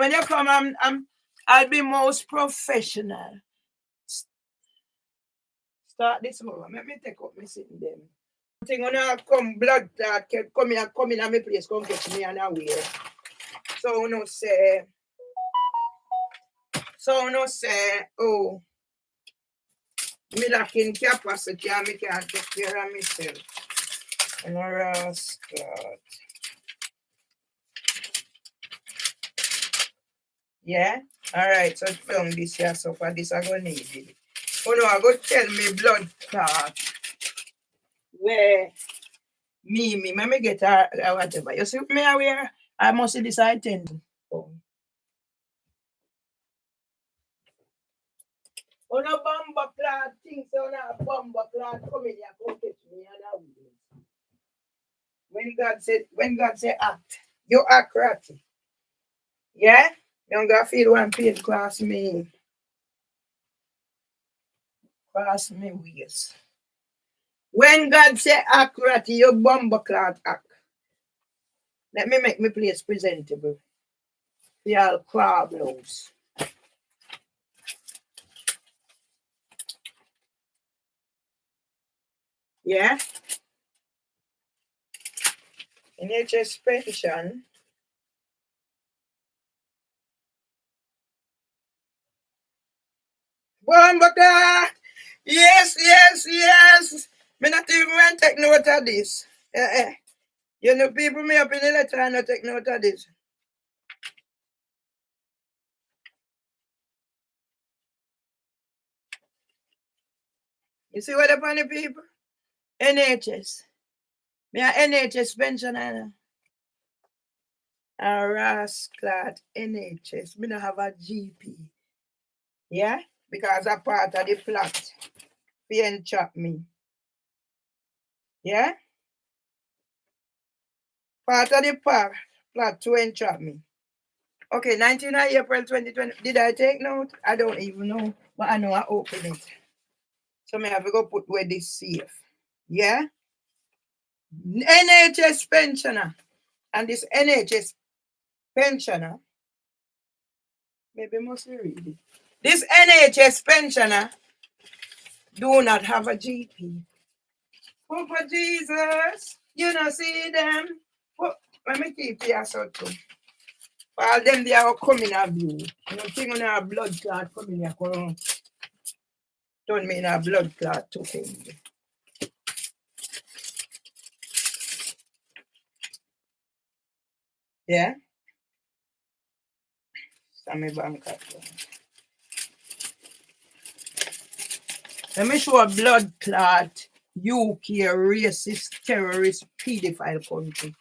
when you come, I'll be most professional. Start this one. Let me take up my sitting them. Thing when I come blood that come in at my place, come catch me and away. So no say, oh, me lacking capacity and me can't take care of myself. And rascal. Yeah? Alright, so film this here, so for this I go need it. Oh no, I go tell me blood clot. Where me get a whatever. You see me aware, I must see this I tend. Oh no bomber clot things, so now bomber clot come in here, come catch me and I will. When God said act, you act right. Yeah? You don't gotta feel one pain class me. Class me ways. When God say act right, you bomber clot act. Let me make my place presentable. We all crab blows. Yeah? NHS pension. Bomber clot! Yes. Me not even want to take note of this. You know, people me up in the letter and not take note of this. You see what upon the people? NHS. Me a NHS pensioner. A rascal NHS. Me not have a GP. Yeah? Because a part of the plot. They entrap me. Yeah? Part of the plot to entrap me. Okay, 19 April 2020. Did I take note? I don't even know. But I know I open it. So I have to go put where this safe. Yeah? NHS pensioner. And this NHS pensioner, maybe must read it. This NHS pensioner do not have a GP. Oh, for Jesus, you don't see them. Oh, let me keep here so too. All them they are coming at you. You know, thing on a blood clot coming here. Don't mean a blood clot too thing. Yeah? Sammy bank account. Let me show a blood clot UK racist terrorist pedophile country.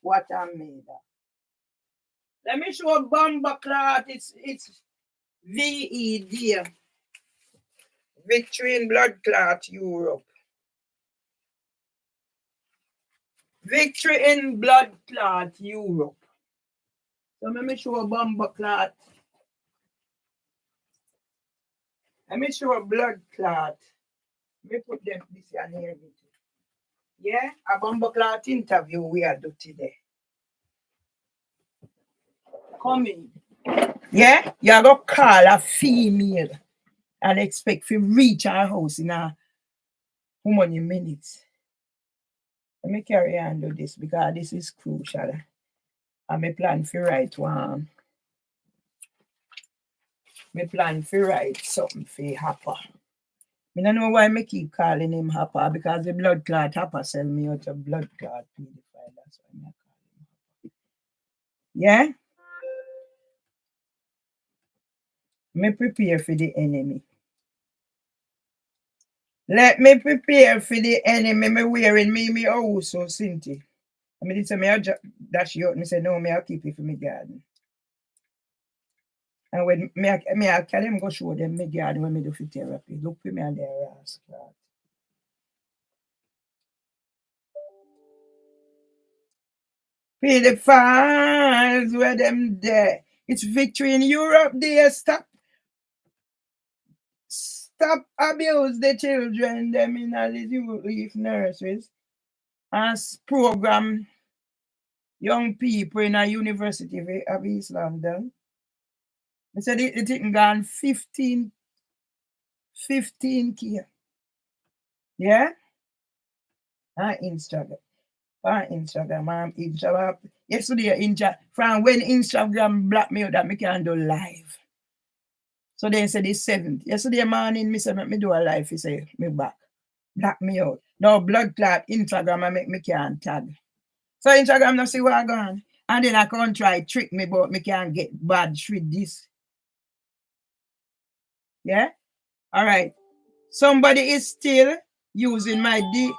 What I made of. Let me show a bomber clot. It's VED. Victory in blood clot Europe. Victory in blood clot Europe. So let me show a bomber clot. Let me show a blood clot. Let me put them this here. Yeah, a bomber clot interview we are doing today. Coming. Yeah, you're going to call a female and expect to reach our house in how many minutes. Let me carry on do this because this is crucial. And my plan for write one. My plan for write something for Hopper. I don't know why I keep calling him Hopper because the blood clot Hopper sell me out of blood clot pedophile. That's why I call him Hopper. Yeah? Me prepare for the enemy. Let me prepare for the enemy. Me wearing me house so Cinti. I mean, it's a me dash you out. Me say no, me I'll keep it for me garden. And when me I tell them go show them me garden when me do for therapy. Look for me and their ass. Pedophiles where them there. It's victory in Europe there. Stop abuse the children them in all these youth nurseries. As program young people in a university of East London. I said it didn't gone 15K. Yeah? On Instagram. Instagram. Yesterday, from when Instagram blocked me out that me can do live. So they said it's 7th. Yesterday morning, me said me do a live. He say me back. Block me out. Now blood clot Instagram I make me can't tag. So Instagram not see where I gone. And then I can't try trick me, but me can't get bad shred this. Yeah? All right. Somebody is still using my D.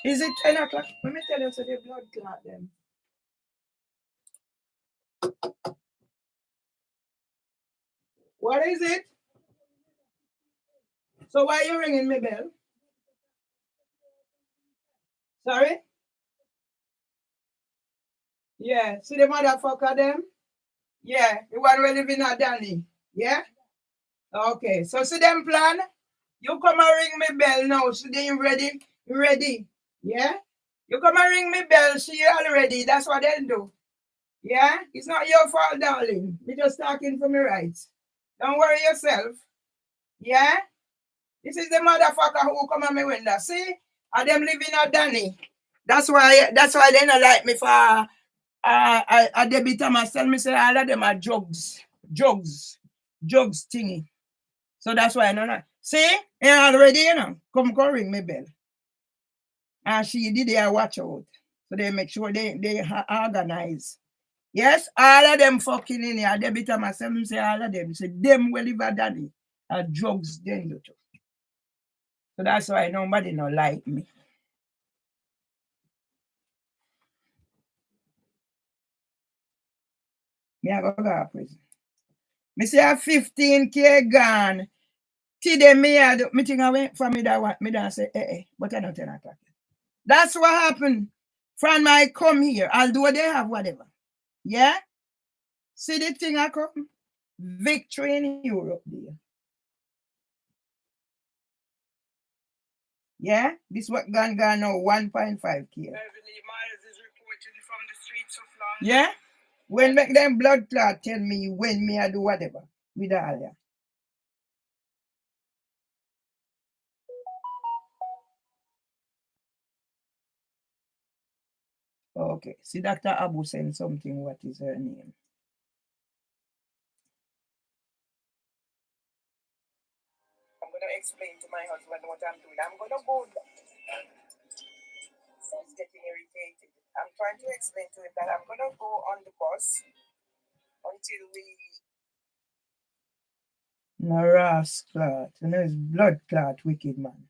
Is it 10 o'clock? Let me tell you, so the blood clot them. What is it? So why are you ringing me bell? Sorry? Yeah. See the motherfucker them? Yeah. The one we live in a Danny. Yeah? Okay. So see them plan? You come and ring me bell now. So then you ready? You ready? Yeah? You come and ring me bell. See you already. That's what they do. Yeah? It's not your fault, darling. Me just talking for me rights. Don't worry yourself. Yeah? This is the motherfucker who come on my window. See? And them living at Danny. That's why they don't like me for Debbie Thomas tell me say all of them are drugs thingy. So that's why I know that. See? You already, come ring me bell. And she did their watch out. So they make sure they organize. Yes, all of them fucking in here. Debbie Thomas tell me say all of them. Say them will live at Danny. And drugs then do too. So that's why nobody not like me. Me I go to prison. Me say a 15K gone. Today me think I went from me that one. Me don't say but I don't tell that. That's what happened. From I come here, I'll do what they have, whatever. Yeah? See the thing I come? Victory in Europe there. Yeah? This what gone now 1.5K. Mervelee Myers is reported from the streets of London. Yeah? When make them blood clot tell me when me I do whatever with all that. Okay. See Dr. Abu saying something. What is her name? I'm gonna explain to my husband what I'm doing. I'm gonna go. He's getting irritated. I'm trying to explain to him that I'm gonna go on the bus until we. No rascal. You know it's blood clot wicked man.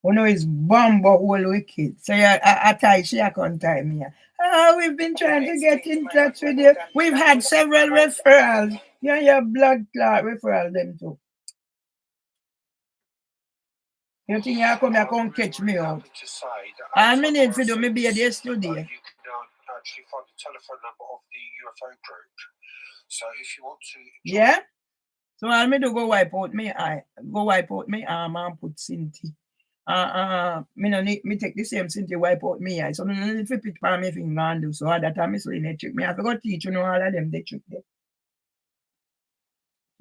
You know it's bomb but whole wicked. So I tie she can't tie me. We've been trying to get in touch with you. We've had several referrals. Your blood clot referral them too. You think you come here come catch me out? And me need to do maybe a day still there. You can actually find the telephone number of the UFO group. So if you want to. Yeah? So I'll me do go wipe out me eye. Go wipe out me arm and put Cinti. Me no need me take the same Cinti wipe out me eye. So me no need to pick for me finger and do so at that time me so in a trick. Me have to go teach you know all of them they trick them.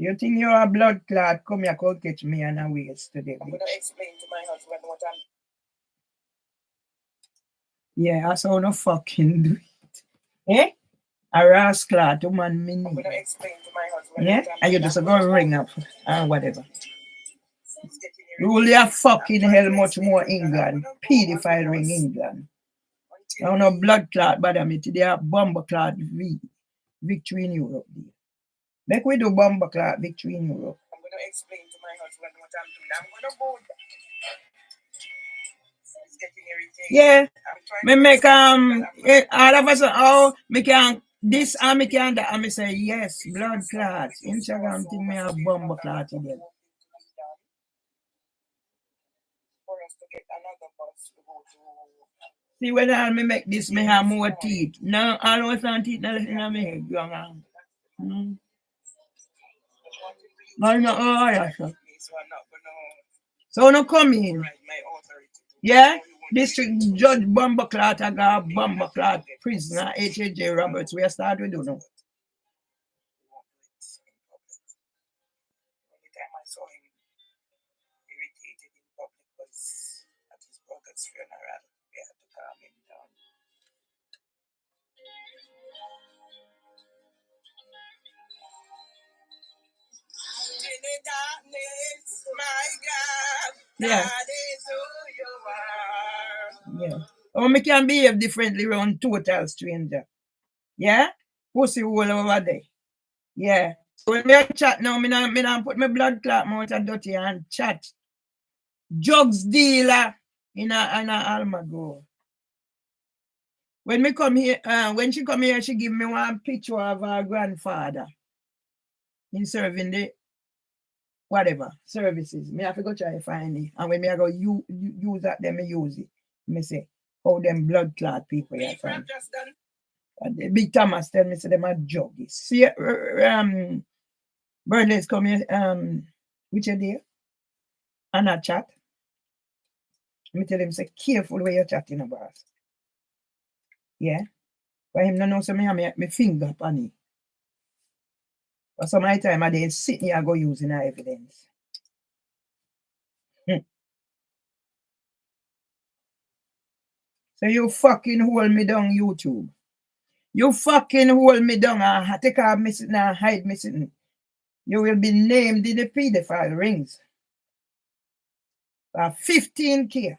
You think you're a blood clot, come here, come catch me and I waste today. I'm going to explain to my husband what I'm. Yeah, I saw no fucking do it. Eh? A rascal, to man me. I'm going to explain to my husband. Yeah? And you just go ring up and whatever. Rule your fucking hell much more England. Pedophile ring England. I don't know blood clot, but I mean today a bomber clot victory in Europe. Make we do bomber clot victory in Europe. I'm going to explain to my husband what I'm doing. I'm going to go. He's getting irritated. Yeah. Me make all of us me can this and me can that and me say yes, blood clot. Instagram thing me have bomber clot again. For us to get another bus to go to. See when I me make this me have more teeth. No, I don't want teeth now in my head. So no come in. Yeah? District Judge Bumbleclot, I got Bumbleclot prisoner, H.J. Roberts. We are starting to do now. Yeah. Yeah. Oh, me can behave differently around total stranger. Yeah? Pussy all over there. Yeah. So when me chat now, me not put my blood clot mouth and dirty and chat. Drugs dealer in a Almago. When me come here, when she come here, she give me one picture of her grandfather in serving the whatever services. Me have to go try to find it. And when me I go use that, then me use it. Me say, how them blood clot people you find. And the Big Thomas tell me say them are juggies. See, Mervelee's come here, which a day, and a chat. Me tell him say, careful where you're chatting about. Yeah. But him no know so me have me finger upon it. But some of the time I didn't sit here and go using our evidence. So you fucking hold me down, YouTube. You fucking hold me down and take off me sitting and hide me sitting. You will be named in the pedophile rings. 15K.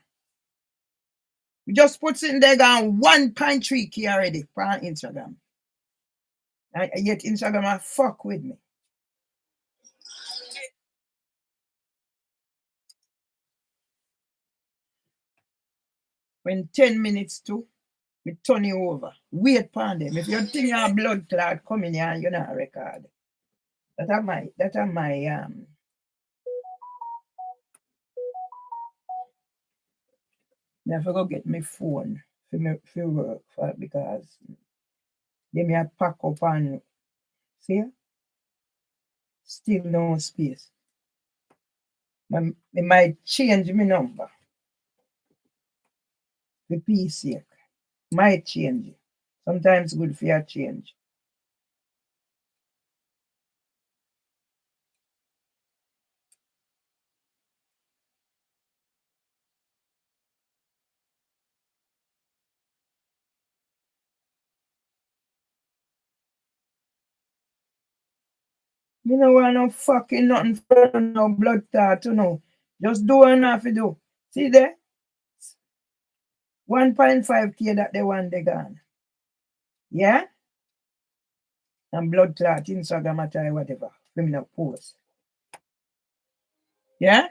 You just put sitting there down 1.3K already on Instagram. And yet Instagram fuck with me. When 10 minutes to, me turn you over. Wait upon them. If you think your blood clot coming here and you're not record. That are my I have to go get my phone for work for because they may have pack up and see still no space. They might change my number. The peace sake. Might change it. Sometimes good for your change. Me no want no fucking nothing for no blood clot, you know. Just do what you have to do. See there? 1.5K that they want they gone. Yeah? And blood clot, Instagram, or whatever. Let me post. Yeah?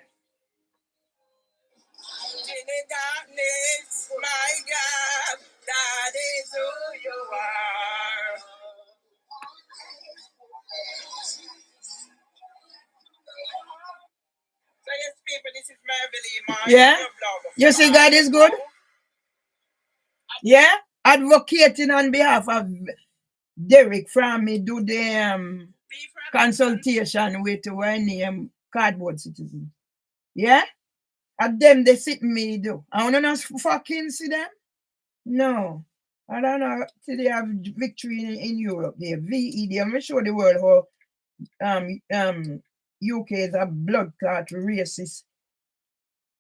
Darkness, my God, that is who you are. So yes, people, this is Mervelee. Yeah? You see God is good? Yeah? Advocating on behalf of Derek from me do the consultation with when cardboard citizen. Yeah? And them they sit me do. I wanna not fucking see them? No. I don't know. Till they have victory in Europe. They VE. I'm gonna show the world how UK is a blood clot racist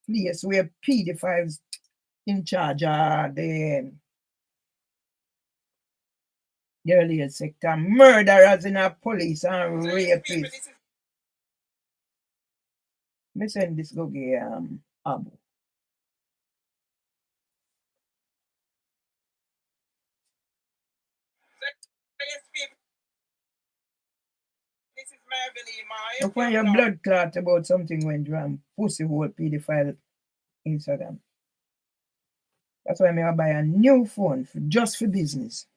place where pedophiles in charge are the earlier sector, murderers in our police and rapists. Me send this go get Abu. This is Mervelee. Look when your blood clot about something went wrong, pussy hole pedophile Instagram. That's why I buy a new phone just for business.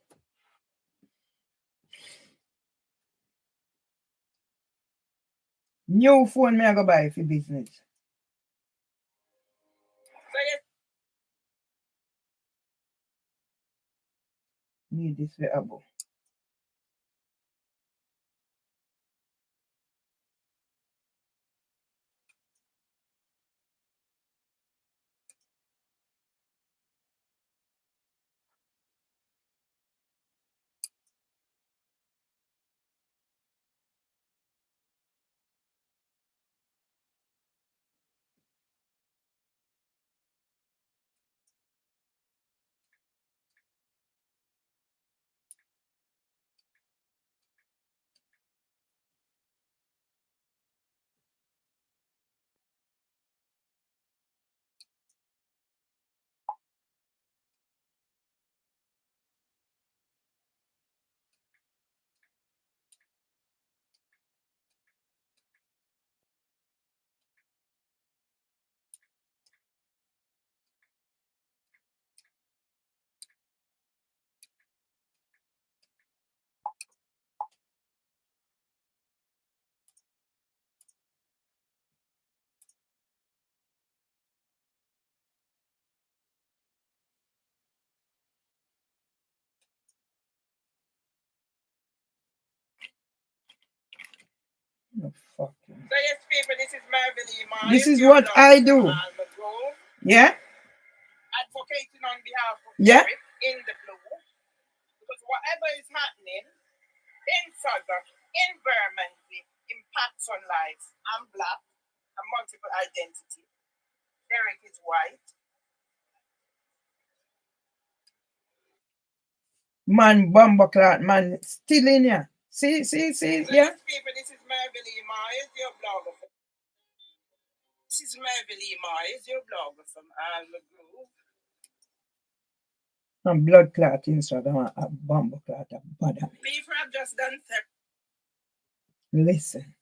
New phone I go buy for business. Need this for Abu. No fucking. So yes, people, this is Mervelee. This is what I do. Yeah? Advocating on behalf of Eric in the blue. Because whatever is happening in Southern, in Bermondsey, impacts on lives. I'm black, I'm multiple identity. Eric is white. Man, bumbleclot, man, still in here. See, so yeah? People, this is Mervelee. Is your blogger. This is Mervelee. Is your blogger from Alma Grove. And blood clot inside a bumbleclot, a bother. People have just done listen.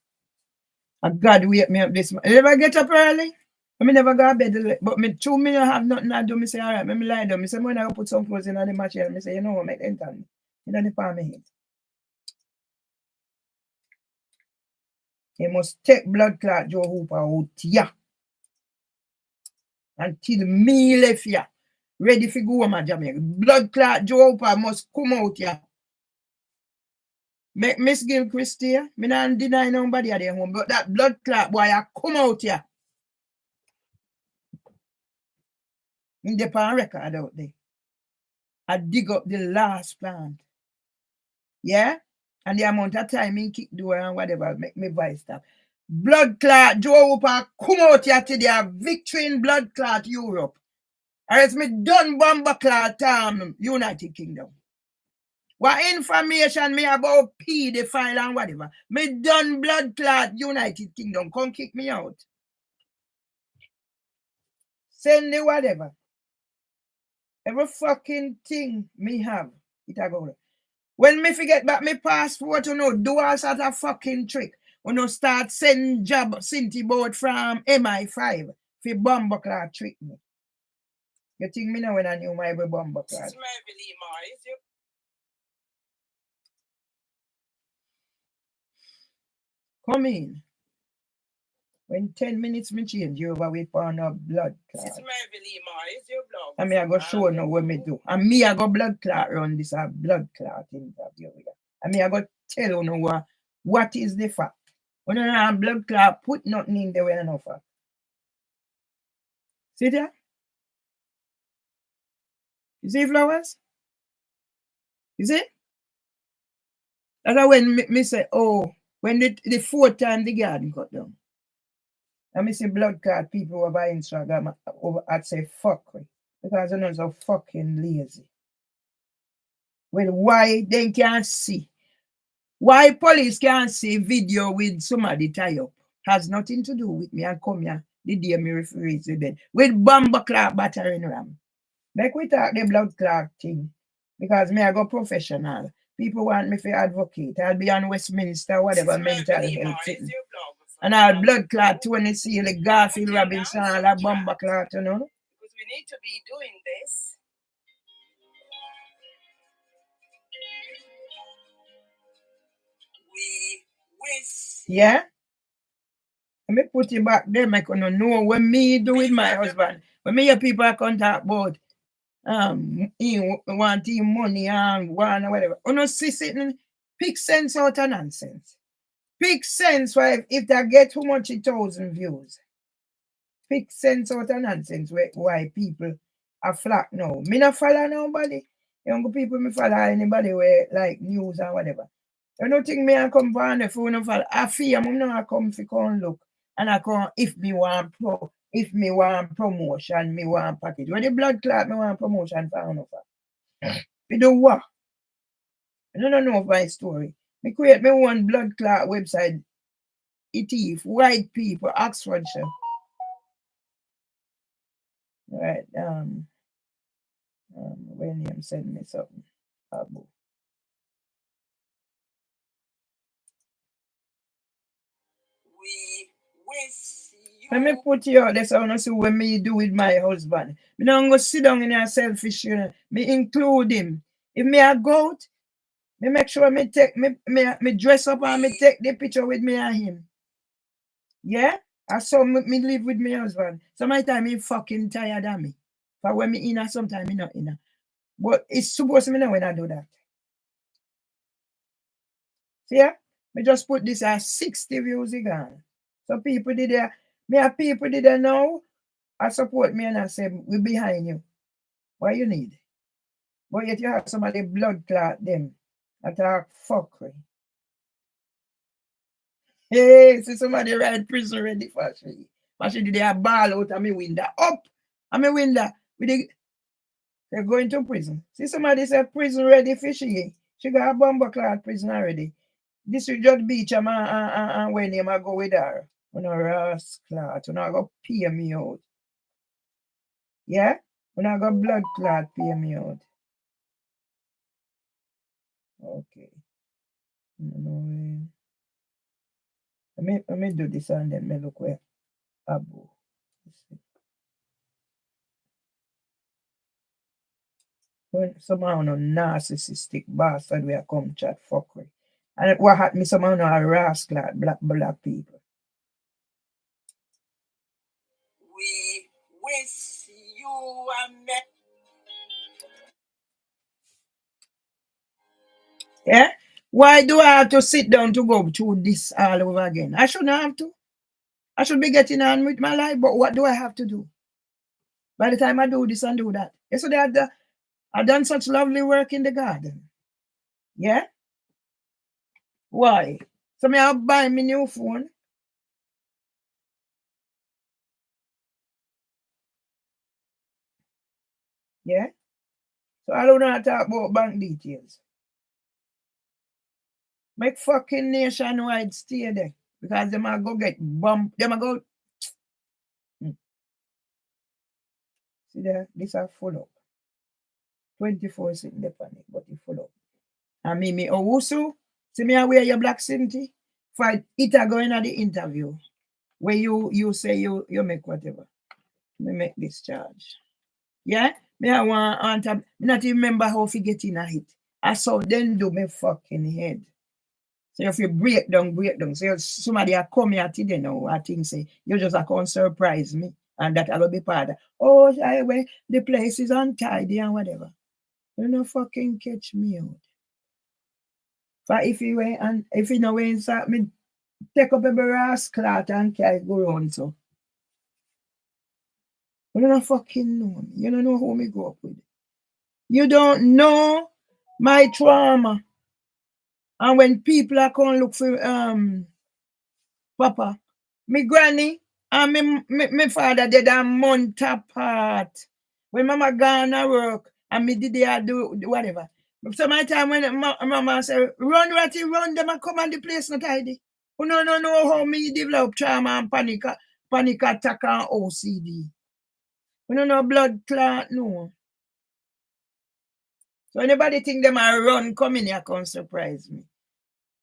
God wake me up this morning. You ever get up early? I never go to bed, but me 2 million have nothing to do. Me say, all right, me lie down. Me say, when I put some clothes in the machine, me say, you know what, make enter me. You know the palm of head. You must take blood clot Joe Hooper out here. Until me left here. Ready for go home, Jamaica. Blood clot Joe Hooper must come out here. Make Miss Gil Christie, me not deny nobody at their home, but that blood clot boy, I come out here. In the pan record out there. I dig up the last plant. Yeah? And the amount of time he kick door and whatever make me voice stop. Blood clot, Joe Hooper, come out here to their victory in blood clot Europe. Or else me done bomber clot United Kingdom. What information me about P, the file and whatever. Me done blood clot United Kingdom. Come kick me out. Send the whatever. Every fucking thing me have, it a go. When me forget back my passport, do all sort of fucking trick. Start send job Cinti board from MI5 for bomber clock trick me. You think me know when I knew my bomber clock? Come in. When 10 minutes me change you over with on a blood clot. This is Mervelee, is your blog. And me I go show now what me do. And me I go blood clot run this blood clot interview here. And me I go tell you what is the fact. When you have blood clot, put nothing in the way enough fact. See that? You see flowers? You see? That's when me say, oh, when the fourth time the garden cut down. And me see blood clot people over Instagram over I'd say fuck me. Because they're so fucking lazy. Well, why they can't see? Why police can't see video with somebody tie up? Has nothing to do with me and come here the day me refer to them. With bomber clot battering ram. Make we talk the blood clot thing. Because me I go professional. People want me to advocate. I'll be on Westminster, whatever mental health thing. And I'll blood clot when you see the Garfield Robinson, all that bomber clot, Because we need to be doing this. We wish. Yeah? Let me put you back there, I can know what me do with my husband. When me hear people contact about he want him money and one whatever. See sitting, pick sense out of nonsense. Pick sense for if they get too much 1,000 views. Pick sense out of nonsense why people are flat now. Me not follow nobody. Young people me follow anybody where like news and whatever. You don't think me I come on the phone and follow. I fear I'm not come to come look. And I come if me want promotion, me want package. When the blood clot, me want promotion for enough. Me do what? I don't know my story. Me create me one blood clot website. ETF, white people, Oxfordshire. Right, William send me something. We wish you. Let me put you out there so I want to see what me do with my husband. Me don't go sit down in a selfish, me include him. If me a goat, me make sure me take me dress up and me take the picture with me and him. Yeah? I saw me live with my husband. Sometimes he fucking tired of me. But when me in, sometimes me not in. But it's supposed to me know when I do that. See ya? Me just put this as 60 views again. So people did there. Me have people did there now. I support me and I say we behind you. What you need? But yet you have somebody blood clot them. Attack fuckery. Hey, see somebody ride prison ready for she. But she did a ball out of my window. Up! And my window. They're going to prison. See somebody said prison ready for she. She got a bomber clot prison already. This will just beach and when him I go with her. When I ras clot. When I go pay me out. Yeah? When I go blood clot pay me out. Okay. No, let me do this and then me look where Abu. When somehow no narcissistic bastard we come chat fuckery. And what happened me somehow no a rascal black people. We wish you a yeah? Why do I have to sit down to go through this all over again? I shouldn't have to. I should be getting on with my life, but what do I have to do? By the time I do this and do that. Yesterday I done such lovely work in the garden. Yeah? Why? So me I'll buy me new phone. Yeah? So I don't know how to talk about bank details. Make fucking nationwide stay there. Because them are go get bumped. Them are go. See there, this are full up. 24 sitting there panic, but it full up. And me also, see me wear your black cinty. For it are going at the interview. Where you say you make whatever. Me make this charge. Yeah? Me I want to, not even remember how to get in a hit. I saw them do me fucking head. So if you break down. So somebody a come here today now, I think say, you just a come surprise me. And that I will be part of. Oh, the place is untidy and whatever. You know fucking catch me out. But if you went and if you know when start me take up a brass clot and carry go around so. You don't fucking know me. You don't know who me go up with. You don't know my trauma. And when people are going look for Papa, me granny and me father did a month apart. When mama gone to work and me did they do whatever. So my time when mama say, run ratty, run them and come on the place not tidy. You know how me develop trauma and panic attack and OCD. You know blood clot, no. So anybody think them a run come in here come surprise me.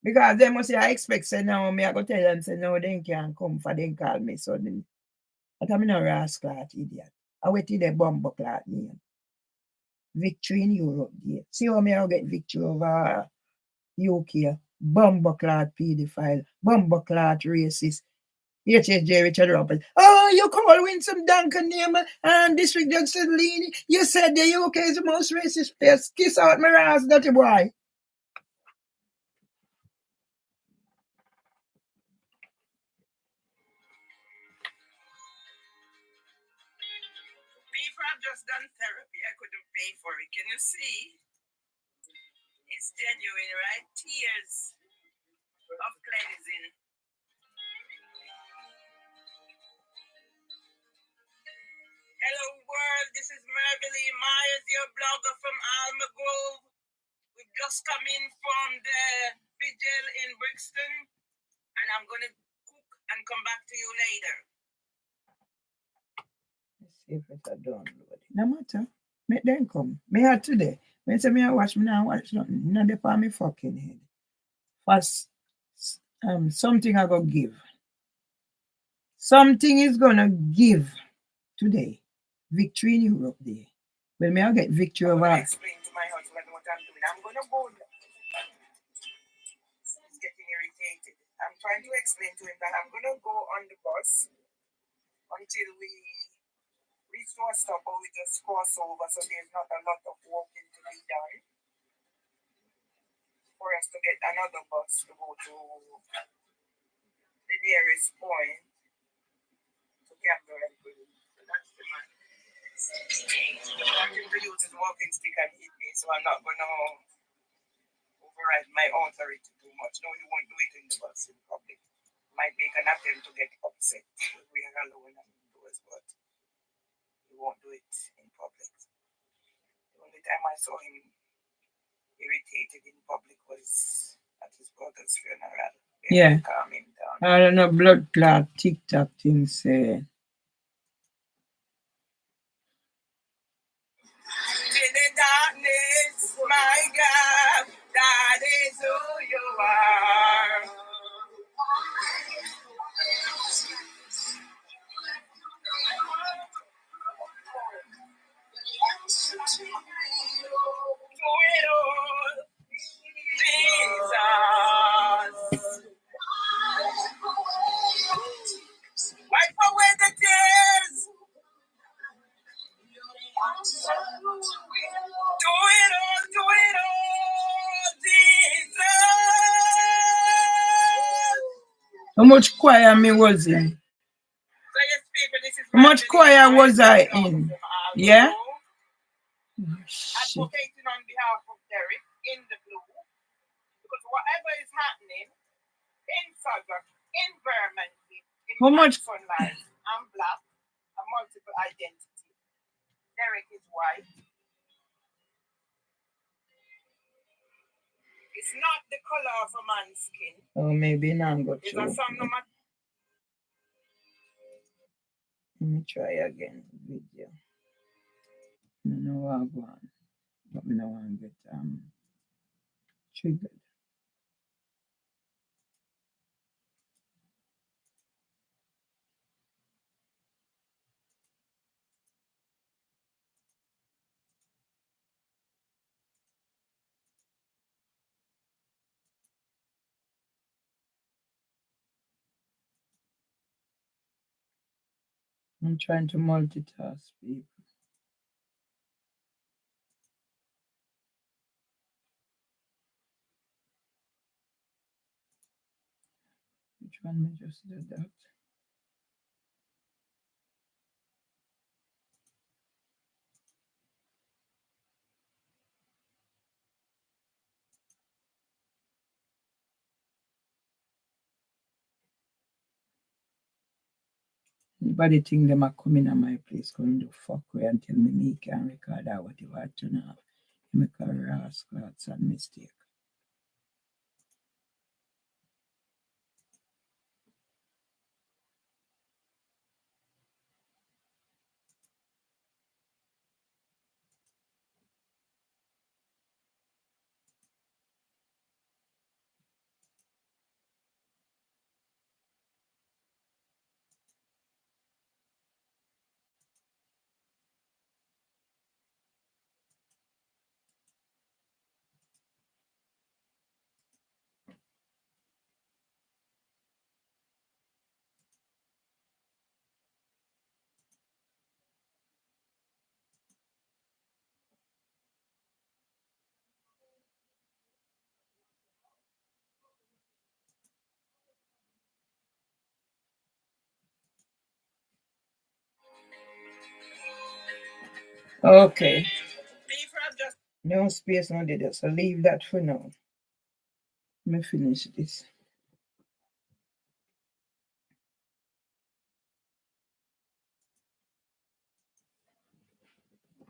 Because they must say I expect say now me I go tell them say no they can't come for them call me so then but I'm not a rascal idiot. I wait till the bomber clot name. Victory in Europe there. See how me I get victory over UK. Bomber clot pedophile, bomber clot racist. HJ Richard Roberts. Oh, you call Winsome Duncan name and District Judge Sedlini. You said the UK is the most racist place. Kiss out my ass, dirty boy. People have just done therapy. I couldn't pay for it. Can you see? It's genuine, right? Tears of cleansing. Hello, world. This is Mervelee Myers, your blogger from Alma Grove. We've just come in from the vigil in Brixton, and I'm going to cook and come back to you later. Let's see if it's a download. No matter. Make them come. Me had today. When say me I watch me now watch nothing. Not the palm me fucking head. First, something I go give. Something is gonna give today. Victory in Europe Day. Well, may I get victory over. Explain to my husband what I'm doing. I'm gonna go. He's getting irritated. I'm trying to explain to him that I'm gonna go on the bus until we reach to a stop or we just cross over so there's not a lot of walking to be done. for us to get another bus to go to the nearest point to Campbell. So that's the man. I'm going to use his walking stick and hit me, so I'm not going to override my authority too much. No, he won't do it in the bus in public. Might make an attempt to get upset. We are alone and indoors, but he won't do it in public. The only time I saw him irritated in public was at his brother's funeral. Yeah. Calm him down. I don't know, blood clot TikTok thing say. In the darkness, my God, that is who you are. Do it all, Jesus. Wipe away the tears. Do it all, Jesus. How much choir me was in? So yes, people, this is how much choir was I in? Yeah? Advocating on behalf of Derek in the blue, because whatever is happening in Southwark, in Bermondsey, in how much Sunlight, I'm black, a multiple identity. Derek is white. It's not the color of a man's skin. Oh, maybe not go through. It's a song no matter. Let me try again. Video. I don't know what I want, but I don't want to get triggered. I'm trying to multitask, people. Which one me just did that? Anybody think them are coming at my place going to fuck with and tell me can't record out what you want to know. You make a rascal, that's a mistake. Okay. No space, no data. So leave that for now. Let me finish this.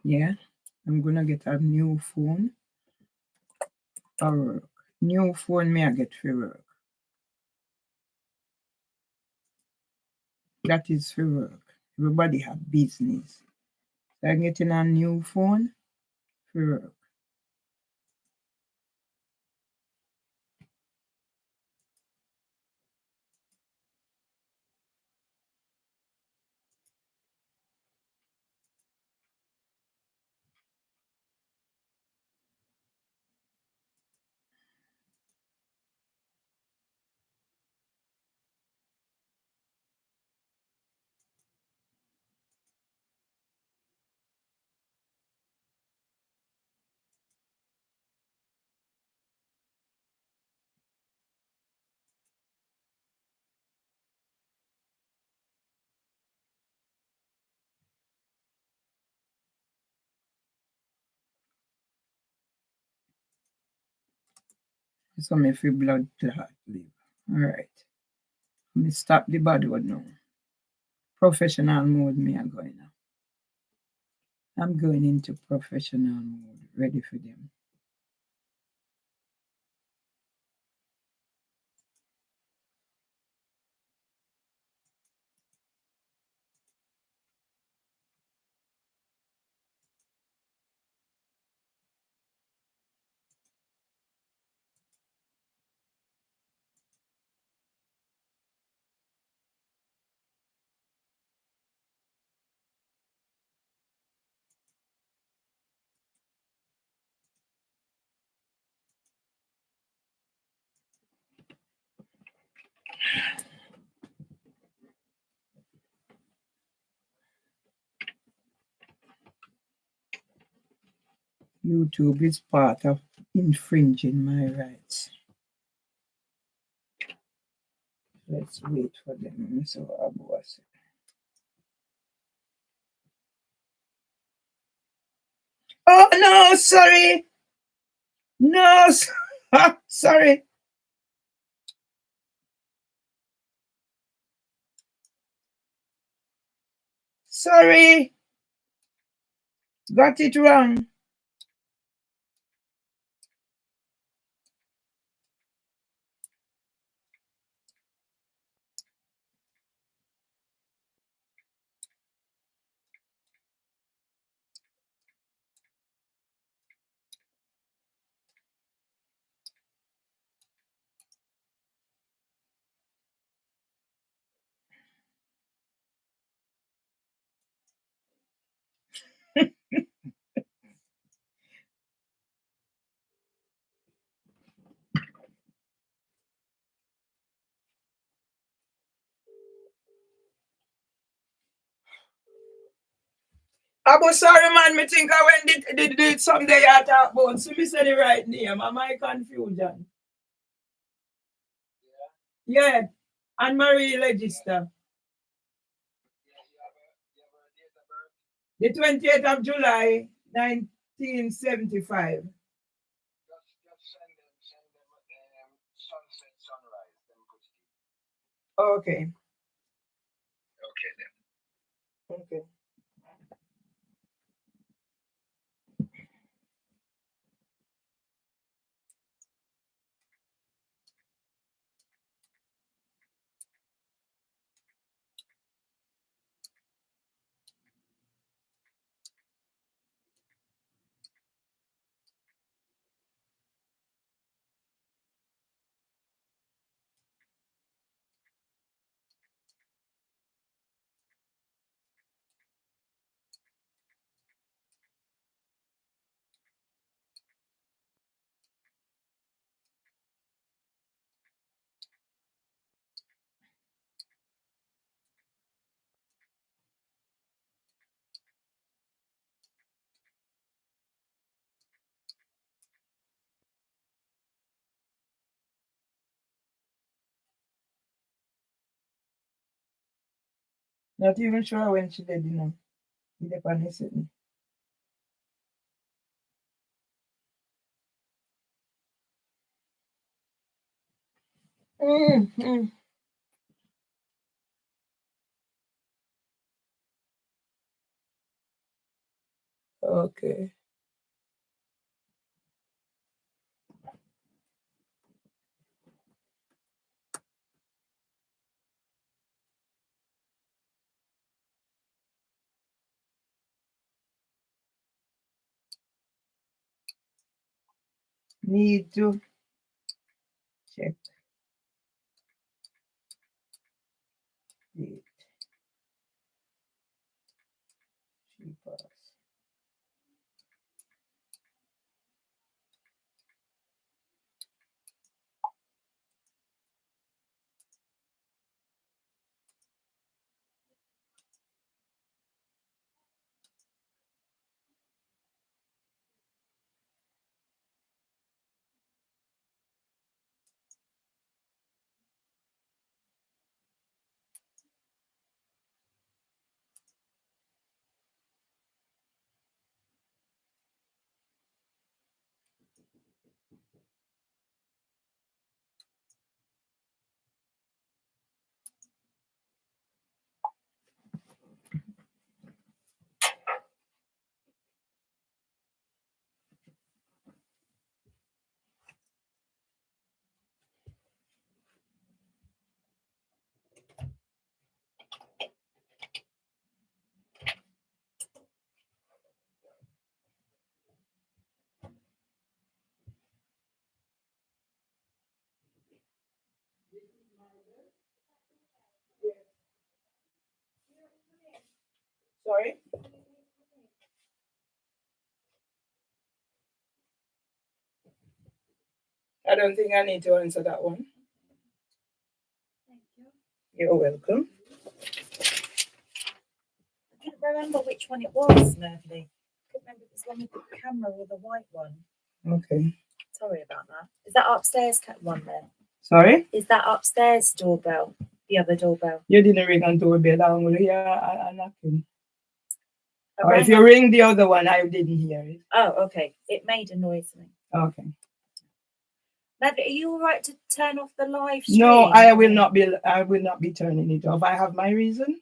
Yeah. I'm gonna get a new phone for work. New phone may I get for work. That is for work. Everybody have business. So I'm getting a new phone for work. So me feel blood clot live. Alright. Me stop the bad word now. Professional mode me are going now. I'm going into professional mode. Ready for them. YouTube is part of infringing my rights. Let's wait for them. So Abuase. Oh no, sorry. No, sorry. Sorry. Got it wrong. Abu, sorry man, me think I went did someday I talk about. So me say the right name. Am I confusion? Yeah. And Marie register. The 28th of July, 1975. Okay. Okay. Not even sure when she did, you know. He depend sitting. Mm-hmm. Okay. Need to check the cheapest. Sorry? I don't think I need to answer that one. Thank you. You're welcome. I couldn't remember which one it was, Mervelee. I couldn't remember if it was one with the camera or the white one. Okay. Sorry about that. Is that upstairs one then? Sorry? Is that upstairs doorbell? The other doorbell? You didn't ring on doorbell. I'm going to hear a knocking. I Or if rang you ring the other one, I didn't hear it. Oh, okay. It made a noise. Okay. Mervelee, are you all right to turn off the live stream? No, I will not be. I will not be turning it off. I have my reason.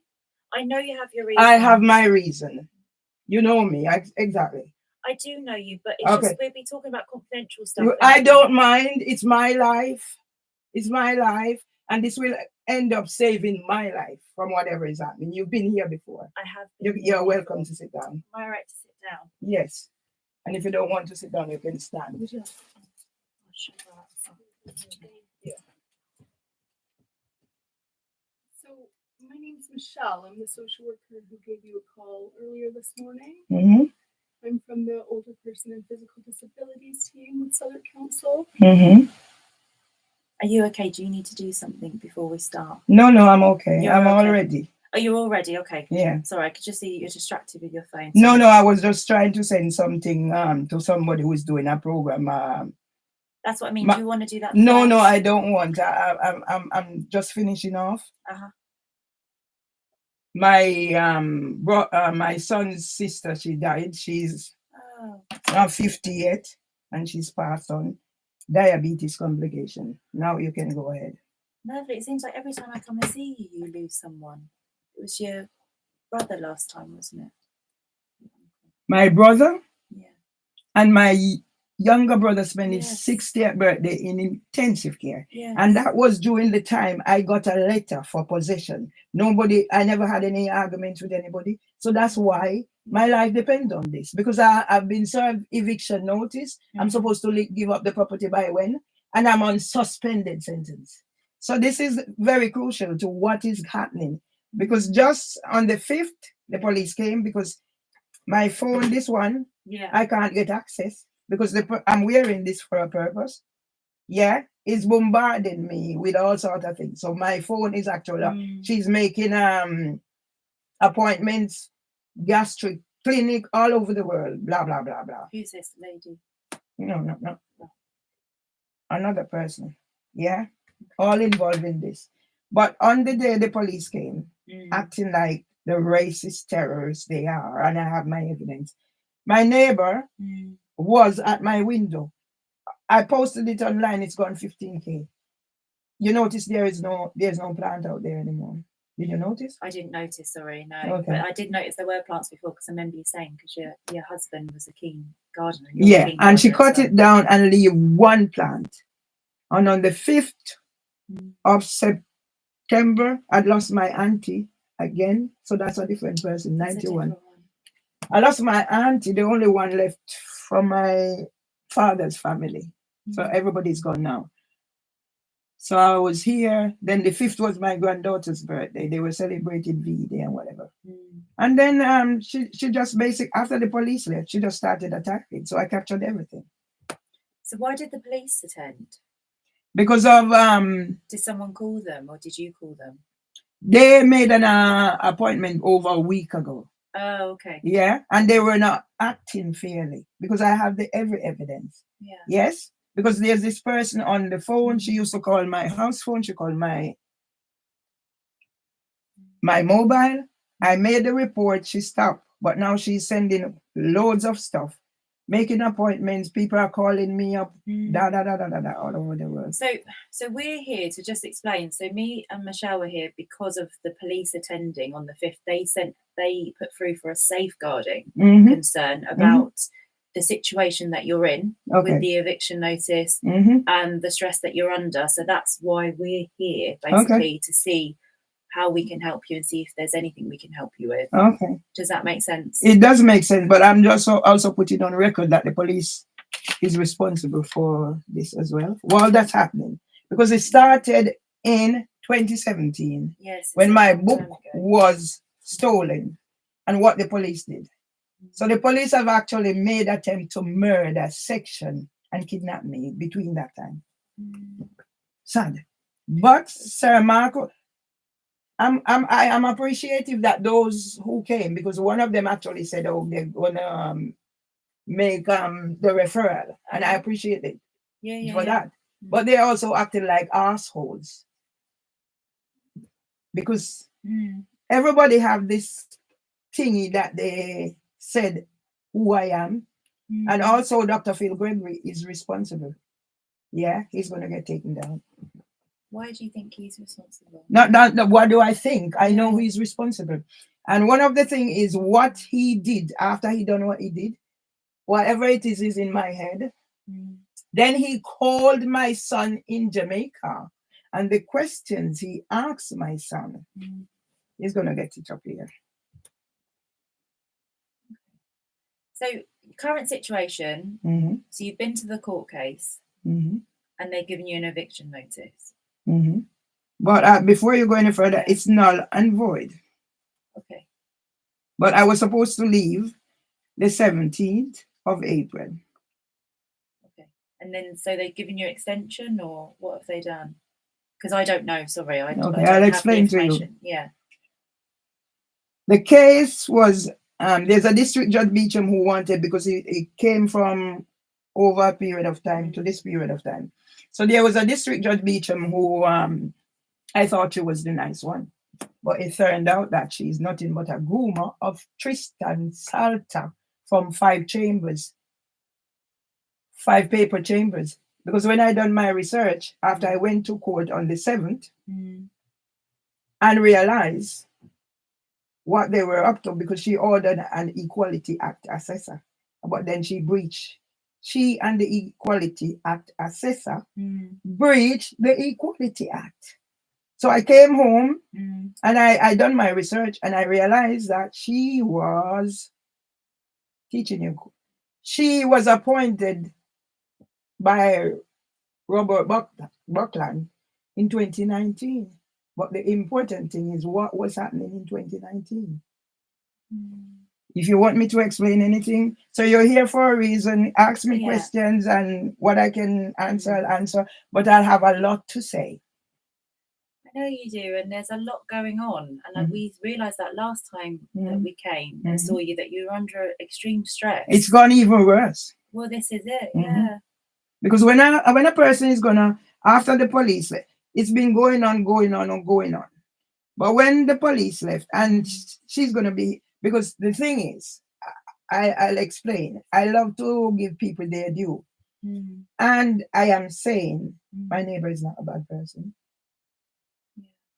I know you have your reason. I have my reason. You know me. Exactly. I do know you, but it's just we'll be talking about confidential stuff. I don't mind. It's my life. It's my life. And this will end up saving my life from whatever is happening. You've been here before. I have. You're welcome to sit down. Am I right to sit down? Yes. And if you don't want to sit down, you can stand. Would you? I'll show that. Yeah. So my name's Michelle. I'm the social worker who gave you a call earlier this morning. Mm-hmm. I'm from the Older Person and Physical Disabilities team with Southern Council. Mm-hmm. Are you okay? Do you need to do something before we start? No, I'm okay. You're I'm okay. all ready. Oh, you're all ready? Okay. Yeah. Sorry, I could just see you're distracted with your phone. No, I was just trying to send something to somebody who is doing a program. That's what I mean. Do you want to do that? No, first? I don't want. I'm just finishing off. Uh-huh. My son's sister, she died. She's now 58 and she's passed on. Diabetes complication. Now you can go ahead. Mervelee, it seems like every time I come and see you, you lose someone. It was your brother last time, wasn't it? My brother? Yeah. And my younger brother spent his Yes. 60th birthday in intensive care. Yes. And that was during the time I got a letter for possession. I never had any arguments with anybody. So that's why my life depends on this. Because I've been served eviction notice. Mm-hmm. I'm supposed to give up the property by when? And I'm on suspended sentence. So this is very crucial to what is happening. Because just on the 5th, the police came because my phone, this one, I can't get access because I'm wearing this for a purpose. Yeah, it's bombarding me with all sorts of things. So my phone is actually, she's making appointments, gastric clinic all over the world, blah, blah, blah, blah. Who's this lady? No. Another person. Yeah, all involved in this. But on the day the police came, acting like the racist terrorists they are, and I have my evidence. My neighbor was at my window. I posted it online. It's gone 15K. You notice there's no plant out there anymore. Did you notice? I didn't notice. Sorry, no. Okay. But I did notice there were plants before because I remember you saying because your husband was a keen gardener. Yeah, and she cut it down and leave one plant. And on the 5th of September, I'd lost my auntie again. So that's a different person, 91. I lost my auntie, the only one left from my father's family. So everybody's gone now. So I was here. Then the 5th was my granddaughter's birthday. They were celebrating V-Day and whatever. And then she just after the police left, she just started attacking. So I captured everything. So why did the police attend? Because of did someone call them or did you call them? They made an appointment over a week ago. Oh, okay. Yeah, and they were not acting fairly because I have every evidence. Yeah. Yes, because there's this person on the phone. She used to call my house phone. She called my mobile. I made the report. She stopped, but now she's sending loads of stuff, making appointments. People are calling me up, all over the world. So we're here to just explain. So me and Michelle were here because of the police attending on the 5th. They put through for a safeguarding concern about the situation that you're in with the eviction notice and the stress that you're under. So that's why we're here basically to see how we can help you and see if there's anything we can help you with. Okay. Does that make sense? It does make sense, but I'm just also putting on record that the police is responsible for this as well. While that's happening, because it started in 2017 when my book was stolen. and what the police did. So the police have actually made attempt to murder, section, and kidnap me between that time. Sad. But Sir Marco, I am appreciative that those who came, because one of them actually said, "Oh, they're gonna make the referral," and I appreciate it for that. But they also acted like assholes because everybody have this thingy that they said who I am, and also Dr. Phil Gregory is responsible. Yeah, he's gonna get taken down. Why do you think he's responsible? Not what do I think? I know he's responsible. And one of the things is what he did after he done what he did, whatever it is in my head. Then he called my son in Jamaica, and the questions he asked my son, he's gonna get it up here. So current situation, so you've been to the court case and they've given you an eviction notice. But before you go any further, it's null and void. Okay. But I was supposed to leave the 17th of April. Okay. And then, so they've given you extension, or what have they done? Because I don't know, sorry. I'll explain to you. Yeah. The case was, there's a district judge Beecham who wanted, because it came from over a period of time to this period of time. So there was a district judge Beecham who I thought she was the nice one. But it turned out that she's nothing but a groomer of Tristan Salter from 5 chambers, 5 paper chambers. Because when I done my research, after I went to court on the 7th and realized what they were up to, because she ordered an Equality Act assessor, but then she breached. She and the Equality Act assessor breached the Equality Act. So I came home and I done my research, and I realized that she was teaching you. She was appointed by Robert Buckland in 2019. But the important thing is what was happening in 2019. If you want me to explain anything, so you're here for a reason. Ask me questions, and what I can answer, I'll answer. But I'll have a lot to say. I know you do, and there's a lot going on. And we realised that last time that we came and saw you, that you were under extreme stress. It's gone even worse. Well, this is it, yeah. Because when a person is gonna, after the police, it's been going on. But when the police left, and she's gonna be, because the thing is, I'll explain. I love to give people their due. And I am saying my neighbor is not a bad person.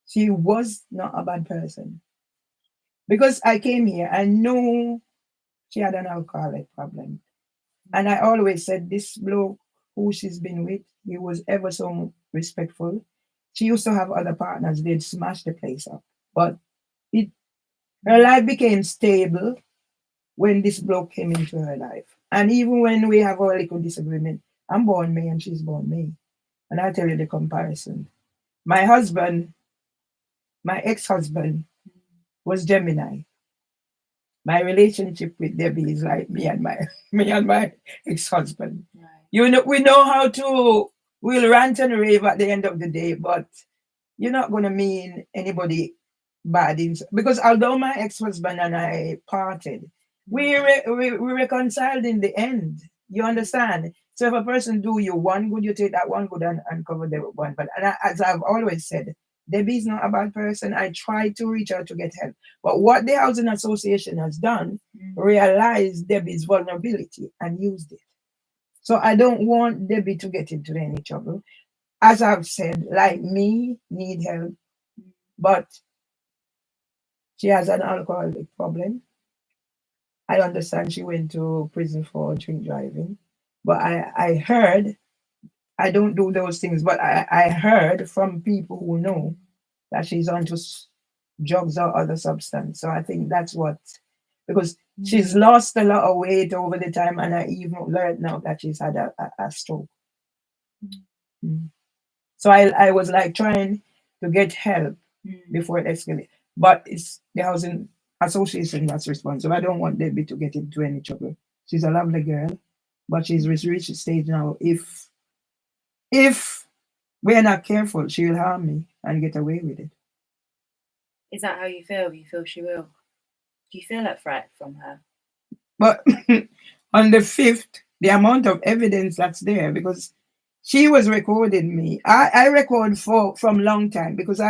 She was not a bad person. Because I came here, I know she had an alcoholic problem. And I always said, this bloke who she's been with, he was ever so respectful. She used to have other partners, they'd smash the place up. But her life became stable when this bloke came into her life. And even when we have our little disagreement, I'm born May and she's born May. And I'll tell you the comparison. My husband, my ex-husband, was Gemini. My relationship with Debbie is like me and my ex-husband. Right. You know, we know how to, we'll rant and rave at the end of the day, but you're not going to mean anybody bad. Because although my ex-husband and I parted, we reconciled in the end. You understand? So if a person do you one good, you take that one good and cover the one. But as I've always said, Debbie's not a bad person. I tried to reach out to get help. But what the Housing Association has done, realized Debbie's vulnerability and used it. So I don't want Debbie to get into any trouble. As I've said, like me, need help. But she has an alcoholic problem. I understand she went to prison for drink driving. But I heard, I don't do those things, but I heard from people who know that she's onto drugs or other substance. So I think that's what, because she's lost a lot of weight over the time, and I even learned now that she's had a stroke. So I was like trying to get help before it escalated. But it's the Housing association that's responsible. I don't want Debbie to get into any trouble. She's a lovely girl, but she's reached a stage now. If we're not careful, she'll harm me and get away with it. Is that how you feel? You feel she will? Do you feel that threat from her? But on the 5th, the amount of evidence that's there, because she was recording me. I record from long time because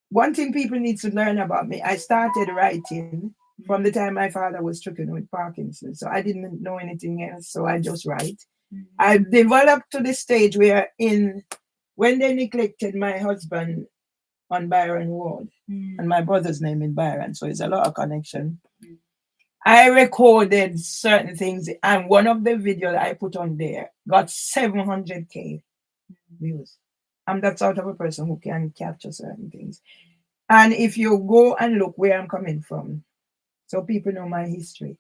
one thing people need to learn about me, I started writing from the time my father was stricken with Parkinson's. So I didn't know anything else, so I just write. I developed to the stage where when they neglected my husband on Byron Ward, and my brother's name in Byron, so it's a lot of connection. I recorded certain things, and one of the videos I put on there got 700K views. I'm that sort of a person who can capture certain things. And if you go and look where I'm coming from, so people know my history.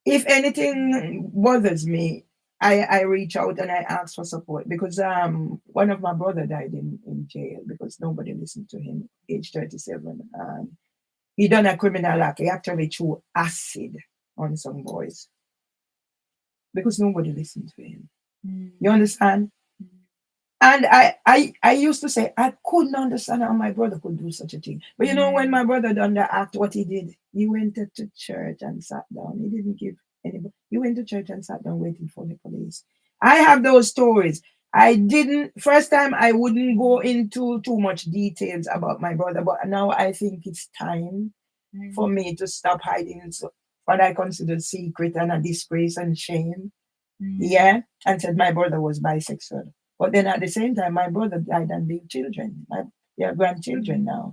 If anything bothers me, I reach out and I ask for support, because one of my brother died in jail because nobody listened to him, age 37. He done a criminal act. He actually threw acid on some boys because nobody listened to him. You understand? And I used to say, I couldn't understand how my brother could do such a thing. But you know, when my brother done the act, what he did, he went to church and sat down. He didn't give anybody. He went to church and sat down waiting for the police. I have those stories. First time I wouldn't go into too much details about my brother, but now I think it's time for me to stop hiding what I consider secret and a disgrace and shame. Yeah. And said my brother was bisexual. But then at the same time, my brother died and leave children. Grandchildren now.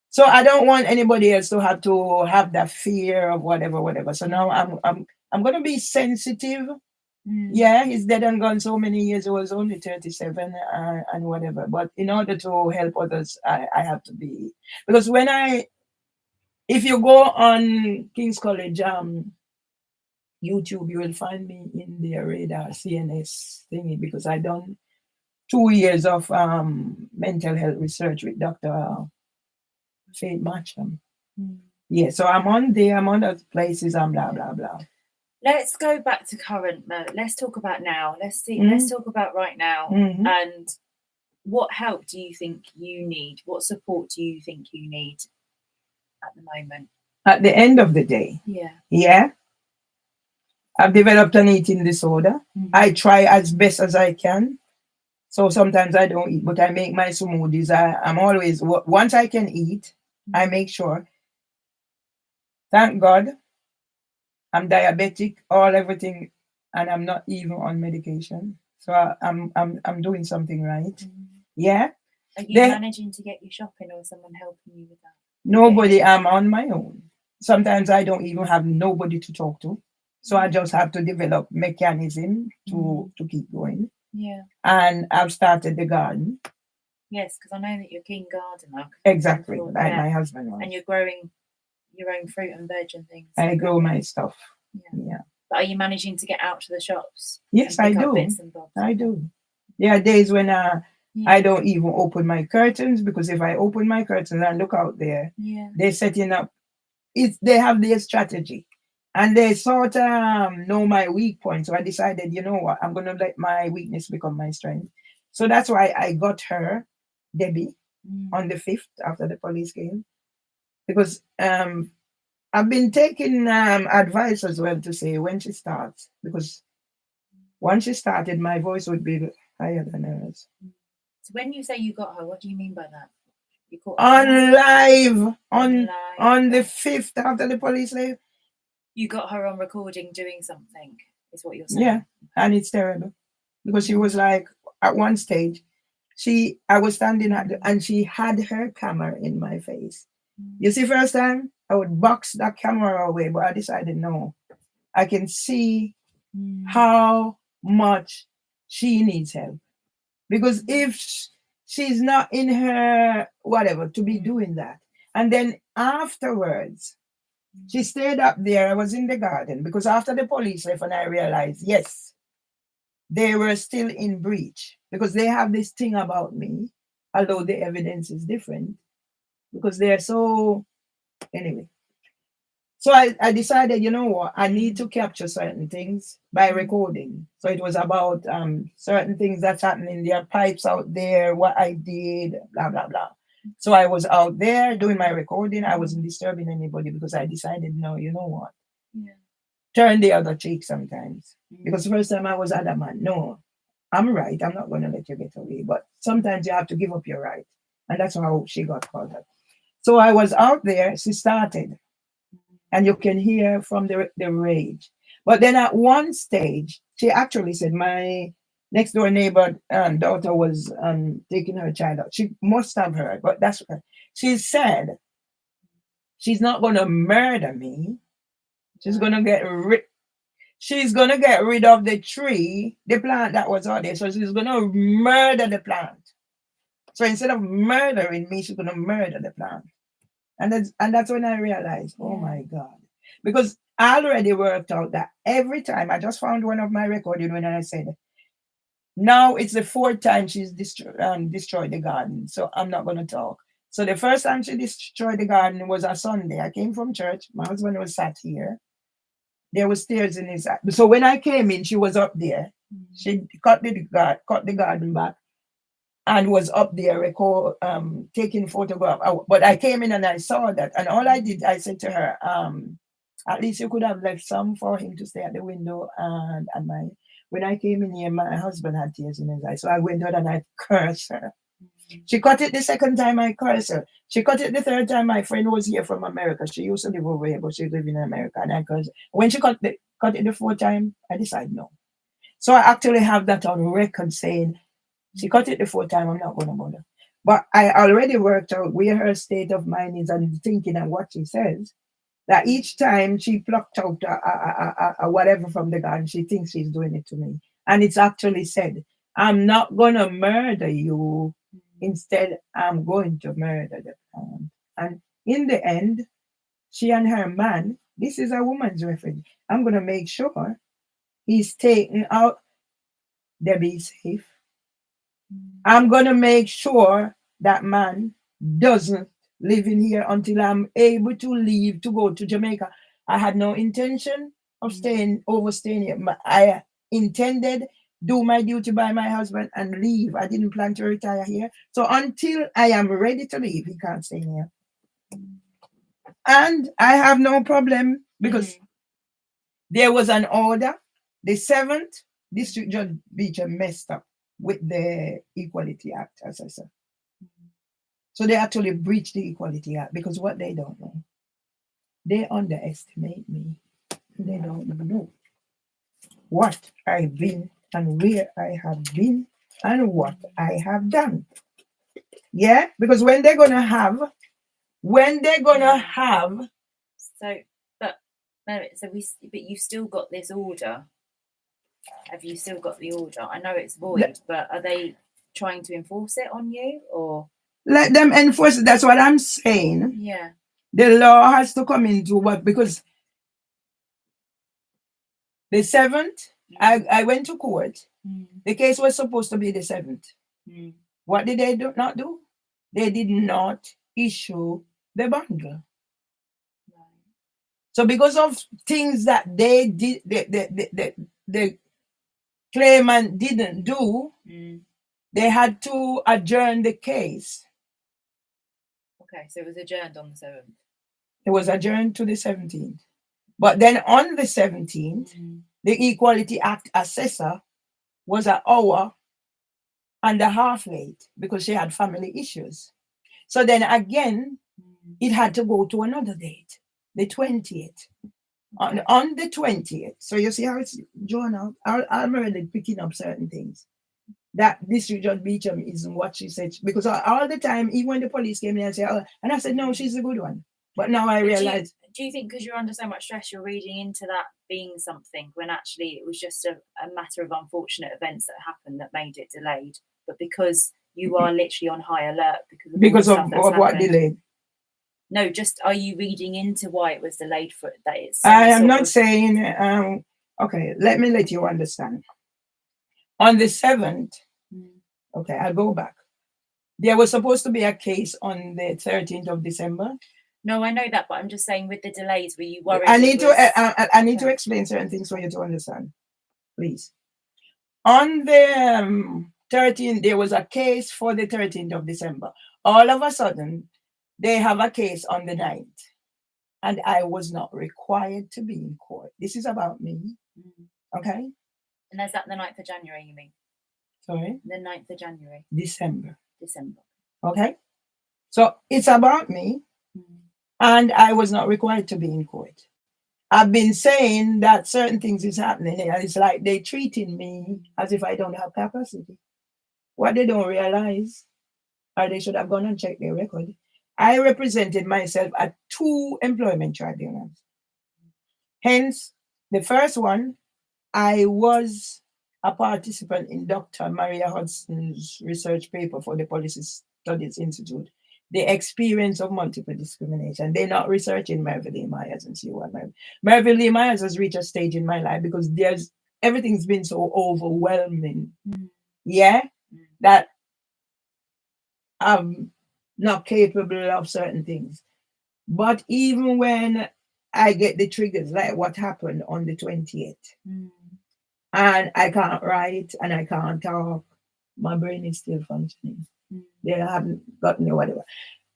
So I don't want anybody else to have that fear of whatever. So now I'm gonna be sensitive. Yeah, he's dead and gone so many years. He was only 37 and whatever. But in order to help others, I have to be, because if you go on King's College YouTube, you will find me in the radar CNS thingy, because I done 2 years of mental health research with Dr. Faith Matcham. Yeah, so I'm on there, I'm on those places, I'm blah blah blah. Let's go back to current. Let's talk about now. Let's talk about right now. And what help do you think you need? What support do you think you need at the moment? At the end of the day, yeah, I've developed an eating disorder. I try as best as I can. So sometimes I don't eat, but I make my smoothies. I'm always, once I can eat, I make sure. Thank God, I'm diabetic, everything, and I'm not even on medication. So I'm doing something right. Yeah. Are you managing to get you shopping, or is someone helping you with that? Nobody. I'm on my own. Sometimes I don't even have nobody to talk to. So I just have to develop mechanism to keep going. Yeah. And I've started the garden. Yes, because I know that you're a keen gardener. Exactly, like my husband was. And you're growing your own fruit and veg and things. I grow my stuff. Yeah. But are you managing to get out to the shops? Yes, I do. I do. There are days when I don't even open my curtains, because if I open my curtains and look out there, they're setting up. They have their strategy, and they sort of know my weak point. So I decided, you know what, I'm going to let my weakness become my strength. So that's why I got her, Debbie, on the 5th after the police came, because I've been taking advice as well to say when she starts, because once she started, my voice would be higher than hers. So when you say you got her, what do you mean by that? You caught her live on the 5th after the police left. You got her on recording doing something, is what you're saying? Yeah, and it's terrible, because she was like, at one stage, I was standing and she had her camera in my face. You see, first time I would box that camera away, but I decided no, I can see how much she needs help, because if she's not in her whatever to be doing that, and then afterwards she stayed up there. I was in the garden, because after the police left and I realized, yes, they were still in breach, because they have this thing about me, although the evidence is different, because they're so Anyway. So I decided, you know what, I need to capture certain things by recording. So it was about certain things that's happening. There are pipes out there, what I did, blah, blah, blah. So I was out there doing my recording. I wasn't disturbing anybody because I decided, no, you know what? Yeah. Turn the other cheek sometimes. Because the first time I was adamant, no, I'm right. I'm not going to let you get away. But sometimes you have to give up your right. And that's how she got caught up. So I was out there. She started. And you can hear from the rage. But then at one stage, she actually said, my next door neighbor daughter was taking her child out. She must have heard, but that's what she said. She's not going to murder me. She's going to get rid. She's going to get rid of the tree, the plant that was out there. So she's going to murder the plant. So instead of murdering me, she's going to murder the plant. And that's when I realized, oh my God. Because I already worked out that every time I just found one of my recording when I said, now it's the fourth time she's destroyed the garden. So I'm not going to talk. So the first time she destroyed the garden was a Sunday. I came from church. My husband was sat here. There was stairs in his. So when I came in, she was up there. She cut the garden back. And was up there taking photograph. But I came in and I saw that. And all I did, I said to her, at least you could have left some for him to stay at the window. And when I came in here, my husband had tears in his eyes. So I went out and I cursed her. She cut it the second time, I cursed her. She cut it the third time. My friend was here from America. She used to live over here, but she lived in America. And I cursed her. When she cut it the fourth time, I decided no. So I actually have that on record saying, she cut it the fourth time, I'm not going to bother. But I already worked out where her state of mind is and thinking and what she says. That each time she plucked out a whatever from the garden, she thinks she's doing it to me. And it's actually said, I'm not going to murder you. Instead, I'm going to murder the plant. And in the end, she and her man, this is a woman's refuge. I'm going to make sure he's taken out. Debbie's safe. I'm going to make sure that man doesn't live in here until I'm able to leave to go to Jamaica. I had no intention of overstaying here. I intended do my duty by my husband and leave. I didn't plan to retire here. So until I am ready to leave, he can't stay here. And I have no problem because there was an order. The 7th District Judge Beecher messed up with the Equality Act, as I said. So they actually breached the Equality Act because what they don't know, they underestimate me. They don't know what I've been and where I have been and what I have done. Yeah, because when they're gonna have, but you've still got this order. Have you still got the order? I know it's void, but are they trying to enforce it on you or? Let them enforce it. That's what I'm saying. Yeah. The law has to come into what, because the 7th, I went to court. The case was supposed to be the 7th. What did they not do? They did not issue the bundle. So because of things that they did, the claimant didn't do, they had to adjourn the case. Okay, so it was adjourned on the 7th. It was adjourned to the 17th. But then on the 17th, the Equality Act assessor was an hour and a half late because she had family issues. So then again, it had to go to another date, the 20th. On the 20th. So you see how it's drawn out? I'm already picking up certain things. That District Judge Beecham isn't what she said. Because all the time, even when the police came in and said, and I said, no, she's a good one. But now I realize. Do you think because you're under so much stress, you're reading into that being something when actually it was just a matter of unfortunate events that happened that made it delayed? But because you are literally on high alert because of what delayed? No, just are you reading into why it was delayed for that? I am not saying. Okay, let me let you understand. On the 7th, okay, I'll go back. There was supposed to be a case on the 13th of December. No, I know that, but I'm just saying with the delays, were you worried? I need to explain certain things for you to understand, please. On the 13th, there was a case for the 13th of December. All of a sudden, they have a case on the 9th. And I was not required to be in court. This is about me. Okay? And is that the 9th of January, you mean? Sorry? The 9th of January. December. Okay? So it's about me. And I was not required to be in court. I've been saying that certain things is happening, and it's like they're treating me as if I don't have capacity. What they don't realize, or they should have gone and checked their record, I represented myself at 2 employment tribunals. Hence, the first one, I was a participant in Dr. Maria Hudson's research paper for the Policy Studies Institute, The Experience of Multiple Discrimination. They're not researching Mervelee Myers and C.O. Mervelee Myers has reached a stage in my life because everything's been so overwhelming. Yeah, that I'm not capable of certain things. But even when I get the triggers, like what happened on the 20th, and I can't write and I can't talk, my brain is still functioning. They haven't gotten me whatever.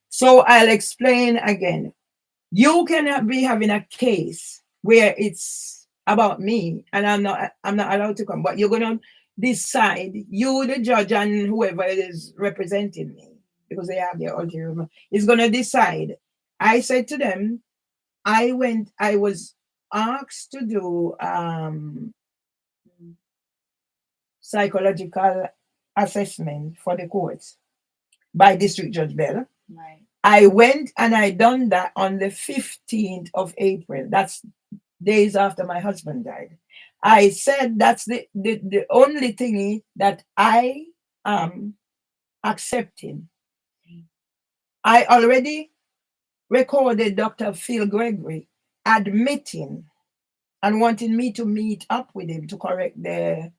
So I'll explain again. You cannot be having a case where it's about me and I'm not allowed to come, but you're gonna decide, you, the judge, and whoever is representing me, because they have their ulterior motive, is gonna decide. I said to them, I was asked to do psychological assessment for the courts by District Judge Bell. Right. I went and I done that on the 15th of April. That's days after my husband died. I said that's the only thing that I am accepting. I already recorded Dr. Phil Gregory admitting and wanting me to meet up with him to correct the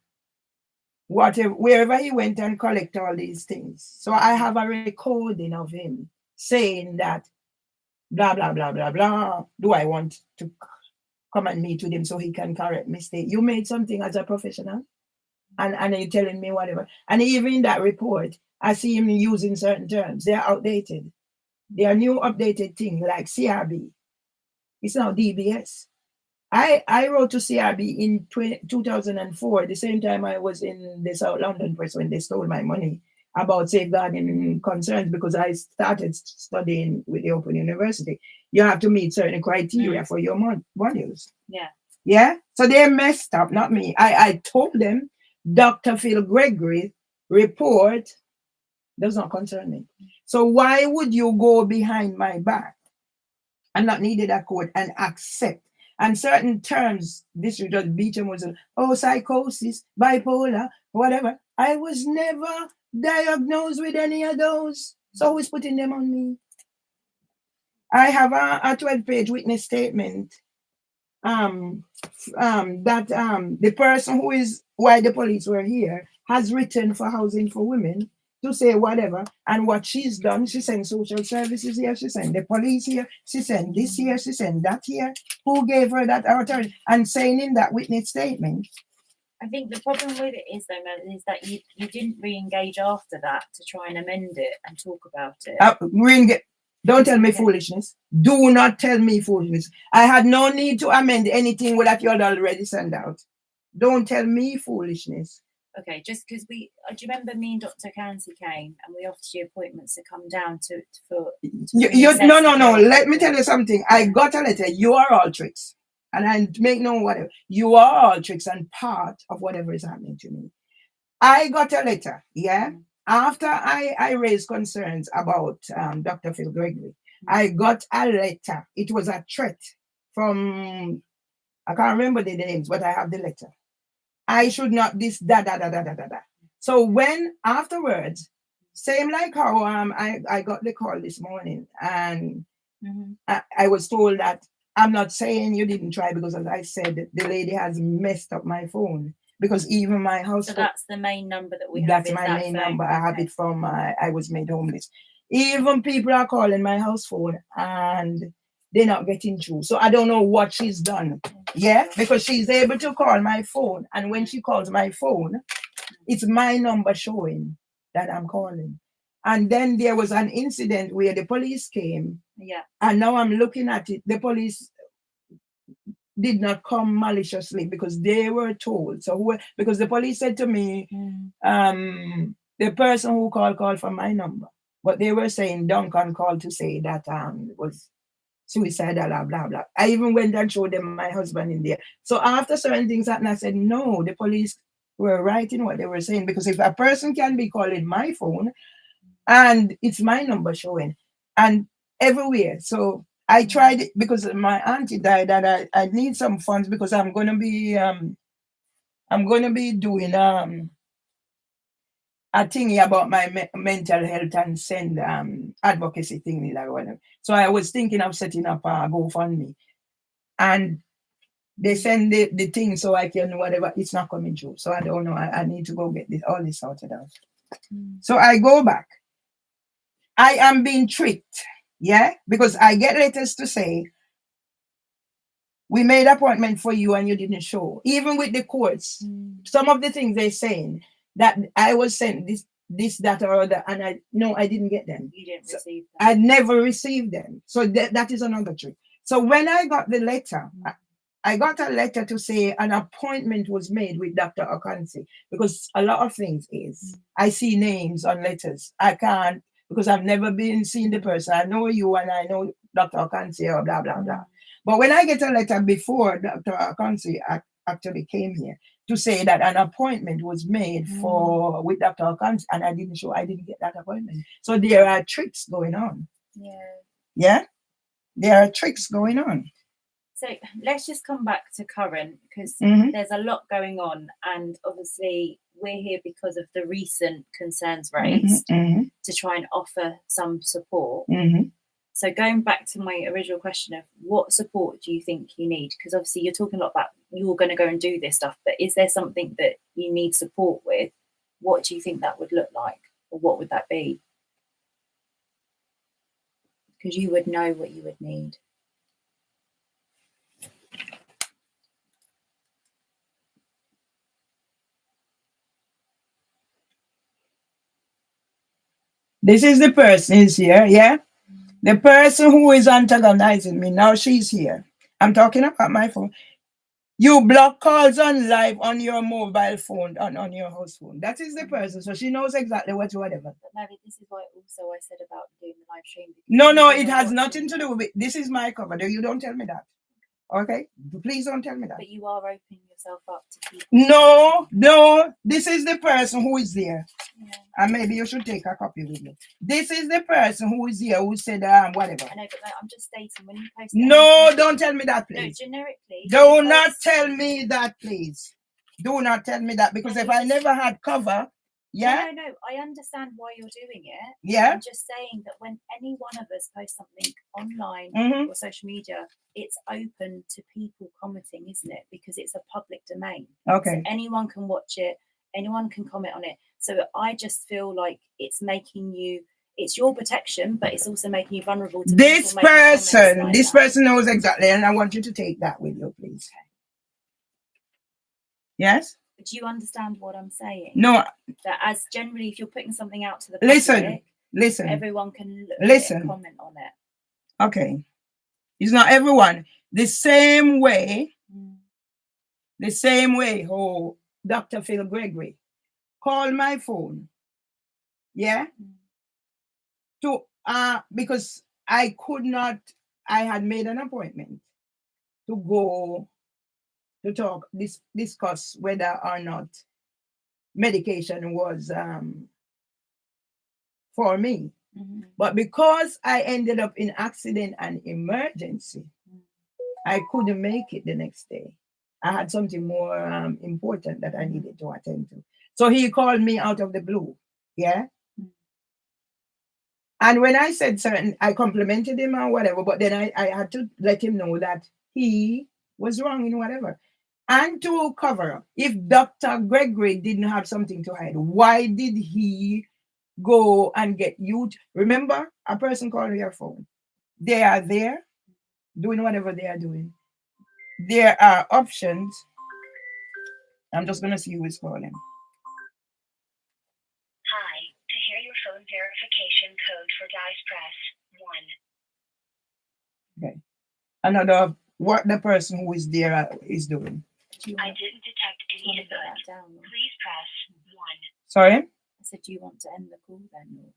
whatever, wherever he went and collect all these things. So I have a recording of him saying that blah, blah, blah, blah, blah. Do I want to come and meet with him so he can correct mistake? You made something as a professional and you're telling me whatever. And even in that report, I see him using certain terms. They're outdated. They are new updated things like CRB. It's now DBS. I wrote to CRB in 2004, the same time I was in the South London press when they stole my money about safeguarding concerns, because I started studying with the Open University. You have to meet certain criteria for your modules. Yeah. So they messed up, not me. I told them Dr. Phil Gregory report does not concern me. So why would you go behind my back and not needed a court and accept? And certain terms, this Judge Beecham was, psychosis, bipolar, whatever. I was never diagnosed with any of those. So who's putting them on me? I have a 12-page witness statement that the person who is why the police were here has written for Housing for Women to say whatever, and what she's done. She sent social services here, she sent the police here, she sent this here, she sent that here. Who gave her that authority? And saying in that witness statement, I think the problem with it is, though, Mel, is that you didn't re-engage after that to try and amend it and talk about it. Don't tell me foolishness. Do not tell me foolishness. I had no need to amend anything that you had already sent out. Don't tell me foolishness. Okay, just because do you remember me and Dr. Consultancy came and we offered you appointments to come down no. Let me tell you something. I got a letter. You are all tricks. And I make no whatever. You are all tricks and part of whatever is happening to me. I got a letter, after I raised concerns about Dr. Phil Gregory. I got a letter. It was a threat from, I can't remember the names, but I have the letter. I should not this, da. So when afterwards, same like how I got the call this morning, and I was told that I'm not saying you didn't try, because as I said, the lady has messed up my phone, because even my house. So that's the main number that we have. That's my main number. I have it from I was made homeless. Even people are calling my house phone and they're not getting through. So I don't know what she's done. Yeah, because she's able to call my phone, and when she calls my phone, it's my number showing that I'm calling. And then there was an incident where the police came. Yeah. And now I'm looking at it. The police did not come maliciously because they were told. So because the police said to me, the person who called for my number. But they were saying Duncan called to say that it was suicidal, blah, blah, blah. I even went and showed them my husband in there. So after certain things happened, I said, no, the police were right in what they were saying. Because if a person can be calling my phone and it's my number showing and everywhere. So I tried it because my auntie died and I need some funds because I'm gonna be doing a thingy about my mental health and send advocacy thing like whatever. So I was thinking of setting up a GoFundMe, and they send the thing so I can whatever. It's not coming through, so I don't know. I need to go get all this sorted out. So I go back. I am being tricked, yeah, because I get letters to say we made appointment for you and you didn't show. Even with the courts, some of the things they're saying that I was sent this, that, or other, and I didn't get them. You didn't receive them. I never received them. So that is another trick. So when I got the letter, I got a letter to say an appointment was made with Dr. Consultancy, because a lot of things is I see names on letters. I can't, because I've never been seeing the person. I know you and I know Dr. Consultancy or blah, blah, blah. But when I get a letter before Dr. Consultancy actually came here to say that an appointment was made with Dr. Consultancy, and I didn't get that appointment. So there are tricks going on. Yeah? There are tricks going on. So let's just come back to current, because there's a lot going on, and obviously we're here because of the recent concerns raised to try and offer some support. So going back to my original question of what support do you think you need? Because obviously you're talking a lot about you're going to go and do this stuff, but is there something that you need support with? What do you think that would look like, or what would that be? Because you would know what you would need. This is the person is here, yeah? The person who is antagonizing me, now she's here. I'm talking about my phone. You block calls on live on your mobile phone, on your house phone. That is the person, so she knows exactly whatever. But Mary, this is why also I said about doing the live stream. No, it has nothing to do with, this is my cover. You don't tell me that. Okay? Please don't tell me that. But you are opening yourself up to people. No, this is the person who is there. Yeah. And maybe you should take a copy with you. This is the person who is here who said whatever. I know, but I'm just stating when you post. No, don't tell me that, please. No, generically. Do not tell me that, please. Do not tell me that, because if I never had cover, yeah. No, I understand why you're doing it. Yeah. I'm just saying that when any one of us posts something online or social media, it's open to people commenting, isn't it? Because it's a public domain. Okay. So anyone can watch it, anyone can comment on it. So I just feel like it's making you, it's your protection, but it's also making you vulnerable to this person. Like this person knows exactly, and I want you to take that with you, please. Okay. Yes. Do you understand what I'm saying? No. That as generally, if you're putting something out to the public, listen, everyone can look at it and comment on it. Okay. It's not everyone. The same way, Dr. Phil Gregory called my phone. Yeah. To because I could not, I had made an appointment to go to talk, discuss whether or not medication was for me. But because I ended up in accident and emergency, I couldn't make it the next day. I had something more important that I needed to attend to. So he called me out of the blue. Yeah. And when I said certain, I complimented him or whatever, but then I had to let him know that he was wrong in whatever. And to cover up, if Dr. Gregory didn't have something to hide, why did he go and get you. Remember, a person calling your phone. They are there doing whatever they are doing. There are options. I'm just going to see who is calling. Hi, to hear your phone verification code for dice press 1. Okay. Another, what the person who is there is doing. I didn't detect any input. Please press 1. Sorry? I said, do you want to end the call then? Or?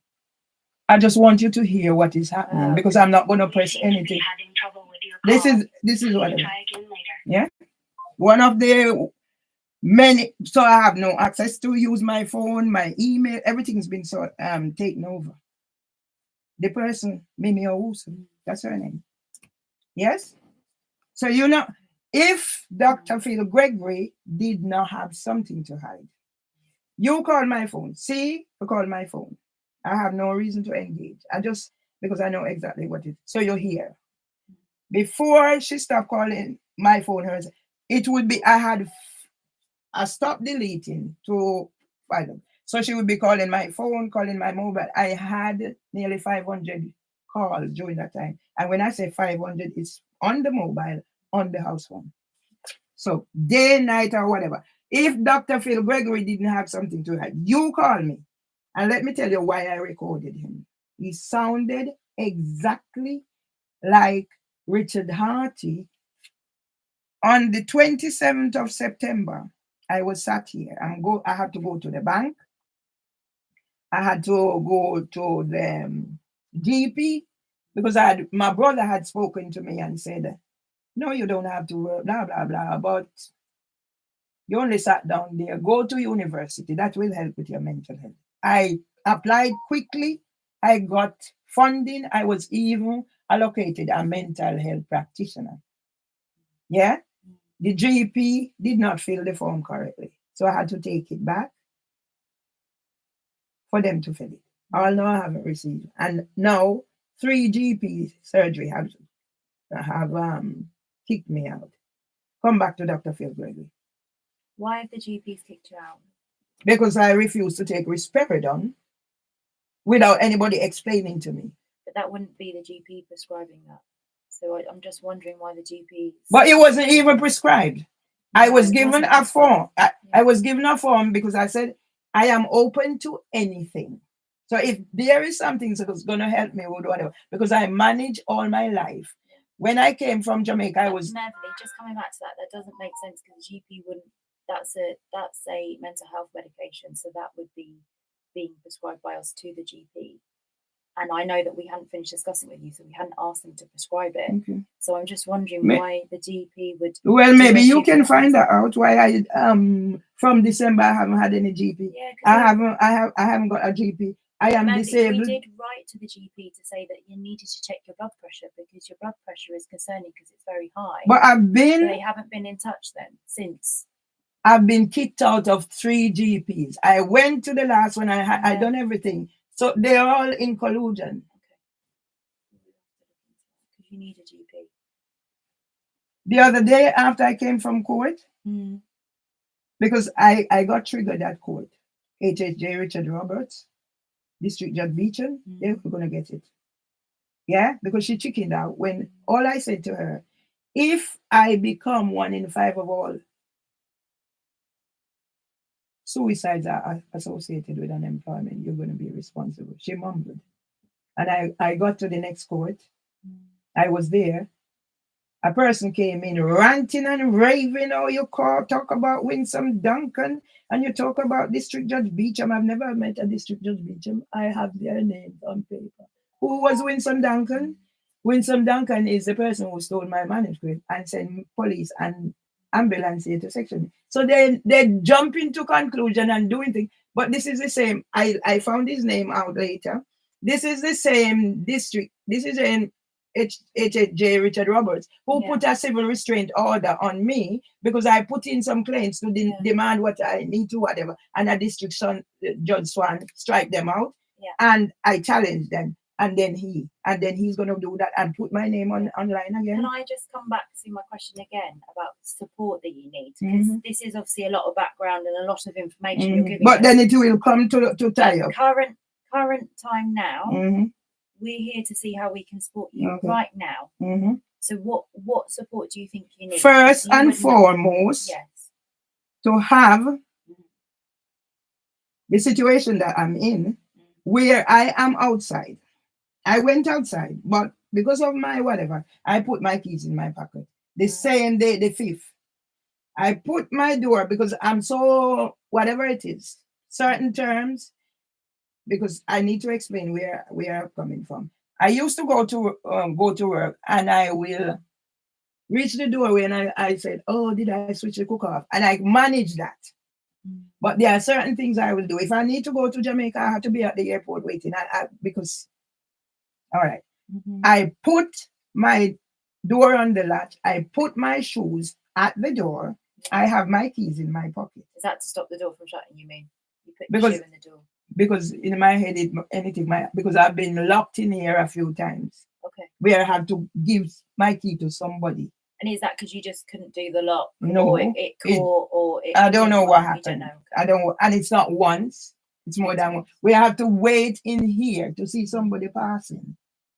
I just want you to hear what is happening because I'm not going to press anything. Having trouble with your call. This is what I mean. Try again later. Yeah. One of the many, so I have no access to use my phone, my email, everything's been taken over. The person, Mimi Owusu, that's her name. Yes? So you know, if Dr. Phil Gregory did not have something to hide, you call my phone. See, you call my phone. I have no reason to engage. Because I know exactly what it is. So you're here. Before she stopped calling my phone, hers, it would be, I stopped deleting to find them. So she would be calling my phone, calling my mobile. I had nearly 500 calls during that time. And when I say 500, it's on the mobile, on the house phone. So day, night, or whatever. If Dr. Phil Gregory didn't have something to hide, you call me. And let me tell you why I recorded him. He sounded exactly like Richard Harty. On the 27th of September, I was sat here. I had to go to the bank. I had to go to the GP because my brother had spoken to me and said, no, you don't have to work, blah, blah, blah. But you only sat down there. Go to university. That will help with your mental health. I applied quickly. I got funding. I was even allocated a mental health practitioner. Yeah? The GP did not fill the form correctly. So I had to take it back for them to fill it. Although I haven't received. And now 3 GP surgery have kicked me out. Come back to Dr. Phil Gregory. Why have the GPs kicked you out? Because I refuse to take risperidone without anybody explaining to me. But that wouldn't be the GP prescribing that. So I'm just wondering why the GP. But it wasn't even prescribed. I was given a form. I was given a form because I said, I am open to anything. So if there is something that's going to help me with whatever, because I manage all my life. When I came from Jamaica, I was... Mervelee, just coming back to that doesn't make sense because the GP wouldn't, that's a mental health medication. So that would be being prescribed by us to the GP. And I know that we hadn't finished discussing with you, so we hadn't asked them to prescribe it. Okay. So I'm just wondering why the GP would... Well, maybe you can find that out why I from December I haven't had any GP. Yeah, I haven't got a GP. I am disabled. We did write to the GP to say that you needed to check your blood pressure because your blood pressure is concerning because it's very high. But they haven't been in touch then since. I've been kicked out of 3 GPs. I went to the last one. I done everything. So they're all in collusion. Okay. Because you need a GP. The other day after I came from court, because I got triggered at court, HHJ Richard Roberts, District Judge Beecham, they're going to get it. Yeah, because she chickened out when all I said to her, if I become 1 in 5 of all suicides are associated with unemployment, you're going to be responsible. She mumbled. And I got to the next court. I was there. A person came in ranting and raving. Oh, you talk about Winsome Duncan and you talk about District Judge Beecham. I've never met a District Judge Beecham. I have their names on paper. Who was Winsome Duncan? Winsome Duncan is the person who stole my manuscript and sent police and ambulance here to section. So they jump into conclusion and doing things. But this is the same. I found his name out later. This is the same district. This is an HHJ Richard Roberts who put a civil restraint order on me because I put in some claims to demand what I need to, whatever. And a district Judge Swan strike them out. Yeah. And I challenged them. And then he's going to do that and put my name online again. Can I just come back to my question again about support that you need? Because this is obviously a lot of background and a lot of information you're giving But us. then it will come to tie up. Current current time now, Mm-hmm. we're here to see how we can support you Okay. right now. Mm-hmm. So what support do you think you need? First You and would know- foremost, Yes. to have the situation that I'm in, where I am outside. I went outside, but because of my whatever, I put my keys in my pocket. The same day, the 5th, I put my door because I'm so whatever it is, certain terms, because I need to explain where we are coming from. I used to go to work, and I will reach the doorway, and I said, "Oh, did I switch the cook off?" And I manage that. But there are certain things I will do. If I need to go to Jamaica, I have to be at the airport waiting. Because all right, I put my door on the latch. I put my shoes at the door. I have my keys in my pocket. Is that to stop the door from shutting, you mean? You put Because- your shoe in the door. Because in my head, because I've been locked in here a few times Okay. where I had to give my key to somebody. And is that because you just couldn't do the lock? No, Or it caught, or it... I don't know what You happened. don't know. I don't, and it's not once. It's more than one. We have to wait in here to see somebody passing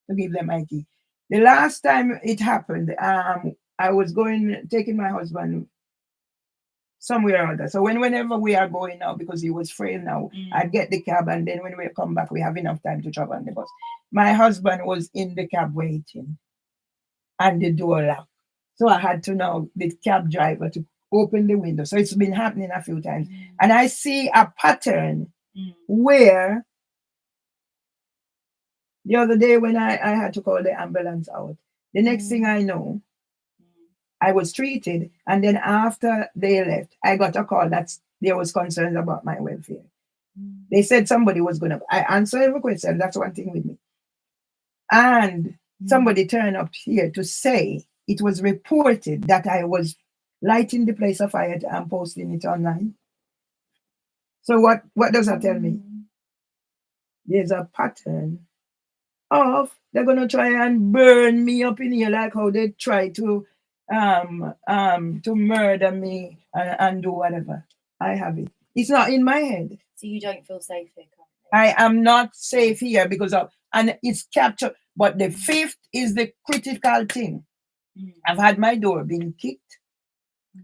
to give them my key. The last time it happened, I was taking my husband somewhere or other. So whenever we are going now, because he was frail now, I'd get the cab, and then when we come back, we have enough time to travel on the bus. My husband was in the cab waiting, and the door locked. So I had to now the cab driver to open the window. So it's been happening a few times. And I see a pattern where the other day when I had to call the ambulance out, the next thing I know, I was treated. And then after they left, I got a call that there was concerns about my welfare. They said somebody was going to, I answered every question. That's one thing with me. And somebody turned up here to say it was reported that I was lighting the place of fire and posting it online. So what does that tell me? There's a pattern of they're gonna try and burn me up in here, like how they try to murder me and do whatever. I have it. It's not in my head. So you don't feel safe here currently? I am not safe here because of, and it's captured. But the 5th is the critical thing. I've had my door being kicked,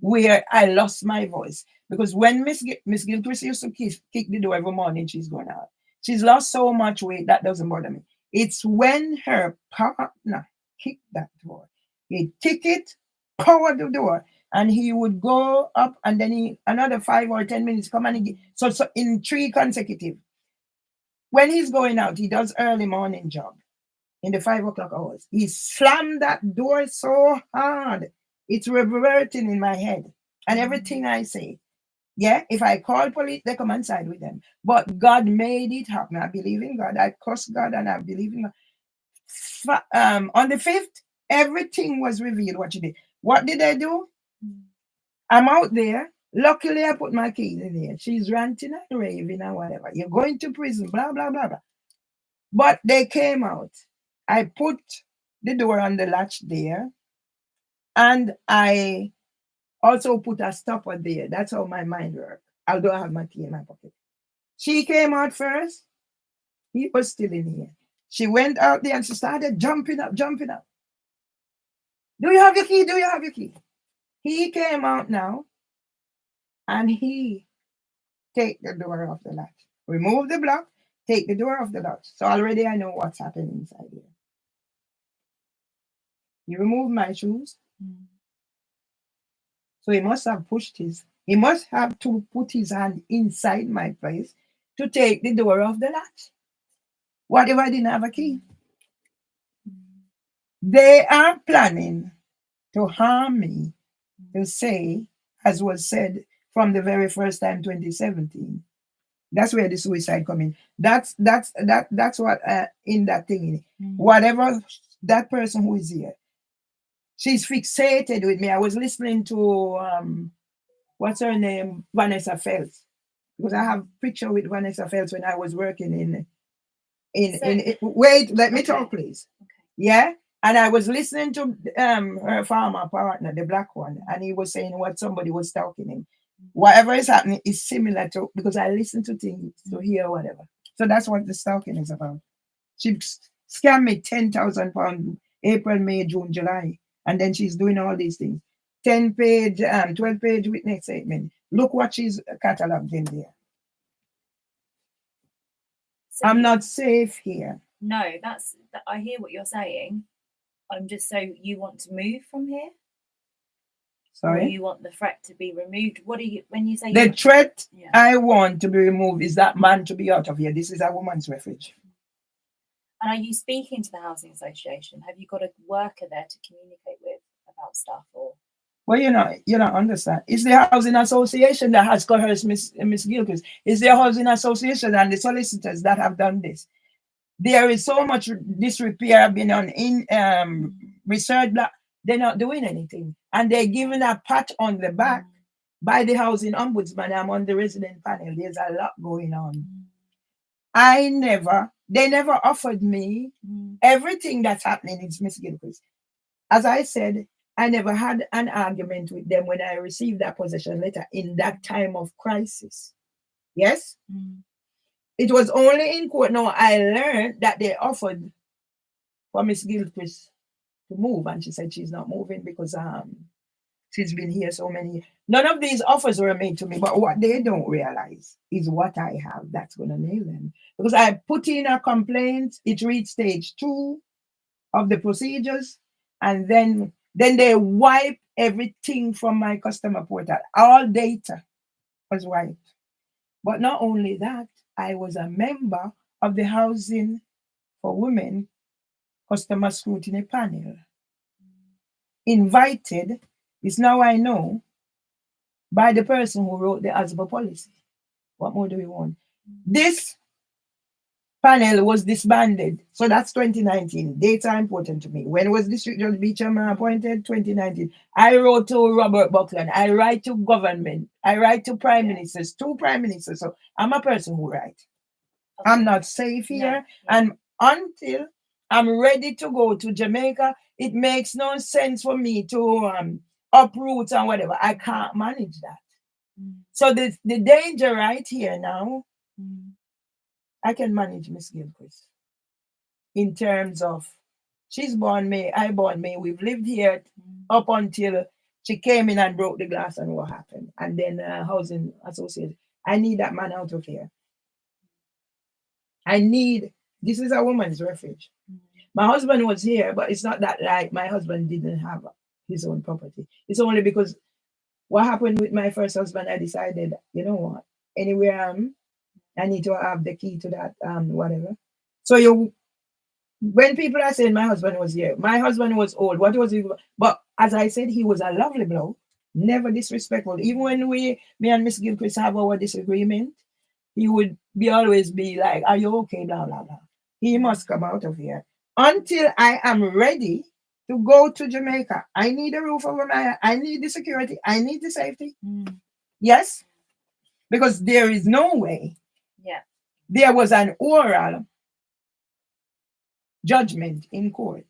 where I lost my voice. Because when Miss Gilchrist used to kick the door every morning, she's going out. She's lost so much weight, that doesn't bother me. It's when her partner kicked that door. He'd kick it, power the door, and he would go up, and then another 5 or 10 minutes come and so in 3 consecutive. When he's going out, he does early morning job in the 5 o'clock hours. He slammed that door so hard, it's reverberating in my head. And everything I say, yeah, if I call police, they come and side with them. But God made it happen. I believe in God. I trust God, and I believe in God. On the 5th, everything was revealed what you did. What did I do? I'm out there. Luckily, I put my keys in there. She's ranting and raving and whatever. You're going to prison, blah, blah, blah, blah. But they came out. I put the door on the latch there, and I also put a stopper there. That's how my mind works, although I have my key in my pocket. She came out first. He was still in here. She went out there and she started jumping up. Do you have your key? Do you have your key? He came out now, and he take the door off the latch. Remove the block, take the door off the latch. So already I know what's happening inside here. He removed my shoes. So he must have he must have to put his hand inside my place to take the door off the latch. What if I didn't have a key? They are planning to harm me, to say, as was said from the very first time, 2017. That's where the suicide come in. That's what in that thing. Whatever that person who is here, she's fixated with me. I was listening to what's her name, Vanessa Feltz, because I have a picture with Vanessa Feltz when I was working in wait, let me talk, please. Okay. Yeah, and I was listening to her farmer partner, the black one, and he was saying what somebody was talking him. Whatever is happening is similar to, because I listen to things to hear whatever. So that's what the stalking is about. She scammed me £10,000 April, May, June, July. And then she's doing all these things. 10-page, 12-page witness statement. Look what she's cataloged in there. So I'm not safe here. No, I hear what you're saying. I'm just so you want to move from here? Or Sorry? you want the threat to be removed? What do you, when you say The threat Yeah. I want to be removed is that man to be out of here. This is a woman's refuge. And are you speaking to the housing association? Have you got a worker there to communicate with about stuff? Or Well, you don't understand. It's the housing association that has coerced Miss Gilchrist. It's the housing association and the solicitors that have done this. There is so much disrepair being on in research that they're not doing anything, and they're given a pat on the back by the housing ombudsman. I'm on the resident panel. There's a lot going on. They never offered me everything that's happening in Miss Gilchrist. As I said, I never had an argument with them when I received that possession letter in that time of crisis. Yes? It was only in court now I learned that they offered for Miss Gilchrist to move, and she said she's not moving because she's been here so many years. None of these offers were made to me, but what they don't realize is what I have that's going to nail them. Because I put in a complaint, it reached stage 2 of the procedures, and then they wipe everything from my customer portal. All data was wiped. But not only that, I was a member of the Housing for Women Customer Scrutiny Panel. Invited, is now I know, by the person who wrote the ASBA policy. What more do we want? This panel was disbanded. So that's 2019. Dates are important to me. When was District Judge Beecham appointed? 2019. I wrote to Robert Buckland. I write to government. I write to prime ministers, 2 prime ministers. So I'm a person who writes. Okay. I'm not safe here. And until I'm ready to go to Jamaica, it makes no sense for me to uproot and whatever. I can't manage that. So the danger right here now, I can manage Miss Gilchrist in terms of she's born May, I born May. We've lived here up until she came in and broke the glass and what happened. And then housing association. I need that man out of here. This is a woman's refuge. My husband was here, but it's not that like my husband didn't have his own property. It's only because what happened with my first husband, I decided, you know what, anywhere I need to have the key to that, whatever. So when people are saying my husband was here, my husband was old. What was he? But as I said, he was a lovely bloke, never disrespectful. Even when me and Miss Gilchrist have our disagreement, he would always be like, "Are you okay?" Blah blah blah. He must come out of here until I am ready to go to Jamaica. I need a roof over my head. I need the security. I need the safety. Yes, because there is no way. Yeah. There was an oral judgment in court.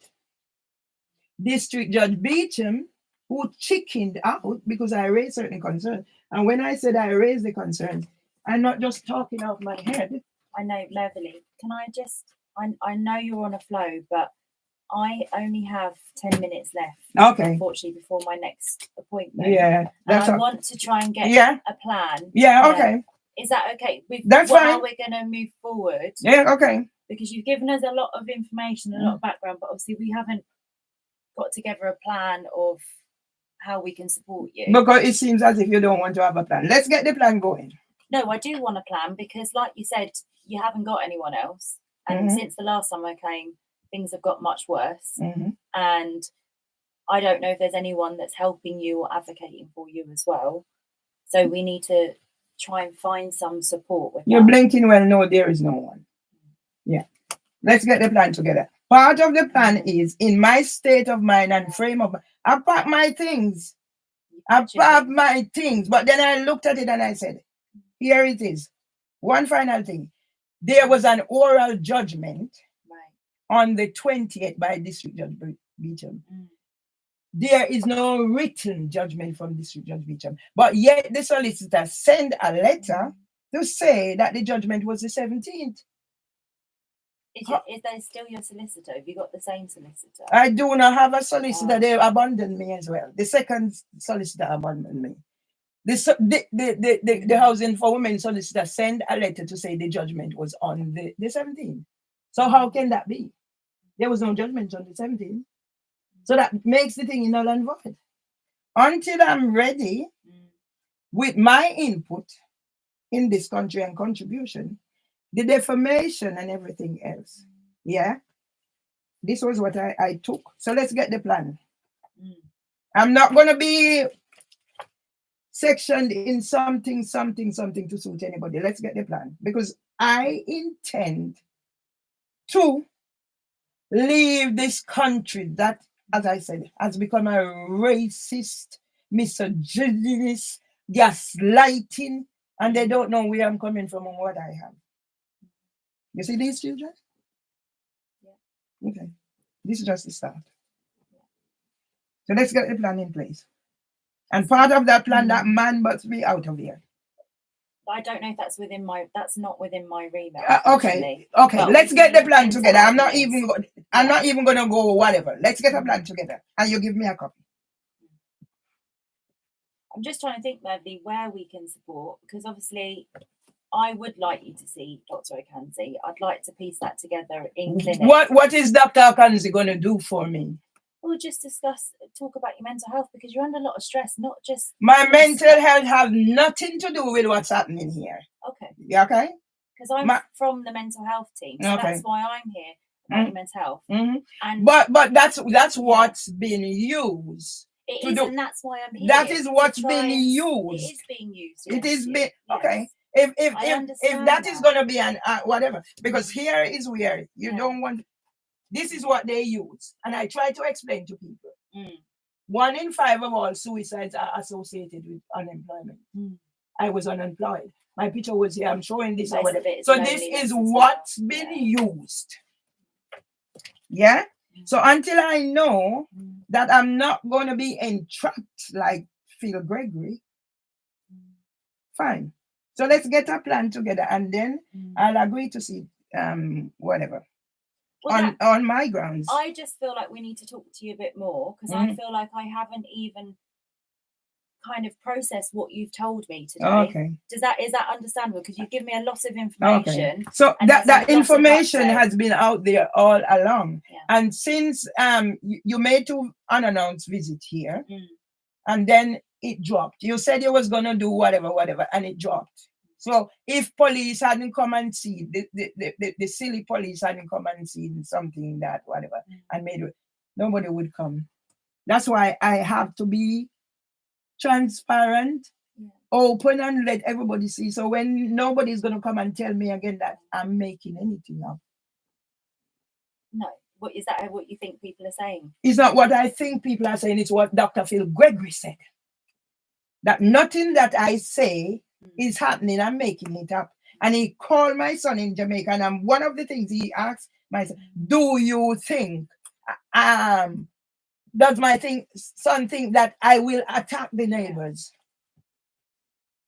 District Judge Beecham, who chickened out because I raised certain concerns. And when I said I raised the concerns, I'm not just talking out my head. I know, Mervelee, can I just, I know you're on a flow, but I only have 10 minutes left. Okay. Unfortunately, before my next appointment. Yeah. And I want to try and get a plan. Yeah, okay. Is that okay? That's fine. How we're going to move forward? Yeah, okay. Because you've given us a lot of information, a lot of background, but obviously we haven't got together a plan of how we can support you. Because it seems as if you don't want to have a plan. Let's get the plan going. No, I do want a plan because, like you said, you haven't got anyone else. And since the last time I came, things have got much worse. And I don't know if there's anyone that's helping you or advocating for you as well. So we need to try and find some support with You're blinking well, no, there is no one. Yeah. Let's get the plan together. Part of the plan is in my state of mind and frame of mind. I packed my things. But then I looked at it and I said, here it is. One final thing. There was an oral judgment on the 20th by District Judge Beecham. There is no written judgment from District Judge Beecham. But yet the solicitor sent a letter to say that the judgment was the 17th. Is there still your solicitor? Have you got the same solicitor? I do not have a solicitor. They abandoned me as well. The second solicitor abandoned me. The Housing for Women solicitor sent a letter to say the judgment was on the 17th. So how can that be? There was no judgment on the 17th. So that makes the thing null and void. Until I'm ready with my input in this country and contribution, the defamation and everything else. Yeah. This was what I took. So let's get the plan. I'm not going to be sectioned in something to suit anybody. Let's get the plan. Because I intend to leave this country that, as I said, has become a racist, misogynist, gaslighting, and they don't know where I'm coming from and what I have. You see these children? Yeah. Okay. This is just the start. So let's get the plan in place. And part of that plan, that man must be out of here. I don't know if that's not within my remit. Okay. Well, let's get the plan together. I'm not even going to go whatever. Let's get a plan together, and you give me a copy. I'm just trying to think, Mervelee, where we can support, because obviously I would like you to see Dr. Okanzi. I'd like to piece that together in clinic. What is Dr. Okanzi going to do for me? We'll just talk about your mental health, because you're under a lot of stress, not just... My mental health has nothing to do with what's happening here. Okay. Yeah, okay? Because I'm from the mental health team, so that's why I'm here about your mental health. And but that's what's been used. It is, and that's why I'm here. That is what's been used. It is being used. It is being okay. If that is going to be an whatever, because here is where you don't want. This is what they use, and I try to explain to people. 1 in 5 of all suicides are associated with unemployment. I was unemployed. My picture was here. I'm showing this or whatever. So this is what's been used. Yeah. So until I know that I'm not going to be entrapped like Phil Gregory, fine. So let's get a plan together, and then I'll agree to see whatever. Well, on my grounds. I just feel like we need to talk to you a bit more, because I feel like I haven't even kind of processed what you've told me today. Okay. Is that understandable? Because you give me a lot of information. Okay. So that information has been out there all along. Yeah. And since you made 2 unannounced visits here, and then it dropped. You said you was gonna do whatever, and it dropped. So if police hadn't come and seen, the silly police hadn't come and seen something that whatever and made it, nobody would come. That's why I have to be transparent, open, and let everybody see. So when nobody's going to come and tell me again that I'm making anything up. No. What is that? What you think people are saying? It's not what I think people are saying. It's what Dr. Phil Gregory said. That nothing that I say is happening. I'm making it up. And he called my son in Jamaica, and one of the things he asked my son, do you think, does my son think that I will attack the neighbors?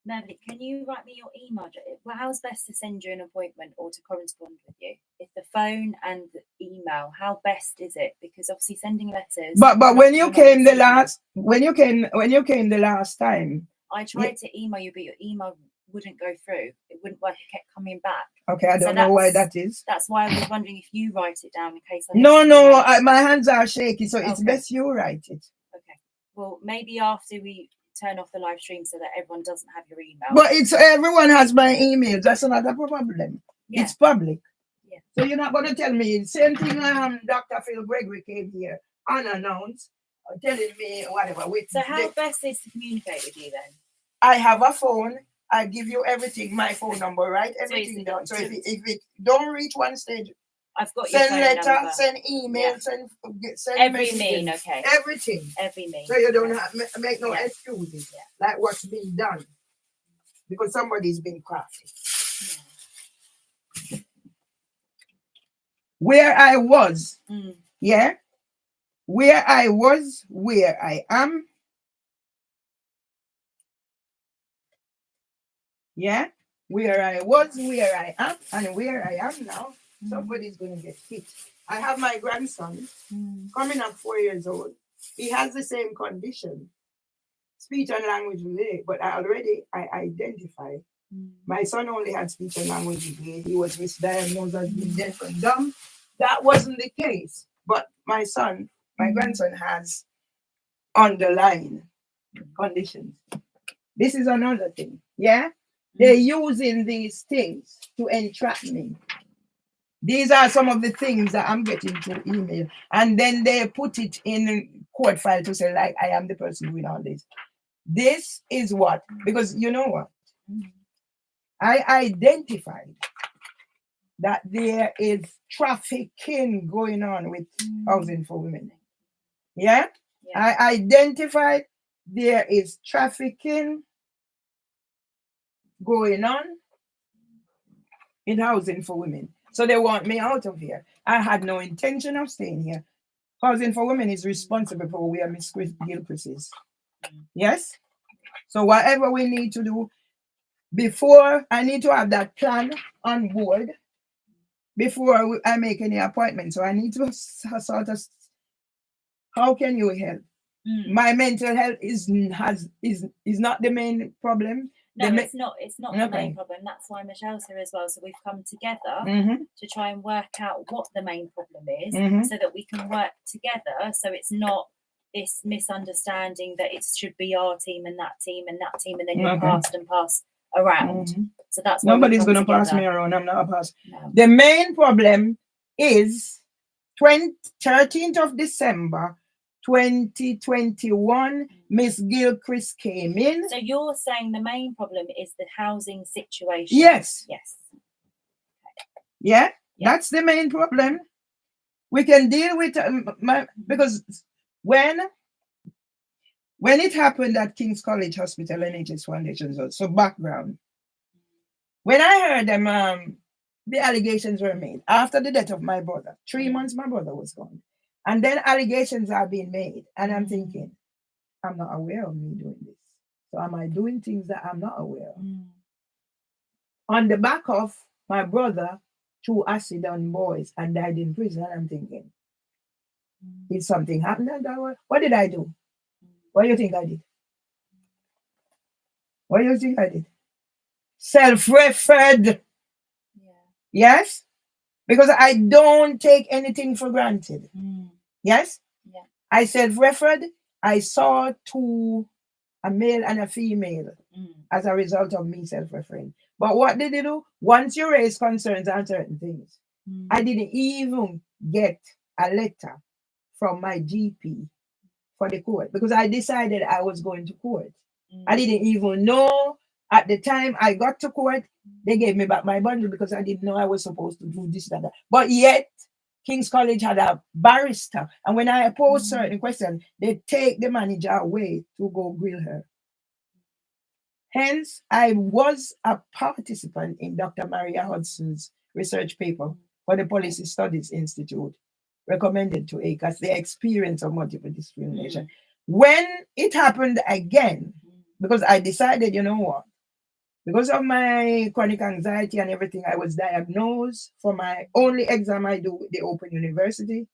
Mervelee, can you write me your email address? Well, how's best to send you an appointment or to correspond with you? If the phone and the email, how best is it? Because obviously sending letters. But when you came the last time, I tried to email you, but your email wouldn't go through. It wouldn't work. It kept coming back. Okay, I don't know why that is. That's why I was wondering if you write it down in case I... my hands are shaky, so it's best you write it. Okay. Well, maybe after we turn off the live stream so that everyone doesn't have your email. But everyone has my email. That's not a problem. Yeah. It's public. Yeah. So you're not going to tell me. Same thing. Dr. Phil Gregory came here unannounced, telling me whatever. So how best is to communicate with you then? I have a phone. I give you everything, my phone number, right? Everything down. So if it don't reach one stage, I've got your send letter, send email, send every mean, okay. Everything. Every mean. So you don't have, make no excuses like what's being done. Because somebody's been crafty. Where I was, where I was, where I am. Yeah, where I was, where I am, and where I am now. Somebody's going to get hit. I have my grandson coming up 4 years old. He has the same condition, speech and language delay, but I identified. My son only had speech and language delay. He was misdiagnosed as being deaf and dumb. That wasn't the case. But my grandson has underlying conditions. This is another thing. Yeah? They're using these things to entrap me. These are some of the things that I'm getting through email. And then they put it in a court file to say, like, I am the person doing all this. This is what? Because you know what? I identified that there is trafficking going on with housing for women. Yeah? I identified there is trafficking going on in housing for women. So they want me out of here. I had no intention of staying here. Housing for women is responsible for where Miss Gilchrist is. Yes? So whatever we need to do, before I need to have that plan on board before I make any appointment. So I need to sort of, how can you help? My mental health is not the main problem. No, it's not. It's not the main problem. That's why Michelle's here as well. So we've come together to try and work out what the main problem is, so that we can work together. So it's not this misunderstanding that it should be our team and that team and that team, and then you're passed and passed around. So that's why nobody's going to pass me around. I'm not a pass. No. The main problem is 13th of December. 2021, Miss Gilchrist came in. So you're saying the main problem is the housing situation? Yes. Yes. Yeah, that's the main problem. We can deal with because when it happened at King's College Hospital NHS Foundation, so background. When I heard them, the allegations were made after the death of my brother. 3 months, my brother was gone. And then allegations are being made. And I'm thinking, I'm not aware of me doing this. So am I doing things that I'm not aware of? On the back of my brother threw acid on boys and died in prison. And I'm thinking, did something happen? What did I do? What do you think I did? What do you think I did? Self-referred. Yes? Because I don't take anything for granted. Yes? Yeah. I self-referred. I saw two, a male and a female, as a result of me self-referring. But what did they do? Once you raise concerns on certain things, I didn't even get a letter from my GP for the court because I decided I was going to court. I didn't even know at the time I got to court, they gave me back my bundle because I didn't know I was supposed to do this and that. But yet, King's College had a barrister. And when I pose certain questions, they take the manager away to go grill her. Hence, I was a participant in Dr. Maria Hudson's research paper for the Policy Studies Institute, recommended to ACAS, the experience of multiple discrimination. When it happened again, because I decided, you know what? Because of my chronic anxiety and everything, I was diagnosed for my only exam I do with the Open University,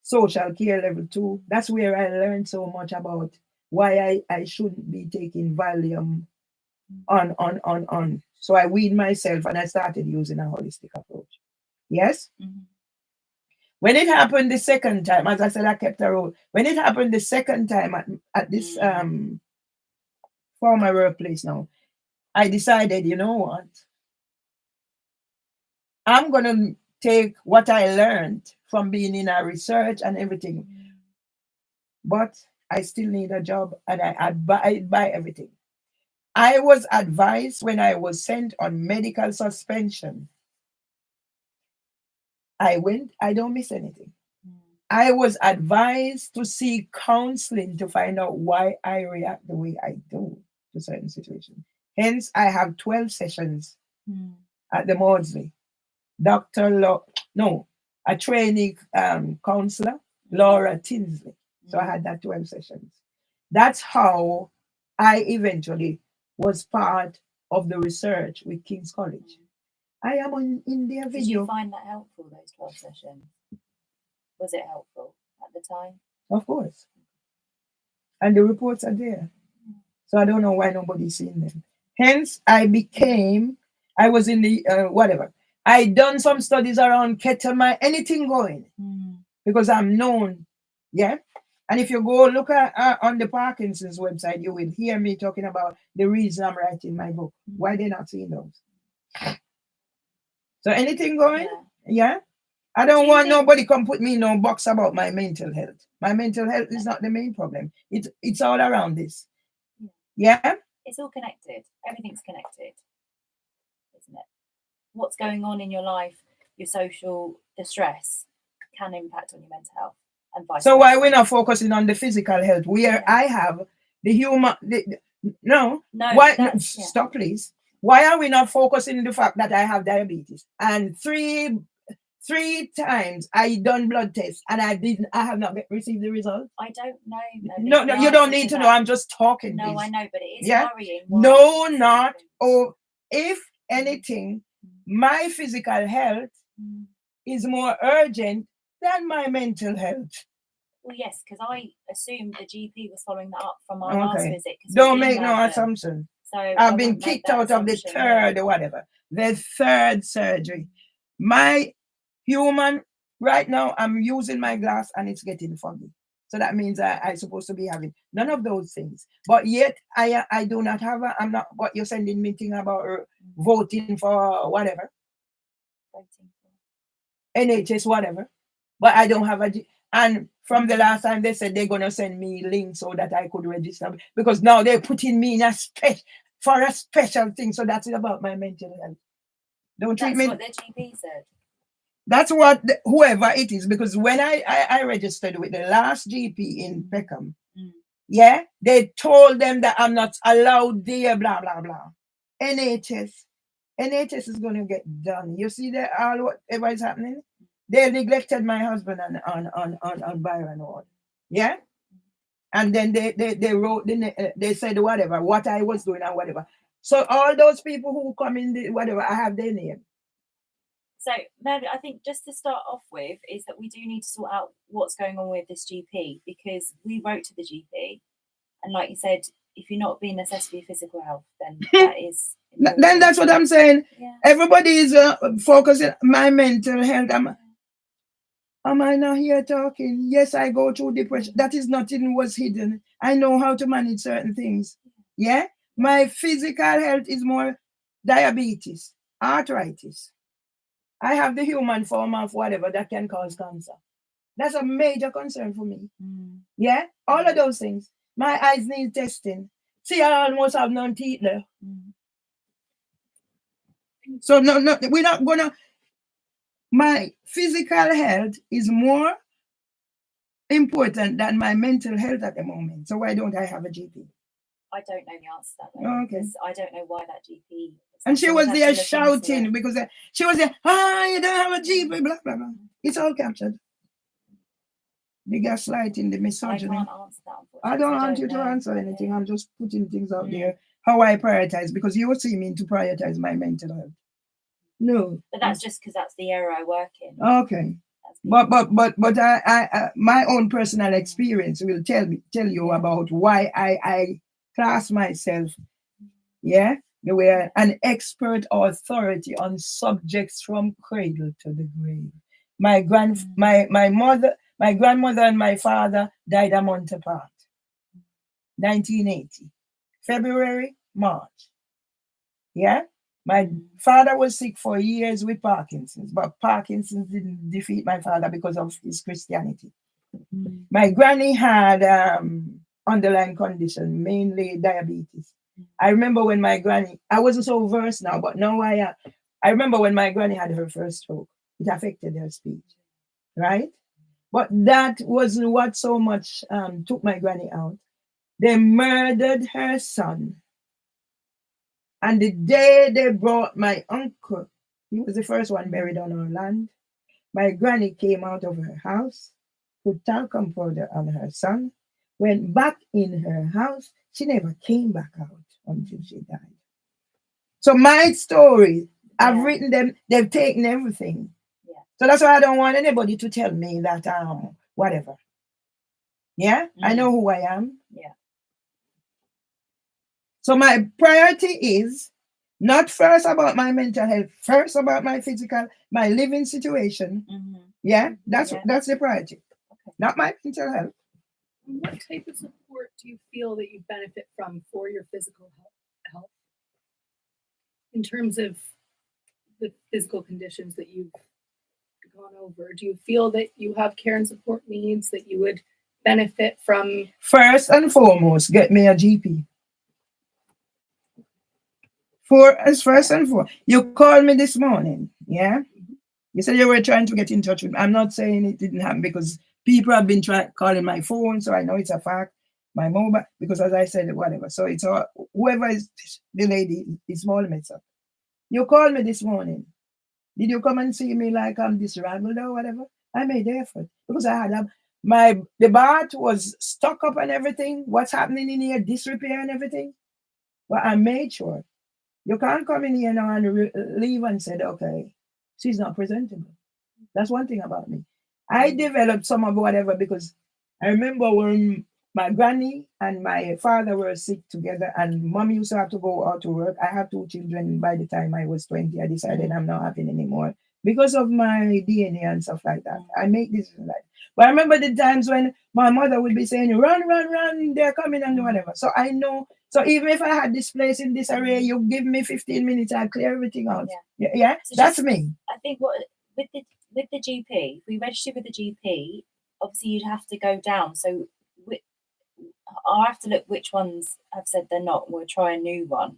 social care level 2. That's where I learned so much about why I shouldn't be taking Valium on. So I weaned myself and I started using a holistic approach. Yes? When it happened the second time, as I said, I kept a roll. When it happened the second time at this former workplace now, I decided, you know what? I'm going to take what I learned from being in our research and everything, but I still need a job and I abide by everything. I was advised when I was sent on medical suspension. I went, I don't miss anything. I was advised to seek counseling to find out why I react the way I do to certain situations. Hence, I have 12 sessions at the Maudsley. A trainee counselor, Laura Tinsley. So I had that 12 sessions. That's how I eventually was part of the research with King's College. I am in their Did video. you find that helpful, those 12 sessions? Was it helpful at the time? Of course. And the reports are there. So I don't know why nobody's seen them. Hence, I was in the, whatever. I done some studies around ketamine, anything going. Because I'm known. Yeah. And if you go look at on the Parkinson's website, you will hear me talking about the reason I'm writing my book. Why they're not seeing those. So anything going? Yeah. I don't want nobody come put me in no box about my mental health. My mental health is not the main problem. It's all around this. Yeah? It's all connected. Everything's connected, isn't it? What's going on in your life, your social distress can impact on your mental health and vice versa. So why we're not focusing on the physical health where I have the human... Stop please. Why are we not focusing on the fact that I have diabetes? And three times I done blood tests and I have not received the result. I don't know. No, you don't need to know. I'm just talking. No, please. I know, but it is worrying. No, not. Or if anything, my physical health is more urgent than my mental health. Well, yes, because I assumed the GP was following that up from my last visit. Don't make no assumption. So I've been kicked out of the third or whatever. The third surgery. My human, right now, I'm using my glass and it's getting foggy. So that means I'm supposed to be having none of those things. But yet, I do not have I'm not what you're sending me thing about voting for whatever. NHS, whatever. But I don't have and from the last time they said they're going to send me links so that I could register because now they're putting me in a special thing. So that's about my mental health. Don't treat me. That's what the GP said. That's what whoever it is, because when I registered with the last GP in Peckham, they told them that I'm not allowed there, blah, blah, blah. NHS is going to get done. You see that all whatever is happening? They neglected my husband on Byron Ward. Yeah? And then they wrote, they said whatever, what I was doing and whatever. So all those people who come in, whatever, I have their name. So, Mervelee, I think just to start off with is that we do need to sort out what's going on with this GP because we wrote to the GP and like you said, if you're not being assessed for your physical health, then that is... Then that's what I'm saying. Yeah. Everybody is focusing on my mental health. Am I not here talking? Yes, I go through depression. That is nothing was hidden. I know how to manage certain things. Yeah? My physical health is more diabetes, arthritis. I have the human form of whatever that can cause cancer. That's a major concern for me. Yeah? All of those things. My eyes need testing. See, I almost have none teeth there. So no, we're not gonna... My physical health is more important than my mental health at the moment. So why don't I have a GP? I don't know the answer to that. Because I don't know why that GP... And she was there shouting because she was there, you don't have a GP, blah, blah, blah. It's all captured. The gaslighting, the misogyny. I can't answer that. I don't want you to answer anything. I'm just putting things out there, how I prioritize, because you see me to prioritize my mental health. No. But that's just because that's the area I work in. Okay. But I my own personal experience will tell you about why I class myself, the way an expert authority on subjects from cradle to the grave. My grandmother and my father died a month apart. 1980. February, March. Yeah? My father was sick for years with Parkinson's, but Parkinson's didn't defeat my father because of his Christianity. My granny had underlying condition, mainly diabetes. I remember when my granny, I wasn't so versed now, but now I remember when my granny had her first stroke. It affected her speech, right? But that wasn't what so much took my granny out. They murdered her son. And the day they brought my uncle, he was the first one buried on our land. My granny came out of her house, put talcum powder on her son, went back in her house. She never came back out until she died. So my story, I've Yeah. written them. They've taken everything. Yeah. So that's why I don't want anybody to tell me that whatever. Yeah, I know who I am. Yeah. So my priority is not first about my mental health, first about my physical, my living situation. Yeah, that's the priority. Okay. Not my mental health. What type of support do you feel that you benefit from for your physical health? In terms of the physical conditions that you've gone over, do you feel that you have care and support needs that you would benefit from? First and foremost, get me a GP. First and foremost. You called me this morning, yeah? You said you were trying to get in touch with me. I'm not saying it didn't happen because people have been calling my phone, so I know it's a fact. My mobile, because as I said, whatever. So it's all, whoever is the lady, it's more mess up. You called me this morning. Did you come and see me like I'm disraggled or whatever? I made the effort because I had the bath was stuck up and everything. What's happening in here, disrepair and everything. But I made sure. You can't come in here now and leave and say, okay, she's not presentable. That's one thing about me. I developed some of whatever because I remember when my granny and my father were sick together and mom used to have to go out to work. I had 2 children. By the time I was 20, I decided I'm not having anymore because of my DNA and stuff like that. I make this like. But I remember the times when my mother would be saying, run, run, run, they're coming and whatever. So I know. So even if I had this place in this area, you give me 15 minutes, I'll clear everything out. Yeah? So that's me. I think with the GP, if we register with the GP, obviously you'd have to go down. So I'll have to look which ones have said they're not. We'll try a new one.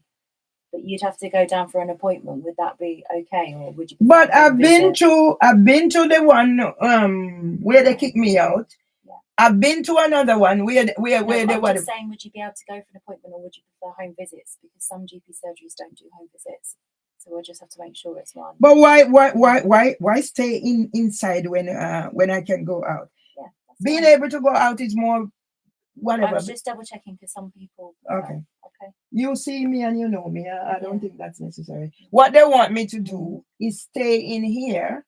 But you'd have to go down for an appointment. Would that be okay, or would you? But I've been to the one where they kicked me out. Yeah. I've been to another one where they were. I'm just saying, would you be able to go for an appointment, or would you prefer home visits? Because some GP surgeries don't do home visits, so we'll just have to make sure it's one. But why stay inside when I can go out? Yeah, being able to go out is more. Whatever. I was just double checking because some people. Okay. You see me and you know me. I don't think that's necessary. What they want me to do is stay in here.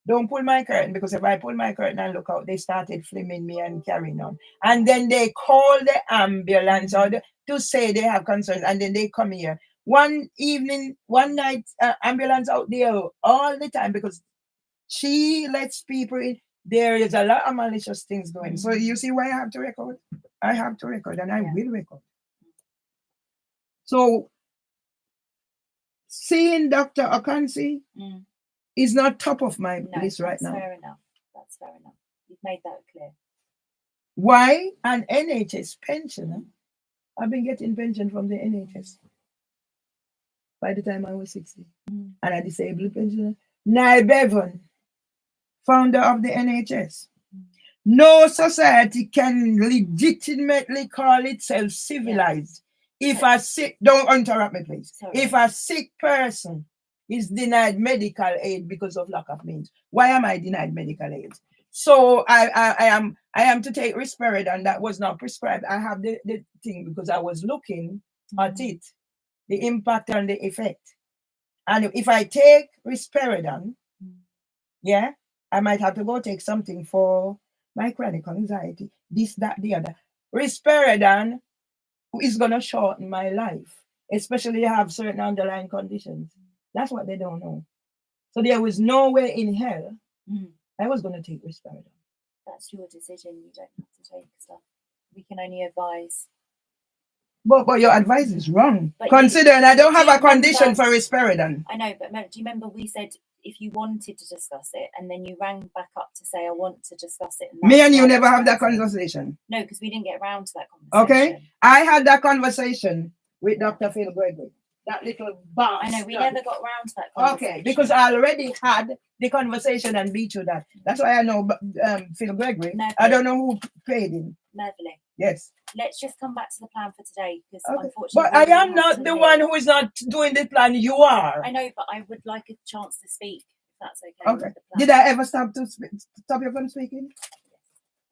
Don't pull my curtain, because if I pull my curtain and look out, they started filming me and carrying on. And then they call the ambulance to say they have concerns, and then they come here. One night, ambulance out there all the time because she lets people in. There is a lot of malicious things going. So you see why I have to record? I have to record, and I will record. So seeing Dr. Consultancy is not top of my list right now. Fair enough. That's fair enough. You've made that clear. Why? An NHS pensioner. I've been getting pension from the NHS by the time I was 60. And a disabled pensioner. Nye Bevan, founder of the NHS. No society can legitimately call itself civilized if a sick, don't interrupt me please. Sorry. If a sick person is denied medical aid because of lack of means. Why am I denied medical aid? So I am to take risperidone that was not prescribed. I have the thing because I was looking at it, the impact and the effect. And if I take risperidone, I might have to go take something for my chronic anxiety, this, that, the other. Risperidone is going to shorten my life, especially if I have certain underlying conditions. That's what they don't know. So there was no way in hell I was going to take risperidone. That's your decision. You don't have to take stuff. We can only advise. But your advice is wrong. Considering I don't have a condition for risperidone. I know, but do you remember we said if you wanted to discuss it, and then you rang back up to say, I want to discuss it. And me and you never have that conversation. No, because we didn't get around to that conversation. Okay. I had that conversation with Dr. Phil Gregory. That little box. I know, we never got around to that conversation. Okay, because I already had the conversation and beat you that. That's why I know Phil Gregory. Mervelee. I don't know who paid him. Mervelee. Yes. Let's just come back to the plan for today, because unfortunately. But I am not the one who is not doing the plan. You are. I know, but I would like a chance to speak, if that's okay. Okay. Did I ever stop you from speaking? Yes.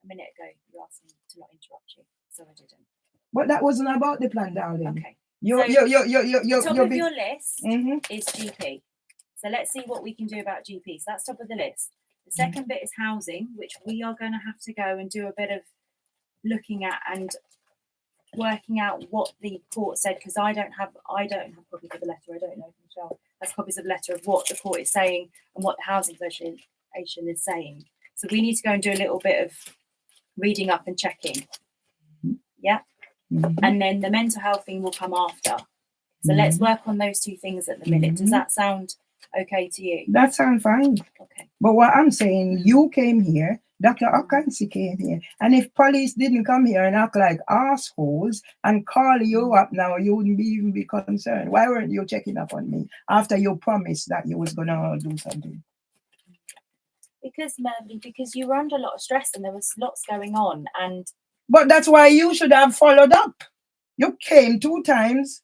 A minute ago, you asked me to not interrupt you, so I didn't. But that wasn't about the plan, darling. Okay. Top of your list is GP. So let's see what we can do about GPs. That's top of the list. The second bit is housing, which we are going to have to go and do a bit of looking at and working out what the court said, because I don't have copies of the letter. I don't know if Michelle has copies of the letter of what the court is saying and what the housing association is saying. So we need to go and do a little bit of reading up and checking. Yeah. And then the mental health thing will come after. So let's work on those two things at the minute. Does that sound okay to you? That sounds fine. Okay. But what I'm saying, you came here, Dr. Consultancy came here, and if police didn't come here and act like assholes and call you up now, you wouldn't even be concerned. Why weren't you checking up on me after you promised that you was gonna do something? Because Mervelee, because you were under a lot of stress and there was lots going on, But that's why you should have followed up. You came 2 times.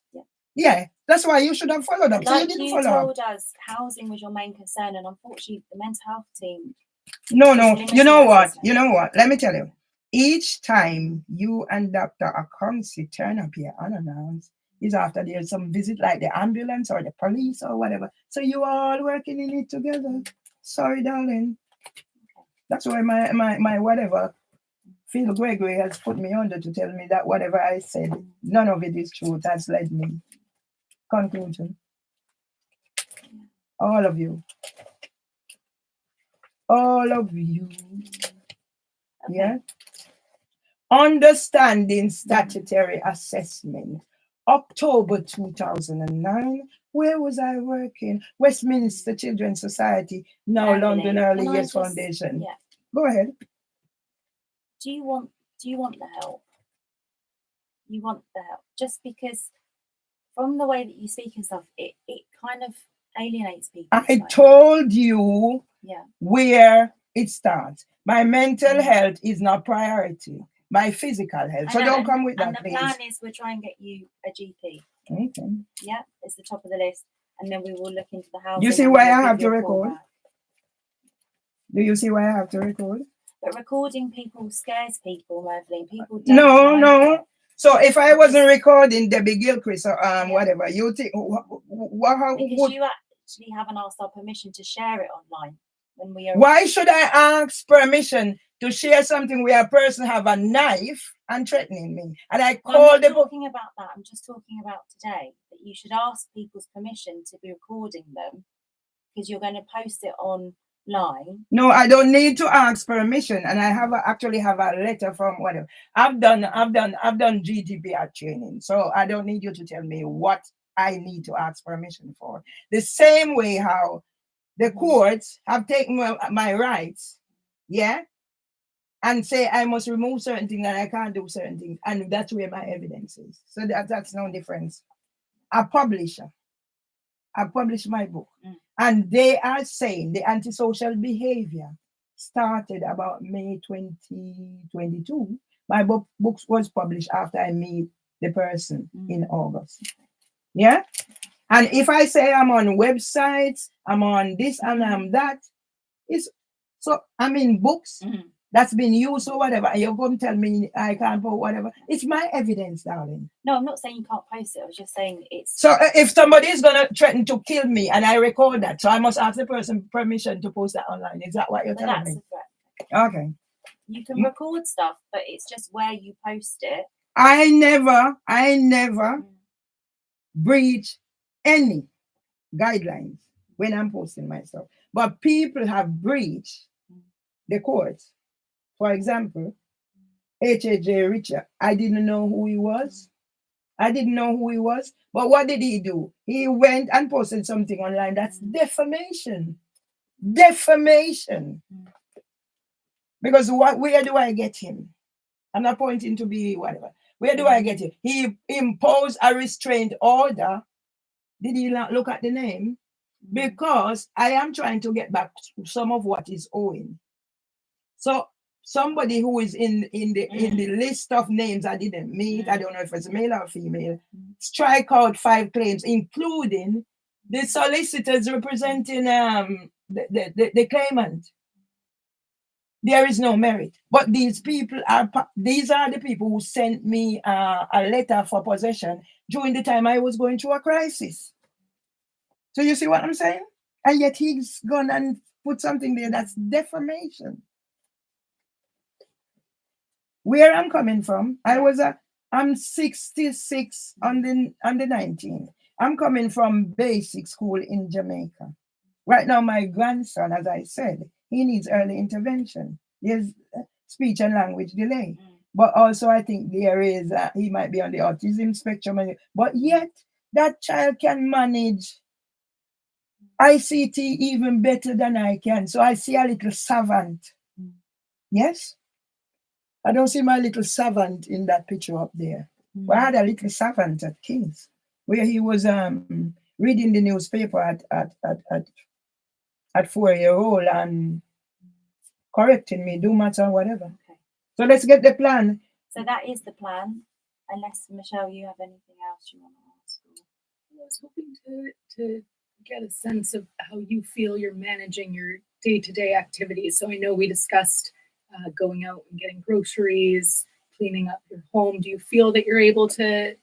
Yeah, that's why you should have followed up. So you didn't follow up. Told us housing was your main concern, and unfortunately the mental health team. No. You know what? Let me tell you. Each time you and Dr. Akonsi turn up here unannounced is after there's some visit like the ambulance or the police or whatever. So you are all working in it together. Sorry, darling. That's why my whatever Phil Gregory has put me under to tell me that whatever I said, none of it is true. That's led me. Conclusion. All of you. All of you. Okay. Yeah. Understanding statutory assessment. October 2009. Where was I working? Westminster Children's Society, now Mervelee. London Early Can I Years just- Foundation. Yeah. Go ahead. Do you want the help? You want the help just because from the way that you speak and stuff, it kind of alienates people. I told you Yeah. where it starts. My mental health is not priority. My physical health. So don't come with that, And the please. plan is we'll try and get you a GP. Okay. Yeah, it's the top of the list, and then we will look into the housing. You see and why we'll I give have you to a call record? back. Do you see why I have to record? But recording people scares people, Mervelee. People don't No. like it. So if I wasn't recording Debbie Gilchrist or Yeah. whatever, you think Because you actually haven't asked our permission to share it online when we are. why should I ask permission to share something where a person have a knife and threatening me? And I Well, call I'm the not talking about that. I'm just talking about today that you should ask people's permission to be recording them because you're going to post it online. No, I don't need to ask permission, and I actually have a letter from whatever. I've done GDPR training, so I don't need you to tell me what I need to ask permission for. The same way how the courts have taken my rights, yeah, and say I must remove certain things and I can't do certain things, and that's where my evidence is. So that's no difference. I publish my book. And they are saying the antisocial behavior started about May 2022. My book was published after I meet the person in August. Yeah? And if I say I'm on websites, I'm on this and I'm that, I'm in books that's been used or whatever, and you're going to tell me I can't put whatever. It's my evidence, darling. No, I'm not saying you can't post it. I was just saying it's. So if somebody is going to threaten to kill me and I record that, so I must ask the person permission to post that online. Is that what you're telling That's me? a threat. Okay. You can record stuff, but it's just where you post it. I never breach any guidelines when I'm posting my stuff. But people have breached the courts. For example, H.A.J. Richard, I didn't know who he was. But what did he do? He went and posted something online. That's defamation. Because where do I get him? I'm not pointing to be whatever. Where do I get him? He imposed a restraint order. Did he not look at the name? Because I am trying to get back some of what is owing. So somebody who is in the list of names I didn't meet, I don't know if it's male or female, strike out 5 claims, including the solicitors representing the claimant. There is no merit. But these are the people who sent me a letter for possession during the time I was going through a crisis. So you see what I'm saying? And yet he's gone and put something there that's defamation. Where I'm coming from, I'm 66 on the 19th. I'm coming from basic school in Jamaica. Right now, my grandson, as I said, he needs early intervention. There's speech and language delay. But also, I think there is, he might be on the autism spectrum. But yet, that child can manage ICT even better than I can. So I see a little savant. Yes? I don't see my little savant in that picture up there. But I had a little savant at King's, where he was reading the newspaper at 4-year-old and correcting me, do matter whatever. Okay. So let's get the plan. So that is the plan. Unless, Michelle, you have anything else you want to ask? I was hoping to get a sense of how you feel you're managing your day-to-day activities. So I know we discussed going out and getting groceries, cleaning up your home. Do you feel that you're able to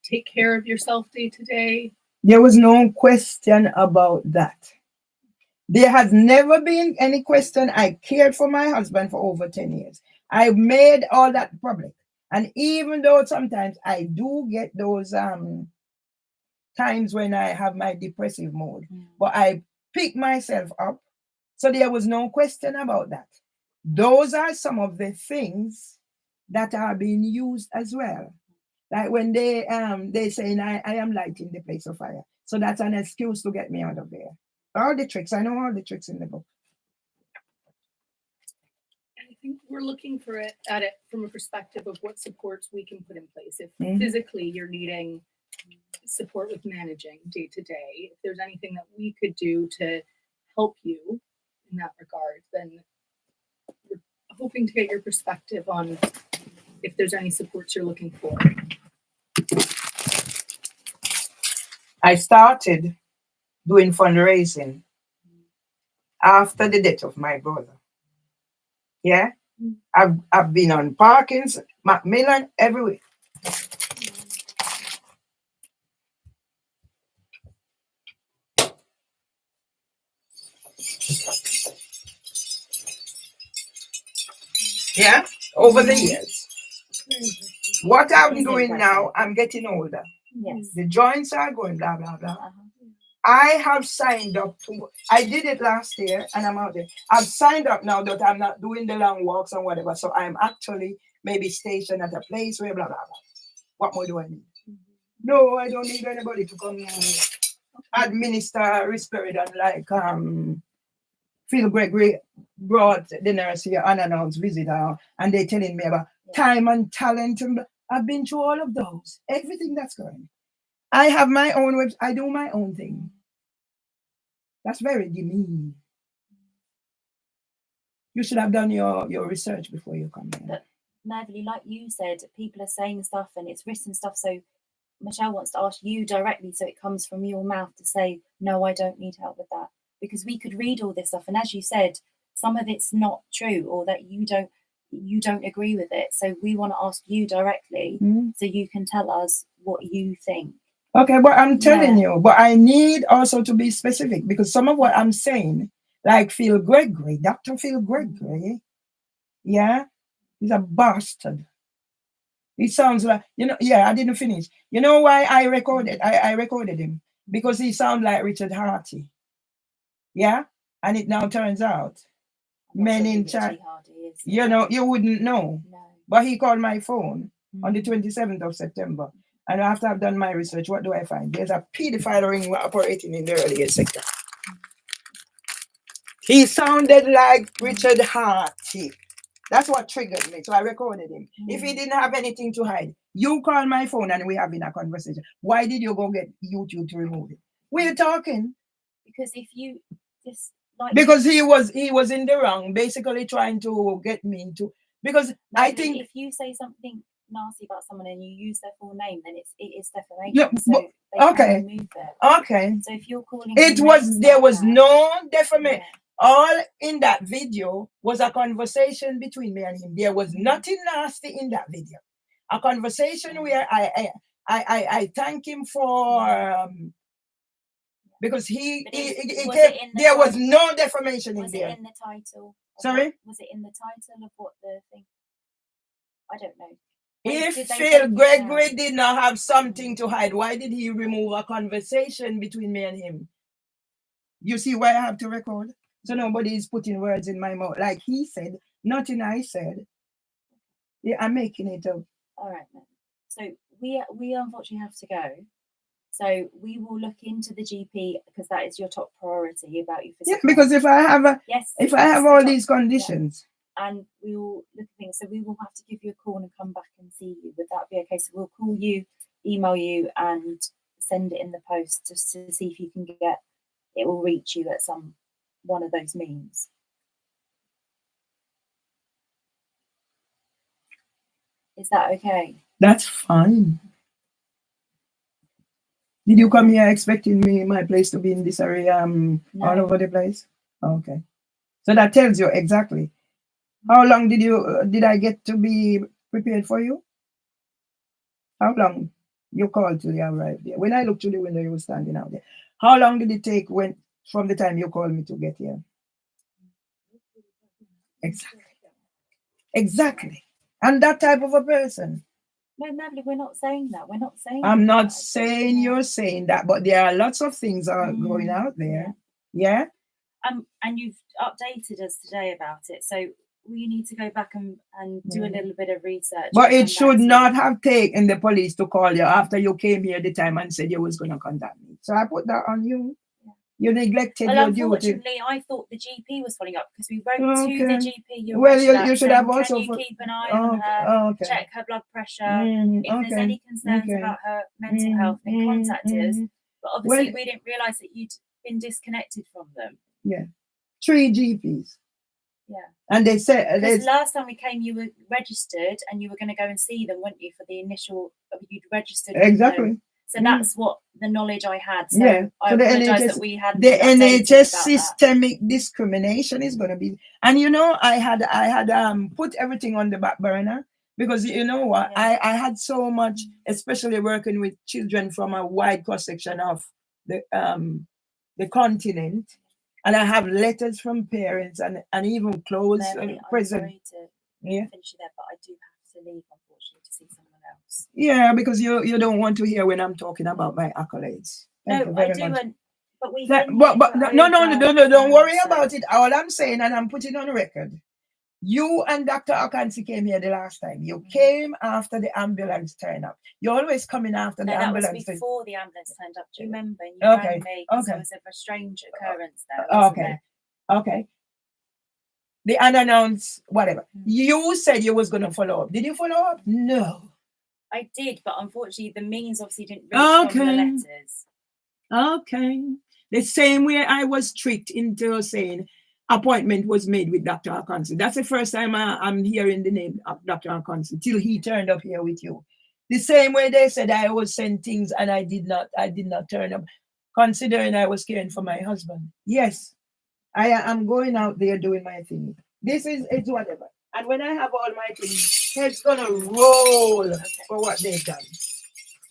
take care of yourself day to day? There was no question about that. There has never been any question. I cared for my husband for over 10 years. I made all that public. And even though sometimes I do get those times when I have my depressive mode, but I pick myself up. So there was no question about that. Those are some of the things that are being used as well. Like when they saying I am lighting the place of fire. So that's an excuse to get me out of there. All the tricks, I know all the tricks in the book. I think we're looking at it from a perspective of what supports we can put in place. If physically you're needing support with managing day to day, if there's anything that we could do to help you in that regard, then we're hoping to get your perspective on if there's any supports you're looking for. I started doing fundraising after the death of my brother. Yeah, I've been on Parkins, Macmillan, everywhere. Yeah, over the years. What I'm doing now, I'm getting older. Yes. The joints are going blah, blah, blah. I have signed up to, I did it last year and I'm out there. I've signed up now that I'm not doing the long walks and whatever. So I'm actually maybe stationed at a place where blah, blah, blah. What more do I need? No, I don't need anybody to come administer risperidone like Phil Gregory brought the nurse here unannounced visitor and they're telling me about time and talent. And I've been through all of those. Everything that's going. I have my own website. I do my own thing. That's very demeaning. You should have done your research before you come in. But Mervelee, like you said, people are saying stuff and it's written stuff. So Michelle wants to ask you directly, so it comes from your mouth to say, no, I don't need help with that. Because we could read all this stuff, and as you said, some of it's not true, or that you don't agree with it. So we want to ask you directly, so you can tell us what you think. Okay, but I'm telling you, but I need also to be specific, because some of what I'm saying, like Phil Gregory, Dr. Phil Gregory, yeah, he's a bastard. He sounds like, I didn't finish. You know why I recorded him? Because he sounds like Richard Harty. Yeah? And it now turns out, men in chat, you wouldn't know. No. But he called my phone on the 27th of September. And after I've done my research, what do I find? There's a pedophile ring operating in the earlier sector. He sounded like Richard Harty. That's what triggered me. So I recorded him. If he didn't have anything to hide, you call my phone and we're having a conversation. Why did you go get YouTube to remove it? We're talking. Because if you just because he was in the wrong, basically trying to get me to, because I think if you say something nasty about someone and you use their full name, then it is defamation. Yeah, so they can remove it. Okay. So if you're calling, there was no defamation. Yeah. All in that video was a conversation between me and him. There was nothing nasty in that video. A conversation where I thank him for because But he was came, it in the there was title? no defamation in Was there. it in the title? of Sorry? what- was it in the title of what the thing? I don't know. If Did they Phil take it Gregory down? did not have something to hide, why did he remove a conversation between me and him? You see why I have to record? So nobody is putting words in my mouth. Like he said, nothing I said. Yeah, I'm making it up. All right then. So we unfortunately have to go. So we will look into the GP because that is your top priority about your Yeah, physical. because if I have yes, if I that's have the all top- these conditions, and we will look at things. So we will have to give you a call and come back and see you. Would that be okay? So we'll call you, email you, and send it in the post just to see if you can get it will reach you at some one of those means. Is that okay? that's fine. Did you come here expecting me my place to be in disarray all No. over the place? Okay. So that tells you exactly. How long did I get to be prepared for you? How long you called till you arrived there? When I looked through the window, you were standing out there. How long did it take from the time you called me to get here? Exactly. Exactly. I'm that type of a person. No, Mervelee, we're not saying that. We're not saying I'm not that. saying you're saying that, but there are lots of things going out there. Yeah. And you've updated us today about it. So we need to go back and do a little bit of research. But and it come should back to not you. have taken the police to call you after you came here the time and said you was going to contact me. So I put that on you. You neglected Well, your duty. unfortunately, I thought the GP was following up because we wrote to the Okay. GP. Well, you should have Can also you keep an eye on her, okay. check her blood pressure. Mm, If there's any concerns about her mental health, then contact us. But obviously, Well- we didn't realise that you'd been disconnected from them. Yeah. 3 GPs. Yeah. And they said Because last time we came, you were registered and you were going to go and see them, weren't you? For the initial, you'd registered. with them. exactly. So that's what the knowledge I had. So Yeah. I So the apologise NHS that we hadn't. The been updated NHS about systemic discrimination is going to be, and you know, I had put everything on the back burner because you know what, Yeah. I had so much, especially working with children from a wide cross section of the continent, and I have letters from parents and even close Mervelee, I'm present. sorry to Yeah. finish you there, but I do have to leave, unfortunately, to see someone else. Yeah, because you don't want to hear when I'm talking about my accolades. Thank you No, I very do, much. but we've That- been but here for no, over don't worry so- about it. All I'm saying, and I'm putting on record, you and Dr. Consultancy came here the last time. You came after the ambulance turned up. You're always coming after No, the that ambulance. was before the ambulance turned up. Do you remember? And you Okay, rang me because okay. there was a strange occurrence there. Wasn't Okay, there? okay. The unannounced, whatever. You said you was going to follow up. Did you follow up? No. I did, but unfortunately, the means obviously didn't reach from the letters. Okay. The same way I was tricked into saying appointment was made with Dr. Consultancy. That's the first time I'm hearing the name of Dr. Consultancy till he turned up here with you. The same way they said I was sent things and I did not turn up, considering I was caring for my husband. Yes, I am going out there doing my thing. It's whatever. And when I have all my things, head's gonna roll for what they've done.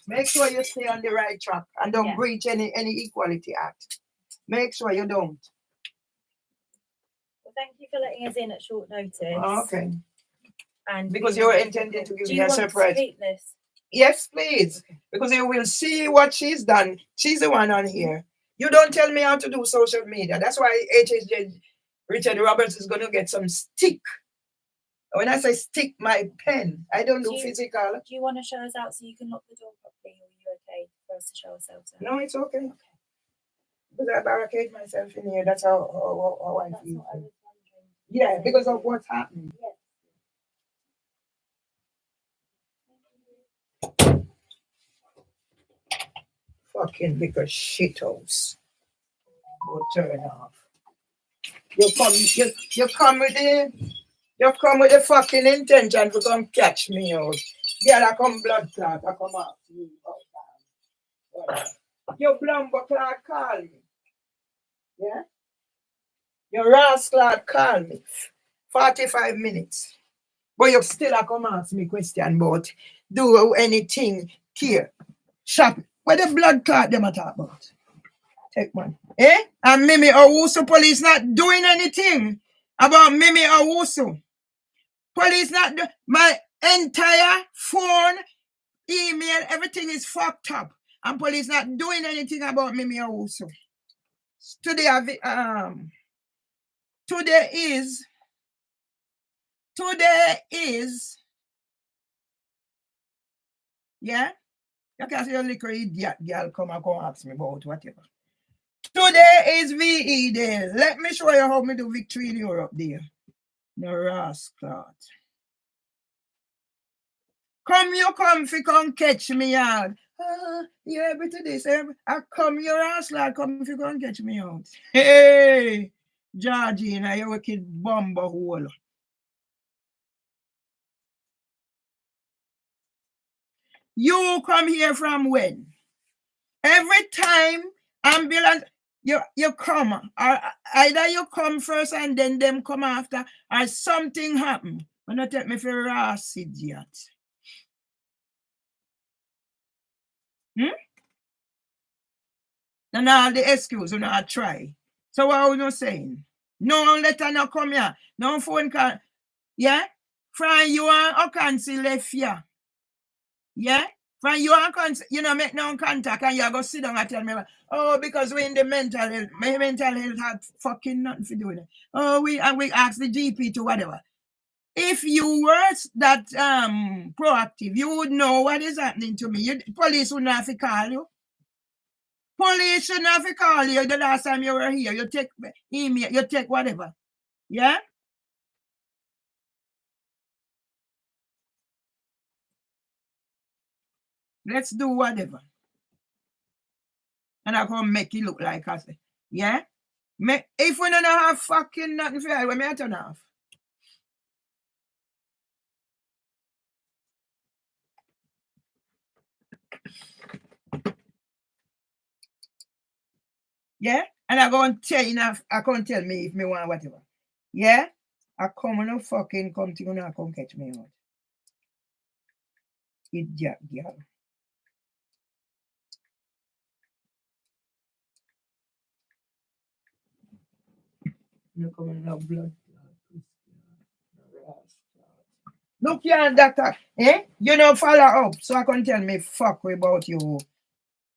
Make sure you stay on the right track and don't breach any Equality Act. Make sure you don't. Well, thank you for letting us in at short notice. Okay. And because you were intending to give me a surprise. Do you want to keep this? Yes, please. Because you will see what she's done. She's the one on here. You don't tell me how to do social media. That's why HSJ Richard Roberts is going to get some stick. When I say stick, my pen. I don't do physical. Do you want to show us out so you can lock the door properly? Or are you okay for us to show ourselves out? No, it's okay. Because I barricade myself in here. That's how I feel. What I was wondering. Yeah, because of what's happening. Fucking bigger shithouse. Go turn off. You come with the fucking intention to come catch me out. Girl, I come blood clot, I come out. Your blumber clot call me. Yeah? Your rascal call me. 45 minutes. But you still come ask me question about do anything here. Shop. Where the blood clot them I talk about? Take one. Eh? And Mimi Owusu police not doing anything about Mimi Owusu. Police not do my entire phone, email, everything is fucked up. And police not doing anything about Mimi Owusu. Today is yeah. You can see your little idiot girl come ask me about whatever. Today is VE Day. Let me show you how me do victory in Europe there. No rascal. Come catch me out. You able to this? I come your ass like come if you come catch me out. Hey, Georgina, you wicked bomber hole. You come here from when? Every time ambulance, you come, or either you come first and then them come after, or something happen. But not take me for a idiot. And all the excuse you not try. So what are you saying? No letter no come here. No phone call. Yeah? From you and Okansi left here. Yeah? From you and Okansi, you know, make no contact and you go sit down and tell me, oh, because we're in the mental health. My mental health had fucking nothing to do with it. Oh, we ask the GP to whatever. If you were that proactive, you would know what is happening to me. Police wouldn't have to call you. Police shouldn't have to call you the last time you were here. You take email, you take whatever. Yeah? Let's do whatever. And I'm going to make it look like us. Yeah? If we don't have fucking nothing for you, we may turn off. Yeah? And I'm going to tell you enough. I can't tell me if me want whatever. Yeah? I come and fucking come to you and come catch me out. Idiot girl. You come and have blood. Look here, doctor. Eh? You know follow up. So I can tell me fuck about you.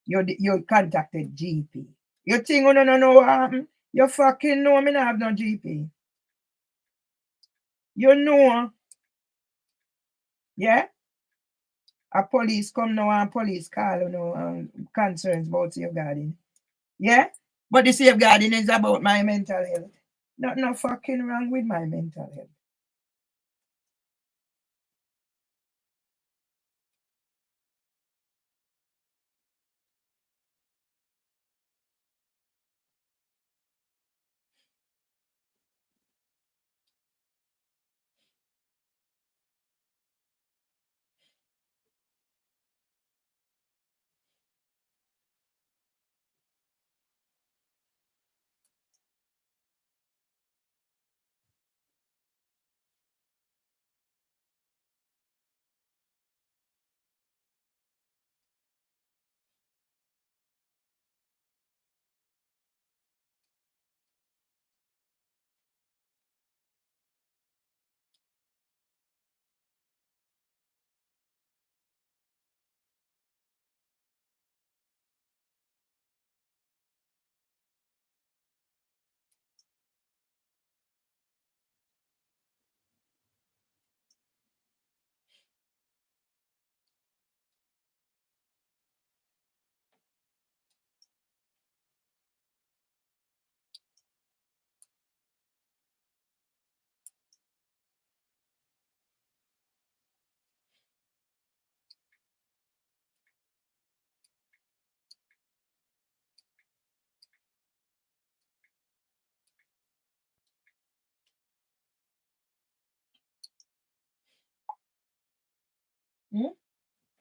You contacted GP. You think you don't know what happened? You fucking know me not have no GP. You know. Yeah? A police come now and police call you know concerns about safeguarding. Yeah? But the safeguarding is about my mental health. Nothing fucking wrong with my mental health.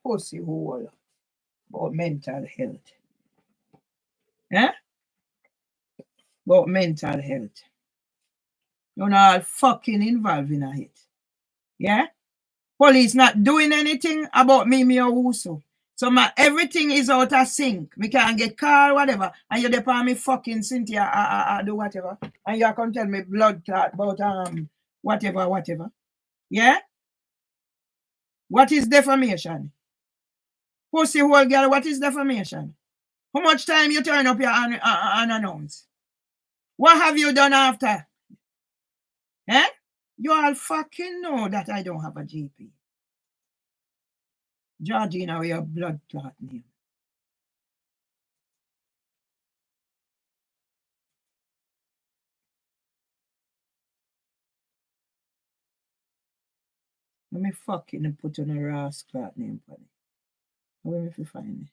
Pussy hole about mental health. Yeah? About mental health. You're not fucking involved in it. Yeah? Police not doing anything about Mimi Owusu. So everything is out of sync. Me can't get call, whatever. And you depend me fucking Cynthia, I do whatever. And you come tell me blood clot about whatever. Yeah? What is defamation? Pussy hole girl, what is defamation? How much time you turn up here and announce? What have you done after? Eh? You all fucking know that I don't have a GP. Georgina, your blood clot name. Let me fucking put on a Ross clot name for it. Where if you find it?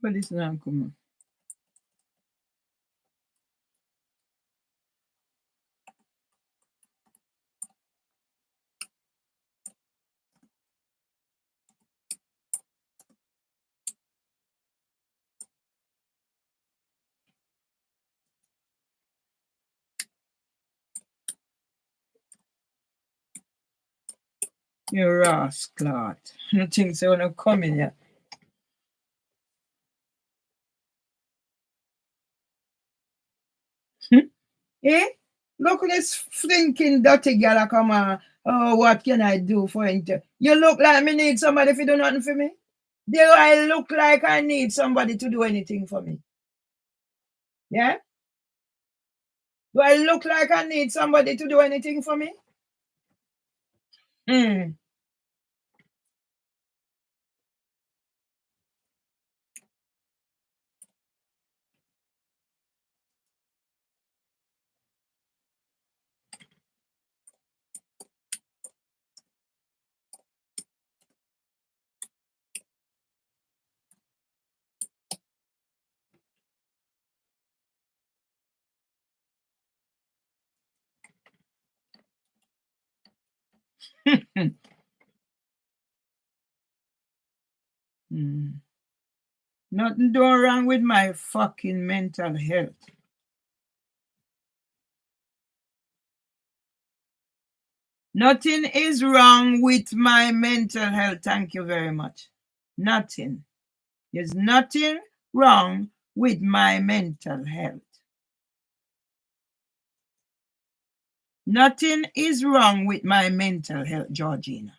But it's not coming. You Ross clot. I think so when I come in here. Eh? Look at this flinking dirty girl come on. Oh, what can I do for you? You look like me need somebody to do nothing for me. Do I look like I need somebody to do anything for me? Yeah? Do I look like I need somebody to do anything for me? Hmm. Nothing doing wrong with my fucking mental health. Nothing is wrong with my mental health. Thank you very much. Nothing. There's nothing wrong with my mental health. Nothing is wrong with my mental health, Georgina.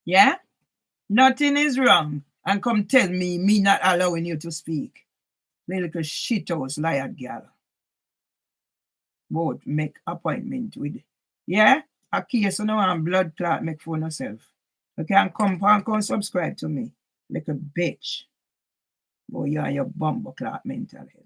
Yeah? Nothing is wrong. And come tell me not allowing you to speak. Little shithouse liar girl. Both make appointment with. Yeah? A case no one blood clot make for yourself. You can come subscribe to me. Like a bitch. Boy, you are your bumble clot mental health.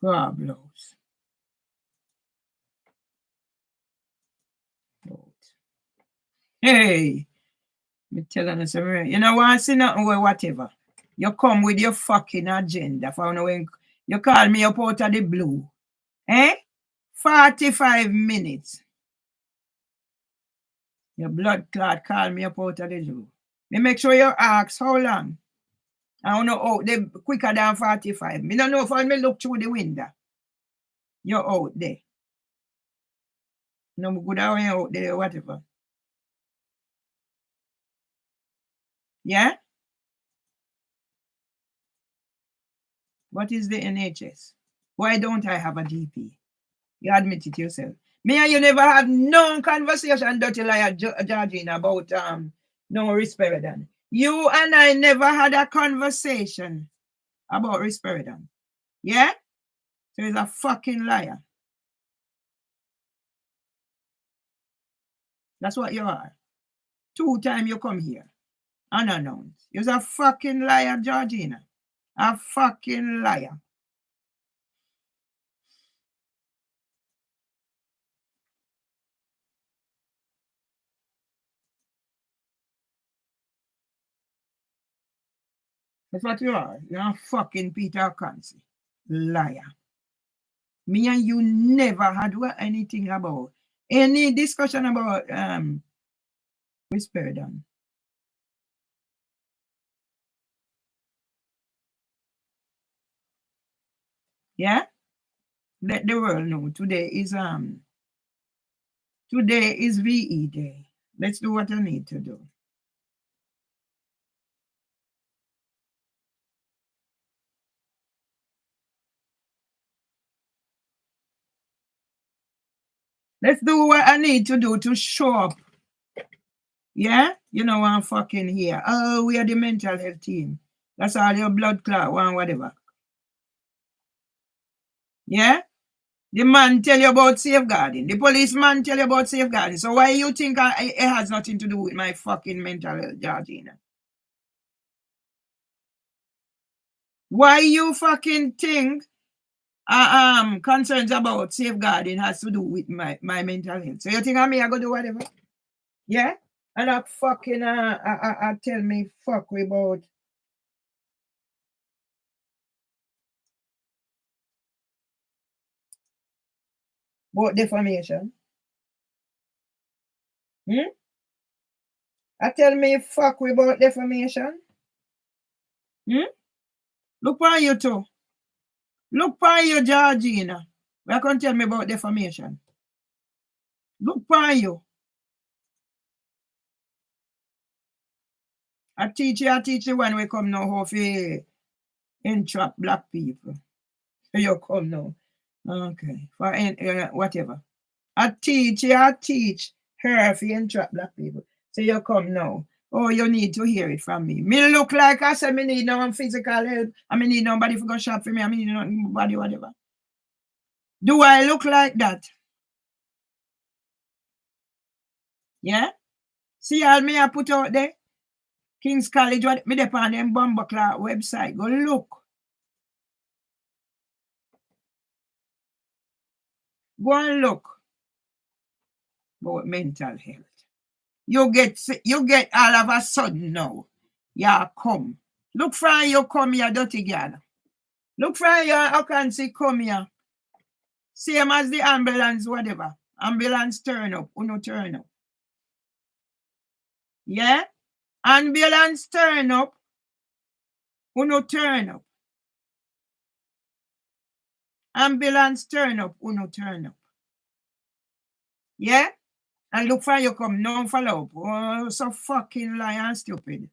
Problems. Hey, me telling you something. You know what? See nothing or whatever. You come with your fucking agenda for when you call me up out of the blue. 45 minutes. Your blood clot call me up out of the blue. Me make sure you ask how long. I don't know out there quicker than 45. Me don't know if I me look through the window. You're out there. No good how you out there or whatever. Yeah? What is the NHS? Why don't I have a DP? You admit it yourself. Me and you never have no conversation, dirty liar Georgina, about no risperidone. You and I never had a conversation about risperidone. Yeah? So he's a fucking liar. That's what you are. 2 times you come here unannounced. You're a fucking liar, Georgina. A fucking liar. That's what you are. You're a fucking Peter Concy. Liar. Me and you never had anything about any discussion about risperidone. Yeah? Let the world know today is VE Day. Let's do what I need to do. Let's do what I need to do to show up. Yeah? You know I'm fucking here. Oh, we are the mental health team. That's all your blood clot, one whatever. Yeah? The man tell you about safeguarding. The policeman tell you about safeguarding. So why you think it has nothing to do with my fucking mental health, Georgina? Why you fucking think concerns about safeguarding has to do with my mental health? So you think I go do whatever? Yeah? And that fucking tell me fuck about defamation. I tell me fuck about defamation. Look on you too. Look on you, Georgina. Why can't tell me about defamation? Look on you. I teach you when we come now how to entrap black people. You come now. Okay. For whatever. I teach her if you entrap black people. So you come now. Oh, you need to hear it from me. Me look like I said me need no physical help. I mean need nobody for go shop for me. I mean need nobody whatever. Do I look like that? Yeah? See all me I put out there? King's College, what me dep on them Bumbleclaw website. Go look. Go and look about mental health. You get all of a sudden now. Yeah, come. Look from you come here, dirty girl. Look from you, I can see come here. Same as the ambulance, whatever. Ambulance turn up, uno turn up. Yeah? Ambulance turn up, uno turn up. Ambulance turn up, uno turn up. Yeah? And look for you come, no follow up. Oh, so fucking lie and stupid.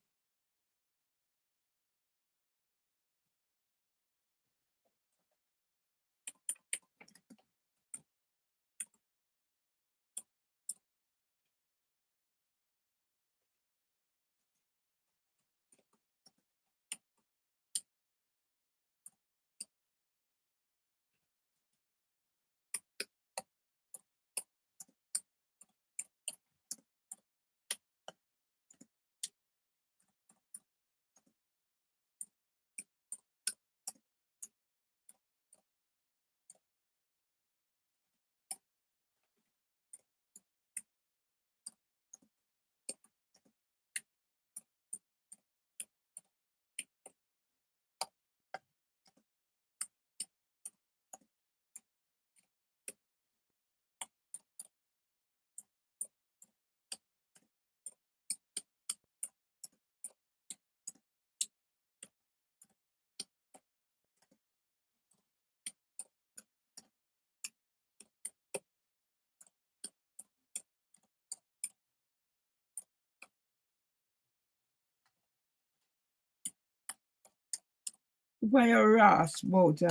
Why you ask about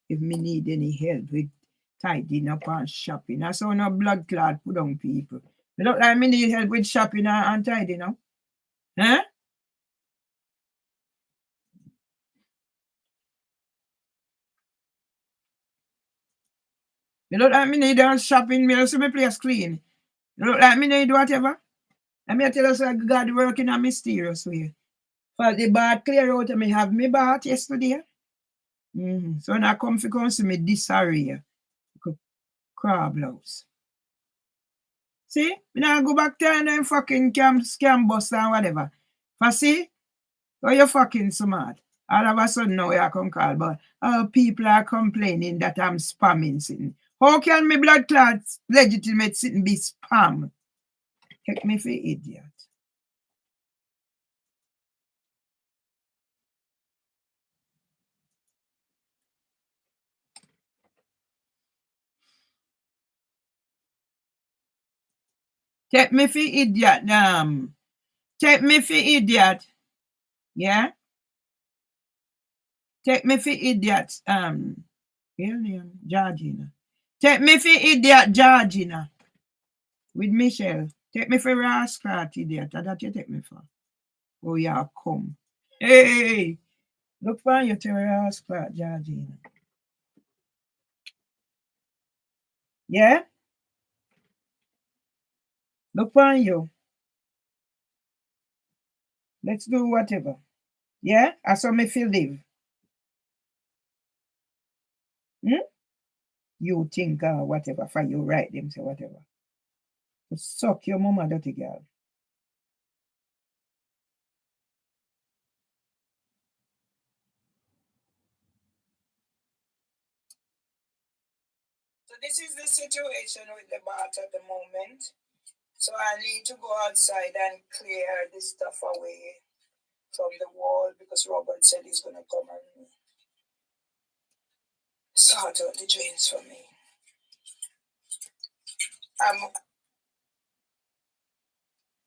if me need any help with tidying up and shopping? I saw no blood clot put on people. You look like me need help with shopping and tidying up. Huh? You look like me need shopping, me also me place clean. You look like me need whatever. And me tell us like God working in a mysterious way. For the bath clear out and me have me bath yesterday. So when I come see me disarray. Crab blouse. See? Me now go back to them fucking scam bust and whatever. For see? Oh, you're fucking smart. All of a sudden now you come call, but people are complaining that I'm spamming sitting. How can me blood clots legitimate sitting be spam? Take me for idiot. Take me for idiot, Take me for idiot. Yeah? Take me for idiot, real name, Georgina. Take me for idiot, Georgina. With Michelle. Take me for rascal idiot. That you take me for. Oh, yeah, come. Hey! Look for you to rascal, Georgina. Yeah? Look for you. Let's do whatever. Yeah? I saw me feel live. You think whatever for you right them say whatever. To suck your mama dirty girl. So this is the situation with the bath at the moment. So I need to go outside and clear this stuff away from the wall because Robert said he's gonna come and sort out the drains for me.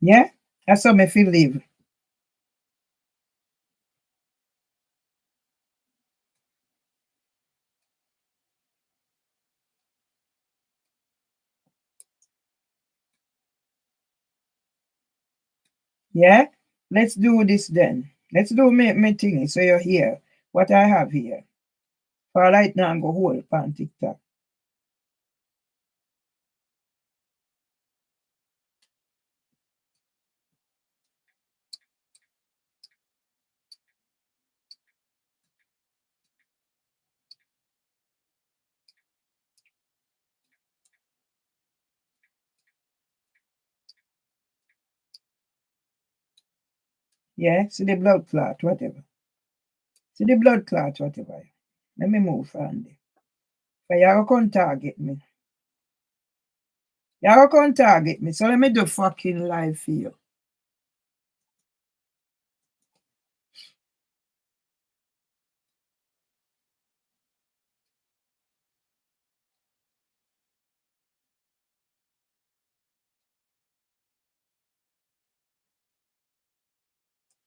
Yeah, that's how me feel live. Yeah, let's do this then. Let's do me thing so you're here. What I have here. For right now, I'm going to hold on TikTok. Yeah, see the blood clot, whatever. See the blood clot, whatever. Let me move on there. But you're going to target me. You're going to target me. So let me do fucking live for you.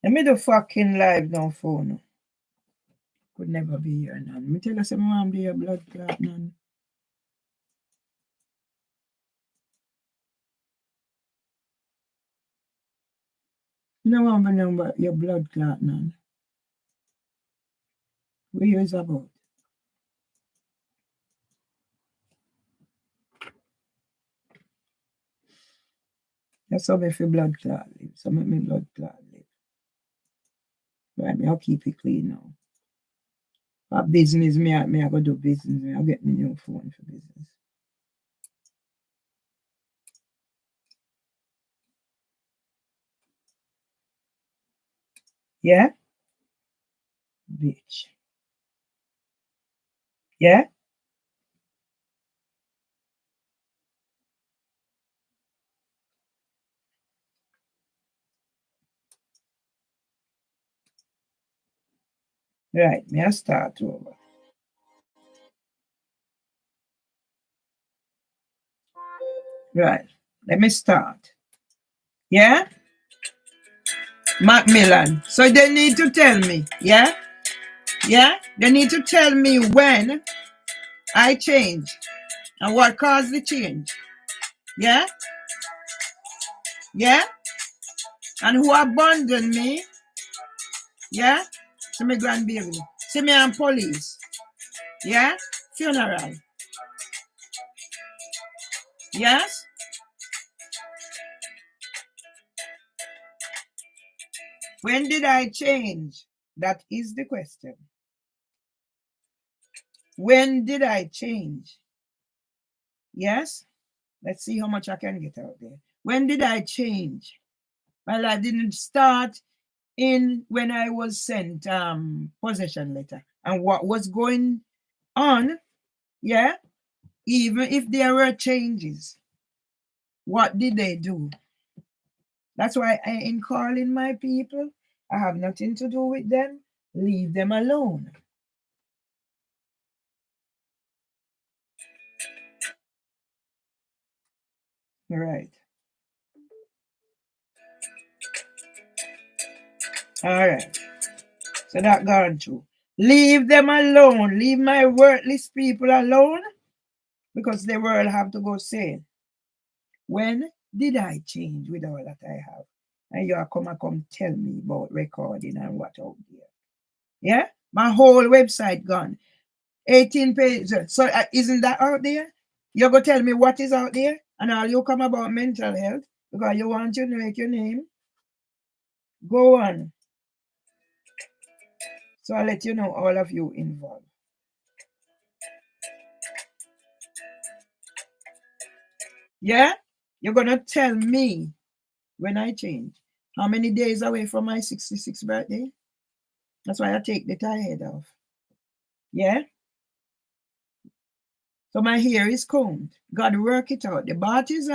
Let me do fucking live now phone. Could never be here now. Let me tell you something, I want to be a blood clot now. You don't want to know about your blood clot now. What you is about? That's how me feel blood clot live. So make me blood clot live. Right, me I'll keep it clean now. For business, me I go do business. I'll get me new phone for business. Yeah? Bitch. Yeah? Right, me I start over. Right, let me start. Yeah? Macmillan. So they need to tell me, yeah? Yeah? They need to tell me when I changed and what caused the change. Yeah? Yeah? And who abandoned me. Yeah? See me grandbaby. See me and police. Yeah? Funeral. Yes? When did I change? That is the question. When did I change? Yes? Let's see how much I can get out there. When did I change? Well, I didn't start in when I was sent possession letter. And what was going on, yeah, even if there were changes, what did they do? That's why in calling my people, I have nothing to do with them. Leave them alone. Right. All right. So that gone through. Leave them alone. Leave my worthless people alone. Because the world have to go say, when did I change with all that I have? And you are come tell me about recording and what out there. Yeah? My whole website gone. 18 pages. So isn't that out there? You're going to tell me what is out there? And all you come about mental health because you want to make your name. Go on. So I'll let you know, all of you involved. Yeah? You're going to tell me when I change. How many days away from my 66th birthday? That's why I take the tie head off. Yeah? So my hair is combed. God work it out. The bath is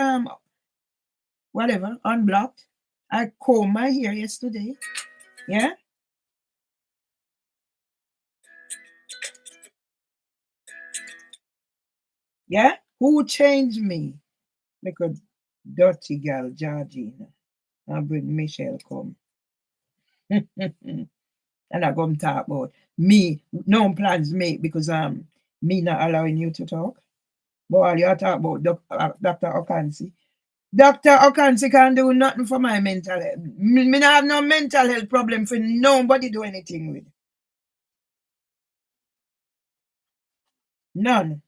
whatever, unblocked. I combed my hair yesterday. Yeah? Yeah? Who changed me? Because dirty girl Georgina. I'll bring Michelle come. And I come talk about me. No plans made because me not allowing you to talk. But all you talk about Dr. Okansi. Dr. Okansi can't do nothing for my mental health. Me not have no mental health problem for nobody do anything with. None.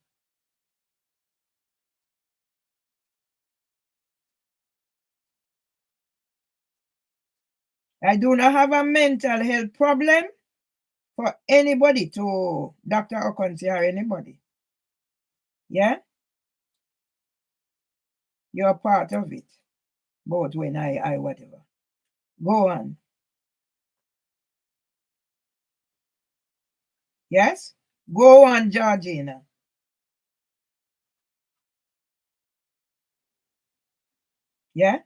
I do not have a mental health problem for anybody to Dr. Okansi or anybody. Yeah? You're part of it. Both when I whatever. Go on. Yes? Go on, Georgina. Yeah?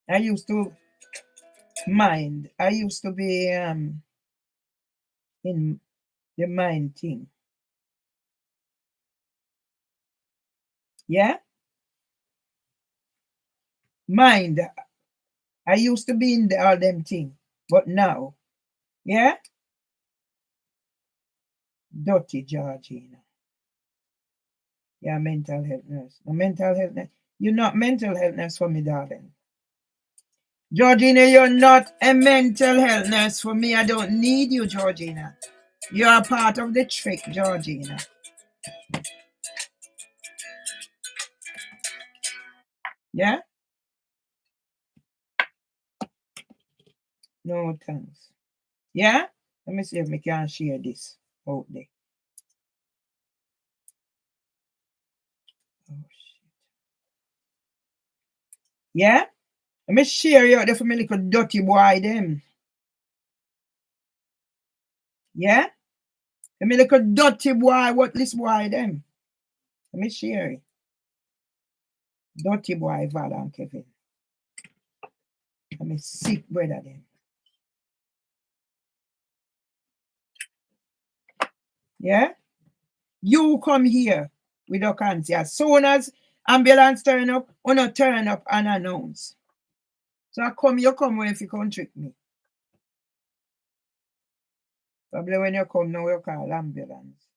I used to mind. I used to be in the mind thing. Yeah? Mind. I used to be in all them thing. But now, yeah? Dirty Georgina. Yeah, mental health nurse. No mental health nurse. You're not mental health nurse for me, darling. Georgina, you're not a mental health nurse for me. I don't need you, Georgina. You are part of the trick, Georgina. Yeah? No thanks. Yeah? Let me see if I can share this out there. Oh, shit. Yeah? Let me share you out there for me little dirty boy them. Yeah? Let me little dirty boy, what this boy them. Let me share it. Dirty boy, Val and Kevin. Let me sick brother them. Yeah? You come here with your cancer. As soon as ambulance turn up, or not turn up and announce. So I come, you come when if you come trick me. Probably when you come now, you call ambulance.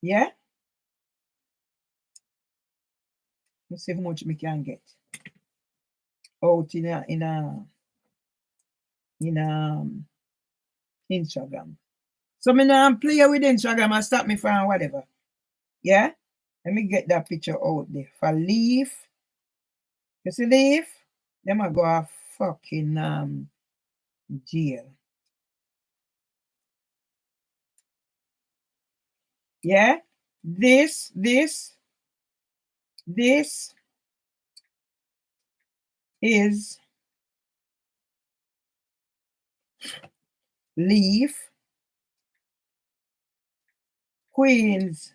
Yeah? Let's see how much we can get out in Instagram. So me now play with Instagram and stop me from whatever. Yeah? Let me get that picture out there. For leaf. You see leaf? Them I go a fucking jail. Yeah? This is leaf Queens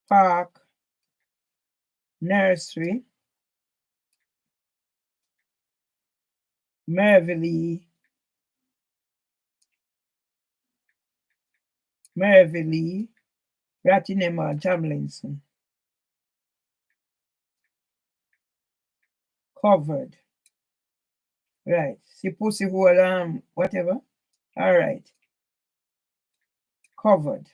Park Nursery, Mervelee, Rattinema Tomlinson. Covered. Right. See pussy hole whatever. All right. Covered.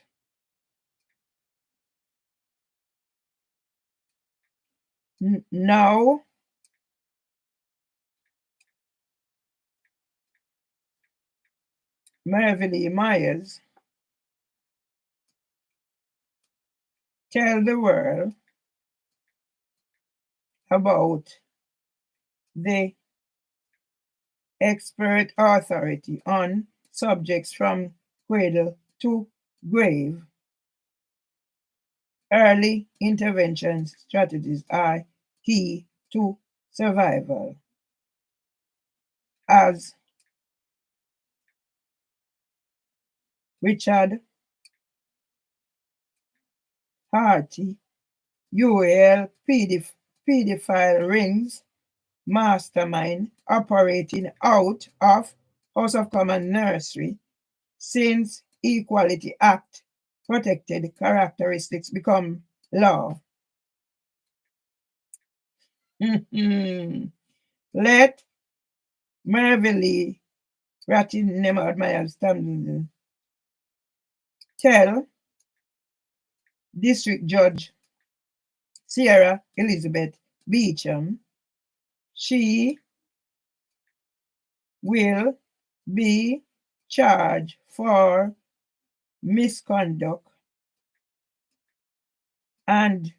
Now Mervelee Myers tell the world about the expert authority on subjects from cradle to grave. Early intervention strategies are key to survival. As Richard Harty, UAL pedophile rings mastermind operating out of House of Commons Nursery since Equality Act protected characteristics become law. Let Mervelee Rattinema Myers tell District Judge Sarah Elizabeth Beecham she will be charged for misconduct and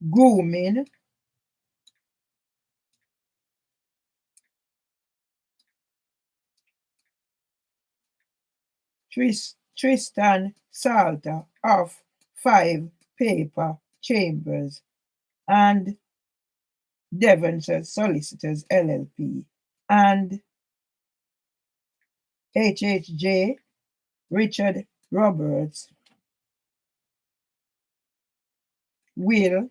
grooming Tristan Salter of 5 Paper Chambers and Devonshire Solicitors LLP and HHJ Richard Roberts will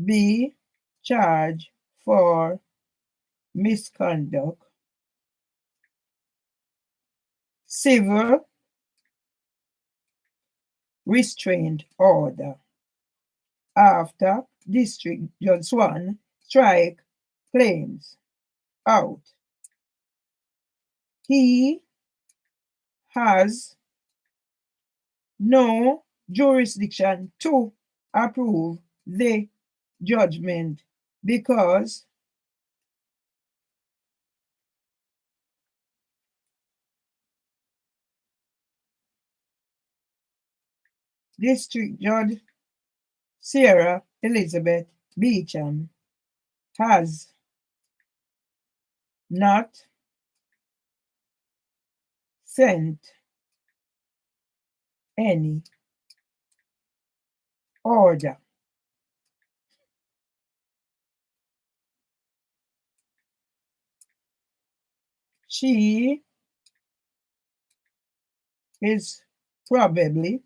be charged for misconduct, civil restraint order after District Judge Swan strike claims out. He has no jurisdiction to approve the judgment because District Judge Sarah Elizabeth Beecham has not sent any order. She is probably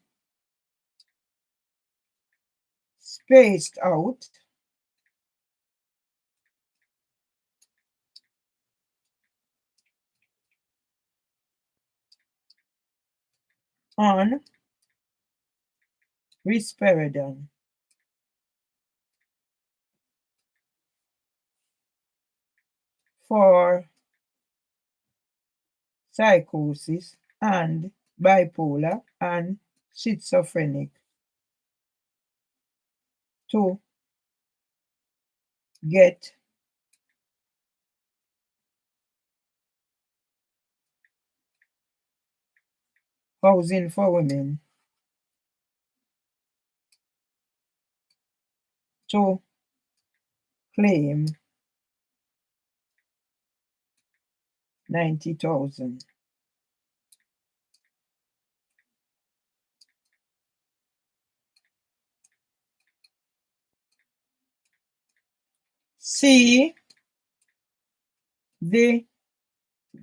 spaced out on risperidone. for psychosis and bipolar and schizophrenic to get housing for women, to claim 90,000. See the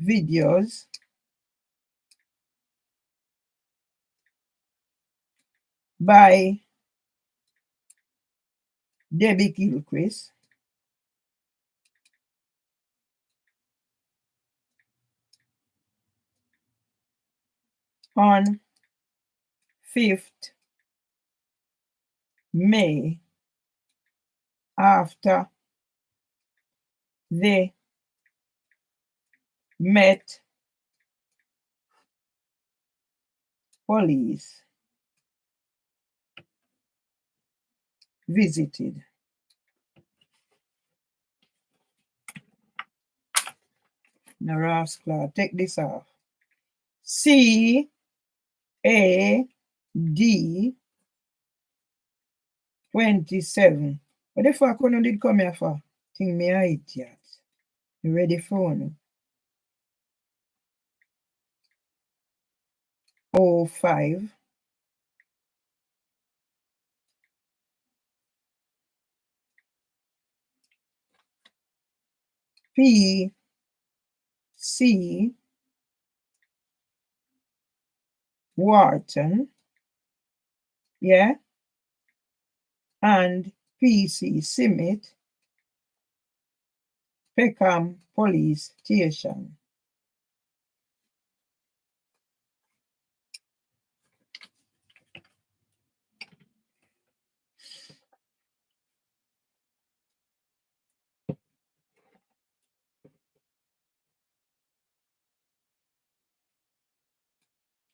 videos by Debbie Gilchrist on 5th May after the Met Police visited. Now, rascal, take this off. CAD 27. What the fuck when did come here for? Think me a idiot. You ready for one? 05 PC Wharton, yeah, and PC Summit, Peckham Police Station.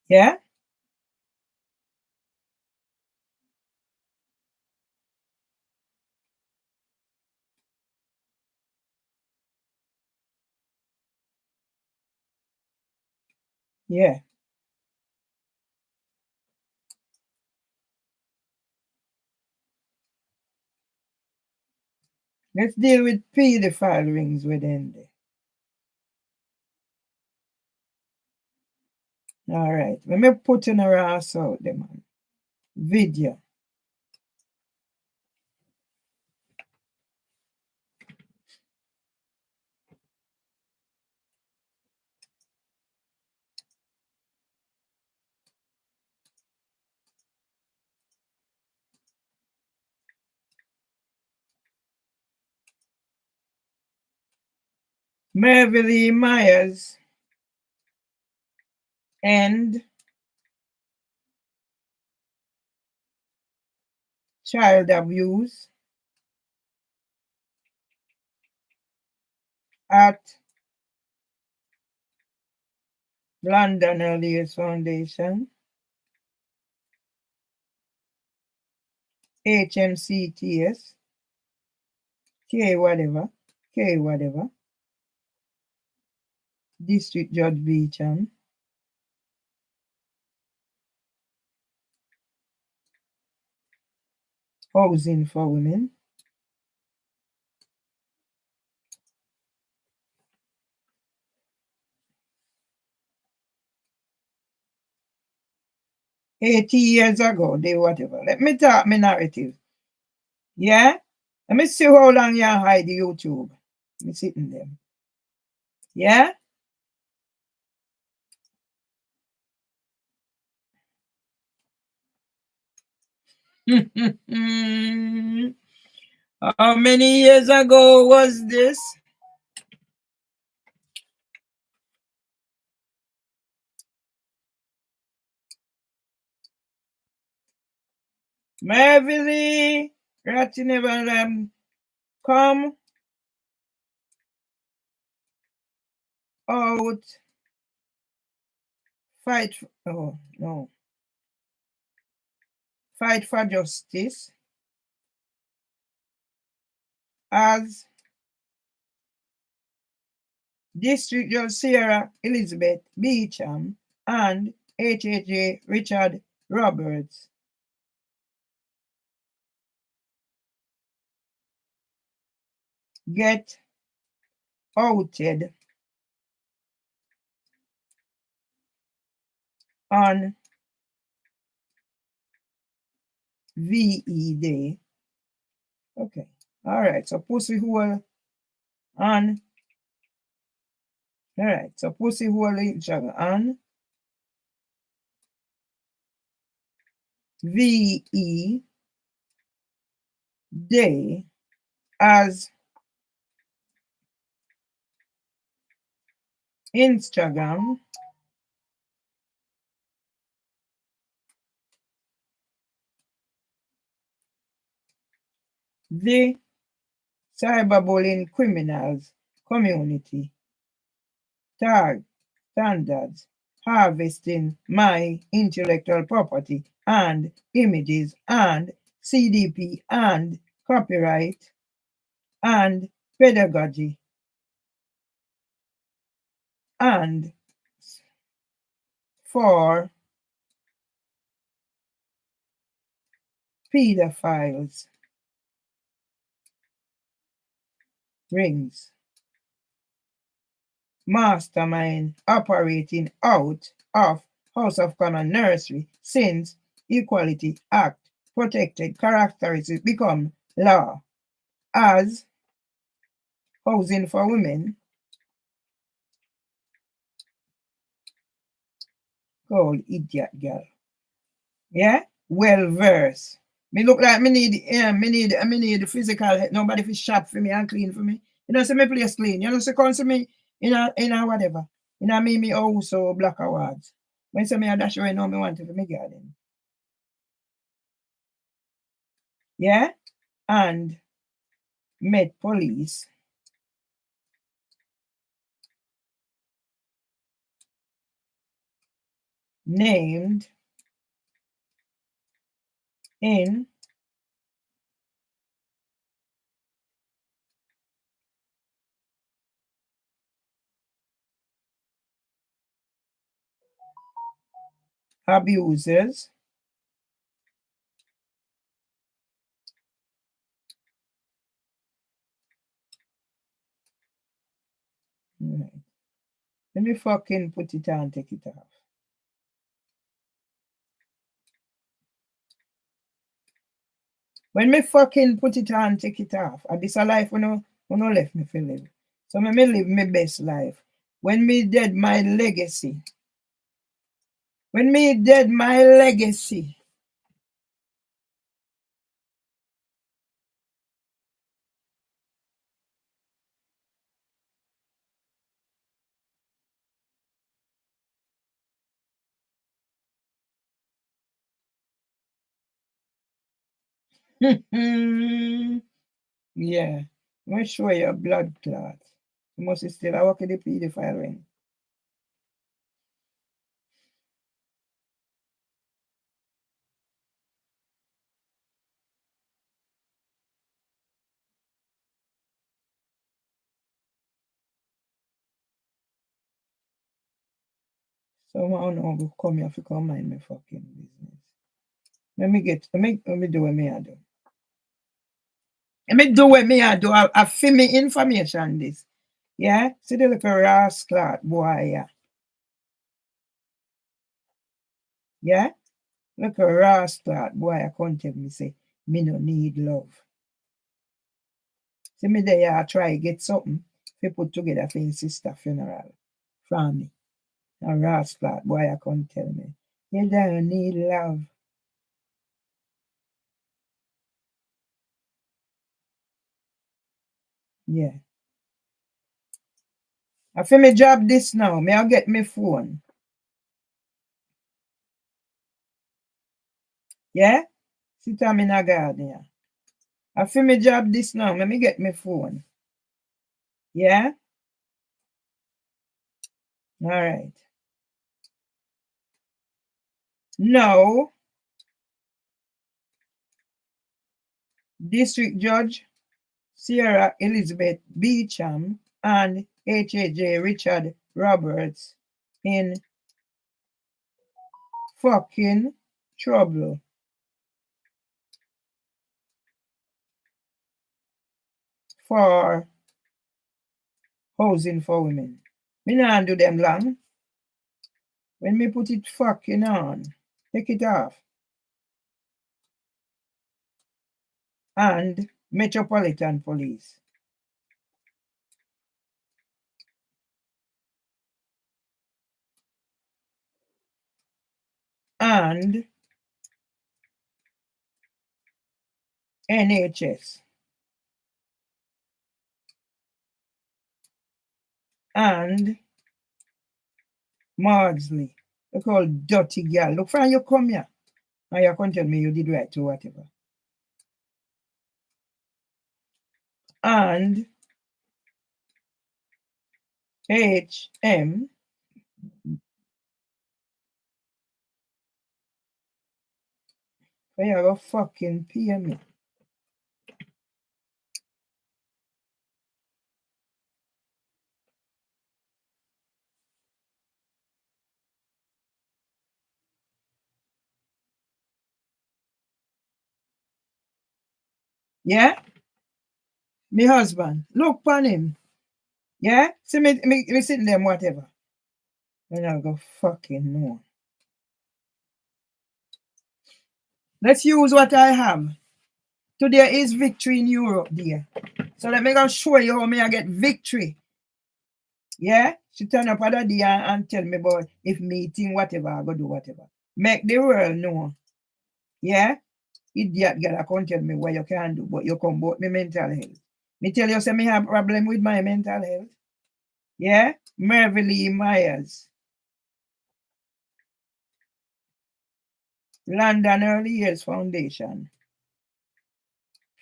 Yeah? Yeah. Let's deal with pedophile rings within there. All right. Let me put in a ass out there, man. Video. Mervelee Myers and child abuse at London Elias Foundation, HMCTS, K whatever, District Judge Beecham, housing for women, $80 ago, they whatever. Let me talk my narrative. Yeah? Let me see how long you hide the YouTube. Let me sit in them. Yeah? How many years ago was this? Mervelee, Ratty never come. out fight oh no Fight for Justice as District Judge Sarah Elizabeth Beecham and HHJ Richard Roberts get outed on VE Day. Okay. All right. So pussy hole on. All right. So pussy hole each other on VE Day as Instagram the cyberbullying criminals community tag standards harvesting my intellectual property and images and CDP and copyright and pedagogy and for pedophiles rings mastermind operating out of House of Commons nursery since Equality Act protected characteristics become law as housing for women called idiot girl. Yeah? Well versed. Me look like me need the physical help. Nobody fi shop for me and clean for me. You know, say me place clean. You know, say come see me in a whatever. You know, me also black awards. When say me a dash away now me want to for me garden. Yeah? And Met Police named in abusers right. Let me fucking put it on, take it off. When me fucking put it on, take it off. And this a life when no left me for live. So me live my best life. When me dead, my legacy. When me dead, my legacy. Yeah. I'm going to show you a blood clot. You must still work in the pedophile ring. So I don't know come here if you come mind my fucking business. Let me do what me I do. Let me do what me I do. I feel me information this. Yeah? See the little rascal boy, yeah. Yeah? Look a rascal boy I can't tell me say me no need love. See me there I try get something to put together for his sister funeral from me. A rascal boy I can't tell me. You don't need love. Yeah. I feel me job this now. Me I get me phone. Yeah? Sit down in a garden. Yeah. I feel me job this now. Let me get my phone. Yeah? All right. Now, District Judge Sarah Elizabeth Beecham and HAJ Richard Roberts in fucking trouble. For housing for women. Me not do them long. When me put it fucking on, take it off. And Metropolitan Police. And NHS. And Maudsley. You call dirty girl. Look from you come here. And you can tell me you did right to whatever. And HM. Where you go fucking pay me. Yeah? Me husband. Look upon him. Yeah? See me sitting there whatever. And I go fucking no. Let's use what I have. Today is victory in Europe, dear. So let me go show you how me I get victory. Yeah? She turn up other day and tell me about if meeting whatever, I go do whatever. Make the world know. Yeah? Idiot girl, I can't tell me what you can do, but you come about me mental health. Me tell you, say me have problem with my mental health. Yeah? Mervelee Myers. London Early Years Foundation.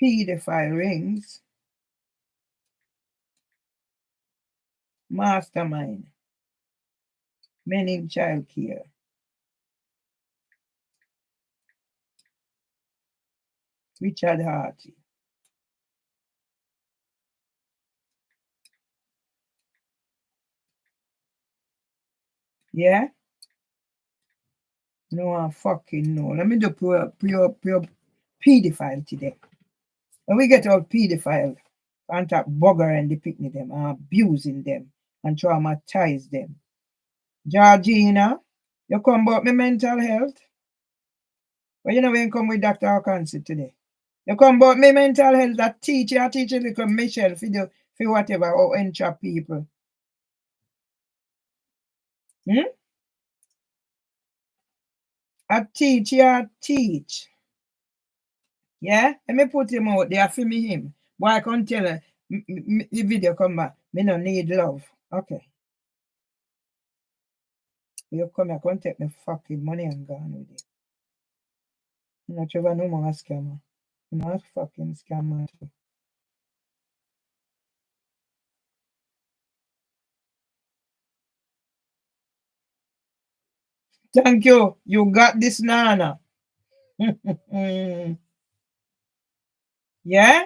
Pedophile Rings. Mastermind. Men in Child Care. Richard Harty. Yeah? No, I fucking know. Let me do pure pedophile today. When we get all pedophile, on top bugger and depicting them and abusing them and traumatize them. Georgina, you come about my mental health? Well, you know when you come with Dr. Consultancy today. You come about my mental health, that teacher, I teach you little Michelle for whatever, or entrap people. I teach. Yeah? Let me put him out there for me him. Boy, I can't tell her, the video come back. Me no need love. Okay. You come here, come take my fucking money and gone with it. I'm not sure no more scammer. I'm not fucking scammer. Thank you. You got this, Nana. Yeah?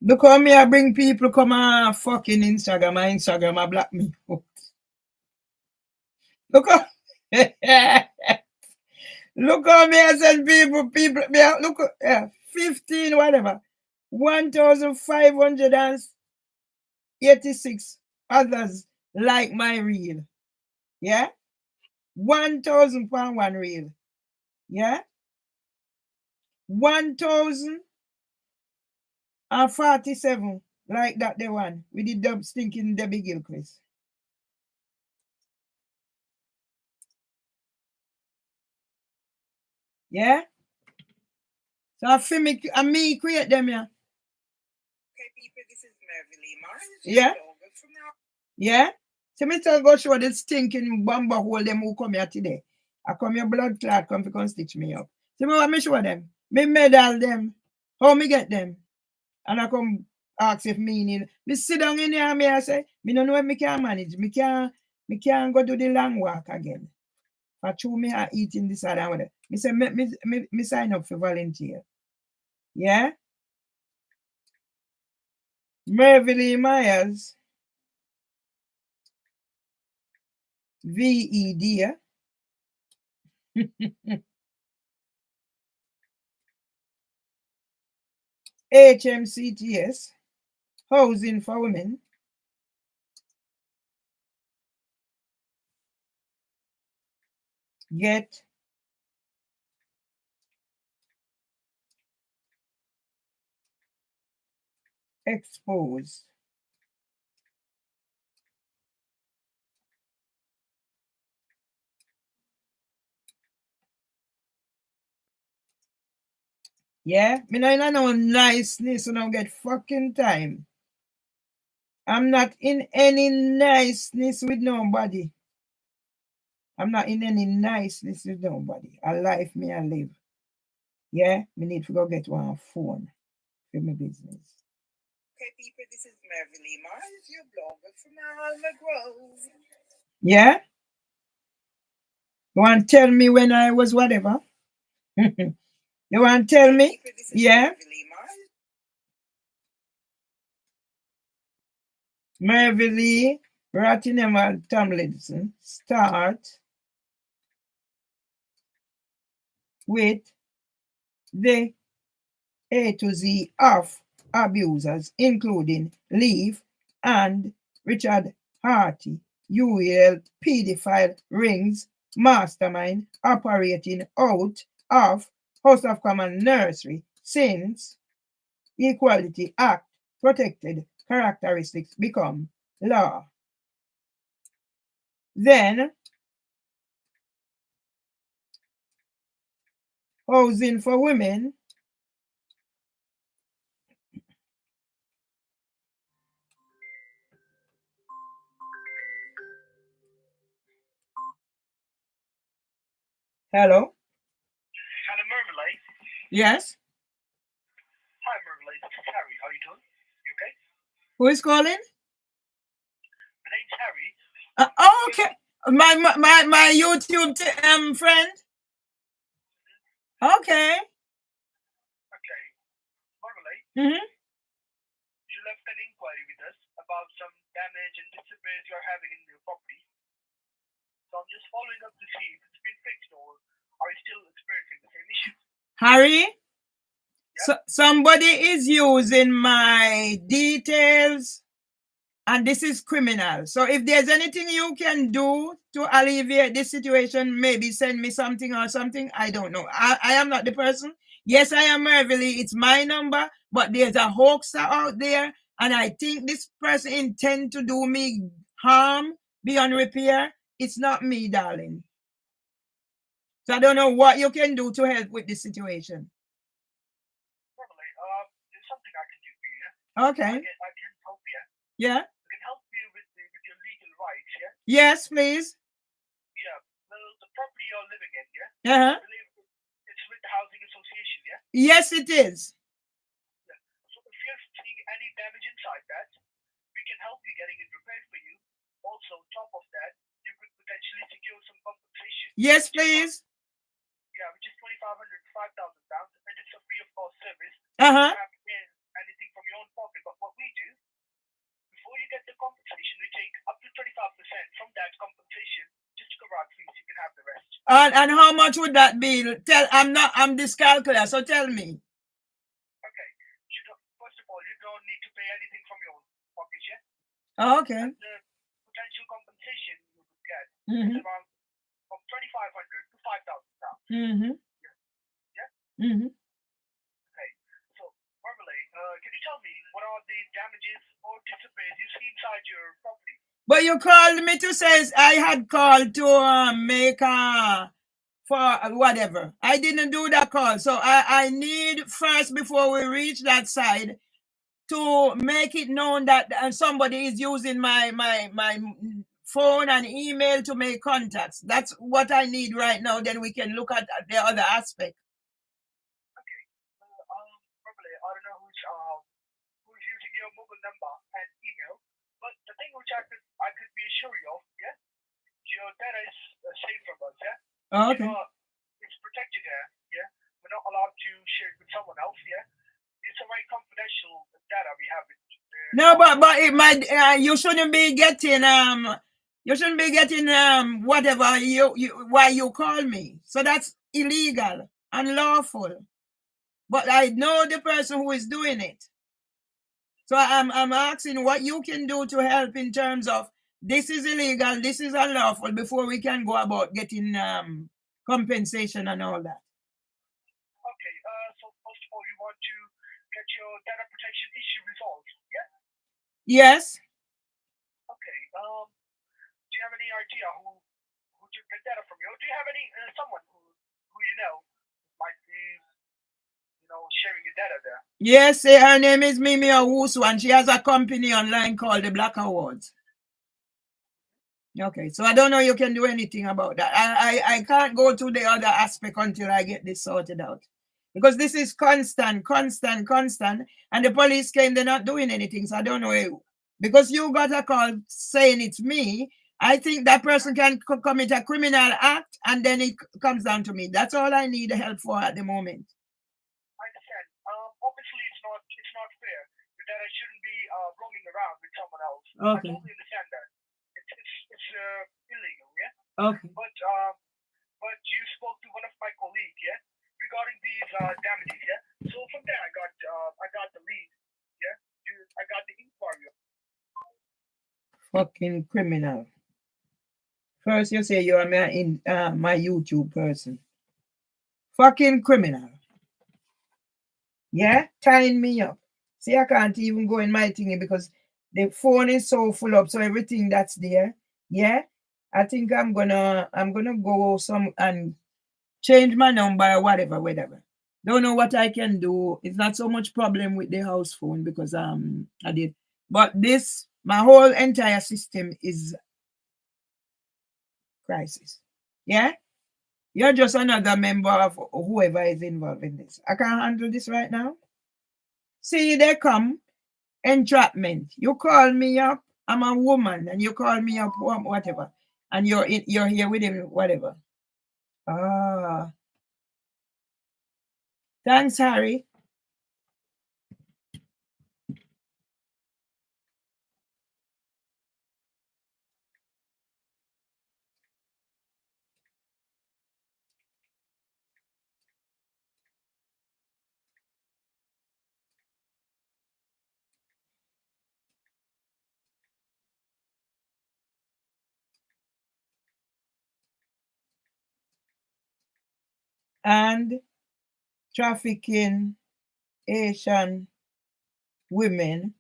Look how me I bring people come on fucking Instagram. My Instagram I block me. Look how look how me I send people look 15 whatever 1,586 others like my reel. Yeah? 1,000 pound one reel. Yeah? 1,047 like that the one with the dub stinking Debbie Gilchrist. Yeah? So I feel me create them, yeah. Okay, people, this is Mervelee. Yeah? Yeah? So me tell go show the stinking bamba hole them who come here today. I come here blood clot come stitch me up. So me want me show them. Me medal them. How me get them? And I come ask if me need. Me sit down in here and me I say, me don't know if me can manage. Me can't go do the long walk again. For true me are eating this and that. Me say me sign up for volunteer. Yeah? Mervelee Myers. VED. HMCTS. Housing for Women. Get exposed. Yeah, me not no niceness, so don't get fucking time. I'm not in any niceness with nobody. I'm not in any niceness with nobody. A life me I live. Yeah, me need to go get one phone for my business. Okay, people, this is Mervelee Mars, your blogger from Alma Grove. Yeah? You want to tell me when I was whatever? You want to tell me? People, this is Yeah? Mervelee Mars. Mervelee Rottingham Tomlinson start with the A to Z of abusers, including Leaf and Richard Harty, UEL pedophile rings mastermind operating out of House of Commons nursery since Equality Act protected characteristics become law. Then Housing for Women Hello? Hello, Mervelee. Yes? Hi, Mervelee. This is Harry. How are you doing? You okay? Who is calling? My name's Harry. Okay. My YouTube friend. Okay. Okay. Mervelee, Mm-hmm. you left an inquiry with us about some damage and disrepair you're having in your property. So I'm just following up to see if it's been fixed or are you still experiencing the same issue? Harry? So, somebody is using my details and this is criminal. So if there's anything you can do to alleviate this situation, maybe send me something or something. I don't know. I am not the person. Yes, I am Mervelee. It's my number, but there's a hoaxer out there. And I think this person intend to do me harm beyond repair. It's not me, darling. So I don't know what you can do to help with this situation. Mervelee, there's something I can do for you, yeah? Okay. I can help you. Yeah? I can help you with your legal rights, yeah? Yes, please. Yeah. Well, the property you're living in, yeah? Uh-huh. I believe it's with the housing association, yeah? Yes, it is. Yeah. So if you're seeing any damage inside that, we can help you getting it repaired for you. Also, on top of that, you could potentially secure some compensation. Yes, please. Yeah, which is $2,500 to £5,000, and it's a free of cost service. Uh-huh. You don't have to pay anything from your own pocket. But what we do, before you get the compensation, we take up to 25% from that compensation just to cover our fees. You can have the rest. And how much would that be? I'm dyscalculia, so tell me. Okay. First of all, you don't need to pay anything from your own pocket, yeah? Oh, okay. And the potential compensation you would get Mm-hmm. is around from $2,500 to £5,000. Mm-hmm. Yeah? Mm-hmm. Okay. So, Mervelee, can you tell me what are the damages or disrepairs you see inside your property? But you called me to say I had called to make a for whatever. I didn't do that call. So I need first, before we reach that side, to make it known that somebody is using my phone and email to make contacts. That's what I need right now. Then we can look at the other aspect. Mervelee, I don't know who's using your mobile number and email, but the thing which I could be assure you of, yeah, your data is safe from us, yeah. Okay. It's protected here, yeah. We're not allowed to share it with someone else, yeah. It's a very confidential data we have. No, but it might. You shouldn't be getting You shouldn't be getting whatever why you call me. So that's illegal, unlawful. But I know the person who is doing it. So I'm asking what you can do to help in terms of this is illegal, this is unlawful, before we can go about getting compensation and all that. Okay. So first of all, you want to get your data protection issue resolved, yeah? Yes. Okay. Do you have any idea who took the data from you? Do you have any someone who you know might be sharing your data there? Yes, her name is Mimi Owusu, and she has a company online called the Black Awards. Okay, so I don't know you can do anything about that. I can't go to the other aspect until I get this sorted out. Because this is constant, and the police came, they're not doing anything, so I don't know. Because you got a call saying it's me, I think that person can commit a criminal act, and then it comes down to me. That's all I need help for at the moment. I understand. Obviously, it's not fair. Your data shouldn't be roaming around with someone else. Okay. I totally understand that. It's illegal, yeah. Okay. But you spoke to one of my colleagues, yeah, regarding these damages, yeah. So from there, I got the lead, yeah. I got the inquiry. Fucking criminal. First you say you're my YouTube person. Fucking criminal. Yeah? Tying me up. See, I can't even go in my thingy because the phone is so full up, so everything that's there. Yeah? I think I'm gonna go and change my number or whatever. Don't know what I can do. It's not so much problem with the house phone because I did. But this, my whole entire system is crisis. Yeah? You're just another member of whoever is involved in this. I can't handle this right now. See, they come, entrapment. You call me up, I'm a woman, and you call me up, whatever. And you're here with him, whatever. Ah. Thanks, Harry. And trafficking Asian women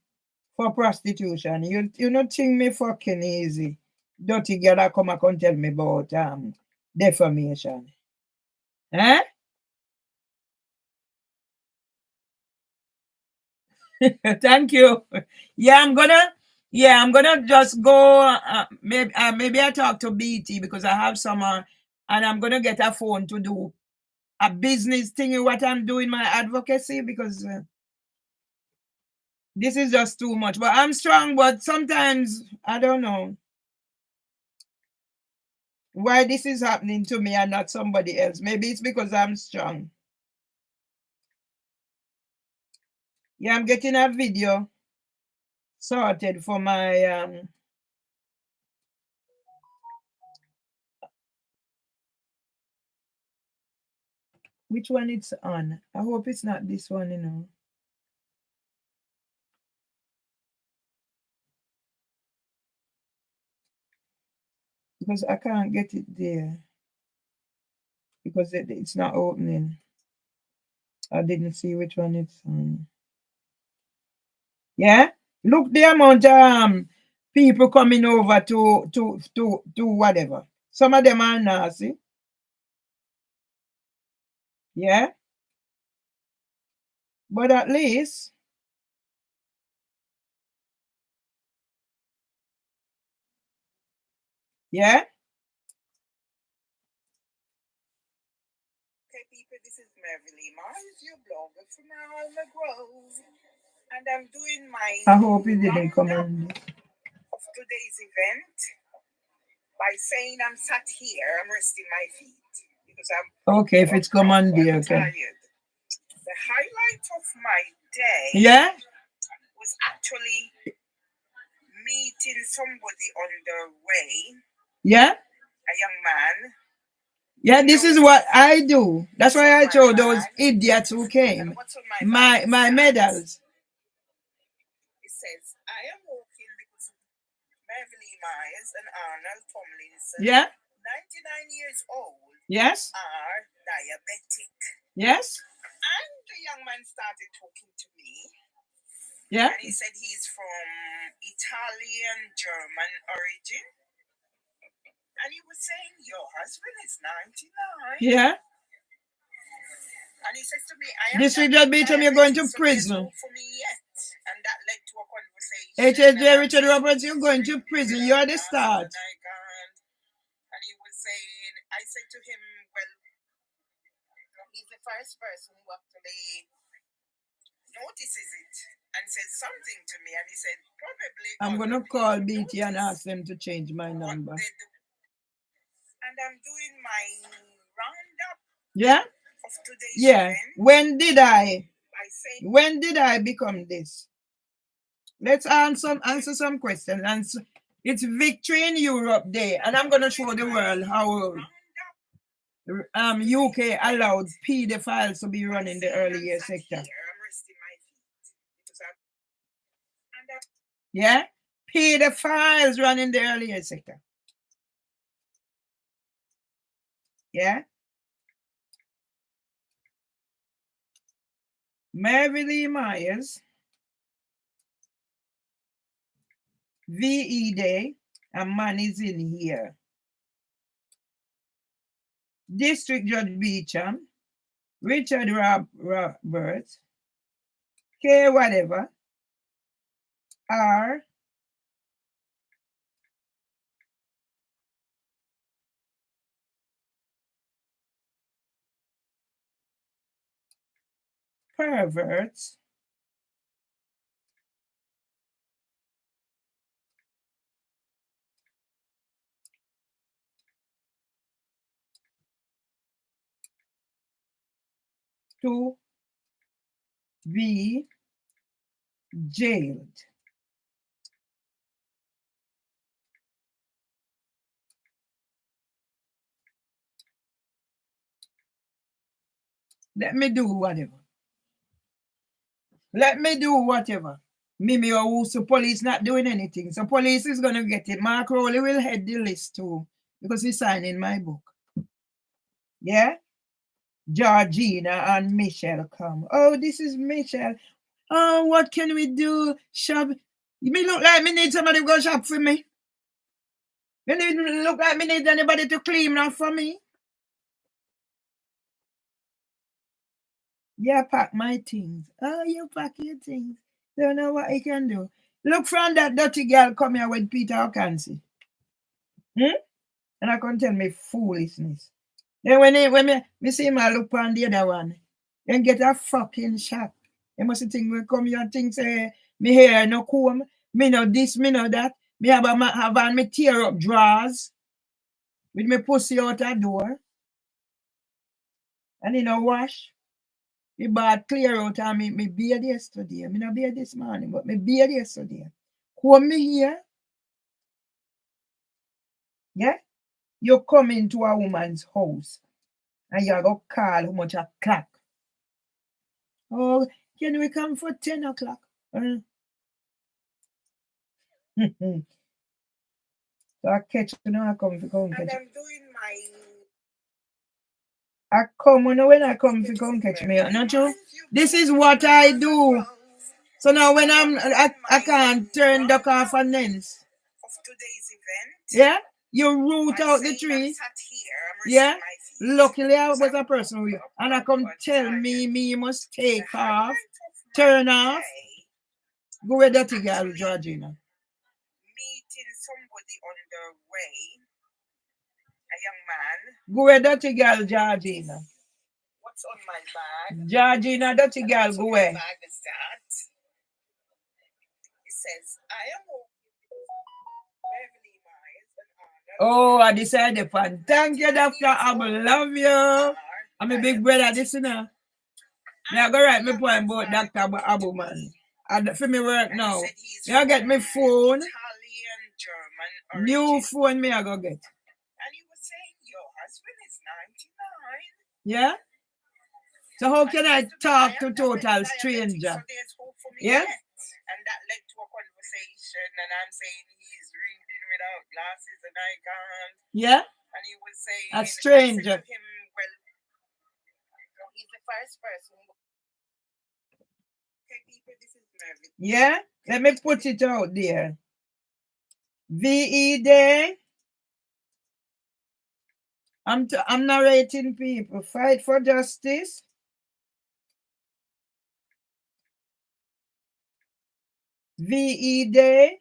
for prostitution. You not think me fucking easy. Dirty girl come and tell me about defamation. Eh? Thank you. Yeah, I'm gonna just go. Maybe I talk to BT because I have some, and I'm gonna get a phone to do a business thing. What I'm doing, my advocacy, because this is just too much. But I'm strong. But sometimes I don't know why this is happening to me and not somebody else. Maybe it's because I'm strong. Yeah, I'm getting a video sorted for my which one it's on. I hope it's not this one, because I can't get it there because it's not opening. I didn't see which one it's on. Yeah, look the amount of people coming over to whatever. Some of them are nasty. Yeah. But at least, yeah. Okay, people, this is Mervelee Mars, your blogger from Alma Grove. And I'm doing my I hope it didn't come roundup on. of today's event by saying I'm sat here, I'm resting my feet because I'm Okay, if it's come on there, okay. tired. The highlight of my day Yeah. was actually meeting somebody on the way, Yeah. a young man. Yeah, this is what I do. That's why I told those idiots who came. And what's on my My medals. It says, I am walking because of Mervelee Myers and Arnold Tomlinson, Yeah. 99 years old, Yes. are diabetic. Yes. And the young man started talking to me. Yeah. And he said he's from Italian, German origin. And he was saying, your husband is 99. Yeah. And he says to me, I am This will just be to me going to prison. for me yet. And that led to a conversation. HSJ Richard Roberts, you're going to prison. You're the start. And he was saying, I said to him, well, he's the first person who actually notices it and says something to me. And he said, probably. I'm going to call BT and ask them to change my number. And I'm doing my roundup. Yeah? Of today's yeah. event. When did I become this? Let's answer some questions. And it's Victory in Europe Day, and I'm gonna show the world how UK allowed pedophiles to be running the early years sector. Yeah, pedophiles running the early years sector. Yeah. Mervelee Myers, VE Day, a man is in here. District Judge Beecham, Richard Roberts, K whatever, R, perverts, to be jailed. Let me do whatever. Let me do whatever. Mimi or Wusu, police not doing anything. So police is going to get it. Mark Rowley will head the list too because he's signing my book. Yeah? Georgina and Michelle come. Oh, this is Michelle. Oh, what can we do? Shop. Me look like me need somebody to go shop for me. Me need look like me need anybody to clean up for me. Yeah, pack my things. Oh, you pack your things. Don't know what I can do. Look from that dirty girl come here with Peter Okansi. And I can tell me foolishness. Then when me see him, I look on the other one. Then get a fucking shock. You must think we come here and think say me hair no comb, me no this, me no that. Me have on me tear up drawers with me pussy out the door. And you know wash. Me bad clear out and me beard yesterday. Me no beard this morning, but me beard yesterday. Come me here. Yeah? You come into a woman's house and you go call how much a clock. Oh, can we come for 10 o'clock? So I catch you now, I come for come catch. And I'm doing my I come when I come for come catch me. Not true? This is what I do. So now when I can't turn duck off and nens. of today's event. Yeah? You root I'm out the saying tree. I'm sat here, I'm Yeah? resting my feet. Luckily, I because was a I'm person who, up and I come one tell side. me must The take off, highlight of my turn off, day go with dirty was girl, actually Georgina. meeting somebody on the way, a young man. Go with dirty girl, Georgina. What's on my bag? Georgina, dirty And girl, what's go on my away. bag is that it says, I am Mervelee Miles and Oh, Arnold. I decided upon. Thank you, Doctor. I will love you. I'm a big brother, this, you know. I go write my point about Dr. Abu, man. And for me work And he now. said he's I get my phone. Italian, German New origin. phone me I go get. And he was saying, your husband is 99. Yeah? So how And can he I said to me, talk I to am total diabetic, stranger? so there's hope for me Yeah? yet. And that led to a conversation, and I'm saying he's reading without glasses and I can't. Yeah? And he was saying, A I said stranger. to him, well, he's the first person. Okay, people, this is Mervelee. Yeah? Let me put it out there. VE Day. I'm narrating people. Fight for justice. VE Day.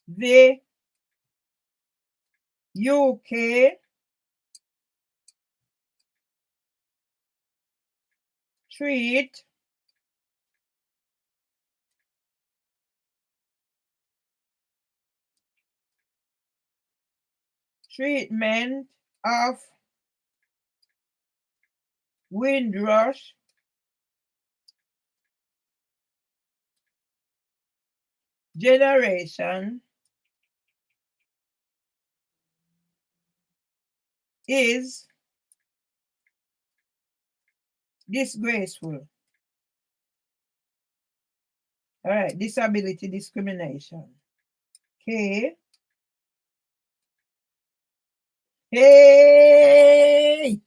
The UK treat treatment of Windrush generation is disgraceful. All right, disability discrimination. Okay. Hey!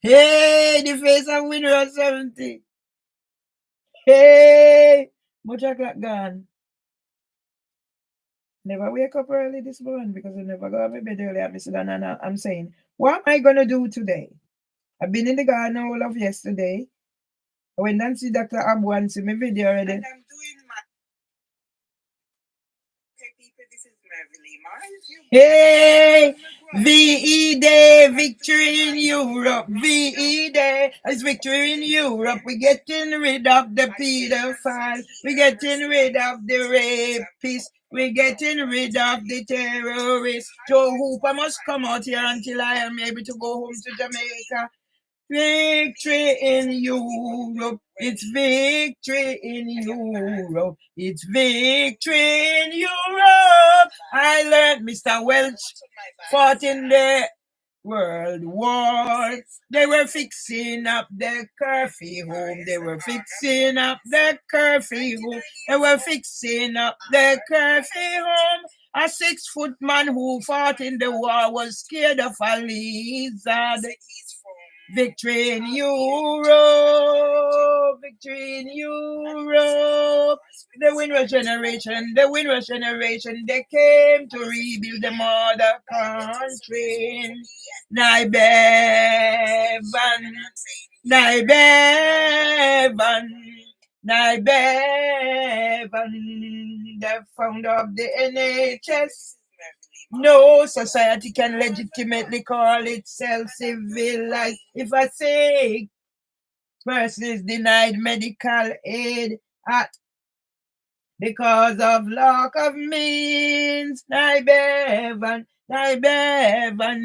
Hey, the face of Windrush 70. Hey! Much o'clock gone. Never wake up early this morning because I never go to bed early. I'm saying, what am I going to do today? I've been in the garden all of yesterday. I went and see Dr. Abu and see my video already. And I'm doing my. Okay, people, this is Mervelee Miles. Hey! VE Day, victory in Europe. VE Day, it's victory in Europe. We're getting rid of the pedophile. We're getting rid of the rapist. We're getting rid of the terrorists. Joe Hooper must come out here until I am able to go home to Jamaica. Victory in Europe. It's victory in Europe. It's victory in Europe. I learned Mr. Welch fought in the World War. They were fixing up the curfew home. They were fixing up the curfew home. They were fixing up the curfew home. A 6-foot man who fought in the war was scared of a lizard. Victory in Europe, victory in Europe. The Windrush generation, they came to rebuild the mother country. Naibevan, the founder of the NHS. No society can legitimately call itself civilized if a sick person is denied medical aid because of lack of means. Naibevan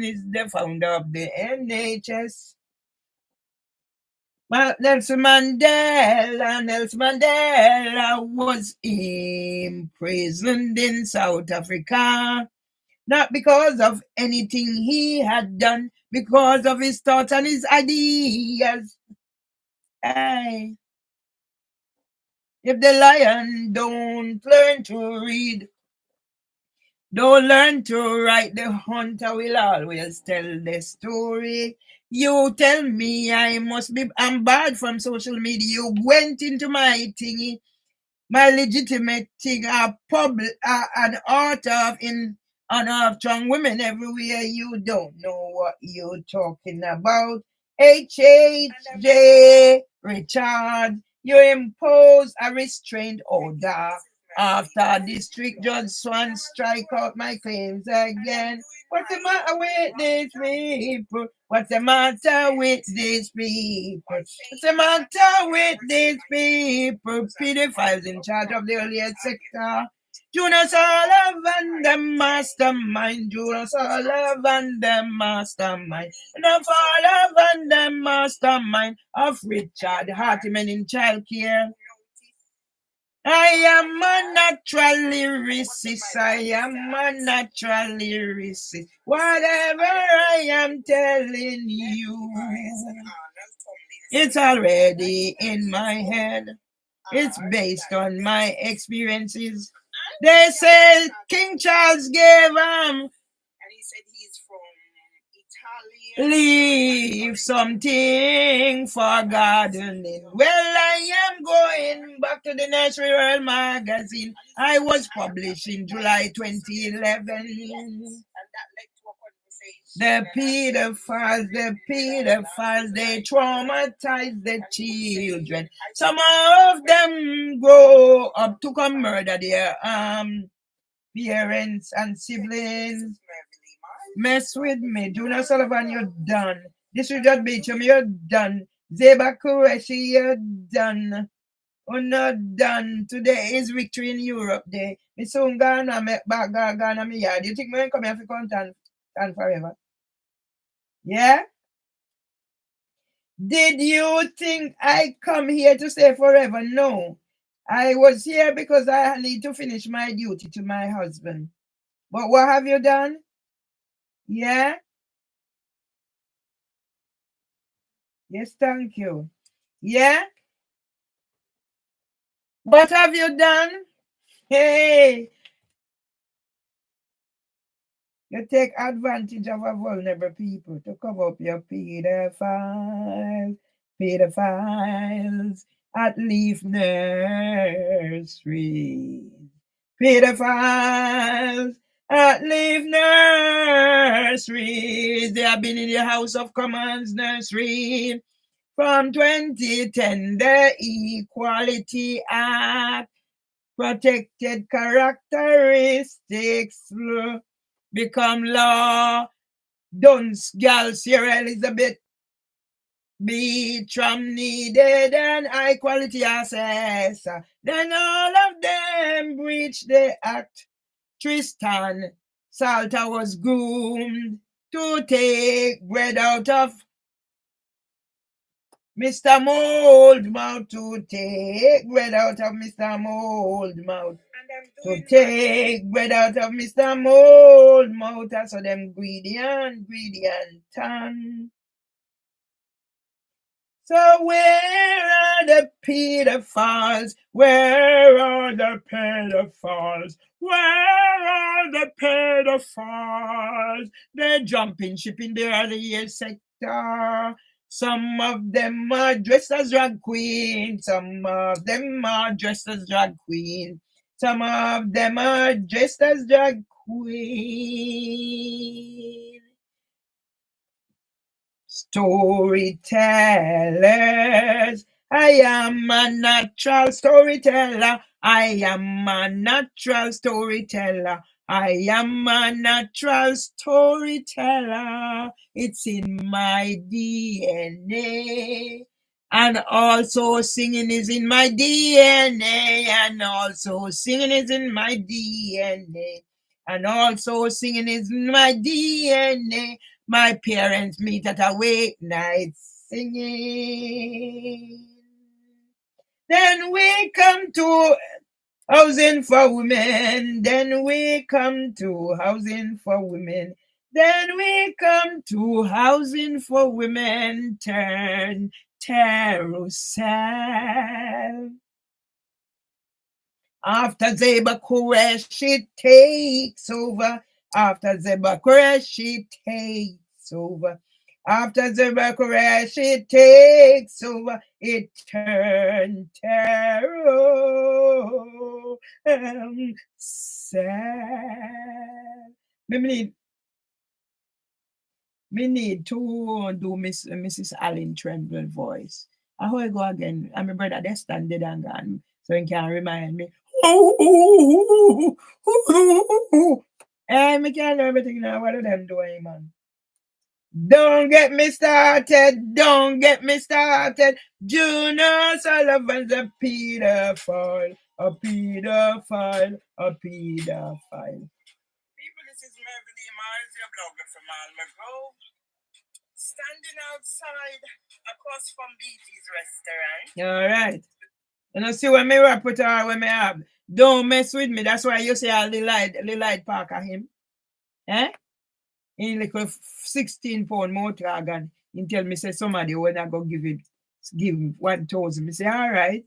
is the founder of the NHS. Nelson Mandela was imprisoned in South Africa. Not because of anything he had done, because of his thoughts and his ideas. Aye. If the lion don't learn to read, don't learn to write, the hunter will always tell the story. You tell me I'm bad from social media. You went into my thingy. my legitimate thing, an author of in honor of strong women everywhere. You don't know what you're talking about. H.J. Richard, you impose a restraint order after district judge Swan strike out my claims again. What's the matter with these people? What's the matter with these people? What's the matter with these people? Pedophiles in charge of the earlier sector. Jonas Sullivan, the mastermind. Jonas Sullivan, the mastermind. Enough Sullivan, the mastermind of Richard Hartiman in childcare. I am a natural lyricist. I am a natural lyricist. Whatever I am telling you, it's already in my head. It's based on my experiences. They say King Charles gave And he said he's from Italy. leave something for gardening. Well, I am going back to the Natural World magazine. I was published in July 2011. And that led to a conversation. The pedophiles, they traumatize the children. Some of them grow up to come murder their parents and siblings. Mess with me. Jonas Sullivan, you're done. Disregard Beecham, you're done. Zeba Qureshi, you're done. We're not done. Today is Victory in Europe Day. Me soon gonna make back gonna me yard. You think me come here for content and forever? Yeah? Did you think I come here to stay forever? No. I was here because I need to finish my duty to my husband. But what have you done? Yeah? Yes, thank you. Yeah? What have you done? Hey! You take advantage of a vulnerable people to cover up your pedophiles at Leaf Nursery. Pedophiles at Leaf Nursery. They have been in the House of Commons nursery from 2010. The Equality Act, protected characteristics become law. Duns, gal, Sierra Elizabeth, Beecham needed an high quality access. Then all of them breached the act. Tristan Salter was groomed to take bread out of Mr. Moldmouth, to take bread out of Mr. Moldmouth. To take bread out of Mr. Moldmouth, so them greedy and tan. So where are the pedophiles? Where are the pedophiles? Where are the pedophiles? They're jumping ship in the early years sector. Some of them are dressed as drag queens. Some of them are dressed as drag queens. Some of them are dressed as drag queens. Storytellers, I am a natural storyteller. I am a natural storyteller. I am a natural storyteller. It's in my DNA. And also singing is in my DNA. And also singing is in my DNA. And also singing is in my DNA. My parents meet at a wake night singing. Then we come to housing for women. Then we come to housing for women. Then we come to housing for women. Turn carousel. After Zeba Qureshi takes over. After Zeba Qureshi takes over. After Zeba Qureshi takes over. It turned terror. sad. Me need to do Mrs. Allen Tremble voice. I how I go again. And my brother they stand dead and gone. So he can remind me. Me can't do everything now. What do them doing, man? Don't get me started. Don't get me started. Junior Sullivan's a pedophile. A pedophile. A pedophile. People, this is Mervelee Mars, your blogger from Alma Grove. Standing outside across from BT's restaurant. All right. You know, see when me rap with her, when me have, don't mess with me. That's why you say all the light park of him. Eh? In like a 16-pound motor wagon. He tell me, say, somebody when I go give him 1,000. Me say, all right,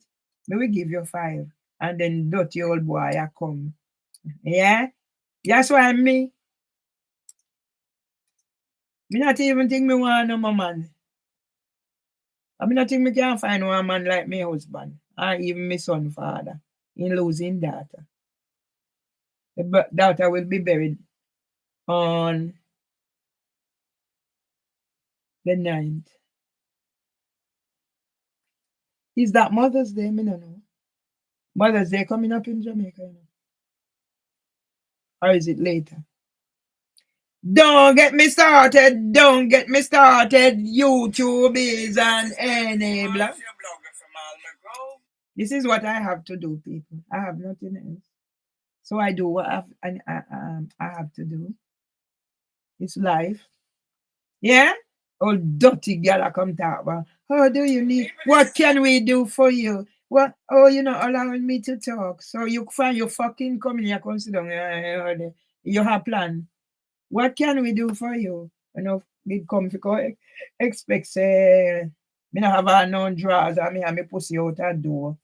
me will give you 5. And then dirty old boy, I come. Yeah? That's why me not even think me want no more man. I mean, I think me can't find one man like my husband, or even my son father, in losing daughter. The daughter will be buried on the 9th. Is that Mother's Day? Me no know. Mother's Day coming up in Jamaica, you know? Or is it later? Don't get me started. Don't get me started. YouTube is an enabler. This is what I have to do, people. I have nothing else. So I do what I have to do. It's life. Yeah? Oh, dirty girl, I come talk about. How do you need? What can we do for you? What? Oh, you're not allowing me to talk. So you find your fucking coming here, come sit down. You have plan. What can we do for you? You know, we come to expect say me not have a non drawers and me have me pussy out that door.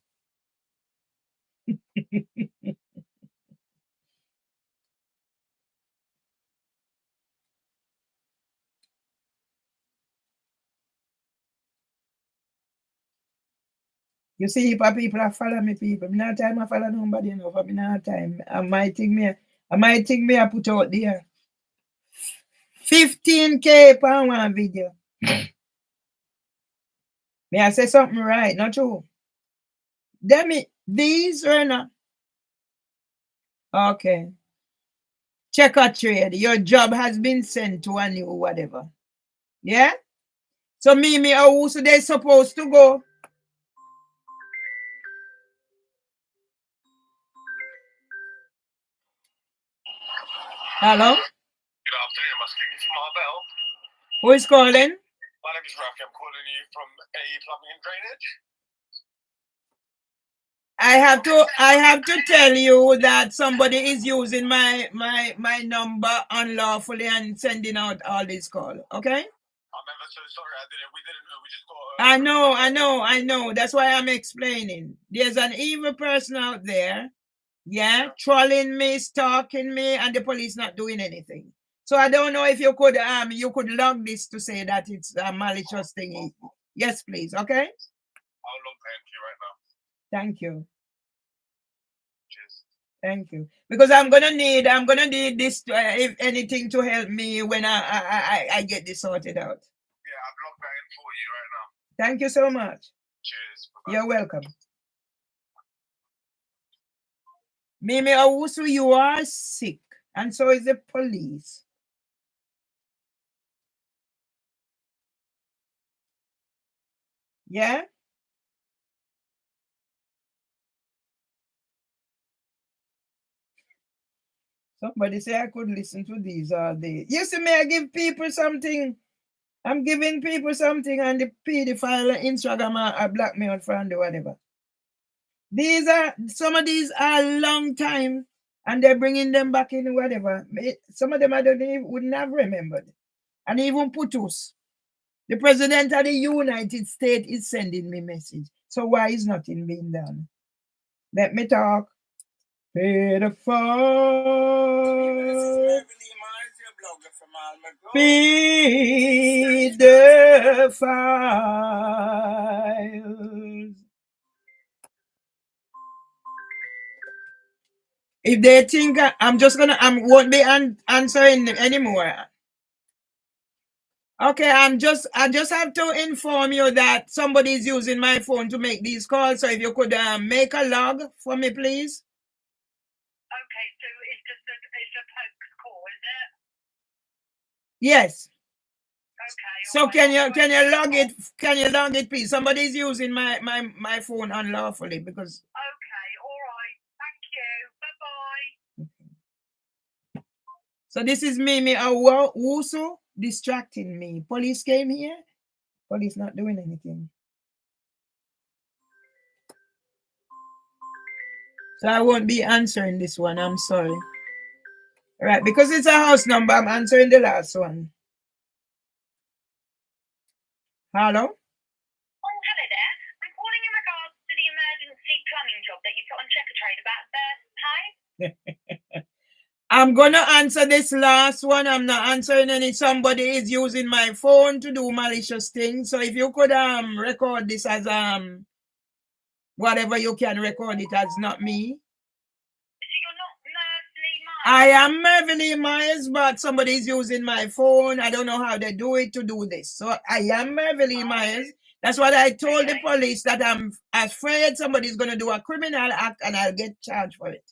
You see, if people are follow me, people. Me not time I follow nobody enough. I not time. I might think me I put out there 15K per one video. May I say something right? Not true. These are not. Okay. Check or trade. Your job has been sent to a new whatever. Yeah? So me, who so they supposed to go? Hello? Good afternoon, I'm speaking to Marvel. Who is calling? My name is Rafi. I'm calling you from AE Plumbing and Drainage. I have to tell you that somebody is using my number unlawfully and sending out all these calls. Okay? I'm ever so sorry. We didn't know. We just got. I know. That's why I'm explaining. There's an evil person out there, yeah, trolling me, stalking me, and the police not doing anything. So I don't know if you could log this to say that it's a malicious thing. Yes, please. Okay. I'll log that to you right now. Thank you. Cheers. Thank you. Because I'm gonna need this if anything to help me when I get this sorted out. Yeah, I've logged that in for you right now. Thank you so much. Cheers. Bye-bye. You're welcome. Mimi Owusu, you are sick, and so is the police. Yeah? Somebody say I could listen to these all day. You see me, I give people something. I'm giving people something, and the pedophile Instagram are black me out friend or whatever. Some of these are long time, and they're bringing them back in whatever. Some of them I wouldn't have remembered. And even Putus, the president of the United States is sending me message. So why is nothing being done? Let me talk. Pedophile. Pedophiles. If they think I'm won't be answering anymore. Okay, I just have to inform you that somebody is using my phone to make these calls. So if you could make a log for me, please. Okay, so it's just it's a post call, is it? Yes. Okay. So can you log it? Can you log it, please? Somebody is using my phone unlawfully because. Okay, all right. Thank you. Bye bye. So this is Mimi Awusu distracting me. Police came here. Police not doing anything. So I won't be answering this one. I'm sorry. Right, because it's a house number, I'm answering the last one. Hello? Oh, hello there. I'm calling in regards to the emergency plumbing job that you put on Checkatrade about Hi. I'm gonna answer this last one. I'm not answering any. Somebody is using my phone to do malicious things. So if you could record this as whatever you can record it as, not me. So you're not Mervelee Myers? I am Mervelee Myers, but somebody is using my phone. I don't know how they do it to do this. So I am Mervelee Myers. That's what I told the police, that I'm afraid somebody's gonna do a criminal act and I'll get charged for it.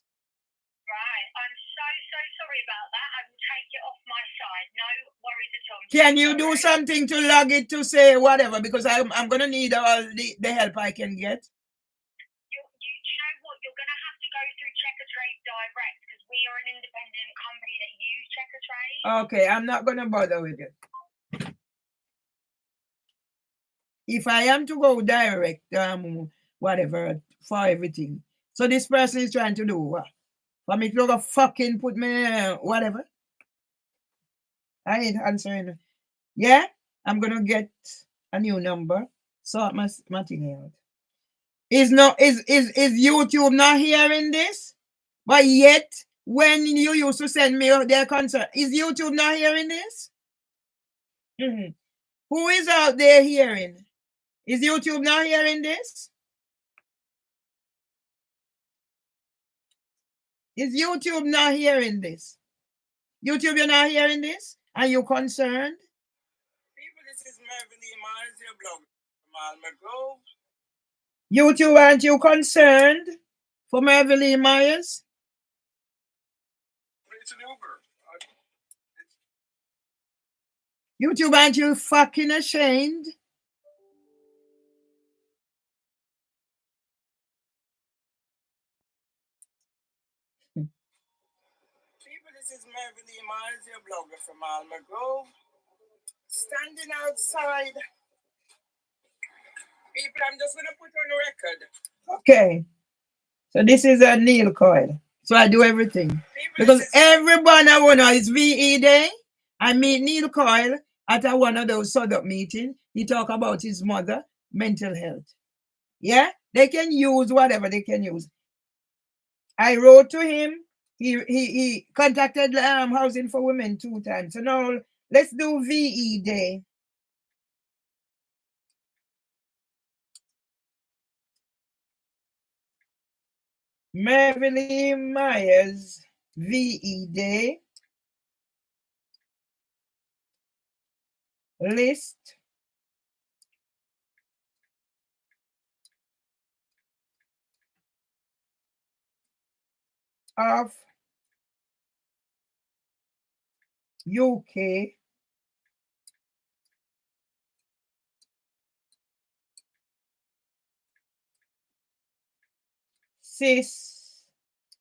Right, I'm so sorry about that. I will take it off my side. No worries at all. Can you do something to log it to say whatever? Because I'm gonna need all the help I can get. Do you know what? You're going to have to go through Checkatrade direct because we are an independent company that use Checkatrade. Okay, I'm not gonna bother with it. If I am to go direct, whatever, for everything. So this person is trying to do what? For me to go fucking put me whatever. I ain't answering. Yeah, I'm gonna get a new number. Sort my thing out. Is YouTube not hearing this? But yet, when you used to send me their concern, is YouTube not hearing this? Mm-hmm. Who is out there hearing? Is YouTube not hearing this? Is YouTube not hearing this? YouTube, you're not hearing this? Are you concerned? People, this is Mervelee Myers, your blog from Alma Grove. YouTube, aren't you concerned for Mervelee Myers? It's an Uber. YouTube, aren't you fucking ashamed? People, this is Mervelee Myers, your blogger from Alma Grove. Standing outside. People, I'm just going to put on the record. Okay. So this is a Neil Coyle. So I do everything. People, because everyone I want to is VE Day. I meet Neil Coyle at one of those SODOP meetings. He talk about his mother, mental health. Yeah? They can use whatever they can use. I wrote to him. He contacted Housing for Women 2 times. So now let's do VE Day. Mervelee Myers VE Day. List of UK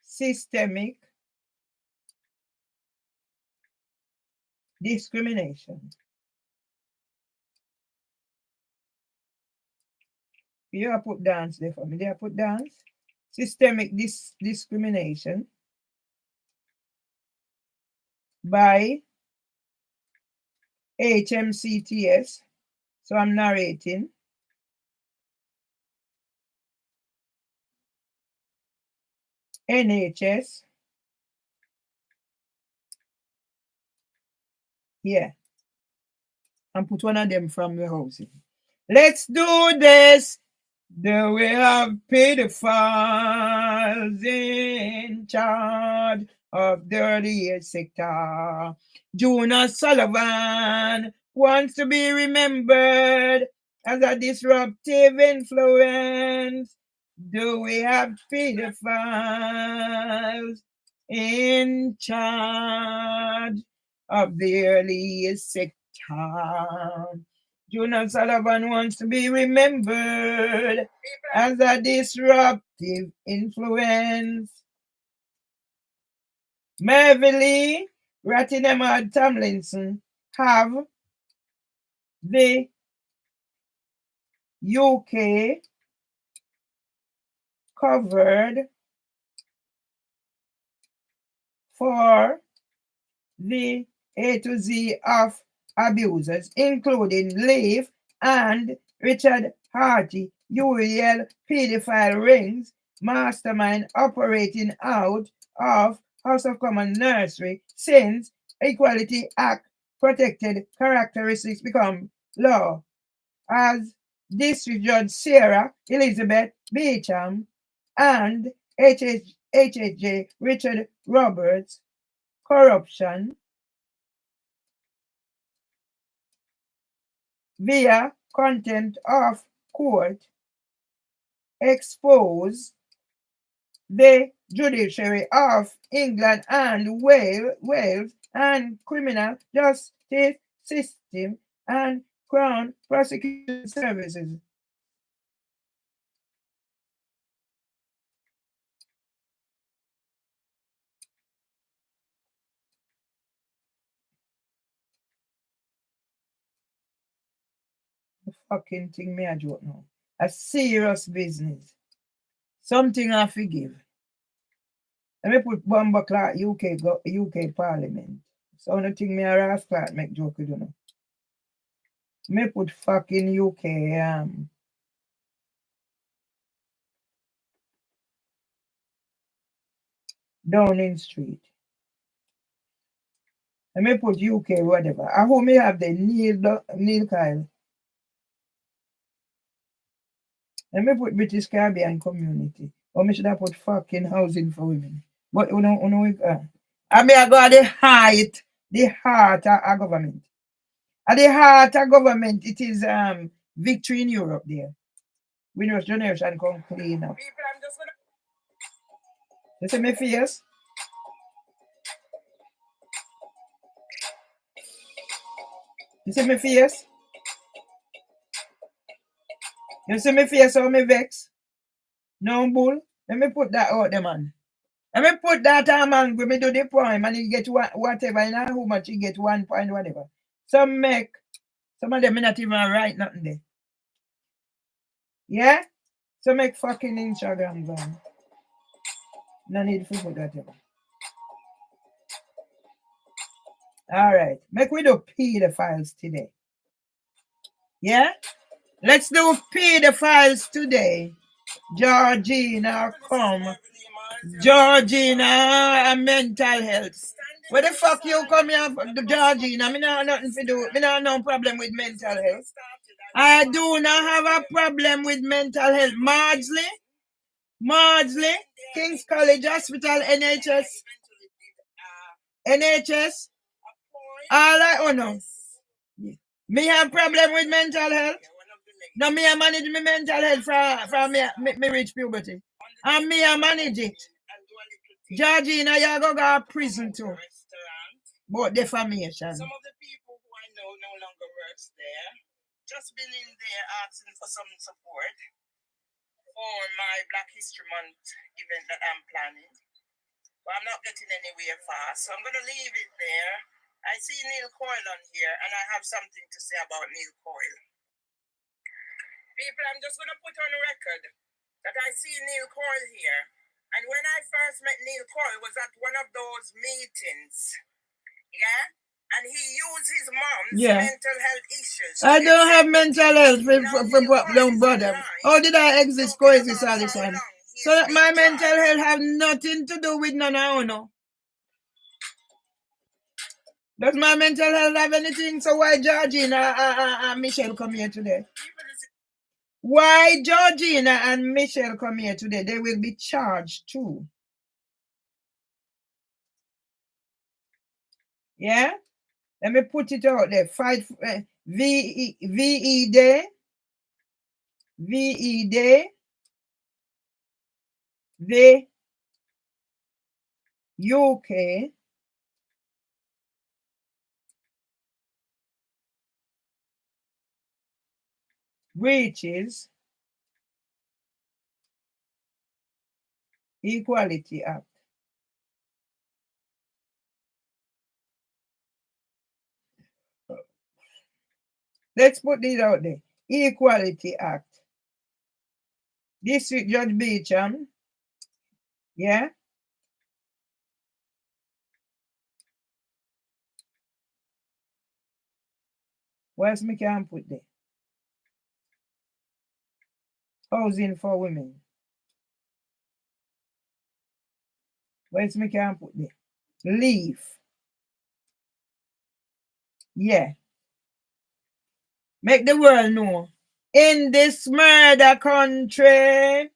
systemic discrimination. You have put dance there for me. They put dance. Systemic discrimination by HMCTS. So I'm narrating. NHS. Yeah. And put one of them from the housing. Let's do this. Do we have pedophiles in in charge of the early sector. Jonas Sullivan wants to be remembered as a disruptive influence. Do we have pedophiles in charge of the early sector? Jonas Sullivan wants to be remembered as a disruptive influence. Mervelee, Rattingham and Tomlinson have the UK covered for the A to Z of abusers, including Leif and Richard Harty, UEL pedophile rings, mastermind operating out of House of Commons nursery since Equality Act protected characteristics become law. As District Judge Sarah Elizabeth Beecham and HHJ Richard Roberts, corruption via contempt of court expose the judiciary of England and Wales and criminal justice system and Crown Prosecution Services. The fucking thing me I don't know. A serious business. Something I forgive. Let me put bomber clock UK Parliament. So the thing me a ras clock make joke, you know. Me put fucking UK Downing Street. Let me put UK whatever. I hope me have the Neil Kyle. Let me put British Caribbean community. Or me should have put fucking housing for women. But I mean I go at the heart of government. At the heart of government, it is victory in Europe there. Winners generation come clean up. People, I'm just gonna. You see me face? You see me face? You see me face how me vex? No bull. Let me put that out there, man. Let me put that man when me do the poem and he get whatever, you know how much he get 1 point whatever. Some of them not even write nothing there. Yeah? So make fucking Instagram on. No need to put that ever. Alright. Make we do pedophiles today. Yeah? Let's do pedophiles today. Georgina, come. Georgina and mental health. Where the fuck you come here for Georgina? Me not nothing to do. Me not no problem with mental health. I do not have a problem with mental health. Maudsley, King's College Hospital, NHS. All I know. Me have problem with mental health. No, me I manage my mental health from me reach puberty. And me I manage it. Georgina, you go to prison too. But defamation. Some of the people who I know no longer works there. Just been in there asking for some support for my Black History Month event that I'm planning. But I'm not getting anywhere fast, so I'm going to leave it there. I see Neil Coyle on here, and I have something to say about Neil Coyle. People, I'm just going to put on record that I see Neil Coyle here. And when I first met Neil Coyle was at one of those meetings. Yeah? And he used his mom's mental health issues. I don't have mental health don't bother. How did I exist coexist all the time? So my mental health have nothing to do with none of you. Does my mental health have anything? So why Georgina and Michelle come here today? Why Georgina and Michelle come here today? They will be charged too. Yeah? Let me put it out there. Fight VE Day. VE Day. The UK breaches Equality Act. Let's put this out there. Equality Act. District Judge Beecham. Yeah? What else me can put there? Housing for women. What else me can put there? Leave. Yeah. Make the world know. In this murder country,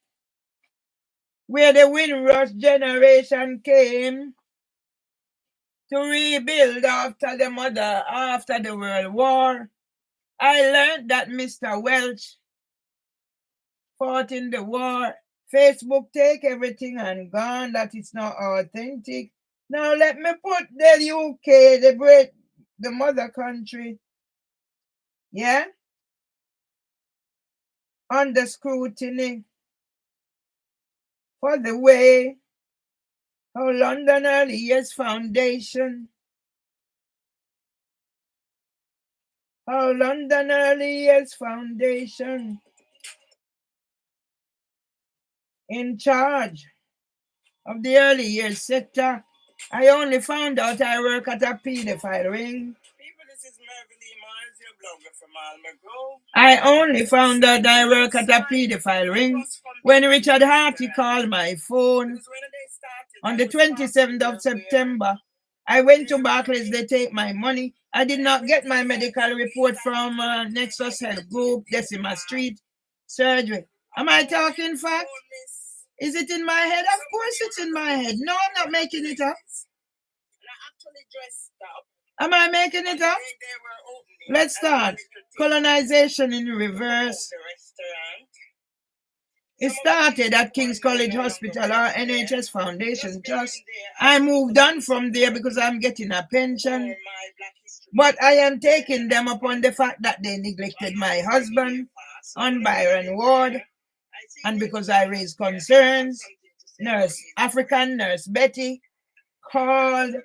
where the Windrush generation came to rebuild after the World War, I learned that Mr. Welch fought in the war. Facebook take everything and gone, that it's not authentic. Now let me put the UK, the mother country, yeah, under scrutiny for the way how London Early Years Foundation, in charge of the early years sector. I only found out I work at a pedophile ring. People, this is Mervelee Mars, your blogger from Alma Grove. I only found out I work at a pedophile ring when Richard Harty called my phone on the 27th of September. I went to Barclays, they take my money. I did not get my medical report from Nexus Health Group, Decima Street surgery. Am I talking fact? Is it in my head? Of course it's in my head. No, I'm not making it up. Am I making it up? Let's start. Colonization in reverse. It started at King's College Hospital or NHS Foundation Trust. I moved on from there because I'm getting a pension. But I am taking them upon the fact that they neglected my husband on Byron Ward. And because I raised concerns, African nurse Betty called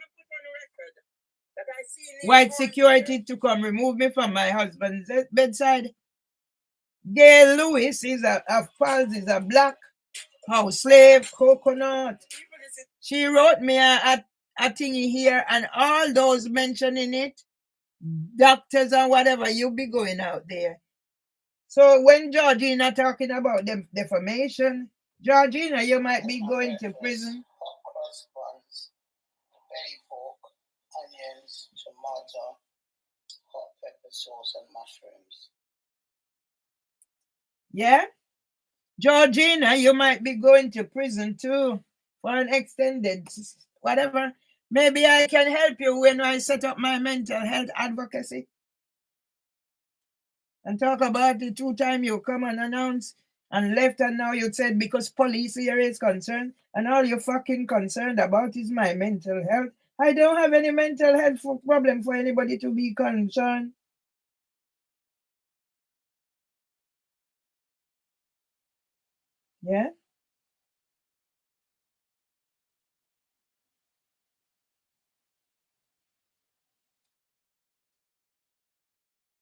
white security to come remove me from my husband's bedside. Gail Lewis is a black house slave, coconut. She wrote me a thingy here, and all those mentioning it, doctors and whatever, you be going out there. So when Georgina talking about defamation, Georgina, you might be going to prison. Hot cross buns, belly pork, onions, tomato, hot pepper sauce and mushrooms. Yeah? Georgina, you might be going to prison too for an extended whatever. Maybe I can help you when I set up my mental health advocacy. And talk about the 2 times you come and announce and left, and now you said because police here is concerned and all you're fucking concerned about is my mental health. I don't have any mental health problem for anybody to be concerned. Yeah?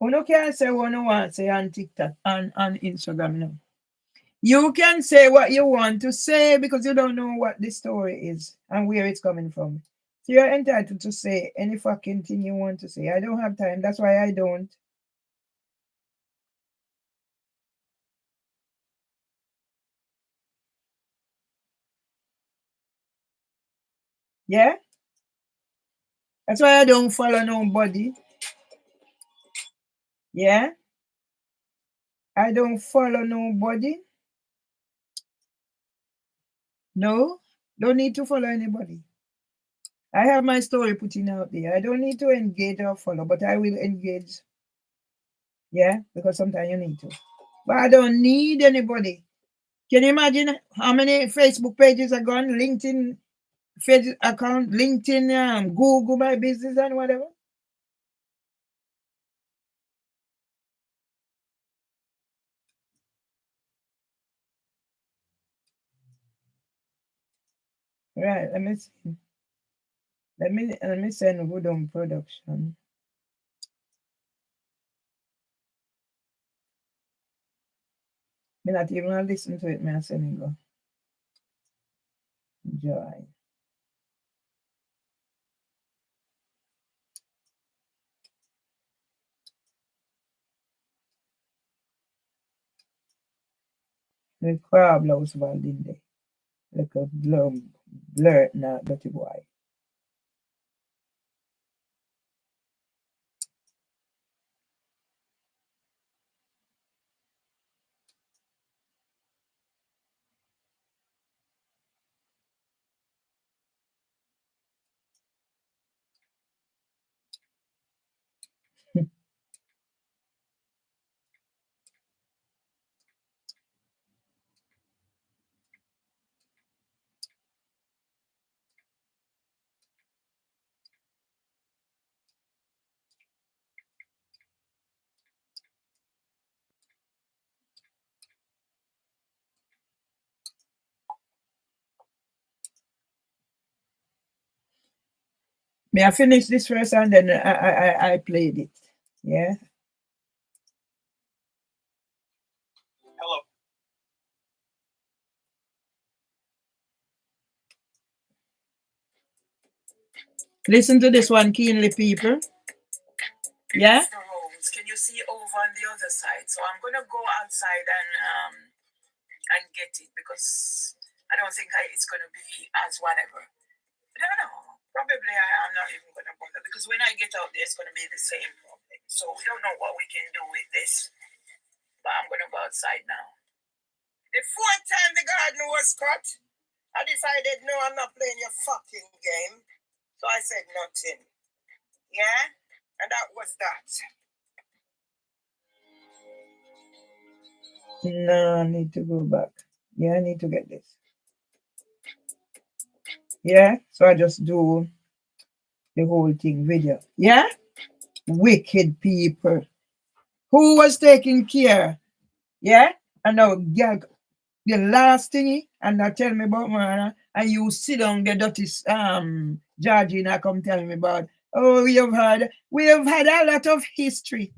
You can't say what you want to say on TikTok and on Instagram now. You can say what you want to say because you don't know what the story is and where it's coming from. So you're entitled to say any fucking thing you want to say. I don't have time. That's why I don't. Yeah? That's why I don't follow nobody. Yeah? I don't follow nobody. No, don't need to follow anybody. I have my story putting out there. I don't need to engage or follow, but I will engage. Yeah, because sometimes you need to. But I don't need anybody. Can you imagine how many Facebook pages are gone? LinkedIn Facebook account, LinkedIn, Google My Business and whatever. Right, let me see. Let me send Woodon Production. Me not even gonna listen to it, me I send it go. Joy. The crab blouse Valdinde. Like a blur na dirty boy. May I finish this first and then I played it. Yeah. Hello. Listen to this one keenly, people. Yeah. The roads. Can you see over on the other side? So I'm gonna go outside and get it because I don't think it's gonna be as whatever. I don't know. Probably I'm not even gonna bother because when I get out there, it's gonna be the same problem. So we don't know what we can do with this. But I'm gonna go outside now. The fourth time the garden was cut, I decided no, I'm not playing your fucking game. So I said nothing. Yeah? And that was that. No, I need to go back. Yeah, I need to get this. Yeah, so I just do the whole thing video. Yeah? Wicked people. Who was taking care? Yeah? And now, yeah, the last thingy, and now tell me about Marana, and you sit down the dirty Georgina come tell me about, oh, we have had a lot of history.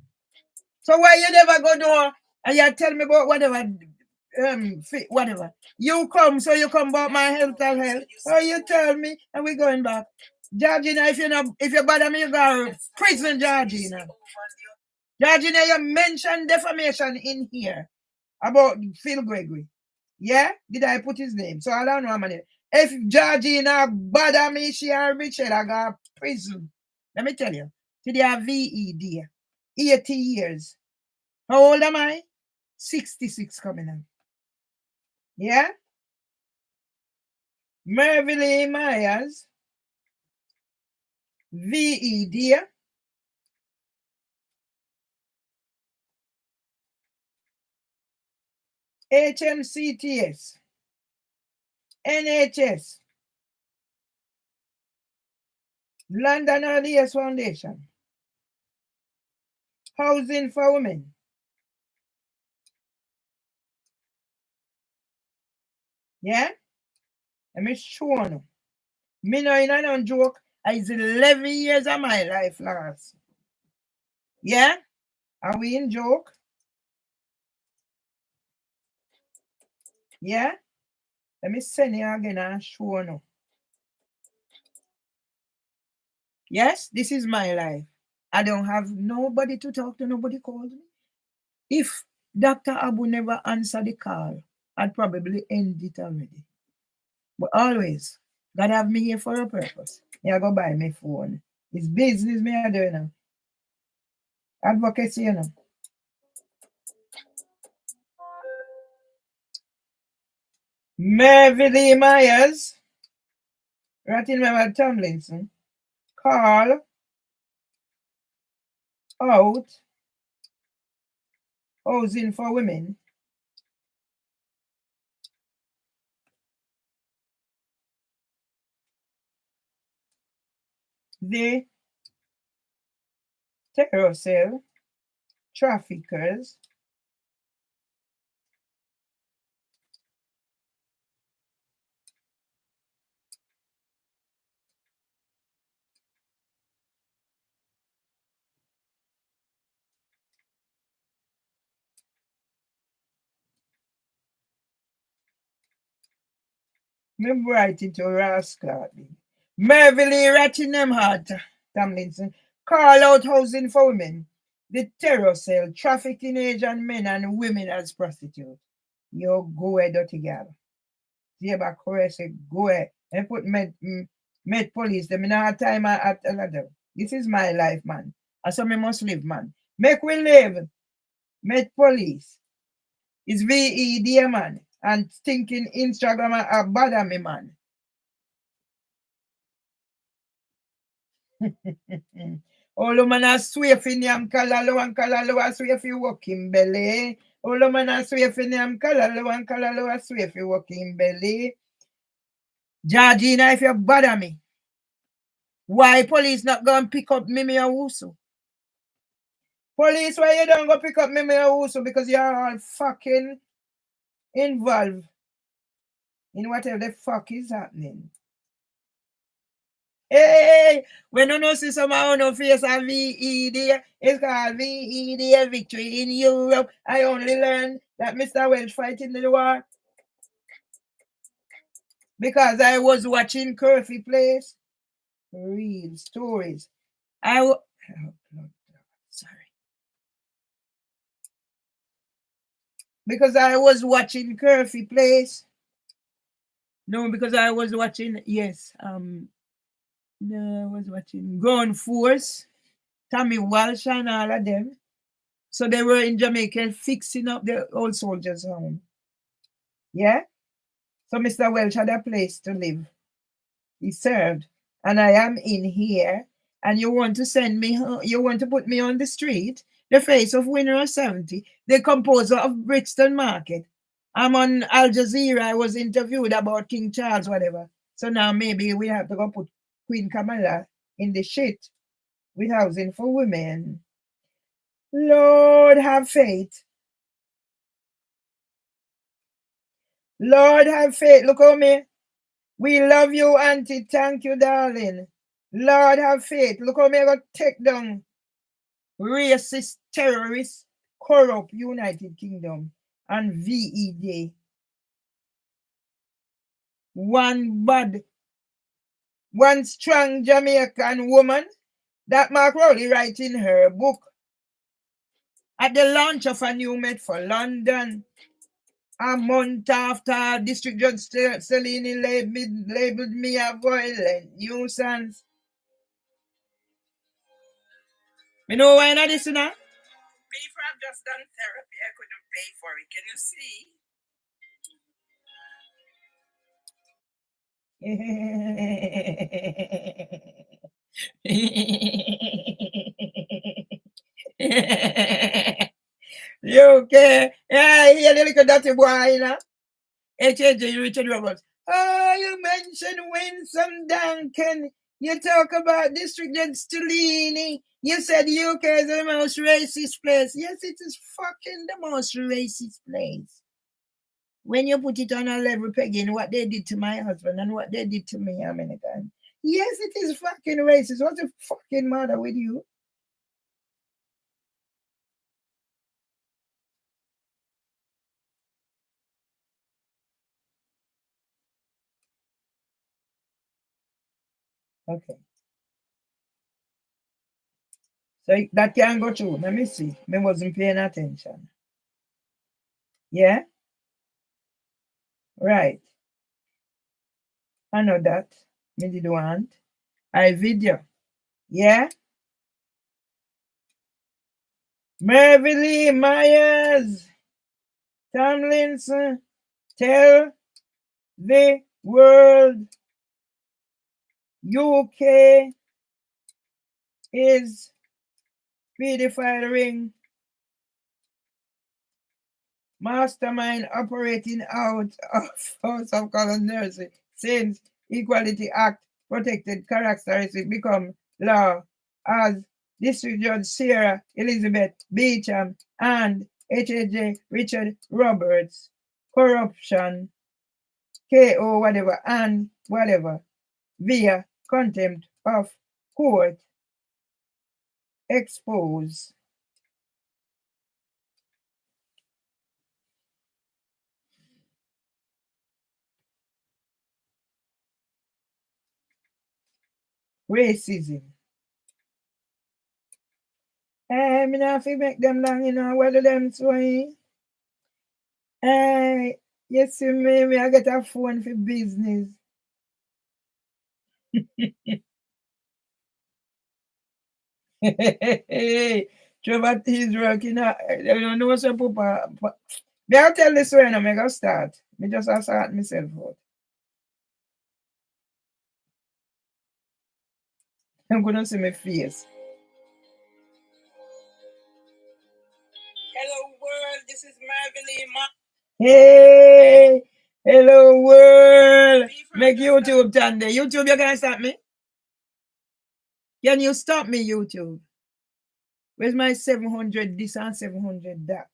So why you never go door and you tell me about whatever, whatever. You come about my health. Oh, you tell me, and we're going back. Georgina, if you bother me, you go to prison, Georgina. Georgina, you mentioned defamation in here about Phil Gregory. Yeah? Did I put his name? So I don't know how many. If Georgina bother me, she and Richard, I go to prison. Let me tell you. Today I VED. 80 years. How old am I? 66 coming up. Yeah? Mervelee Myers. VED. HMCTS. NHS. London Earliest Foundation. Housing for Women. Yeah? Let me show you. Me no in no joke. It's 11 years of my life last. Yeah? Are we in joke? Yeah? Let me send you again and show you. Yes, this is my life. I don't have nobody to talk to, nobody calls me. If Dr. Abu never answered the call, I'd probably end it already. But always, God have me here for a purpose. I go buy my phone. It's business me I do now. Advocacy, you know. Mervelee Myers. Ratting Member Tomlinson call out housing for women the terror cell traffickers me write it to rascal. Mervelee ratting them hard, Tomlinson. Call out housing for women. The terror cell trafficking Asian men and women as prostitutes. You go ahead, dirty girl. Zeba Kore say, go ahead. And put med police. Them in our time at another. This is my life, man. And so me must live, man. Make we live. Med police. It's VED, man. And thinking Instagram are bother me, man. All man a swear for Niam Kalalo and Kalalo a swear for walking belly. All man a swear for Niam Kalalo and Kalalo a swear for walking belly. Georgina, if you bother me, why police not go and pick up Mimi Owusu? Police, why you don't go pick up Mimi Owusu? Because you're all fucking involved in whatever the fuck is happening. Hey, when you know see someone on face a VED, it's called VED victory in Europe. I only learned that Mr. Welch fighting the war because I was watching Curfew Place. Real stories. Oh, sorry. Because I was watching Curfew Place. No, because I was watching, yes, no, I was watching Ground Force, Tommy Walsh and all of them. So they were in Jamaica fixing up the old soldiers' home. Yeah? So Mr. Welch had a place to live. He served. And I am in here. And you want to send me, you want to put me on the street, the face of Winner 70, the composer of Brixton Market. I'm on Al Jazeera. I was interviewed about King Charles, whatever. So now maybe we have to go put Queen Camilla in the shit with housing for women. Lord, have faith. Lord, have faith. Look at me. We love you, Auntie. Thank you, darling. Lord, have faith. Look how me go take down racist, terrorist, corrupt United Kingdom and VED. One bad, one strong Jamaican woman that Mark Rowley writes in her book at the launch of a new Met for London. A month after District Judge Cellini labeled me a violent nuisance. You know why not this, you know? Me, if I've just done therapy, I couldn't pay for it. Can you see? You okay? Yeah, you little dirty boy, you know? HJ Richard Roberts. Oh, you mentioned Winsome Duncan. You talk about District Judge Stellini. You said UK is the most racist place. Yes, it is fucking the most racist place. When you put it on a level pegging what they did to my husband and what they did to me how many times. Yes, it is fucking racist. What's the fucking matter with you? Okay. So that can go through. Let me see. I wasn't paying attention. Yeah? Right. I know that. Me did want. I video. Yeah? Mervelee Myers. Tomlinson. Tell the world UK is pedophile ring mastermind operating out of House of Commons since Equality Act protected characteristics become law as District Judge Sarah Elizabeth Beecham and HAJ Richard Roberts corruption KO whatever and whatever via contempt of court expose racism. Me not fi make them long, you know, what do them say? You see me, I get a phone for business. Trevor is working. I don't know some papa. Me I tell this way now, me go start. Me just have start myself out. I'm gonna see my face. Hello world, this is Mervelee. Hey, hello world. Make YouTube turn there. YouTube, you gonna stop me? Can you stop me, YouTube? Where's my 700 this and 700 that?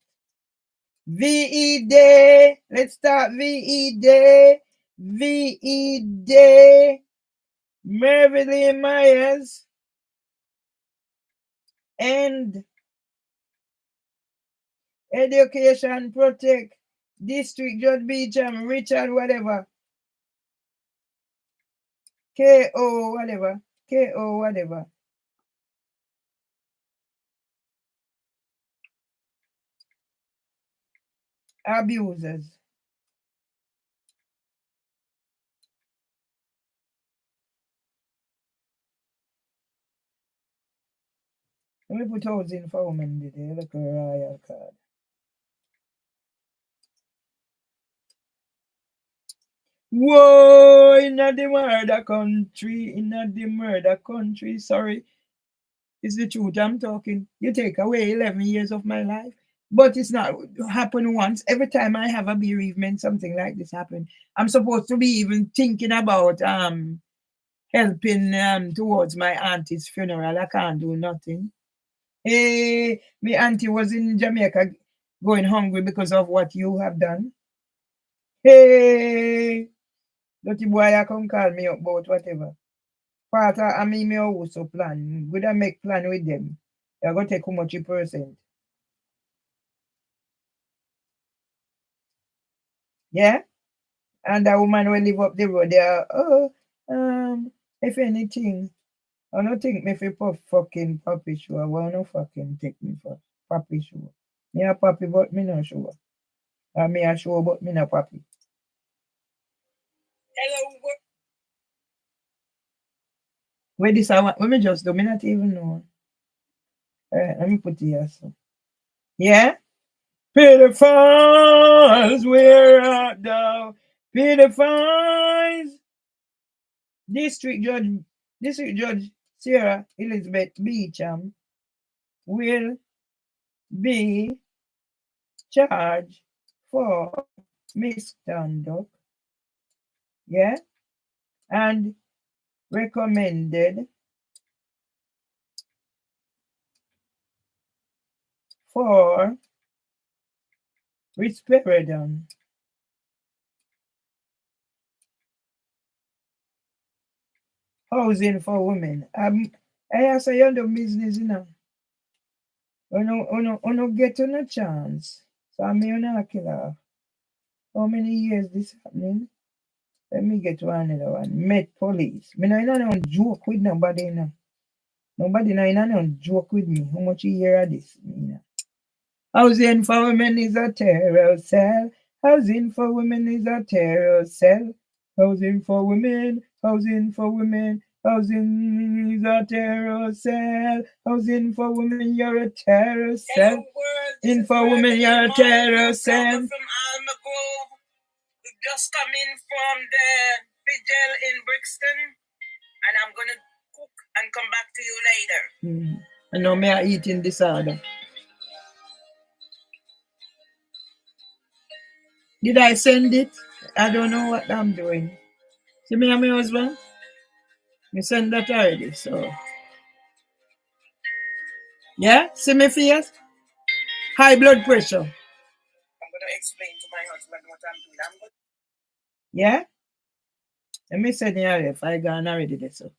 VE Day. Let's start VE Day. VE Day. Mervelee Myers. And Education Protect. District Judge Beecham. Richard whatever. KO whatever. KO whatever. Abusers. Let me put housing for women today. Look at royal card. Whoa, in the murder country, sorry. It's the truth I'm talking. You take away 11 years of my life. But it's not happen once. Every time I have a bereavement, something like this happen. I'm supposed to be even thinking about helping towards my auntie's funeral. I can't do nothing. Hey, my auntie was in Jamaica going hungry because of what you have done. Hey, dirty boy, I come call me up about whatever. Part of I mean me also plan. Good I make plan with them. You're gonna take how much %. Yeah? And that woman will live up the road there. If anything, I don't think me for fucking puppy show. I want no fucking take me for puppy show. Me a puppy but me no show. And me a show but me no puppy. Hello. Where this I want, let me just do, me not even know. Alright, let me put it here. So. Yeah? Pedophiles, where art thou? Pedophiles. District Judge Sarah Elizabeth Beecham will be charged for misconduct. Yeah? And recommended for risperidone. Housing for women. I say you do business, you know. Uno get on a chance. So I'm not kill off. How many years this happening? Let me get to another one. Met police. Me no don't joke with nobody, you know. Nobody no don't joke with me. How much you hear of this? You know? Housing for women is a terror cell. Housing for women is a terror cell. Housing for women. Housing for women. Housing is a terror cell. Housing for women, you're a terror cell. In for women, you're a terror cell. From Almagrove, we just come in from the vigil in Brixton, and I'm either. I know me are eating disorder. Did I send it? I don't know what I'm doing. See me and my husband? Me send that already, so. Yeah? See me face? High blood pressure. I'm going to explain to my husband what I'm doing. I'm going Yeah? Let me send you already if I gone already there, so.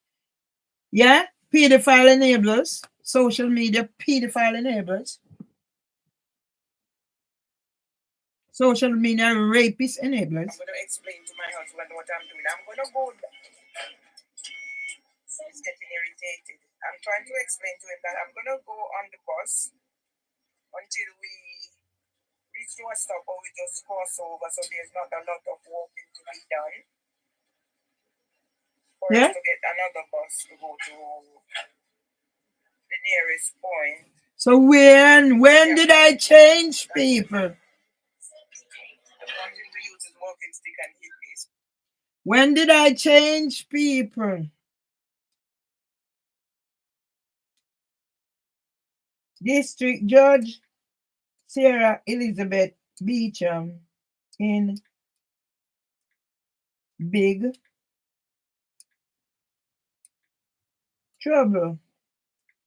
Yeah? Pedophile enablers. Social media pedophile enablers. Social media rapist enablers. I'm going to explain to my husband what I'm doing. I'm going to go. He's getting irritated. I'm trying to explain to him that I'm going to go on the bus until we reach to a stop or we just cross over so there's not a lot of walking to be done. For Yeah? us to get another bus to go to the nearest point. So when did I change people? I want him to use his walking stick and hit me. When did I change people? District Judge Sarah Elizabeth Beecham in big trouble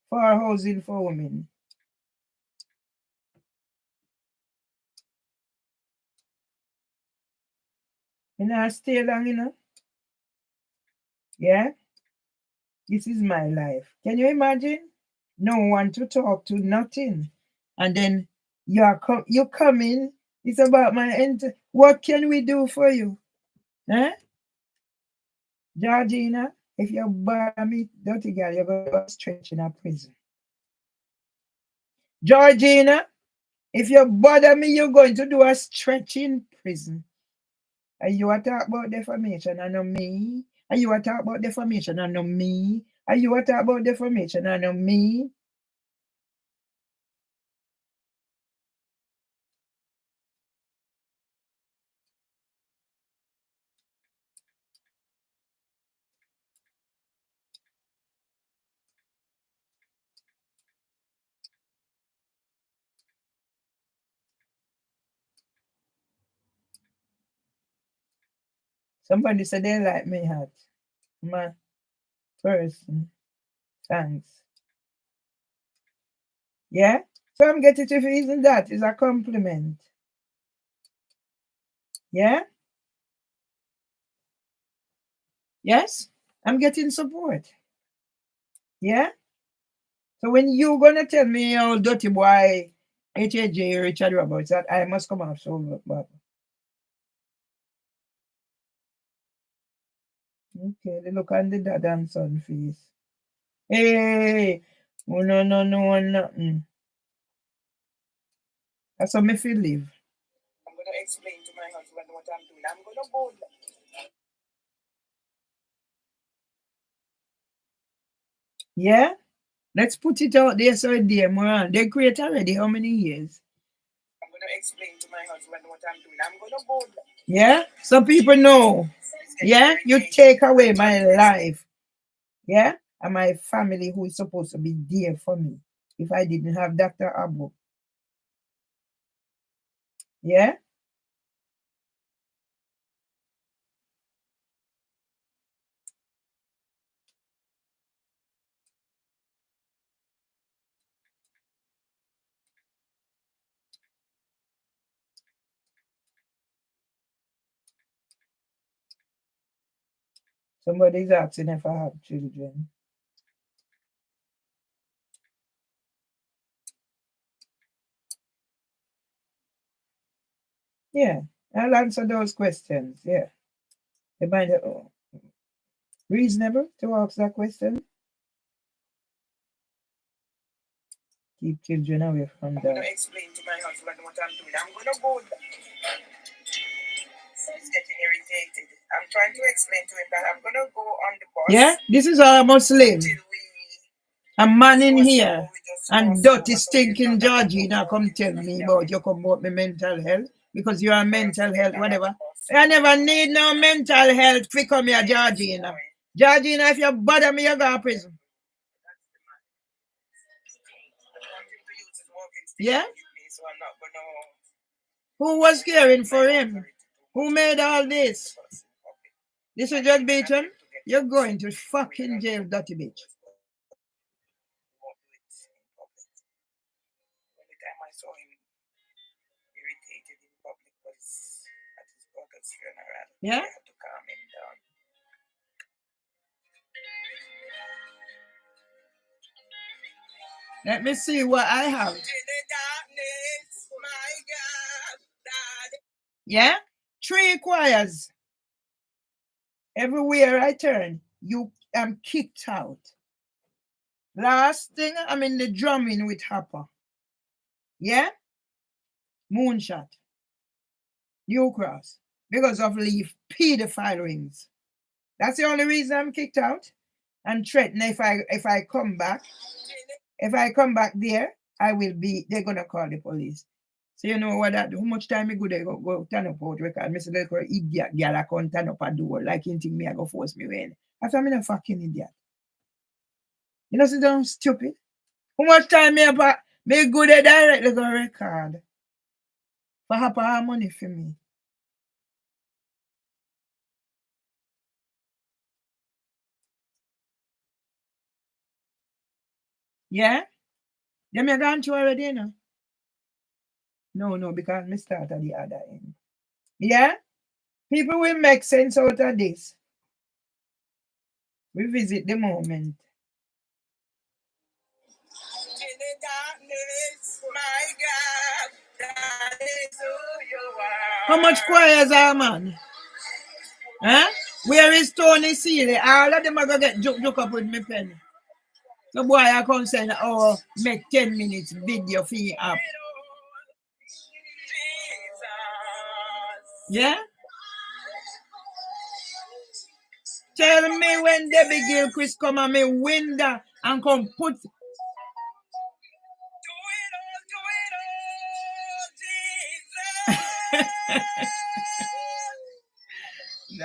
for housing for women. And I stay long, you know? Yeah? This is my life. Can you imagine? No one to talk to, nothing. And then you come in, it's about my what can we do for you? Huh? Georgina, if you bother me, dirty girl, you're going to stretch in a prison. Georgina, if you bother me, you're going to do a stretch in prison. And you are talk about defamation and not me. And you are talk about defamation and not me. And you are talk about defamation and not me. Somebody said they like me hot. My person. Thanks. Yeah? So I'm getting to reason that is a compliment. Yeah? Yes? I'm getting support. Yeah? So when you gonna tell me, oh, dirty boy, HAJ, Richard Roberts, that I must come off so bad. Okay, they look on the dad and son face. Hey, oh, no, nothing. That's how me feel live. I'm going to explain to my husband what I'm doing. I'm going to go. Yeah? Let's put it out there so they're more. They create already how many years? I'm going to explain to my husband what I'm doing. I'm going to go. Yeah? So people know. Yeah? You take away my life. Yeah? And my family who is supposed to be there for me if I didn't have Dr. Abu. Yeah? Somebody's asking if I have children. Yeah, I'll answer those questions. Yeah. You find it reasonable to ask that question? Keep children away from I'm going to that. explain to my husband what I'm doing. I'm going to go. He's getting irritated. I'm trying to explain to him that I'm going to go on the bus. Yeah, this is how I must live. Until A man in here and dirty stinking Georgina come tell me about you come about my mental health because you are mental health, whatever. I never need no mental health to come here, Georgina. Georgina, if you bother me, you go to prison. Yeah? So I'm not gonna. Who was caring for him? Who made all this? This is Judge Beecham. You're going to fucking jail, dirty bitch. The time I saw him irritated in public was at his brother's funeral. Yeah? I had to calm him down. Let me see what I have. In the darkness, my God, Yeah? 3 choirs. Everywhere I turn, you am kicked out. Last thing, I'm in the drumming with Hopper. Yeah? Moonshot. New Cross. Because of leave pedophile rings. That's the only reason I'm kicked out. And threatened if I come back. If I come back there, they're gonna call the police. So you know what that how much time go they go turn up out record. Mr. Little idiot girl I come turn up a door like you think me I go force me in. After I'm a fucking idiot. You know so damn stupid. How much time me go there directly go record. For half money for me. Yeah? Them you gone through already, you know? No, because me start at the other end. Yeah? People will make sense out of this. We visit the moment. in the darkness, my God, that is who you are. How much choirs are man? Huh? Where is Tony Seeley? All of them are gonna get joke up with me pen. The boy I come saying, oh, make 10 minutes video for you up. Yeah? Tell me when Debbie Gilchrist come on me window and come put So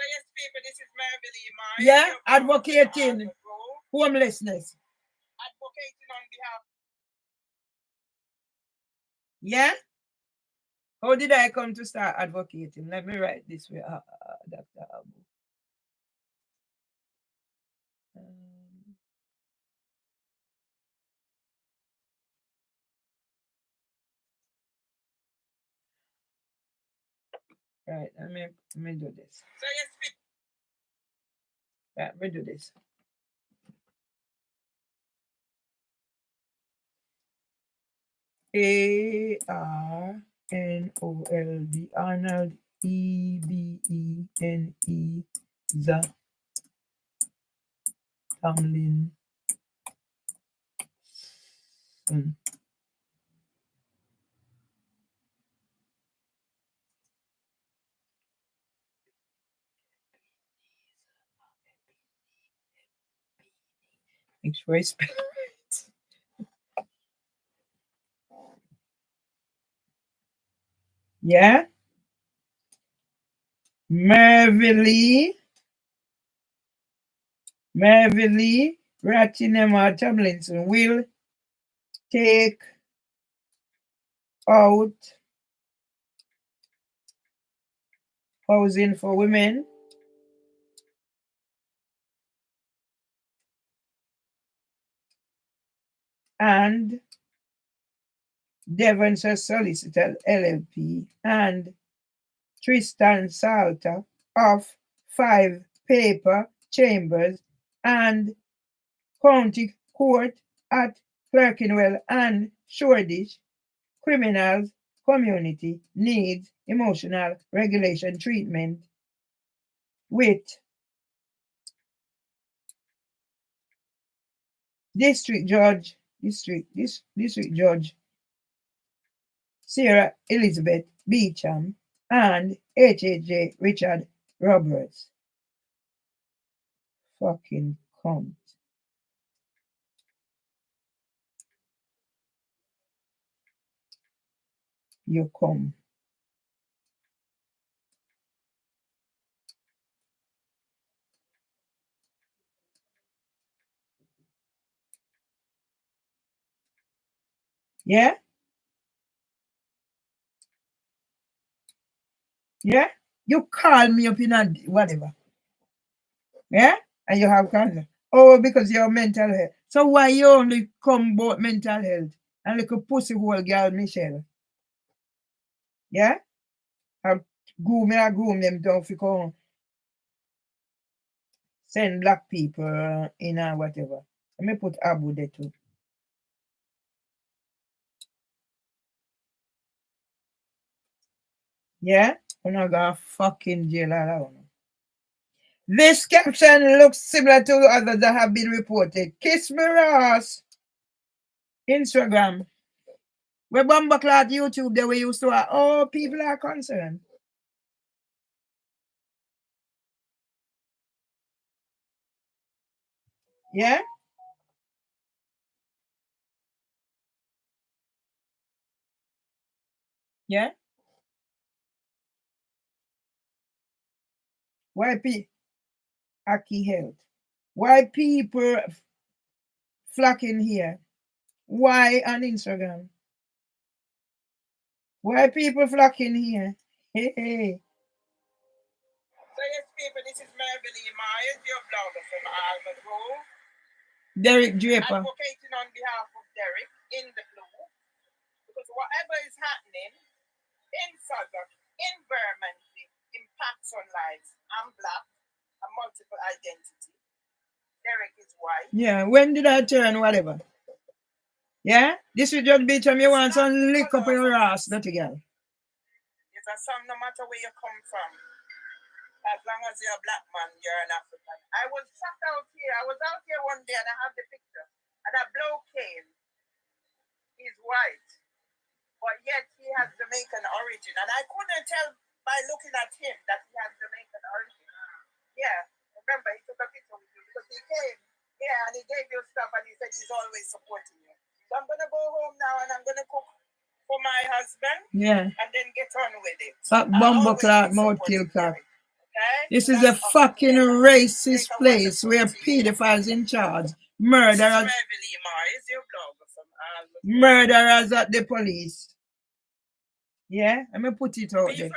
yes, people, this is Mervelee, my yeah, advocating homelessness. advocating on behalf. Yeah? How did I come to start advocating? Let me write this way, Dr. Abu. Right, let me do this. So yes, Right, let me do this. ARNOLD, Arnold, EBENE, Tamlin. Make sure I spell right. Yeah? Mervelee, Ratinema Tomlinson will take out housing for women and Devonshire Solicitor LLP and Tristan Salter of 5 Paper Chambers and County Court at Clerkenwell and Shoreditch criminals community needs emotional regulation treatment with District Judge Sarah Elizabeth Beecham and HHJ Richard Roberts. Fucking cunt. You come. Yeah? Yeah? You call me up in a whatever. Yeah? And you have cancer. Oh, because you're mental health. So why you only come about mental health? And little pussy hole girl Michelle. Yeah? I groom them down for come send black people in or whatever. Let me put Abu there too. Yeah? We're not gonna fucking jail alone. This caption looks similar to others that have been reported. Kiss me Ross. Instagram. We Bumbleclad YouTube that we used to have. Oh, people are concerned. Yeah? Yeah? Why people Aki health? Why people flocking here? Why on Instagram? Why people flocking here? Hey, hey. So yes, people, this is Mervelee Myers, your blogger from Alma Grove. Derek Draper. Advocating on behalf of Derek in the blue. Because whatever is happening in Southwark, in Bermondsey, impacts on lives. I'm black, a multiple identity. Derek is white. Yeah, when did I turn whatever? Yeah? This will just be time you want some lick up your ass, dirty girl. It's a song no matter where you come from. As long as you're a black man, you're an African. I was sat out here. I was out here one day and I have the picture. And a bloke came. He's white. But yet he has Jamaican origin. And I couldn't tell by looking at him that he has Jamaican origin. Yeah. Remember, he took a picture with you because he came. Yeah, and he gave you stuff and he said he's always supporting you. So I'm going to go home now and I'm going to cook for my husband. Yeah. And then get on with it. Bumbleclad, mouth kill cock. This is a fucking racist place where pedophiles in charge, murderers at the police. Yeah, let me put it out there.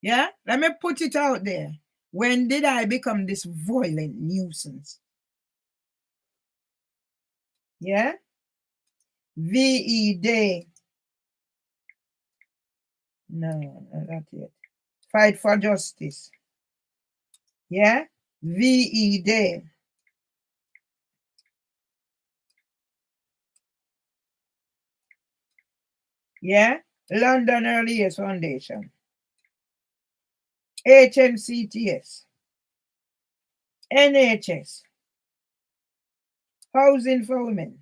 Yeah, let me put it out there. When did I become this violent nuisance? Yeah? VE Day. No, not yet. Fight for justice. Yeah? VE Day. Yeah? London Early Years Foundation. HMCTS. NHS. Housing for Women.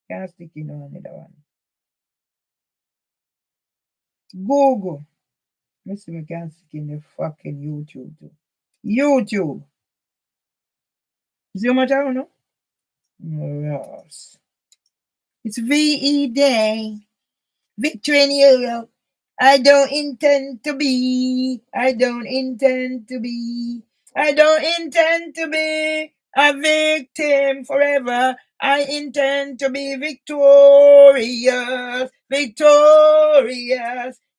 Can't stick in on another one. Google. Let's see if we can stick in the fucking YouTube too. YouTube. See how much I don't know? Yes. It's VE Day. Victory in Europe. I don't intend to be a victim forever. I intend to be victorious.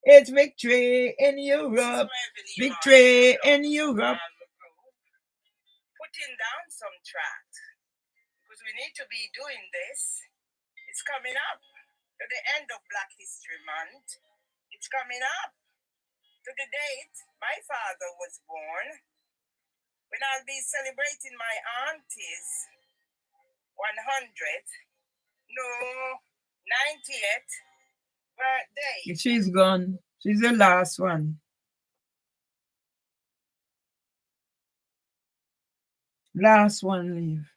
It's victory in Europe. Victory in Europe. Putting down some tracks. Because we need to be doing this. It's coming up to the end of Black History Month. It's coming up to the date my father was born, when I'll be celebrating my auntie's 90th birthday. She's gone. She's the last one. Last one leave.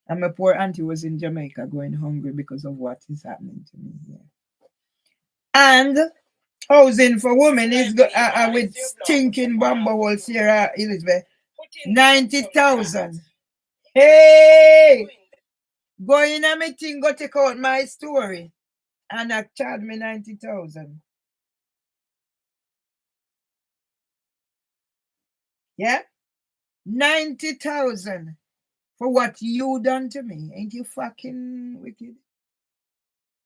And my poor auntie was in Jamaica going hungry because of what is happening to me here. And housing for women is with stinking Bumblehole Sierra Elizabeth. 90,000. Hey! Go in a meeting, go take out my story. And I charge me 90,000. Yeah? 90,000. for what you done to me. Ain't you fucking wicked?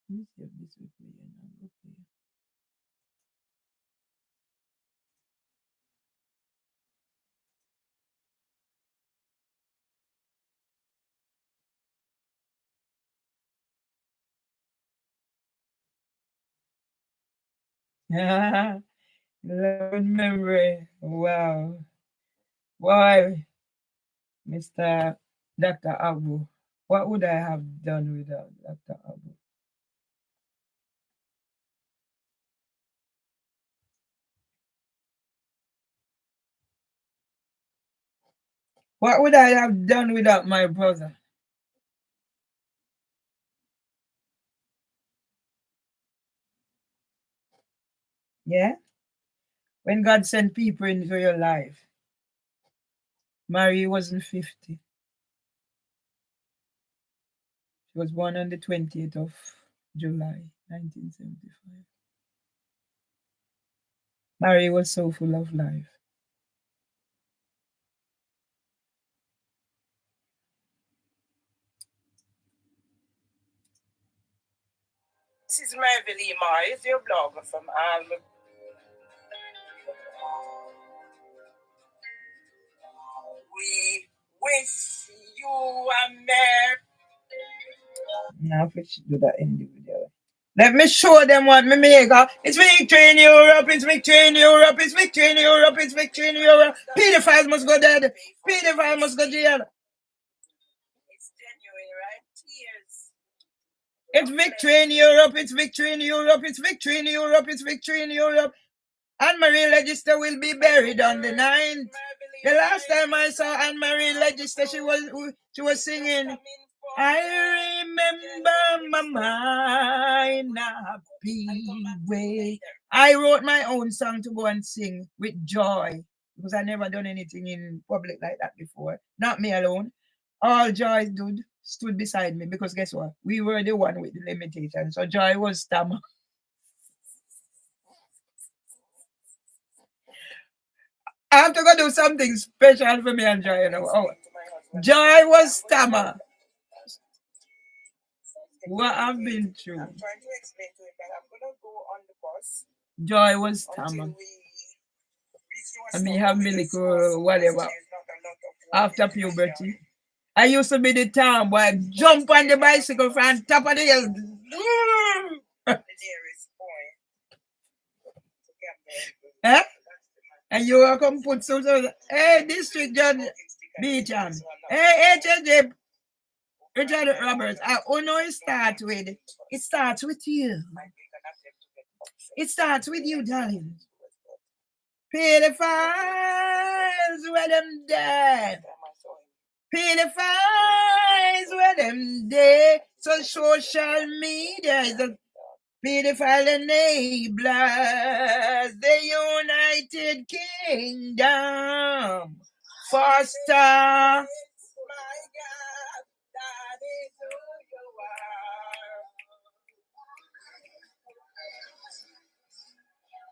Let me see if this will play, and I will play. Love and memory. Wow. Boy, Mr. Dr. Abu. What would I have done without Dr. Abu? What would I have done without my brother? Yeah? When God sent people into your life, Mary wasn't 50. She was born on the 20th of July, 1975. Mary was so full of life. This is Mervelee, is your blogger from we wish you a merry. Now, if she do that individually. Let me show them what me make. It's victory in Europe, it's victory in Europe, it's victory in Europe, it's victory in Europe. Pedophiles must go dead. Pedophiles must go jail. It's genuine, right? Tears. It's victory in Europe, it's victory in Europe, it's victory in Europe, it's victory in Europe. Anne-Marie Register will be buried on the 9th. The last time I saw Anne-Marie Register, she was singing, I remember my mind happy way. I wrote my own song to go and sing with joy because I never done anything in public like that before. Not me alone. All Joy dude stood beside me because guess what? We were the one with the limitation. So Joy was stammer. I have to go do something special for me and Joy, you know. Oh, Joy was stammer. What I've been through. I'm trying to explain to him that I'm gonna go on the bus. Joy was stammer. And me have me little whatever. After puberty. I used to be the town boy, jump on the bicycle from top of the hill. The nearest point. Eh? And you will come put so hey, district judge beach on. Hey, HJ Richard Roberts. I know it starts with. It starts with you. It starts with you, darling. Pedophiles where them dead. Pedophiles where them dead. So social media is a pedophile enablers. The United Kingdom. Foster.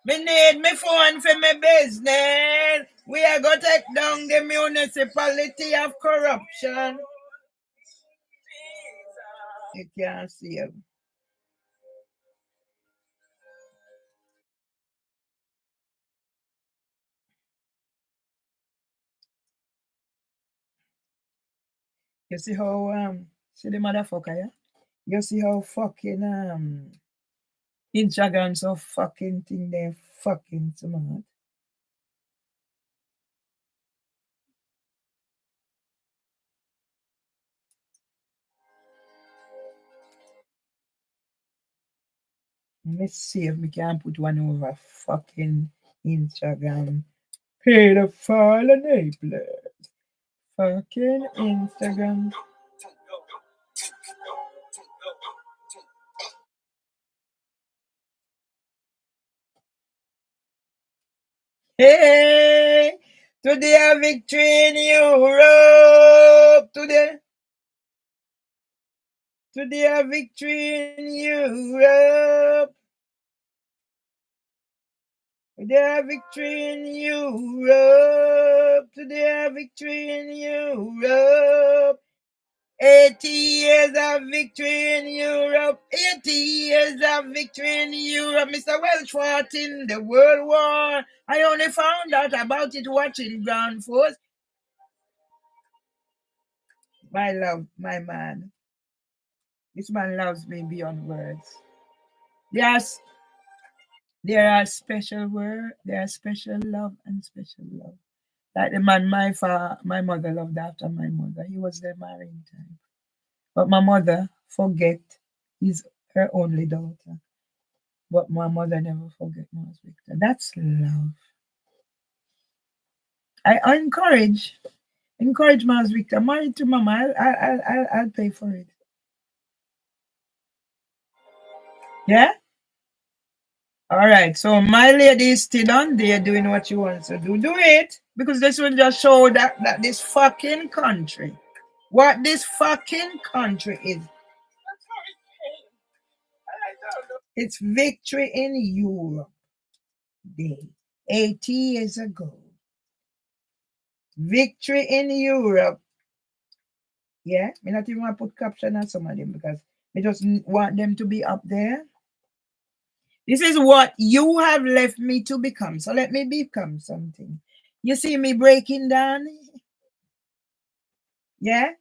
Me need me phone for my business. We are going to take down the municipality of corruption. You can't see him. You see how see the motherfucker, yeah? You see how fucking Instagram so fucking thing they fucking smart. Let's see if we can put one over fucking Instagram. Pedophile enabler. Fucking Instagram. Hey, today a victory in Europe. Today a victory in Europe. Today a victory in Europe. Today a victory in Europe. 80 years of victory in Europe. 80 years of victory in Europe. Mr. Welch fought in the World War. I only found out about it watching Ground Force. My love, my man. This man loves me beyond words. Yes, there are special word, there are special love and special love. Like the man my mother loved after my mother. He was there marrying time. But my mother forget he's her only daughter. But my mother never forget Mars Victor. That's love. I encourage Mars Victor. Married to Mama. I'll pay for it. Yeah. All right. So my lady is still on there doing what she wants to do. Do it, because this will just show that this fucking country, what this fucking country is. It's Victory in Europe Day, 80 years ago. Victory in Europe. Yeah, me not even want to put caption on some of them because I just want them to be up there. This is what you have left me to become. So let me become something. You see me breaking down? Yeah?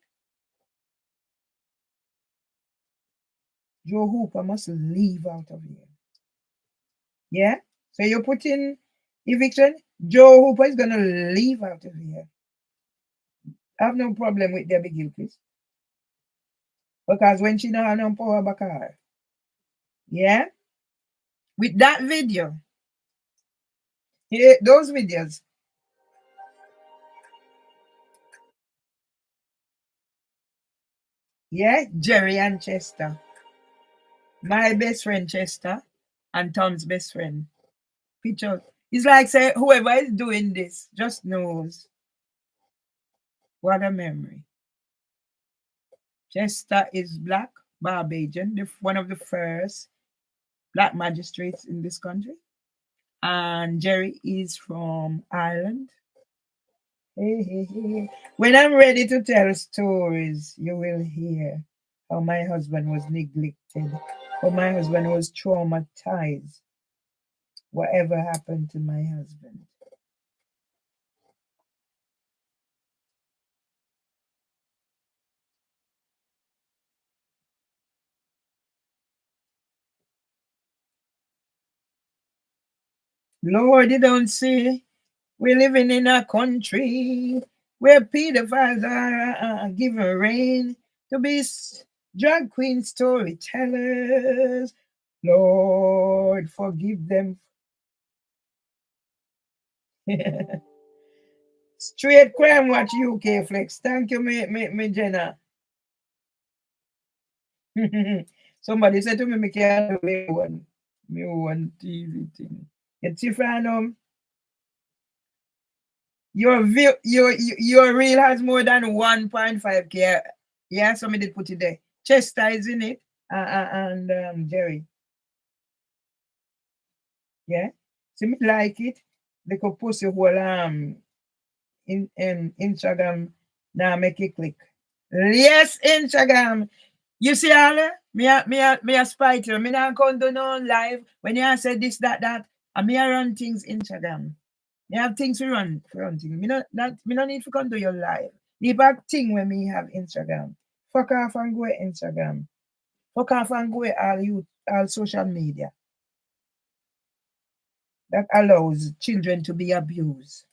Joe Hooper must leave out of here. Yeah? So you put in eviction, Joe Hooper is going to leave out of here. I have no problem with Debbie Gilchrist. Because when she don't have no power back her. Yeah? With that video. Yeah, those videos. Yeah? Jerry and Chester. My best friend Chester and Tom's best friend. Picture. It's like say whoever is doing this just knows. What a memory. Chester is black, Barbadian, one of the first black magistrates in this country. And Jerry is from Ireland. Hey, hey, hey. When I'm ready to tell stories, you will hear how my husband was neglected, how my husband was traumatized. Whatever happened to my husband? Lord, you don't see, we're living in a country where pedophiles are given reign to be drag queen storytellers. Lord, forgive them. Straight Crime Watch UK Flex. Thank you, me Jenna. Somebody said to me, me can't do me one TV thing. You see, Franum, your reel has more than 1.5K. Yeah, somebody put it there. Chester is in it, and Jerry. Yeah, see me like it. They could post your whole in Instagram. Now make it click. Yes, Instagram. You see, all me a spite you. Me not come to no live when you say this, that, and me a run things Instagram. Me have things to run things. Me no need to come to your live. The bad thing when me have Instagram. Fuck off and go Instagram. Fuck off and go all social media. That allows children to be abused.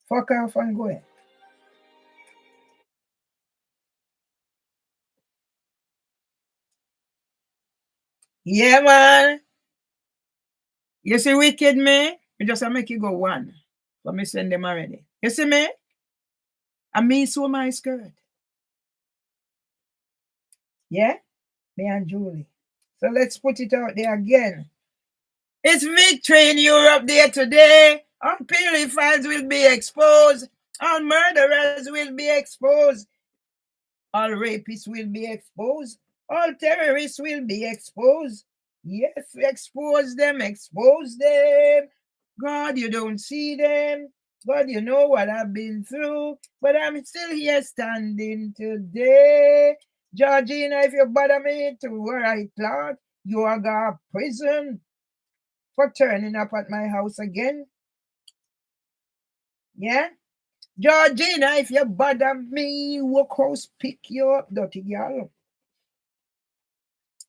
Fuck off and go. Yeah, man. You see wicked me? Me just make you go one. But me send them already. You see me? And me sew my skirt. Yeah? Me and Julie. So let's put it out there again. It's Victory in Europe Day today. All pedophiles will be exposed. All murderers will be exposed. All rapists will be exposed. All terrorists will be exposed. Yes, expose them, expose them. God, you don't see them. God, you know what I've been through, but I'm still here standing today. Georgina, if you bother me to where I thought you are going to prison for turning up at my house again. Yeah? Georgina, if you bother me, workhouse pick you up, dirty girl.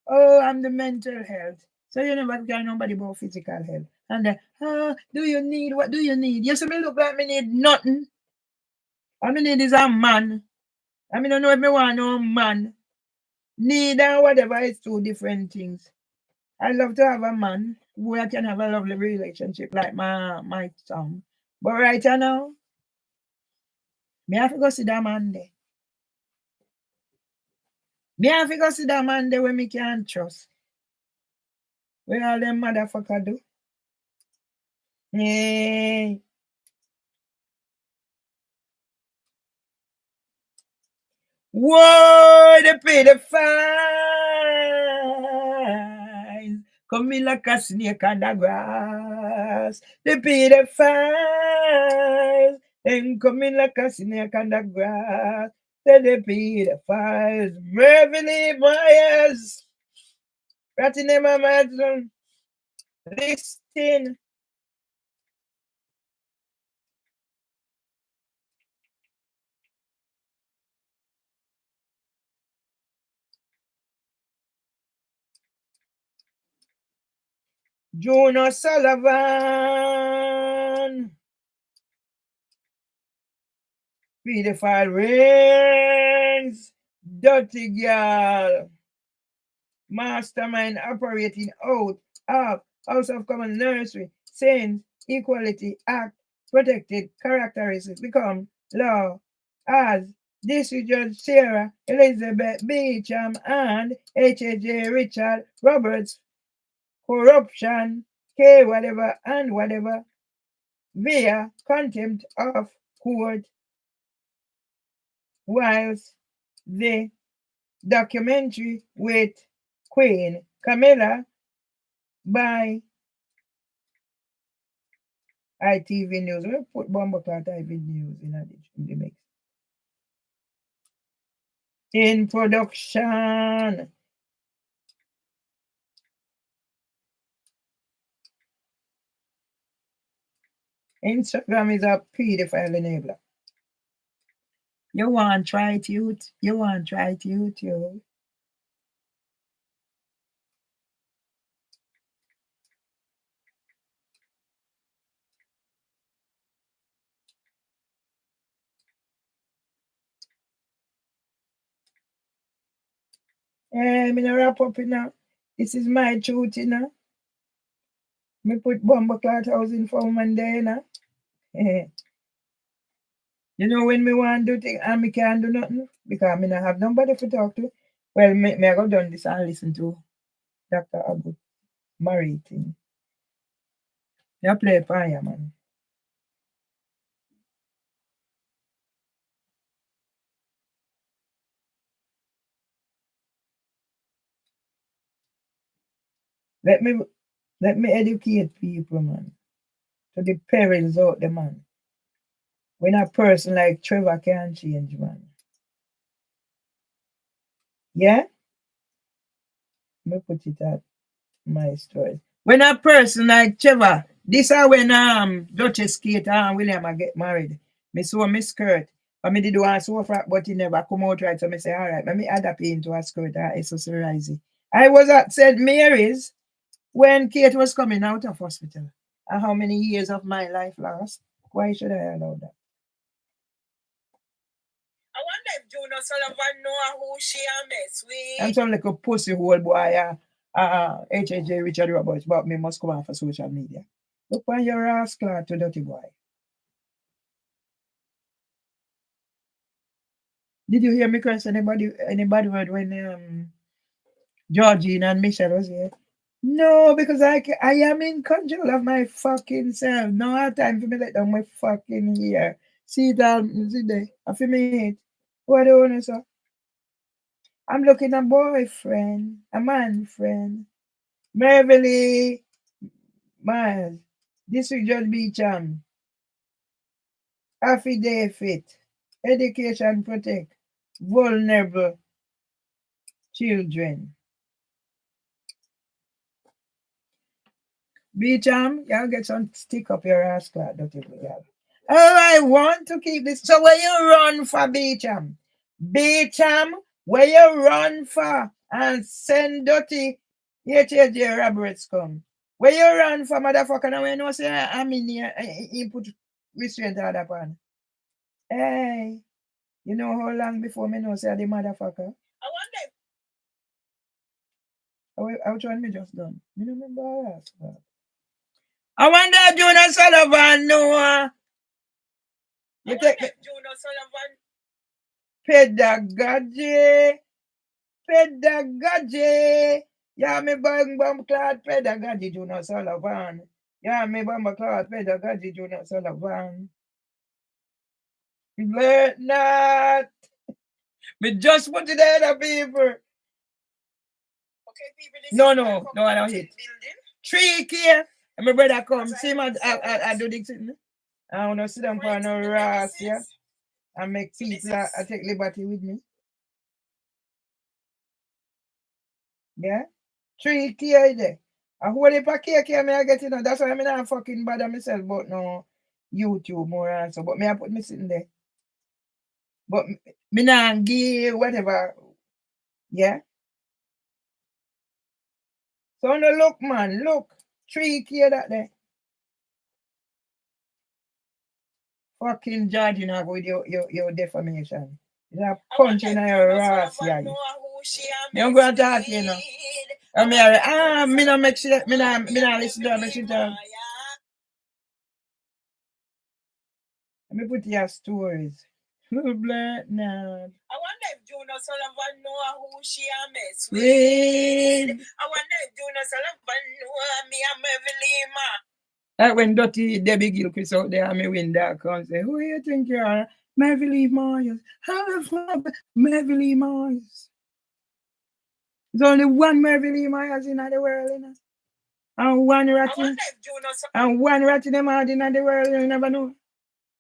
Oh, I'm the mental health. So you never got nobody about physical health. And do you need, what do you need? You see me look like me need nothing. All me need is a man. I mean, I don't know if me want no man. Need and whatever is two different things. I love to have a man who I can have a lovely relationship like my son. But right now, me have to go see that man there. Me have to go see that man there where me can't trust. Where all them motherfucker do? Hey. Whoa, they pay the fines. Come in like a snake on the grass. They pay the fines. And come in like a snake on the grass. Then they pay the fines. Mervelee Myers. What's the name of my son? Listen. Jonah Sullivan. Pedophile rings. Dirty girl. Mastermind operating out of House of Commons Nursery since Equality Act protected characteristics become law as District Judge Sarah Elizabeth Beecham and H.A.J. Richard Roberts corruption, K whatever and whatever via contempt of court, whilst the documentary with Queen Camilla by ITV News. We put Bumbleclot ITV News in the mix. In production. Instagram is a pedophile enabler. You want to try it, youth? You want to try it, youth? I'm gonna wrap up, This is my truth, Me put Bumbleclot housing for Monday, You know when me want to do things and me can't do nothing because me not have nobody to talk to. Well, me I go done this and listen to Dr. Abu Murray thing. You play fire, man. Let me educate people, man. To the perils out the man. When a person like Trevor can change, man. Yeah? Me put it at my story. When a person like Trevor, this is when Duchess Kate and William get married. Me saw me skirt. But me did want so far, but he never come out right. So me say, all right, let me adapt into a skirt and accessorize it. I was at St. Mary's when Kate was coming out of hospital. And how many years of my life lost? Why should I allow that? I wonder if Jonah Sullivan know who she a mess with. I'm some little pussy hole boy, H.A.J. Richard Roberts, but me must come on for social media. Look on your rascal to dirty boy. Did you hear me curse anybody word when Georgina and Michelle was here? No, because I am in control of my fucking self. No hard time for me let down my fucking ear. See that? See there? I feel me. What do you want to say? I'm looking a boyfriend, a man friend. Mervelee, Miles. This will just be Beecham. affidavit, education protect vulnerable children. Beecham, y'all get some stick up your ass, clad, don't you, y'all? Oh, I want to keep this. So where you run for, Beecham? Beecham, where you run for and send dirty HJ Roberts come? Where you run for, motherfucker? Now you know say I'm in here, he put restraint order upon. Hey, you know how long before me know say the motherfucker? I wonder. Which one me just done? You don't remember us? I wonder if Jonas Sullivan know. You take me. Jonas Sullivan. Pedagogy. Yeah, me bomb clad pedagogy, Jonas Sullivan. Yeah, me bomb clad pedagogy, Jonas Sullivan. Let not. Me just put it in the paper. Okay, people. No, I don't hit. 3K. And my brother come. See him, I do this. I want to sit down for no ras, yeah. And make people I take liberty with me. Yeah? 3K there. A whole heap of cake here, I get it. That's why I'm not fucking bother myself about no YouTube more and so. But me I put me sitting there. But me not give whatever. Yeah? So no look, man. Look. 3K that there. Fucking judge, you know, with your defamation. You have punch in your ass, yeah. You're going to talk, you know. Me not make shit, me not listen to her, make shit talk. Let me put your stories. Black now. I wonder if Jonas Sullivan know who she a mess with. I wonder if Jonas Sullivan know me and Mervelee, man. Like when Dirty Debbie Gilchrist out there and me win that account say, who you think you are? Mervelee Myers. How the fuck Mervelee Myers? There's only one Mervelee Myers in the world, you know. And one rat in them out in the world, you never know.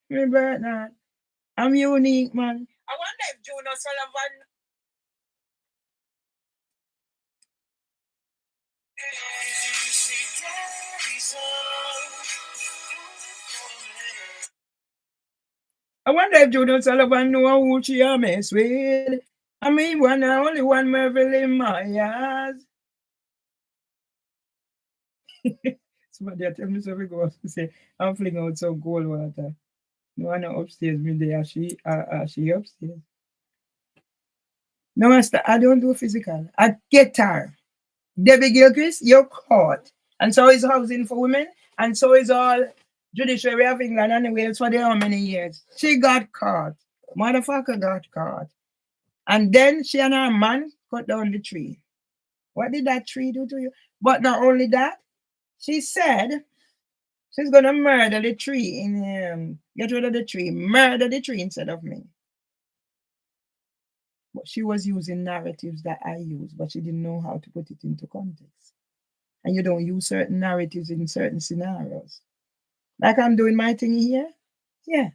Remember that. I'm unique, man. I wonder if Jonas Sullivan. I wonder if Jonas Sullivan know who she a mess with. I mean, only one Mervelee Myers. Somebody tell me something go say, I'm flinging out some cold water. No one upstairs, me there, she upstairs. No, I don't do physical. I get her. Debbie Gilchrist, you're caught. And so is housing for women, and so is all judiciary of England and Wales for how many years. She got caught. Motherfucker got caught. And then she and her man cut down the tree. What did that tree do to you? But not only that, she said she's gonna murder the tree get rid of the tree, murder the tree instead of me. But she was using narratives that I use, but she didn't know how to put it into context. And you don't use certain narratives in certain scenarios. Like I'm doing my thing here. Yeah.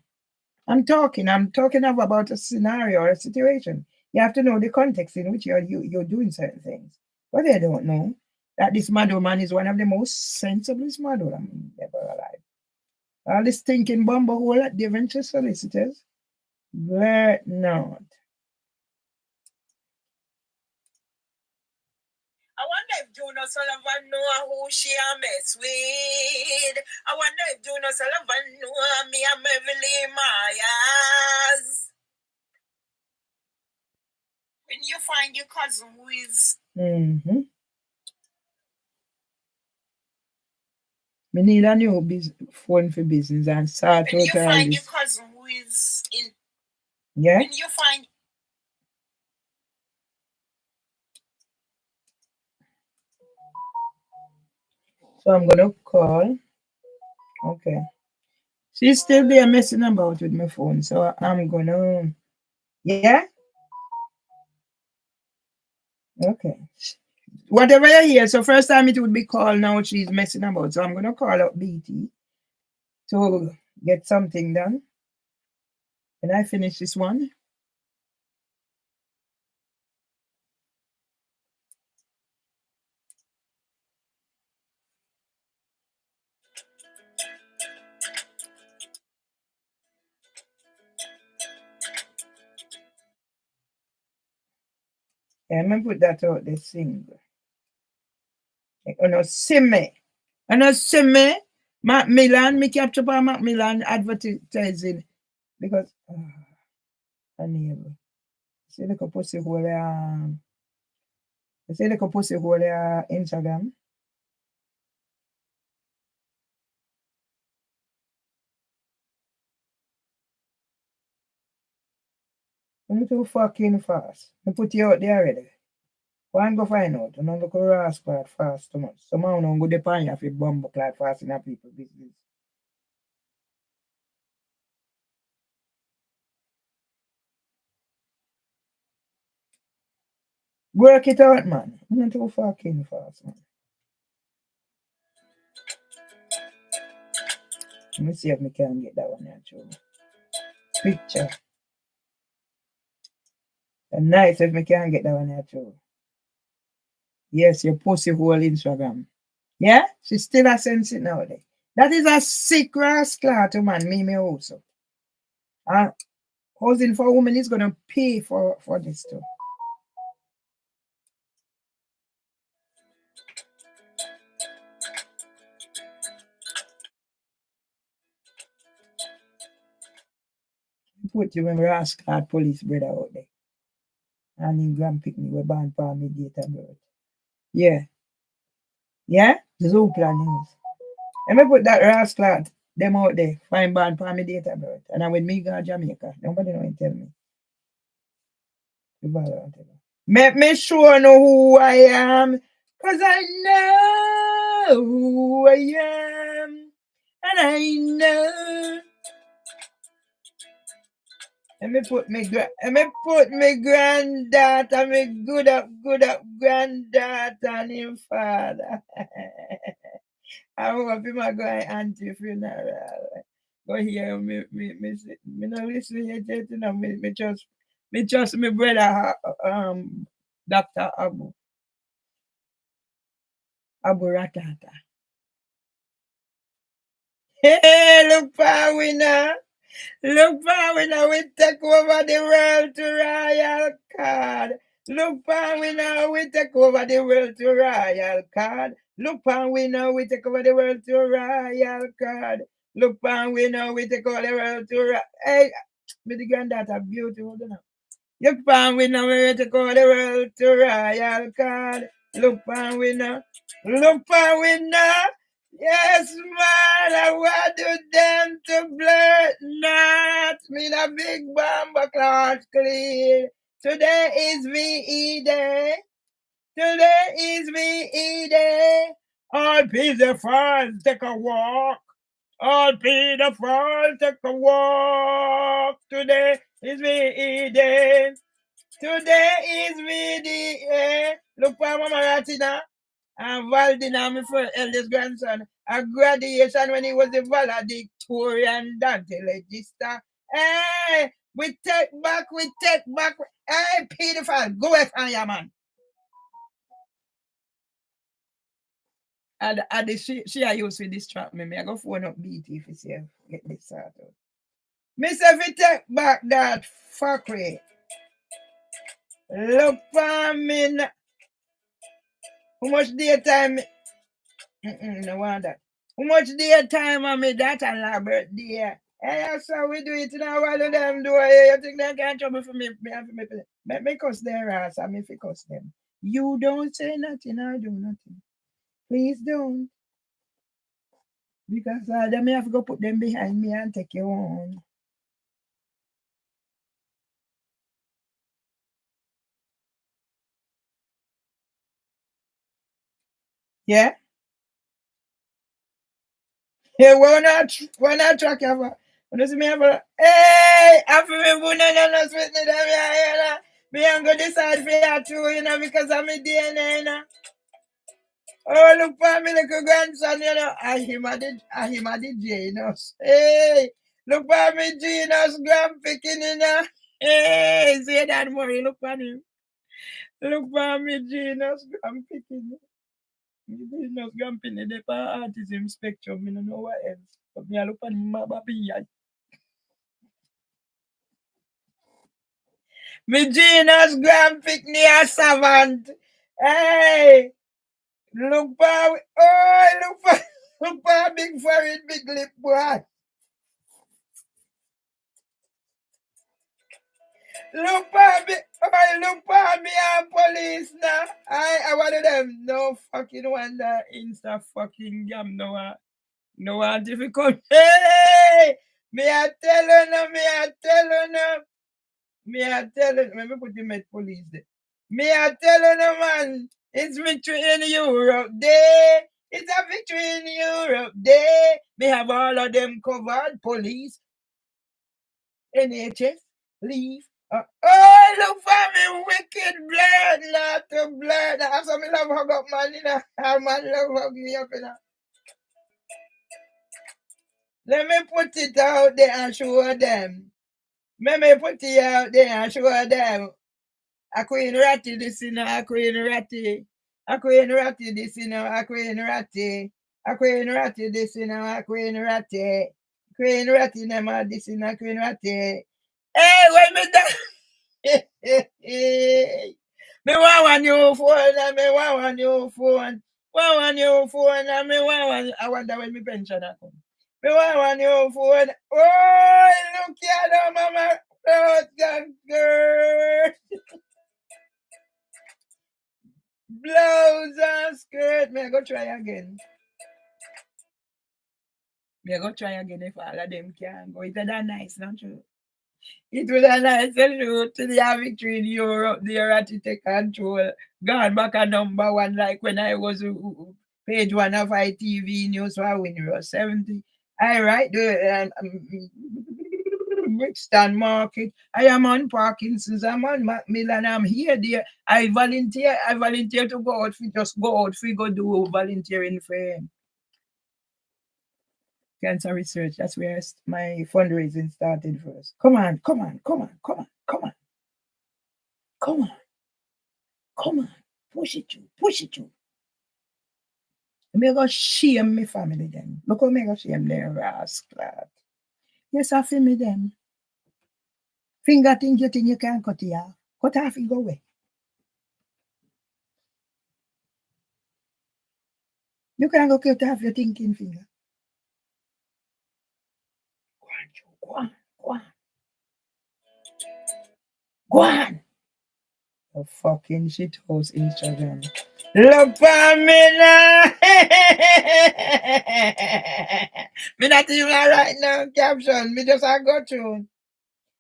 I'm talking about a scenario or a situation. You have to know the context in which you're doing certain things. But they don't know that this madman is one of the most sensiblest madmen ever alive. All this thinking bumble hole at the venture solicitors. But not. I wonder if Jonas Sullivan know who she a mess with. I wonder if Jonas Sullivan know me and Mervelee Myers. When you find your cousin who is... We need a new phone for business and start when you find your cousin who is in... Yeah? When you find... So I'm going to call. Okay. She's still there messing about with my phone. So I'm going to... Yeah? Okay. Whatever you hear. So first time it would be called. Now she's messing about. So I'm going to call up BT to get something done. Can I finish this one? Yeah, I'm gonna put that out there single. See me. Macmillan, me capture by Macmillan advertising because unable. See the pussy hole see the pussy hole Instagram. I'm too fucking fast. I put you out there already. Go and go find out. You know, look rascal fast too much. Somehow don't go depend if you bumble clad fast in a people business. Work it out, man. I'm not too fucking fast, man. Let me see if I can get that one actually. Picture. Nice if I can get that one actually. Yes, your pussy hole Instagram. Yeah? She still a sense it nowadays. That is a sick rascal to man, me also. Housing for women is gonna pay for this too. Put you when rascal police brother out there. And he go and pick me, we ban for me date and birth. Yeah. Yeah? Zoopla news. Let me put that rascal them out there, find ban for me date and birth. And when me go to Jamaica, nobody know and tell me. Make me sure know who I am. Cause I know who I am. And I know. Let me put me granddaughter, me good up granddaughter and him father. I hope him a go and auntie funeral. Go here, me no listen yet, you know, me just me brother Dr. Abu Ratata. Hey, look for we now. Look for we now, we take over the world to royal card. Look for we now, we take over the world to royal card. Look for we now, we take over the world to royal card. Look for we now, we take over the world to royal. Hey, me the granddaughter beautiful, you know. Look for we now, we take over the world to royal card. Look for we now. Look for we now. Yes, man, I want to them to blurt not. Me a big bomber cloth clean. Today is VE Day. Today is VE Day. All Peter Falls, take a walk. All Peter Falls, take a walk. Today is VE Day. Today is VE Day. Look for Mama Ratina. And Valdina, my first eldest grandson, a graduation when he was a valedictorian Dante Legister. Hey, we take back. Hey, pedophile, go away from your man. And she I used to distract me. I go phone up BT if you see get this started. Miss if you take back that fuckery. Look for me. How much daytime? No wonder. How much daytime on me that and our birthday? Hey, that's how we do it now. What do them do? Hey, you think they can't trouble for me? Make me cuss their ass and me fi cuss them. You don't say nothing, I do nothing. Please don't. Because then me have to go put them behind me and take you on. Yeah? Hey, we're not track ever. When see me ever, hey, after me no sweet me them here, me and go decide for you too, you know, because I'm a DNA, you know. Oh, look for me little grandson, you know. I him a the J, you know. Hey, Look for me, Gina's grand picking in there. Hey, say that more. Look for him. Look for me, Gina's grand picking. Gina's grand picking the autism spectrum. I don't know what else. But me, I look at him, my baby. Me, Gina's grand picking a savant. Hey, look for, oh, look for big forehead, big lip, boy. Look for me, oh, look for me and police now. I one of them, no fucking wonder, insta fucking gam, no one difficult. Hey, me I tell you no, me I tell you no. Me I tell you, let me put the Met Police there. Me I tell you no, man, it's victory in Europe day. It's a victory in Europe day. Me have all of them covered, police, NHS, leave. Oh, look for me, wicked blood, lot of blood. I have some love hug up, man, you know. I man love hug me up, you know. Let me put it out there and show them. Let me put it out there and show them. A queen ratty this, you know, a queen ratty. A queen ratty this, you know, a queen ratty. A queen ratty this, you know, a queen ratty. Queen ratty, them are this, you know, queen ratty. Hey, wait me down. Me want one new phone, and me want one new phone. Want one new phone, and me want one. I wonder when me pension come. Me want one new phone. Oh, look here, mama. Oh, girl. Blouse and skirt. Me I go try again. Me I go try again if all of them can go. It's that nice, not true. It was a nice salute to the victory in Europe there at to take control. Gone back at number one, like when I was page one of ITV News for winner 70. I write the Brixton Market. I am on Parkinson's. I'm on Macmillan. I'm here, there. I volunteer to go out. We go do volunteering for cancer research. That's where my fundraising started first. Come on. Push it you. Me go shame me family then. Look how me go shame them rascal. Yes, I feel me them. Finger thing you can't cut it off. Cut off it go away. You can't go cut off your thinking finger. Go on. A fucking shit house Instagram. Look for me now. Me not even right now caption. Me just go through.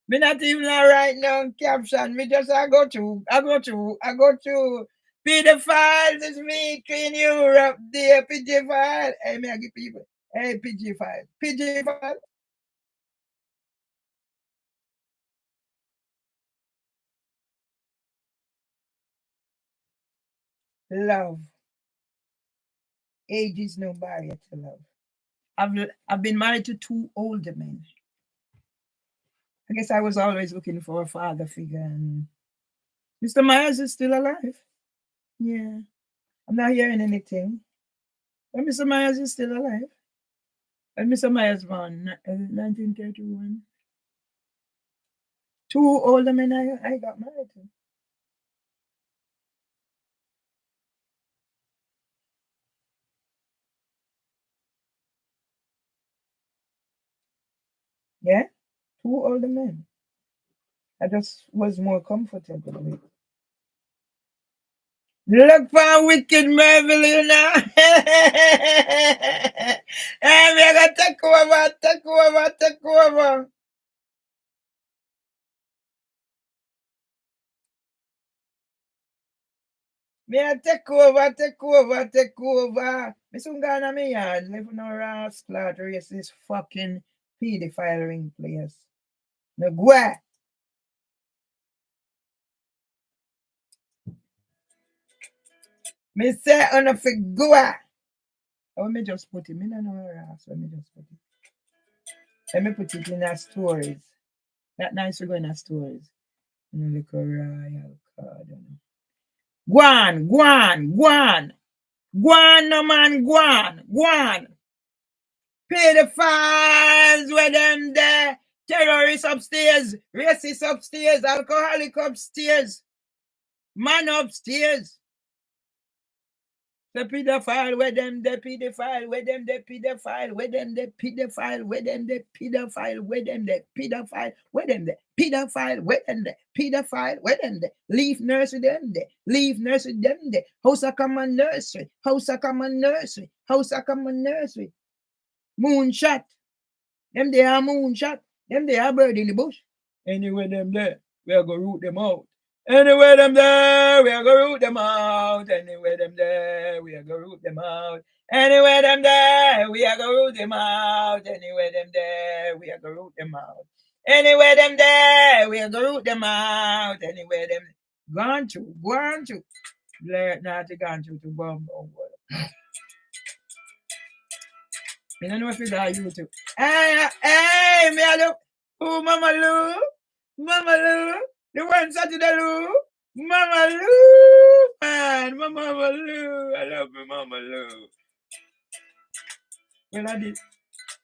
Me not even right now caption. Me just go through. I go through. Pedophiles is me in Europe. Dear PG file. Hey, me I give people. Hey, PG file. Love. Age is no barrier to love. I've been married to 2 older men. I guess I was always looking for a father figure. And Mr. Myers is still alive. Yeah. I'm not hearing anything. But Mr. Myers is still alive. And Mr. Myers born 1931. 2 older men I got married to. Yeah? 2 older men. I just was more comfortable with. Look for wicked Mervelee now. And we're going to take over. Me a take over. Me soon gonna me yard. Live no rascal to race this fucking pedophile ring players. No go. Me say on a go. Oh, me just put him in no ras. Let me just put it. Let me put it in our stories. That nice we're going to stories. And look royal card. Guan, guan, guan. Guan, no man, guan, guan. Pay the fines where them there. Terrorists upstairs, racists upstairs, alcoholic upstairs, man upstairs. The pedophile, where them the pedophile, where them the pedophile, where them the pedophile, where them the pedophile, where them the pedophile, where them the pedophile, where them the pedophile, where them the leave nursery them there, leave nursery them there, house a common nursery, house a common nursery, house a common nursery, moonshot, them they are moonshot, them they are bird in the bush. Anyway, them there, we are gonna root them out. Anywhere them there, we are gonna root them out. Anywhere them there, we are gonna root them out. Anywhere them there, we are gonna root them out. Anywhere them there, we are gonna root them out. Anywhere them there, we are gonna root them out. Anywhere them gone to. Not to gone to bomb. I don't know if it's that you too. Hey, me a look. Oh, Mama Lou. The one Saturday Lou. Mama Lou, man. Mama Lou. I love me, Mama Lou. Well,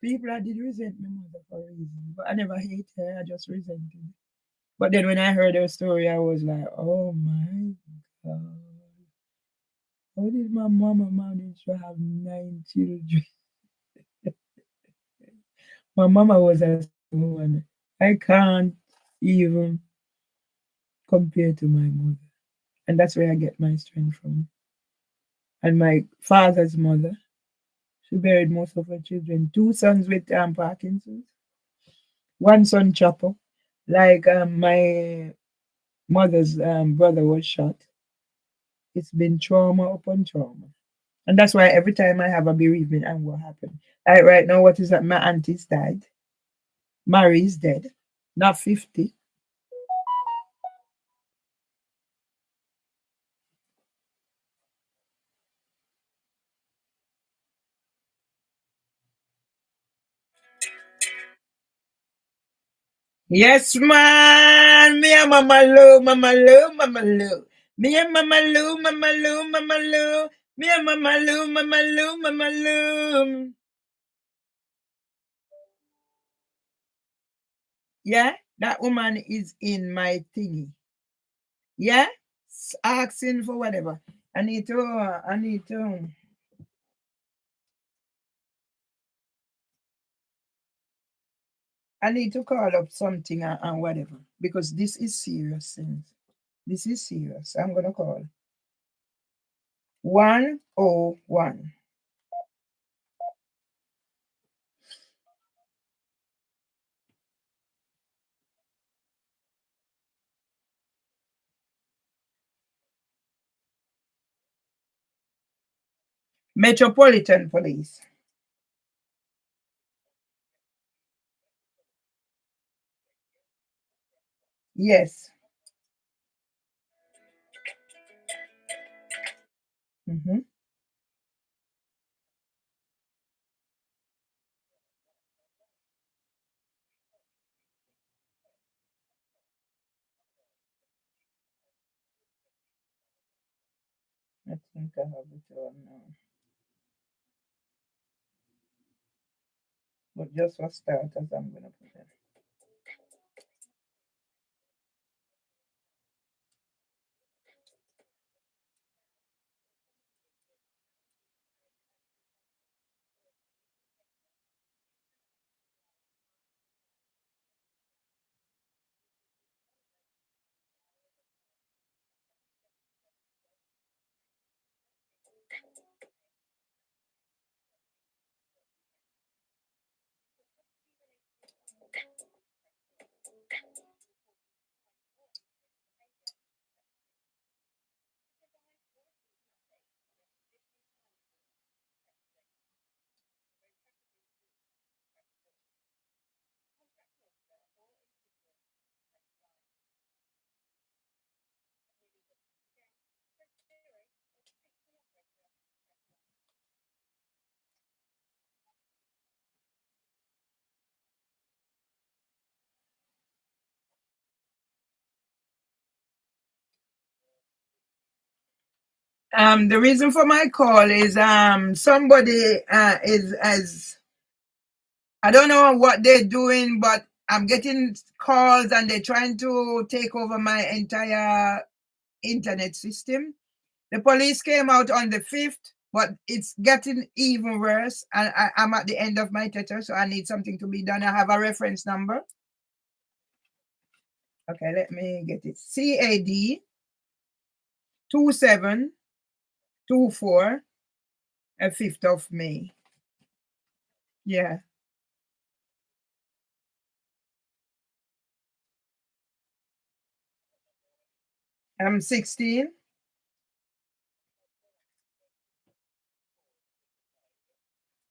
people I did resent my mother for a reason. But I never hate her. I just resented her. But then when I heard her story, I was like, oh my God. How did my mama manage to have 9 children? My mama was a woman. I can't even compare to my mother. And that's where I get my strength from. And my father's mother, she buried most of her children. 2 sons with Parkinson's, 1 son chopper. Like my mother's brother was shot. It's been trauma upon trauma. And that's why every time I have a bereavement, and what happened? Like right now, what is that? My auntie's died. Mary's dead. Not 50. Yes, man. Me and Mama Lou. Me and Mama Lou. Me and Mama Lou. Yeah, that woman is in my thingy. Yeah, asking for whatever. I need to call up something and whatever, because this is serious things. This is serious. I'm gonna call 101. Metropolitan Police. Yes. Mm-hmm. I think I have it on now. But just for starters, I'm gonna put it. The reason for my call is somebody is I don't know what they're doing, but I'm getting calls and they're trying to take over my entire internet system. The police came out on the 5th, but it's getting even worse. And I'm at the end of my tether, so I need something to be done. I have a reference number. Okay, let me get it. CAD 2724, 5th of May. Yeah. I'm 16.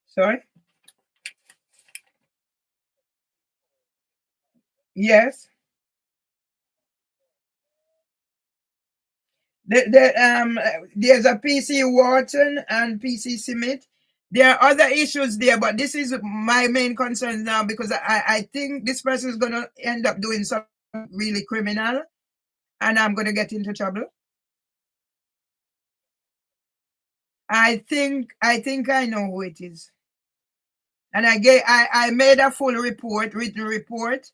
Sorry? Yes. There's a PC Wharton and PC Smith. There are other issues there, but this is my main concern now because I think this person is going to end up doing something really criminal and I'm going to get into trouble. I think I know who it is. And I made a full report, written report,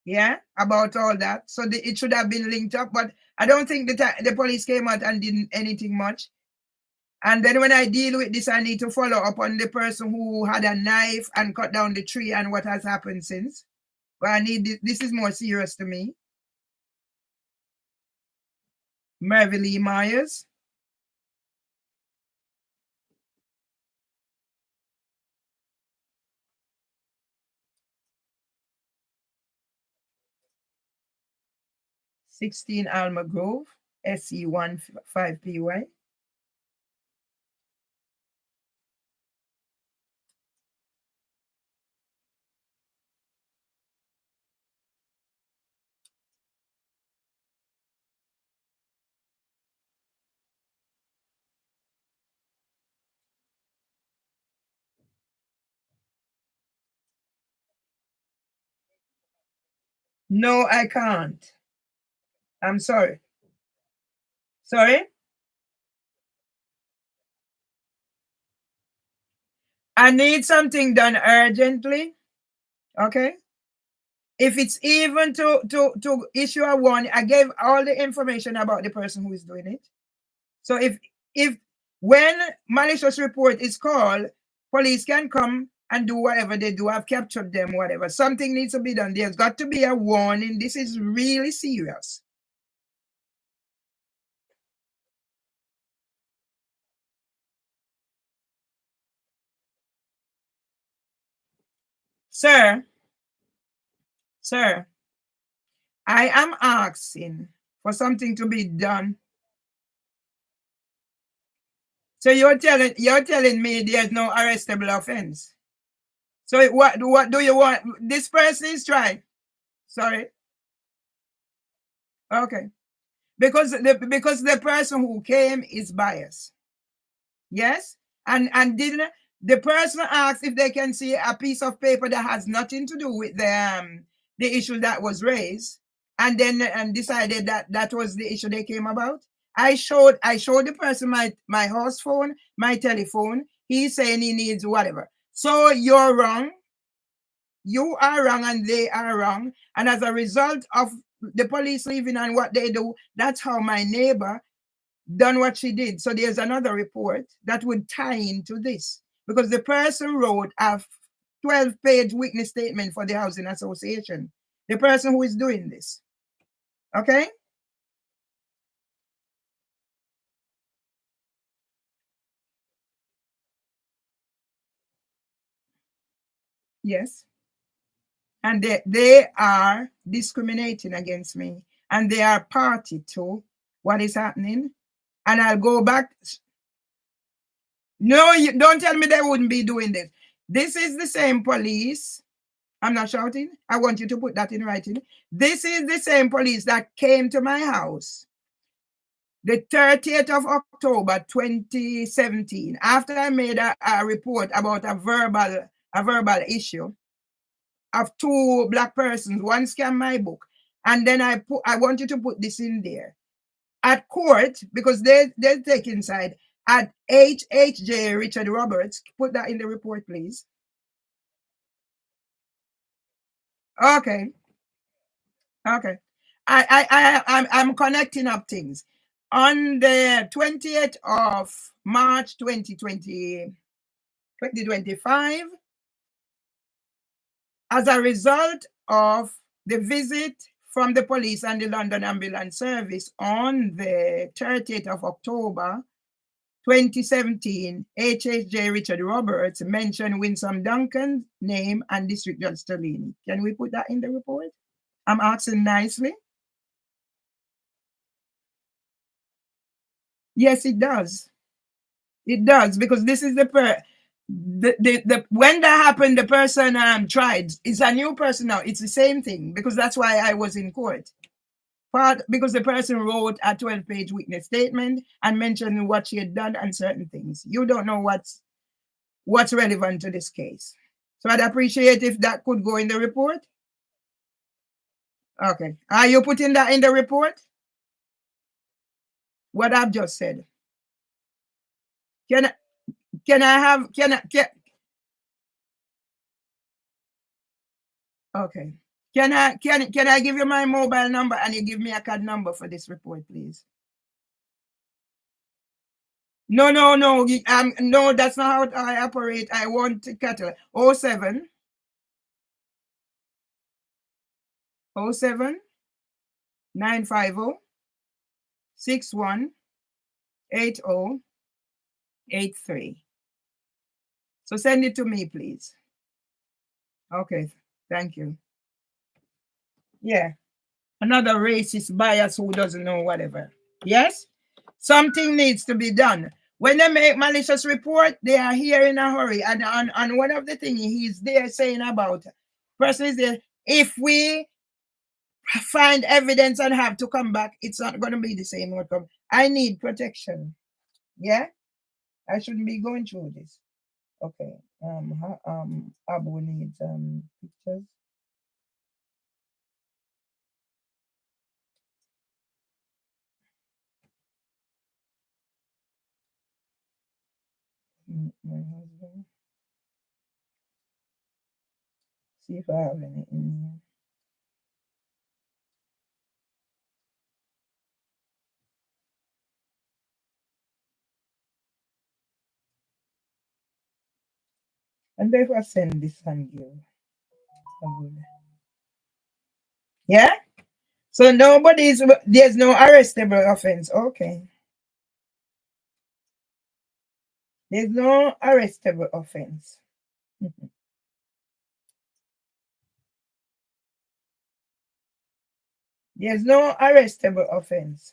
yeah, about all that. So it should have been linked up, but I don't think the police came out and did anything much. And then when I deal with this, I need to follow up on the person who had a knife and cut down the tree and what has happened since. But I need this is more serious to me. Mervelee Myers. (16) Alma Grove, SE15PY. No, I can't. I'm sorry. Sorry? I need something done urgently. Okay? If it's even to issue a warning, I gave all the information about the person who is doing it. So if when malicious report is called, police can come and do whatever they do. I've captured them, whatever. Something needs to be done. There's got to be a warning. This is really serious. Sir, I am asking for something to be done. So you're telling me there's no arrestable offense. So what do you want? This person is trying. Sorry. Okay. Because the person who came is biased. Yes? And didn't the person asked if they can see a piece of paper that has nothing to do with the issue that was raised, and then decided that was the issue they came about. I showed the person my house phone, my telephone. He's saying he needs whatever. So you're wrong. You are wrong and they are wrong. And as a result of the police leaving and what they do, that's how my neighbor done what she did. So there's another report that would tie into this because the person wrote a 12-page witness statement for the housing association. The person who is doing this. Okay? Yes. And they are discriminating against me. And they are party to what is happening. And I'll go back. No, you don't tell me they wouldn't be doing this. This is the same police. I'm not shouting. I want you to put that in writing. This is the same police that came to my house the 30th of October 2017 after I made a report about a verbal issue of 2 black persons. One scammed my book. And then I want you to put this in there. at court, because they're taking side, at HHJ Richard Roberts. Put that in the report, please. Okay. Okay. I'm connecting up things. On the 20th of March 2025, as a result of the visit from the police and the London Ambulance Service on the 30th of October 2017, HHJ Richard Roberts mentioned Winsome Duncan's name and District Judge Stellini. Can we put that in the report? I'm asking nicely. Yes, it does. It does, because this is the when that happened, the person tried. It's a new person now. It's the same thing, because that's why I was in court. Because the person wrote a 12-page witness statement and mentioned what she had done and certain things. You don't know what's relevant to this case. So I'd appreciate if that could go in the report. Okay. Are you putting that in the report? What I've just said. Can I okay. Can I give you my mobile number and you give me a card number for this report, please? No. No, that's not how I operate. I want to cattle. 07 950 618083. So send it to me, please. Okay, thank you. Yeah. Another racist bias who doesn't know whatever. Yes? Something needs to be done. When they make malicious report, they are here in a hurry. And one of the things he's there saying about, person is there, if we find evidence and have to come back, it's not going to be the same outcome. I need protection. Yeah? I shouldn't be going through this. Okay. Abu needs pictures. My husband. See if I have any in here. And if I send this and give, yeah? So there's no arrestable offense. Okay. There's no arrestable offense. There's no arrestable offense.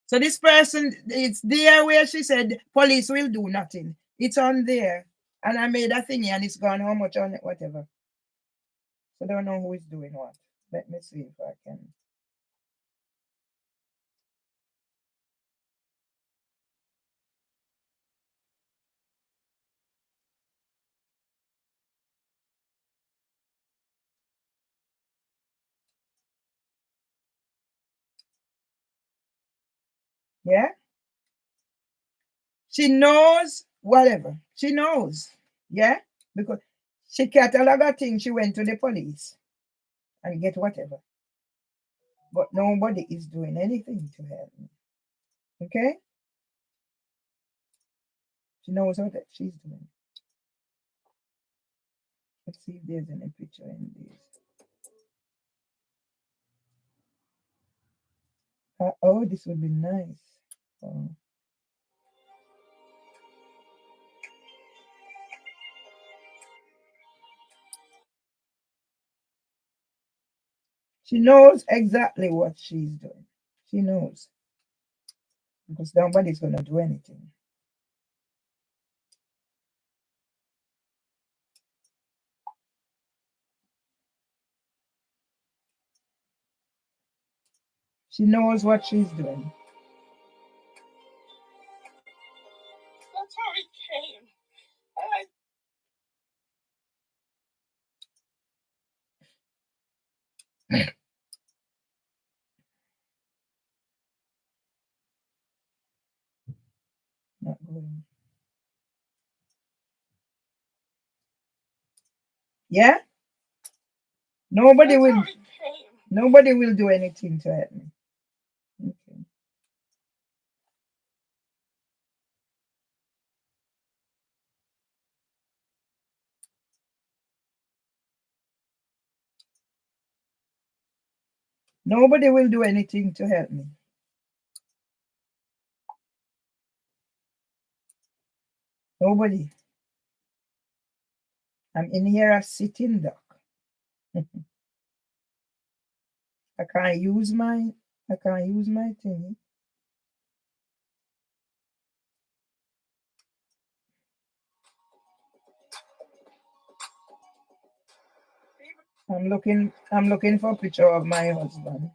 So this person, it's there where she said police will do nothing. It's on there. And I made a thingy and it's gone how much on it, whatever. So I don't know who is doing what. Let me see if I can. Yeah? She knows whatever. She knows. Yeah? Because she cataloged a thing, she went to the police and get whatever. But nobody is doing anything to help me. Okay? She knows what she's doing. Let's see if there's any picture in this. Oh, this would be nice. Oh. She knows exactly what she's doing. She knows. Because nobody's going to do anything. She knows what she's doing. That's how it came. Yeah? Nobody That's will how it came. nobody will do anything to help me. Okay. Nobody will do anything to help me. Nobody. I'm in here a sitting duck. I can't use my thing. I'm looking for a picture of my husband.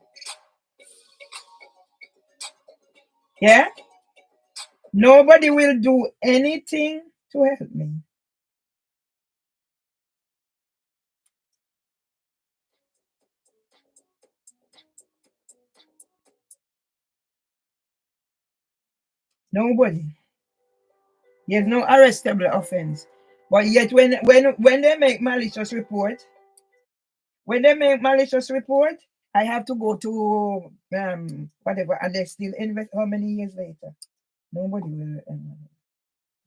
Yeah? Nobody will do anything to help me. Nobody. There's no arrestable offense. But yet when they make malicious report, I have to go to whatever, and they still invest. How many years later? Nobody will.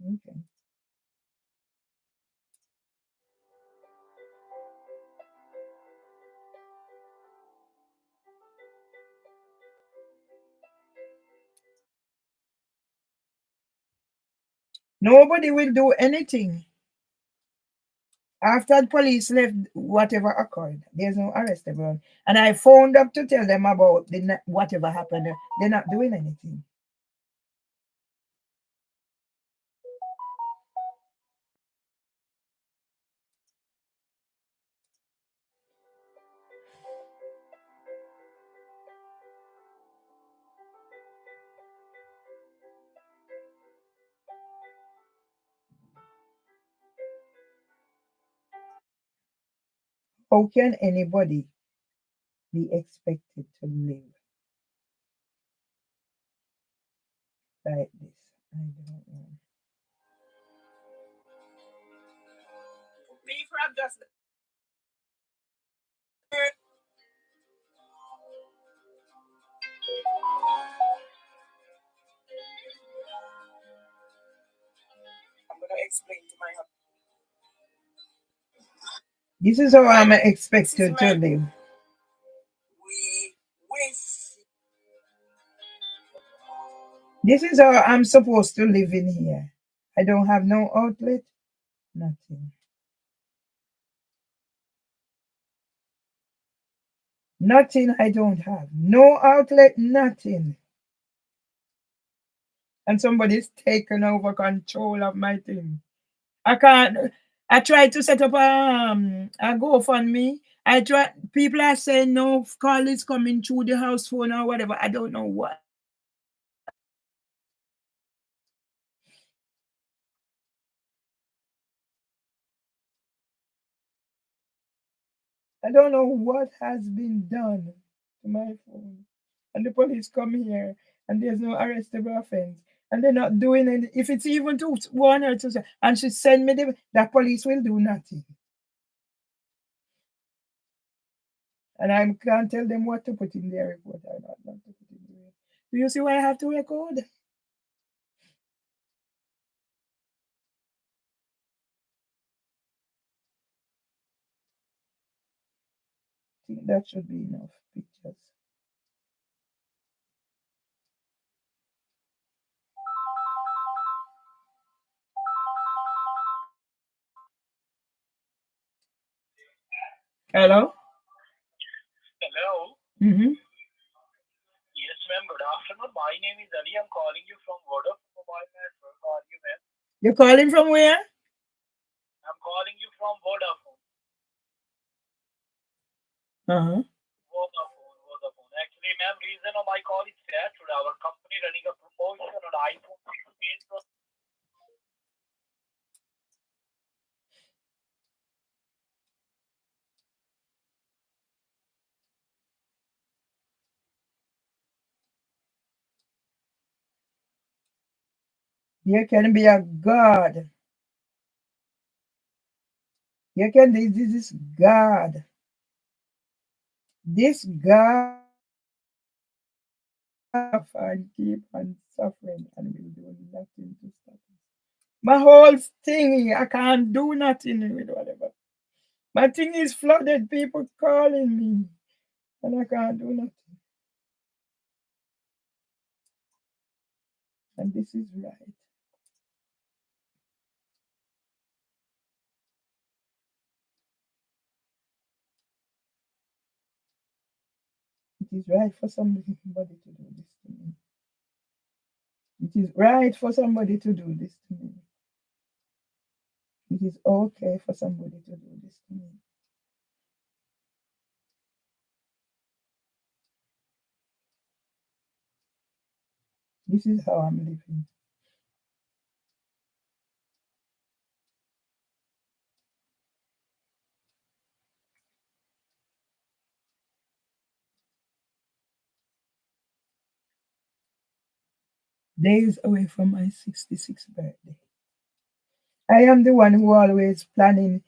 Okay. Nobody will do anything. After the police left, whatever occurred, there's no arrestable. And I phoned up to tell them about whatever happened. They're not doing anything. How can anybody be expected to live like this? I don't know. People have just I'm gonna explain to my husband. This is how I'm expected to live. We wish. This is how I'm supposed to live in here. I don't have no outlet, nothing. Nothing I don't have. No outlet, nothing. And somebody's taken over control of my thing. I can't. I tried to set up a GoFundMe. People are saying no call is coming through the house phone or whatever. I don't know what. I don't know what has been done to my phone. And the police come here and there's no arrestable offense. And they're not doing it. If it's even to one or two, and she send me the police will do nothing. And I can't tell them what to put in their report or not to put in the report. Do you see why I have to record? I think that should be enough pictures. Hello? Hello. Mm-hmm. Yes, ma'am. Good afternoon. My name is Ali. I'm calling you from Vodafone Mobile Network. How are you, ma'am? You're calling from where? I'm calling you from Vodafone. Uh-huh. Vodafone. Actually, ma'am, reason of my call is that today our company running a promotion on iPhone 16 Pro. There can be a God You can, this is God. This God and keep on suffering and will do nothing to stop it. My whole thing, I can't do nothing with whatever. My thing is flooded, people calling me, and I can't do nothing. And this is right. It is right for somebody to do this to me. It is right for somebody to do this to me. It is okay for somebody to do this to me. This is how I'm living. Days away from my 66th birthday. I am the one who always planning,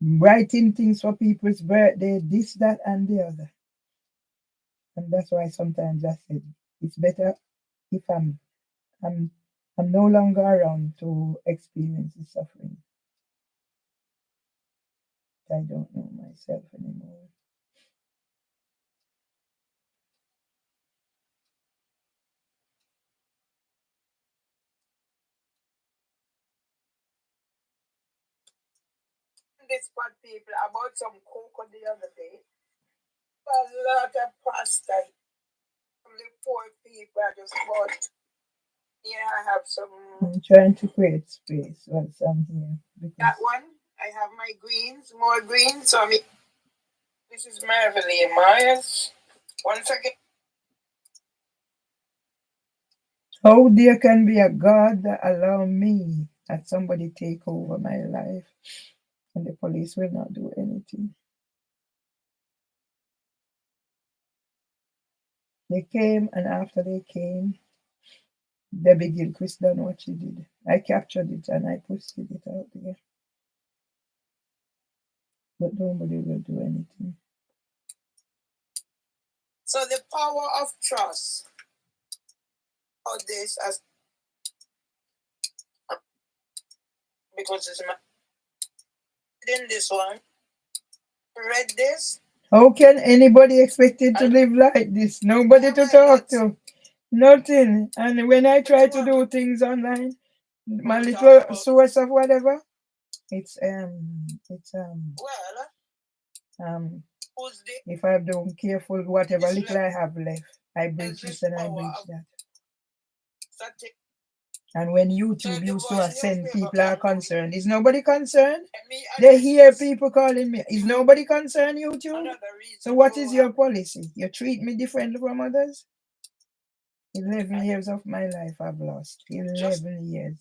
writing things for people's birthday, this, that, and the other. And that's why sometimes I said it's better if I'm no longer around to experience the suffering. I don't know myself anymore. This part people about some cocoa the other day. A lot of pasta. From the poor people I just bought. Here I have some. I'm trying to create space once I'm here. That one, I have my greens, more greens. So this is Mervelee Myers. Once again. How there can be a God that allow me that somebody take over my life and the police will not do anything. They came, and after they came, Debbie Gilchrist done what she did. I captured it and I posted it out there. But nobody will do anything. So the power of trust. Or this as because it's my in this one. Read this. How can anybody expect it to live like this? Nobody to talk to. Nothing. And when I try to do things online, my little source of whatever, it's if I don't careful whatever little I have left, I breach this and I breach that. And when YouTube used to send people are concerned, is nobody concerned? They hear people calling me. Is nobody concerned, YouTube? So what is your policy? You treat me differently from others? 11 years of my life I've lost. 11 years.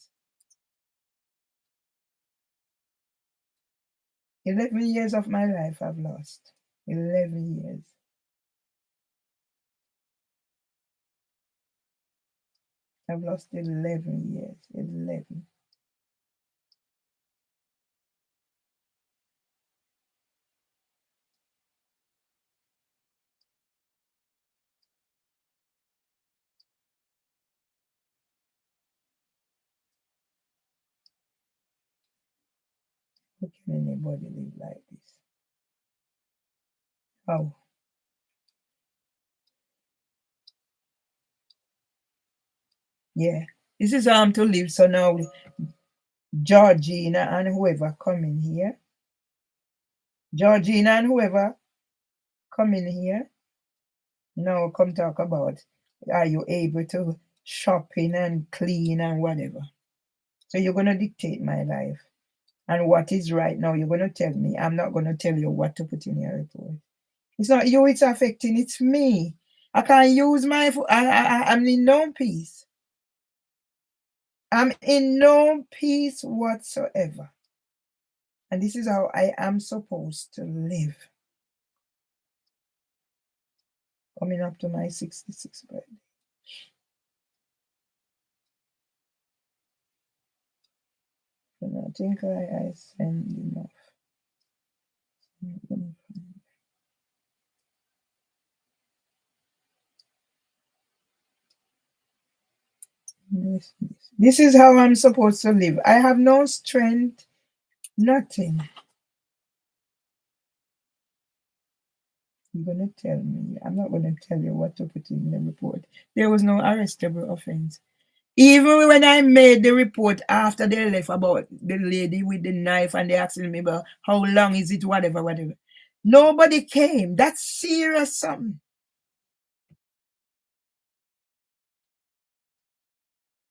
11 years of my life I've lost. 11 years. I've lost 11 years. 11. How can anybody live like this? How? Yeah. This is how I'm to live. So now Georgina and whoever come in here. Georgina and whoever come in here. Now come talk about are you able to shop in and clean and whatever. So you're gonna dictate my life. And what is right now, you're gonna tell me. I'm not gonna tell you what to put in your report. It's not you it's affecting, it's me. I can't use my I'm in no peace. I'm in no peace whatsoever. And this is how I am supposed to live. Coming up to my 66th birthday. And I think I send enough. This is how I'm supposed to live. I have no strength, nothing. You're going to tell me. I'm not going to tell you what to put in the report. There was no arrestable offense. Even when I made the report after they left about the lady with the knife and they asking me about how long is it, whatever. Nobody came. That's serious something.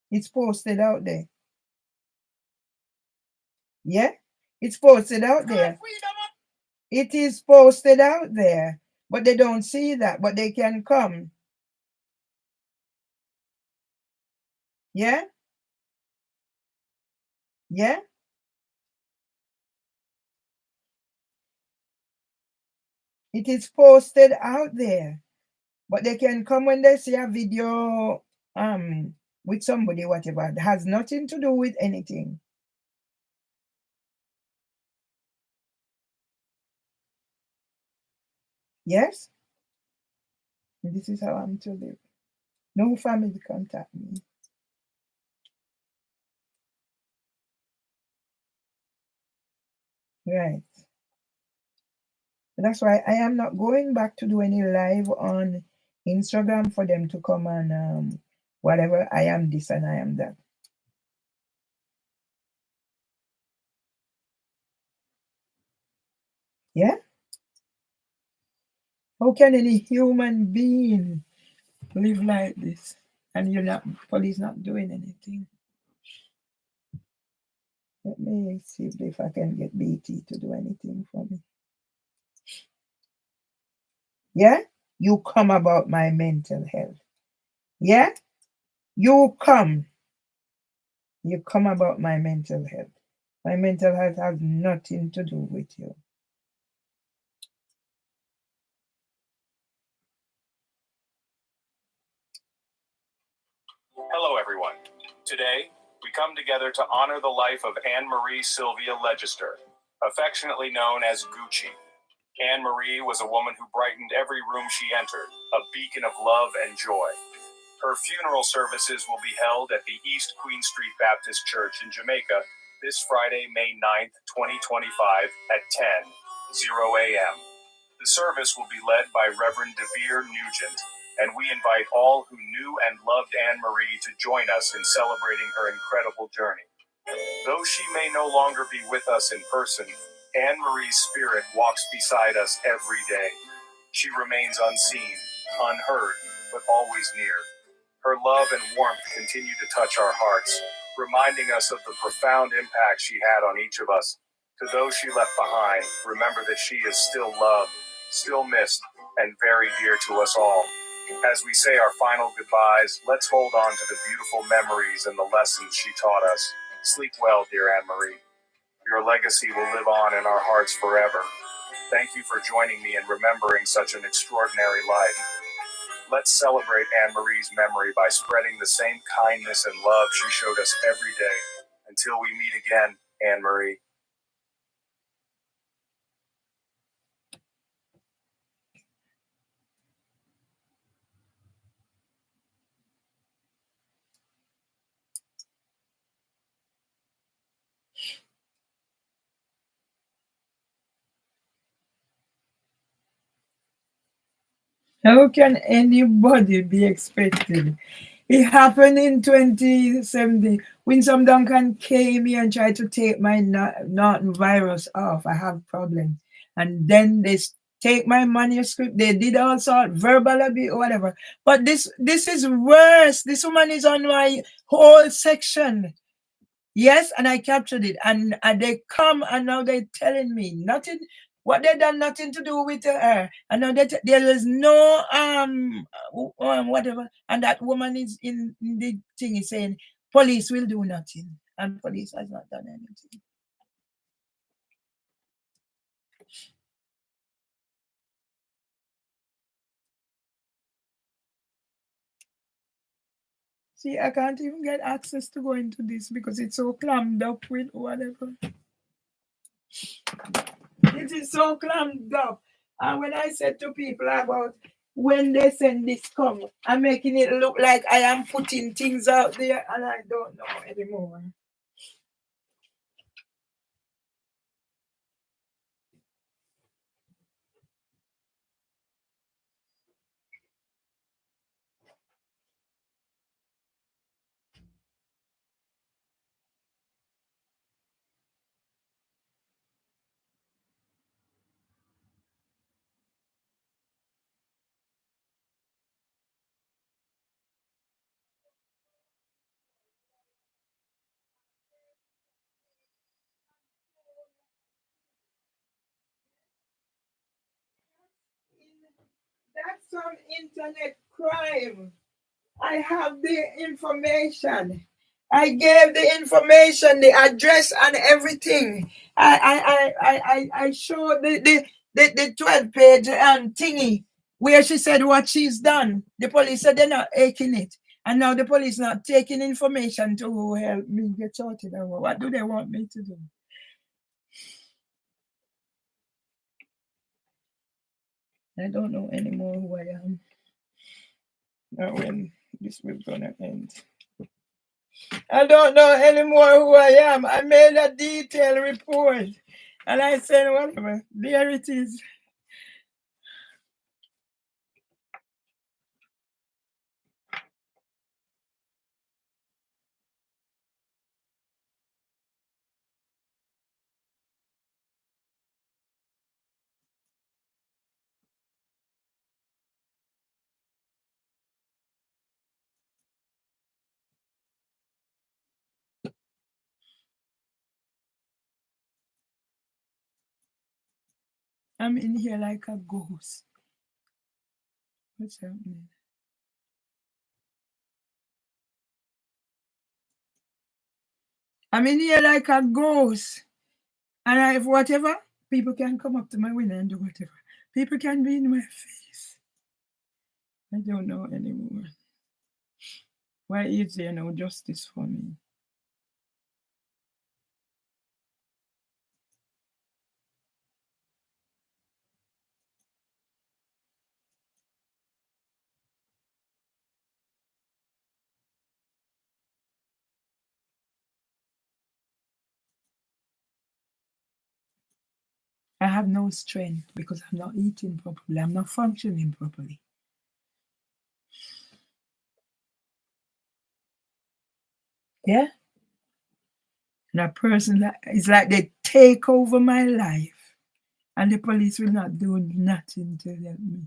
It's posted out there. Yeah? It's posted out there. It is posted out there. But they don't see that. But they can come. Yeah? Yeah? It is posted out there. But they can come when they see a video with somebody, whatever. It has nothing to do with anything. Yes? This is how I'm to live. No family contact me. Right. That's why I am not going back to do any live on Instagram for them to come and whatever. I am this and I am that. Yeah? How can any human being live like this and police not doing anything? Let me see if I can get BT to do anything for me. Yeah? You come about my mental health. Yeah? You come about my mental health. My mental health has nothing to do with you. Hello, everyone. Today, we come together to honor the life of Anne-Marie Sylvia Legister, affectionately known as Gucci. Anne-Marie was a woman who brightened every room she entered, a beacon of love and joy. Her funeral services will be held at the East Queen Street Baptist Church in Jamaica this Friday, May 9th, 2025 at 10:00 a.m. The service will be led by Reverend DeVere Nugent, and we invite all who knew and loved Anne-Marie to join us in celebrating her incredible journey. Though she may no longer be with us in person, Anne-Marie's spirit walks beside us every day. She remains unseen, unheard, but always near. Her love and warmth continue to touch our hearts, reminding us of the profound impact she had on each of us. To those she left behind, remember that she is still loved, still missed, and very dear to us all. As we say our final goodbyes, let's hold on to the beautiful memories and the lessons she taught us. Sleep well, dear Anne-Marie. Your legacy will live on in our hearts forever. Thank you for joining me in remembering such an extraordinary life. Let's celebrate Anne-Marie's memory by spreading the same kindness and love she showed us every day. Until we meet again, Anne-Marie. How can anybody be expected? It happened in 2017 when some Duncan came here and tried to take my Norton virus off. I have problems. And then they take my manuscript. They did all sort verbal abuse or whatever. But this is worse. This woman is on my whole section. Yes, and I captured it. And they come and now they're telling me nothing. What they done nothing to do with her. And now there is no whatever. And that woman is in the thing is saying police will do nothing. And police has not done anything. See, I can't even get access to go into this because it's so clammed up with whatever. It is so clammed up. And when I said to people about when they send this come, I'm making it look like I am putting things out there and I don't know anymore. That's some internet crime. I have the information. I gave the information, the address, and everything. I showed the 12-page thingy where she said what she's done. The police said they're not taking it. And now the police not taking information to help me get sorted out. What do they want me to do? I don't know anymore who I am. Now when this will gonna end. I don't know anymore who I am. I made a detailed report and I said, whatever, there it is. I'm in here like a ghost. What's happening? I'm in here like a ghost. And if whatever, people can come up to my window and do whatever. People can be in my face. I don't know anymore. Why is there no justice for me? I have no strength because I'm not eating properly. I'm not functioning properly. Yeah? And a person that is like they take over my life and the police will not do nothing to help me.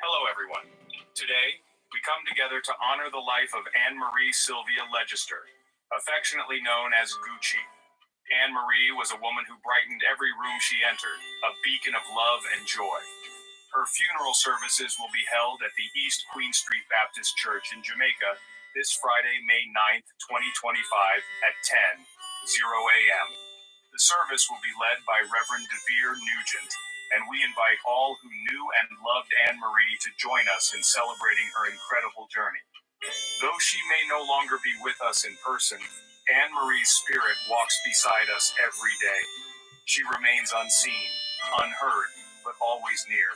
Hello, everyone. Today, we come together to honor the life of Anne-Marie Sylvia Legister, affectionately known as Gucci. Anne-Marie was a woman who brightened every room she entered, a beacon of love and joy. Her funeral services will be held at the East Queen Street Baptist Church in Jamaica this Friday, May 9th, 2025 at 10:00 a.m. The service will be led by Reverend DeVere Nugent, and we invite all who knew and loved Anne-Marie to join us in celebrating her incredible journey. Though she may no longer be with us in person, Anne-Marie's spirit walks beside us every day. She remains unseen, unheard, but always near.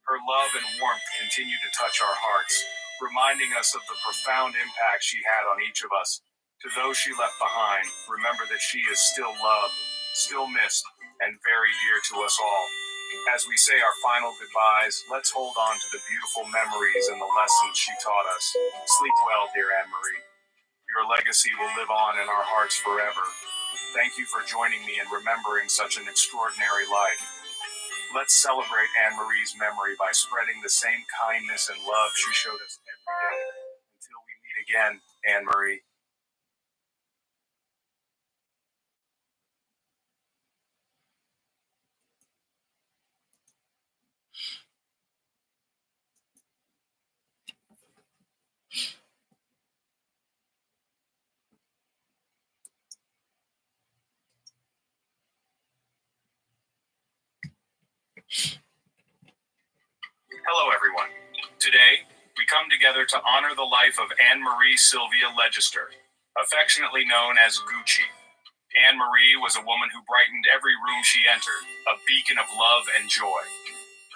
Her love and warmth continue to touch our hearts, reminding us of the profound impact she had on each of us. To those she left behind, remember that she is still loved, still missed, and very dear to us all. As we say our final goodbyes, let's hold on to the beautiful memories and the lessons she taught us. Sleep well, dear Anne-Marie. Your legacy will live on in our hearts forever. Thank you for joining me in remembering such an extraordinary life. Let's celebrate Anne-Marie's memory by spreading the same kindness and love she showed us every day. Until we meet again, Anne-Marie. Hello, everyone. Today, we come together to honor the life of Anne Marie Sylvia Legister, affectionately known as Gucci. Anne Marie was a woman who brightened every room she entered, a beacon of love and joy.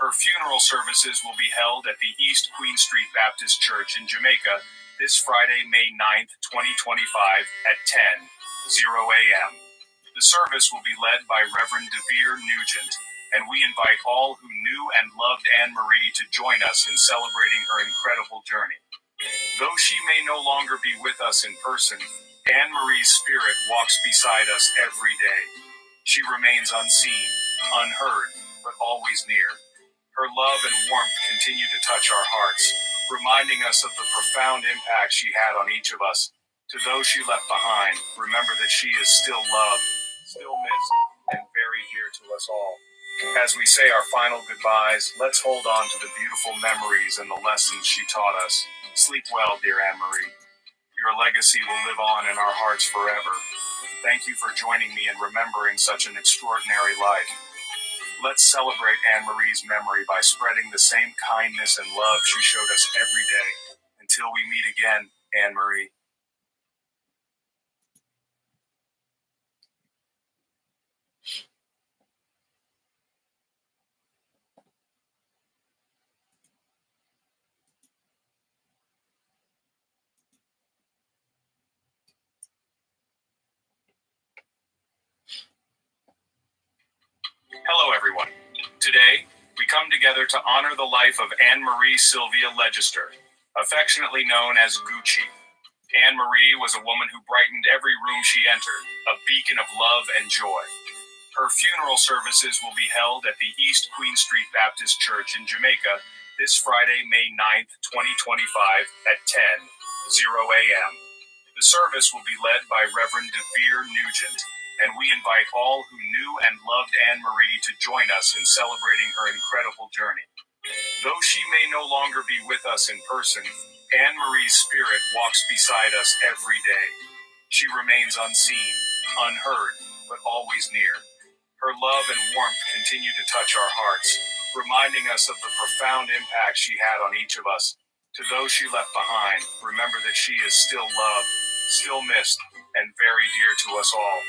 Her funeral services will be held at the East Queen Street Baptist Church in Jamaica this Friday, May 9th, 2025 at 10:00 a.m. The service will be led by Reverend DeVere Nugent, and we invite all who knew and loved Anne Marie to join us in celebrating her incredible journey. Though she may no longer be with us in person, Anne Marie's spirit walks beside us every day. She remains unseen, unheard, but always near. Her love and warmth continue to touch our hearts, reminding us of the profound impact she had on each of us. To those she left behind, remember that she is still loved, still missed, and very dear to us all. As we say our final goodbyes, let's hold on to the beautiful memories and the lessons she taught us. Sleep well, dear Anne Marie. Your legacy will live on in our hearts forever. Thank you for joining me in remembering such an extraordinary life. Let's celebrate Anne Marie's memory by spreading the same kindness and love she showed us every day. Until we meet again, Anne Marie. Hello, everyone. Today, we come together to honor the life of Anne Marie Sylvia Legister, affectionately known as Gucci. Anne Marie was a woman who brightened every room she entered, a beacon of love and joy. Her funeral services will be held at the East Queen Street Baptist Church in Jamaica this Friday, May 9th, 2025 at 10:00 a.m. The service will be led by Reverend DeVere Nugent, and we invite all who knew and loved Anne Marie to join us in celebrating her incredible journey. Though she may no longer be with us in person, Anne Marie's spirit walks beside us every day. She remains unseen, unheard, but always near. Her love and warmth continue to touch our hearts, reminding us of the profound impact she had on each of us. To those she left behind, remember that she is still loved, still missed, and very dear to us all.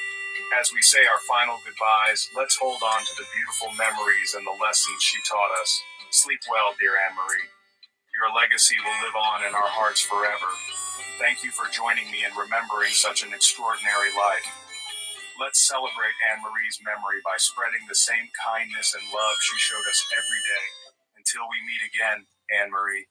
As we say our final goodbyes, let's hold on to the beautiful memories and the lessons she taught us. Sleep well, dear Anne Marie. Your legacy will live on in our hearts forever. Thank you for joining me in remembering such an extraordinary life. Let's celebrate Anne Marie's memory by spreading the same kindness and love she showed us every day. Until we meet again, Anne Marie.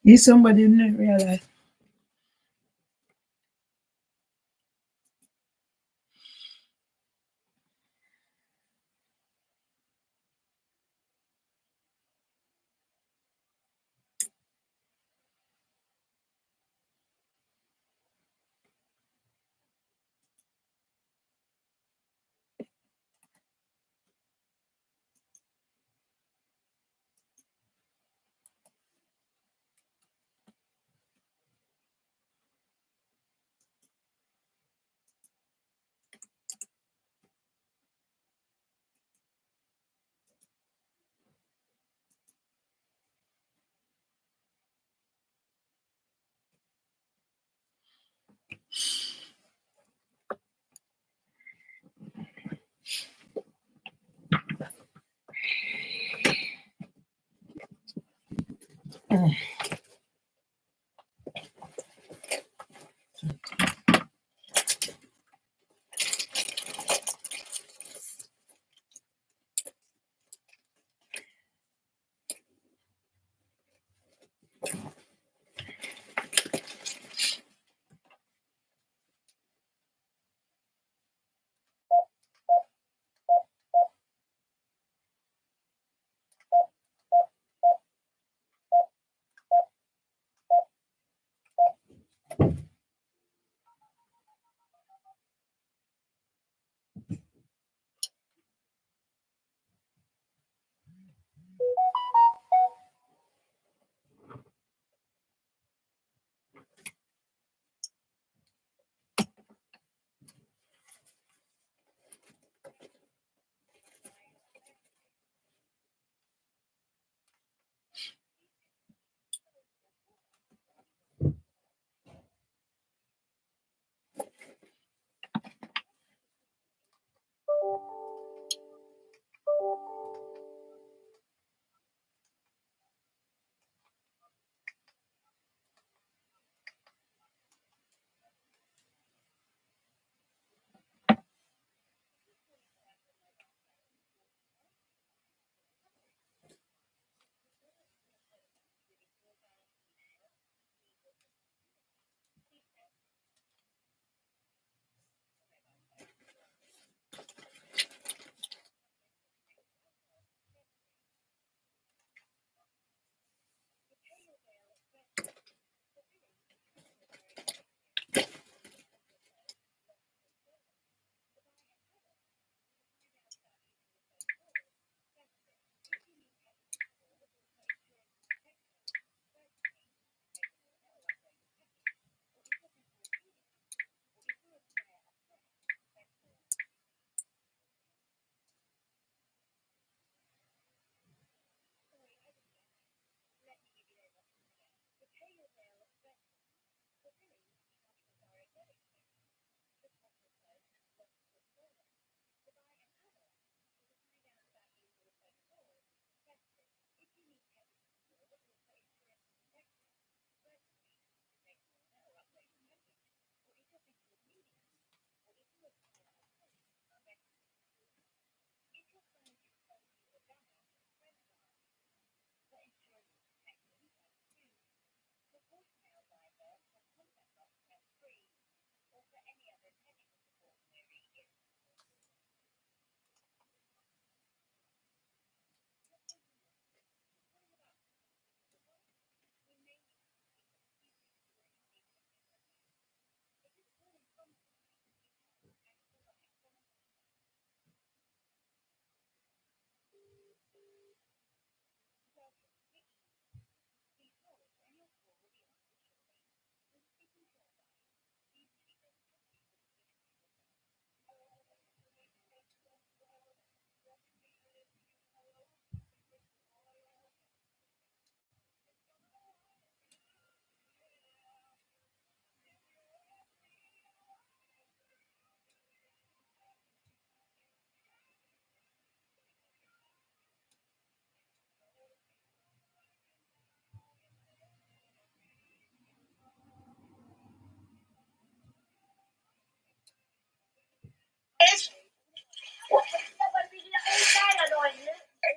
He's somebody in real life.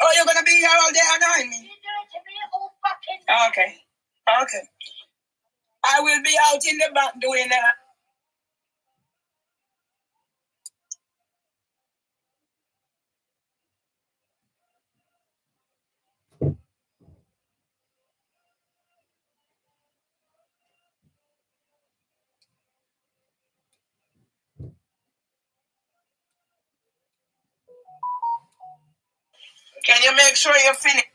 Oh, you're gonna be here all day annoying me? Okay. Okay. I will be out in the back doing that. Can you make sure you finish?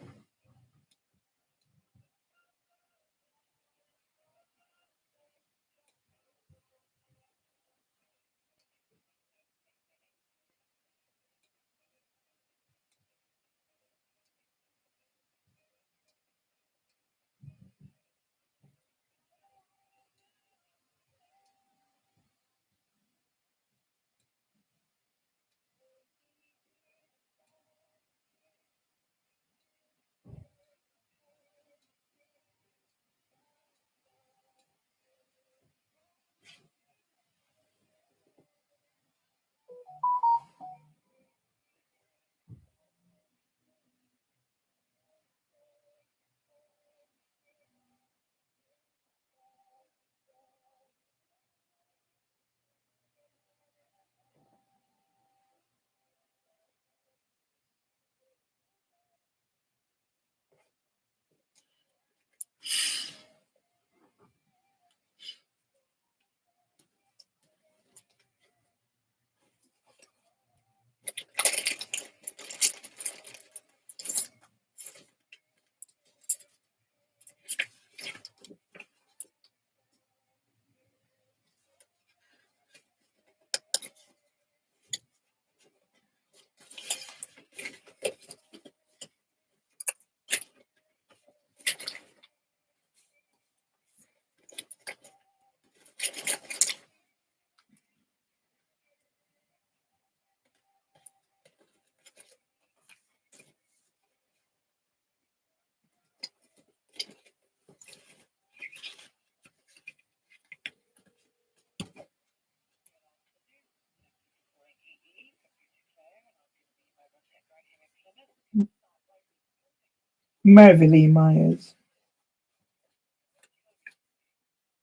Mervelee Myers.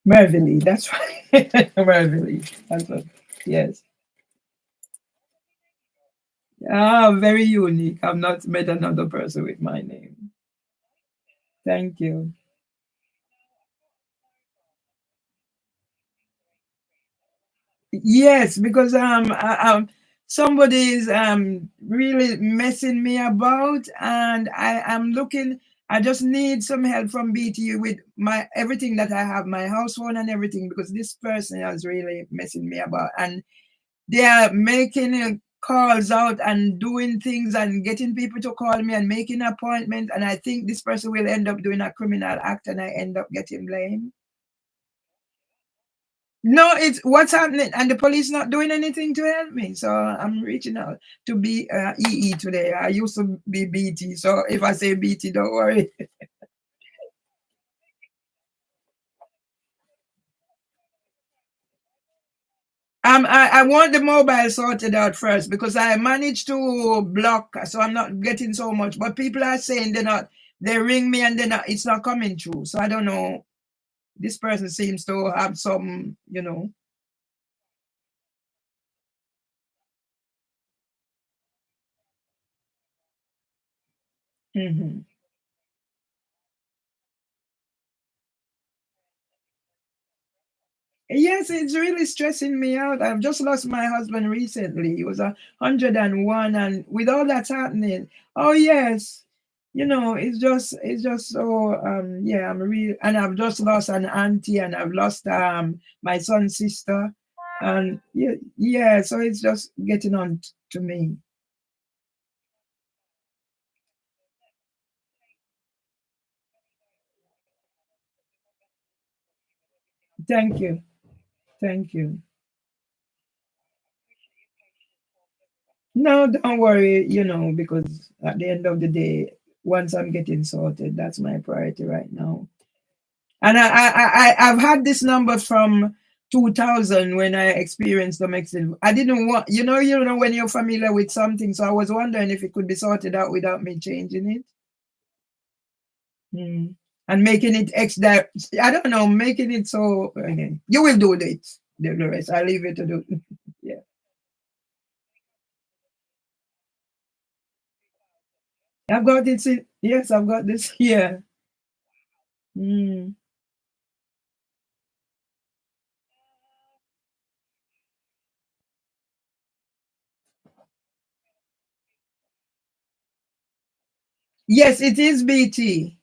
Mervelee, that's right. Mervelee. That's what, yes. Ah, very unique. I've not met another person with my name. Thank you. Yes, because somebody is really messing me about, and I am looking. I just need some help from BTU with my everything that I have, my house phone and everything, because this person is really messing me about, and they are making calls out and doing things and getting people to call me and making appointments, and I think this person will end up doing a criminal act, and I end up getting blamed. No, it's what's happening, and the police not doing anything to help me. So I'm reaching out to be EE today. I used to be BT, so if I say BT, don't worry. I want the mobile sorted out first because I managed to block, so I'm not getting so much. But people are saying they're not. They ring me and they're not. It's not coming through. So I don't know. This person seems to have some, you know. Mhm. Yes, it's really stressing me out. I've just lost my husband recently. He was 101, and with all that's happening, oh yes, you know, it's just so yeah, I'm real, and I've just lost an auntie, and I've lost my son's sister, and yeah, yeah, so it's just getting on to me. Thank you, thank you. No, don't worry, you know, because at the end of the day, once I'm getting sorted, that's my priority right now. And I've had this number from 2000 when I experienced domestic. I didn't want, you know when you're familiar with something. So I was wondering if it could be sorted out without me changing it. Hmm. and making it extra. I don't know, making it so. You will do it. The rest, I'll leave it to do. Yeah. I've got it. Yes, I've got this here. Mm. Yes, it is BT.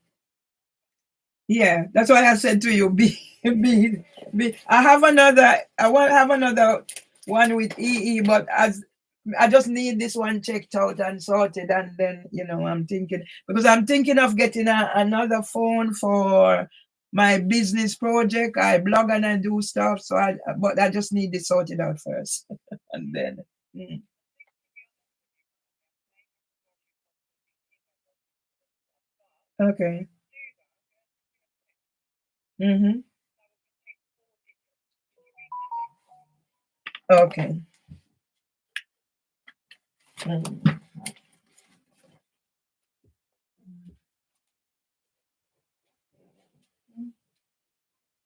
Yeah, that's why I said to you, B. I have another. I want to have another one with EE, but as I just need this one checked out and sorted, and then I'm thinking of getting another phone for my business project. I blog and I do stuff, but I just need this sorted out first, and then. Okay. Mm-hmm. Okay. Mm.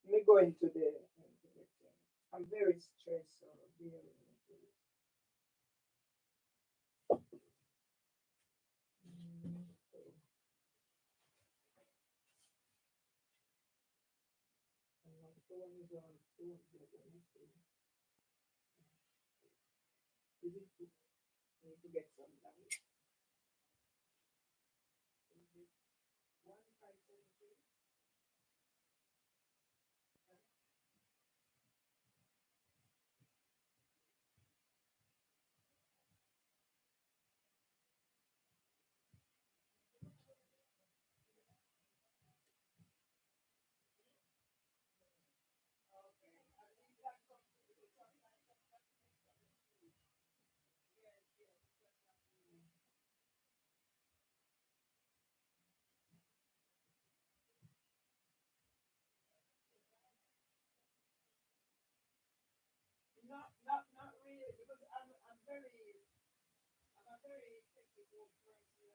Let me go into the. I'm very stressed. So not really, because I'm a very technical person.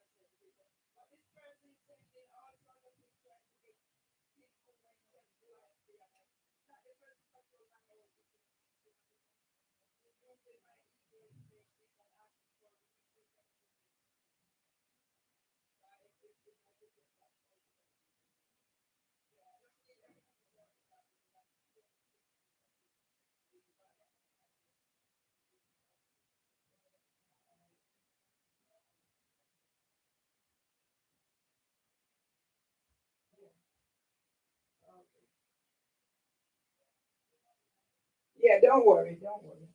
But this person is sending all sorts of things trying to get people when you do it. Not the person control my own. Yeah, don't worry, don't worry.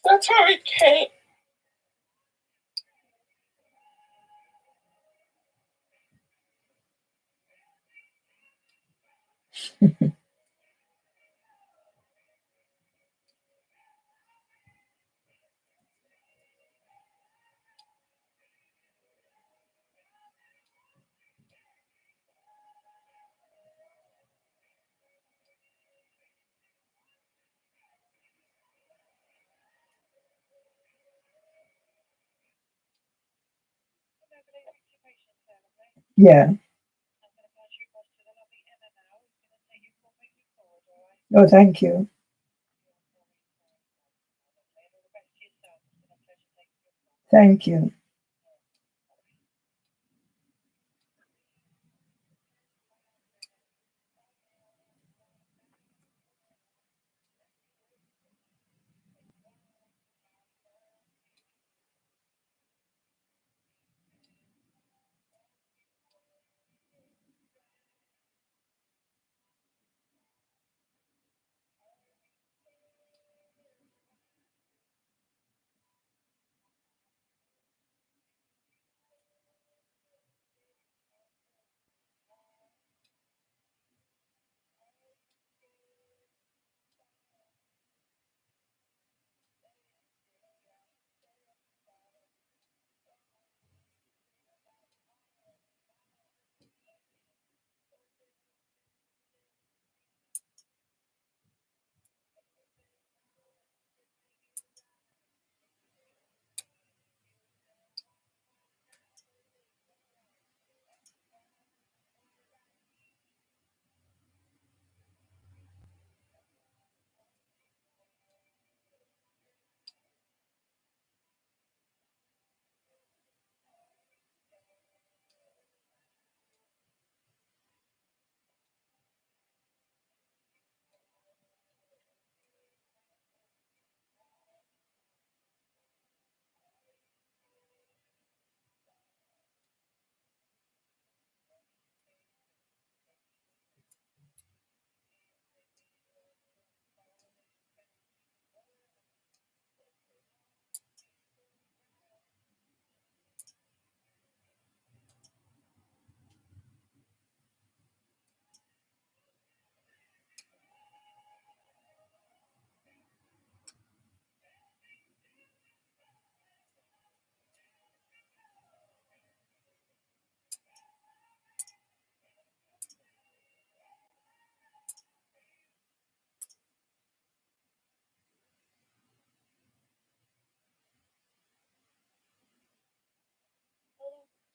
That's how it came. Yeah. Oh, thank you. Thank you.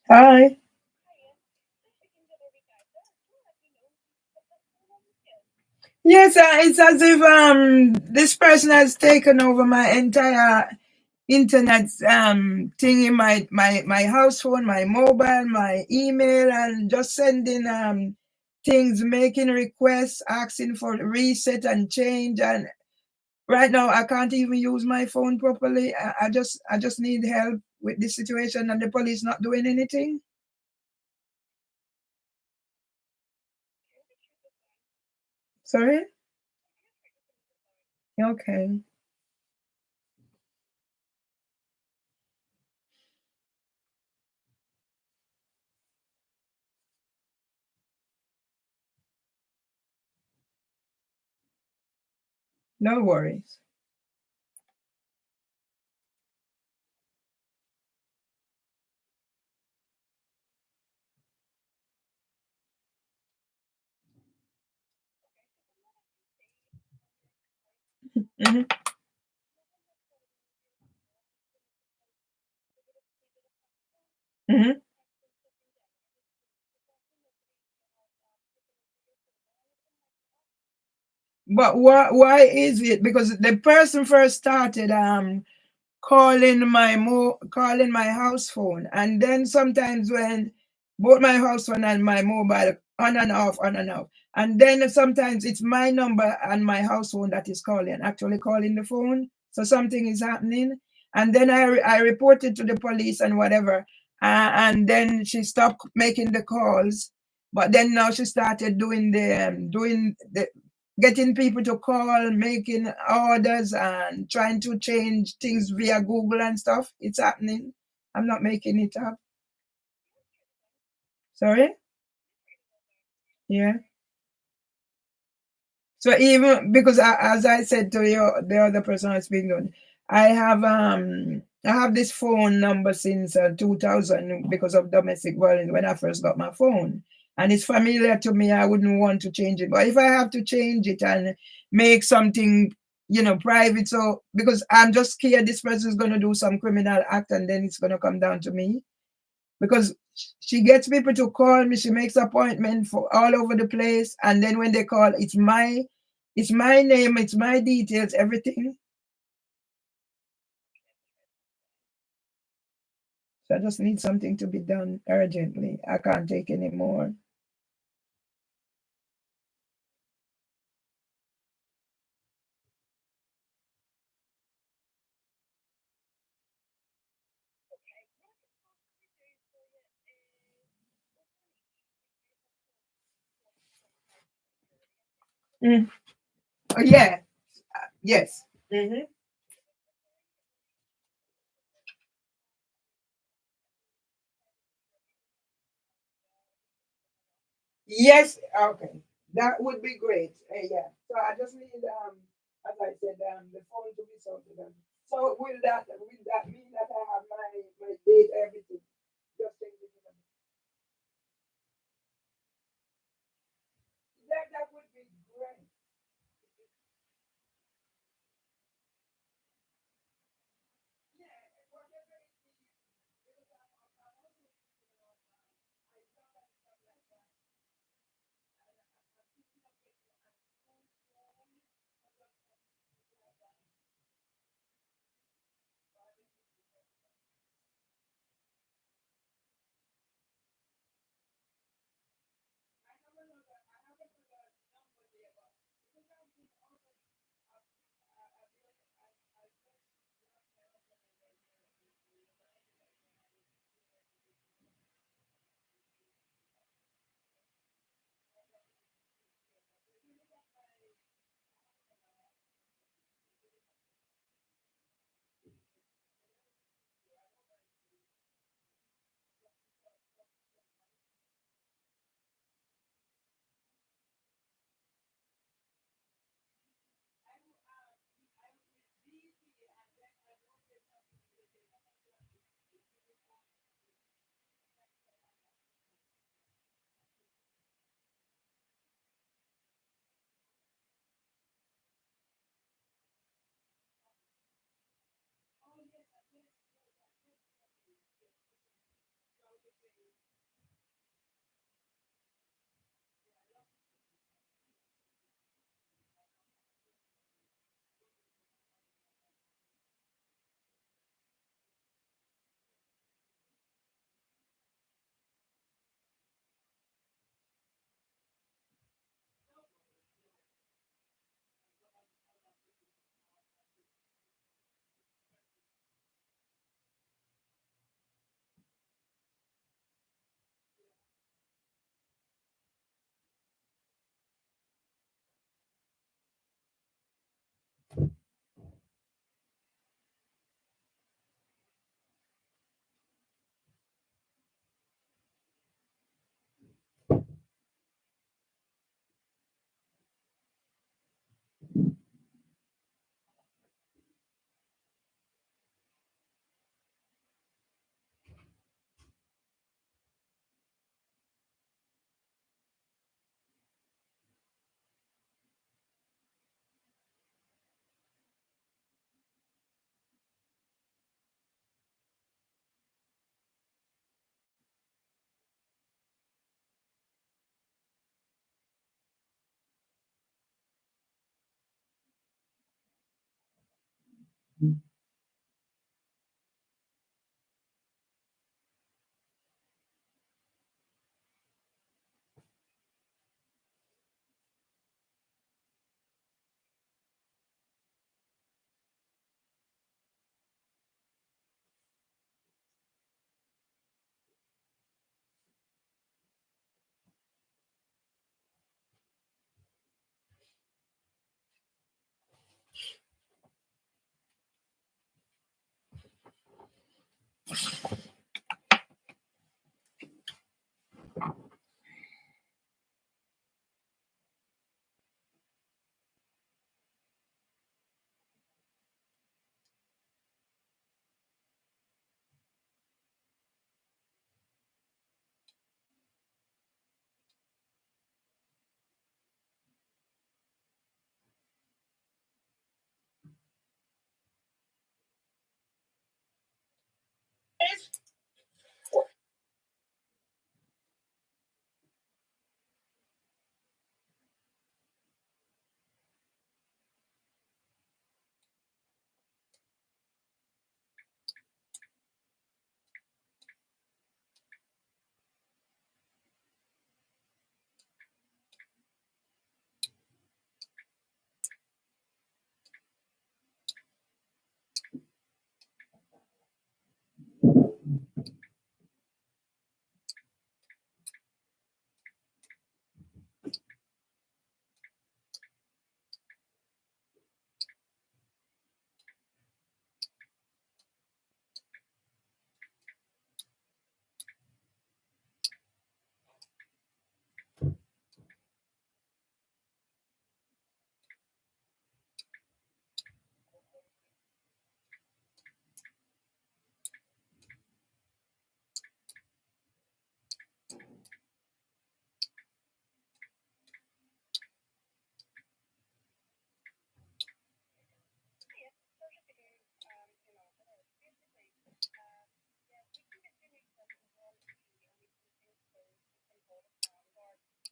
Hi. Yes, it's as if this person has taken over my entire internet thing in my house phone, my mobile, my email, and just sending things, making requests, asking for reset and change. And right now I can't even use my phone properly. I just need help with this situation, and the police not doing anything. Sorry? Okay. No worries. Mhm. Mhm. But why is it? Because the person first started calling my house phone, and then sometimes when both my house phone and my mobile on and off, on and off, and then sometimes it's my number and my house phone that is calling, actually calling the phone. So something is happening, and then I reported to the police and whatever, and then she stopped making the calls. But then now she started doing the getting people to call, making orders, and trying to change things via Google and stuff. It's happening. I'm not making it up. Sorry? Yeah. So even because as I said to you, the other person I was speaking to, I have this phone number since 2000 because of domestic violence when I first got my phone, and it's familiar to me. I wouldn't want to change it, but if I have to change it and make something, private, so because I'm just scared this person is going to do some criminal act and then it's going to come down to me, because she gets people to call me. She makes appointment for all over the place, and then when they call, it's my name, it's my details, everything. So I just need something to be done urgently. I can't take any more. Mm. Oh, yeah. Yes. Mm-hmm. Yes. Okay. That would be great. Yeah. So I just need, as I said, the phone to be sorted out. So will that mean that I have my date, everything? Just take it. That would be great.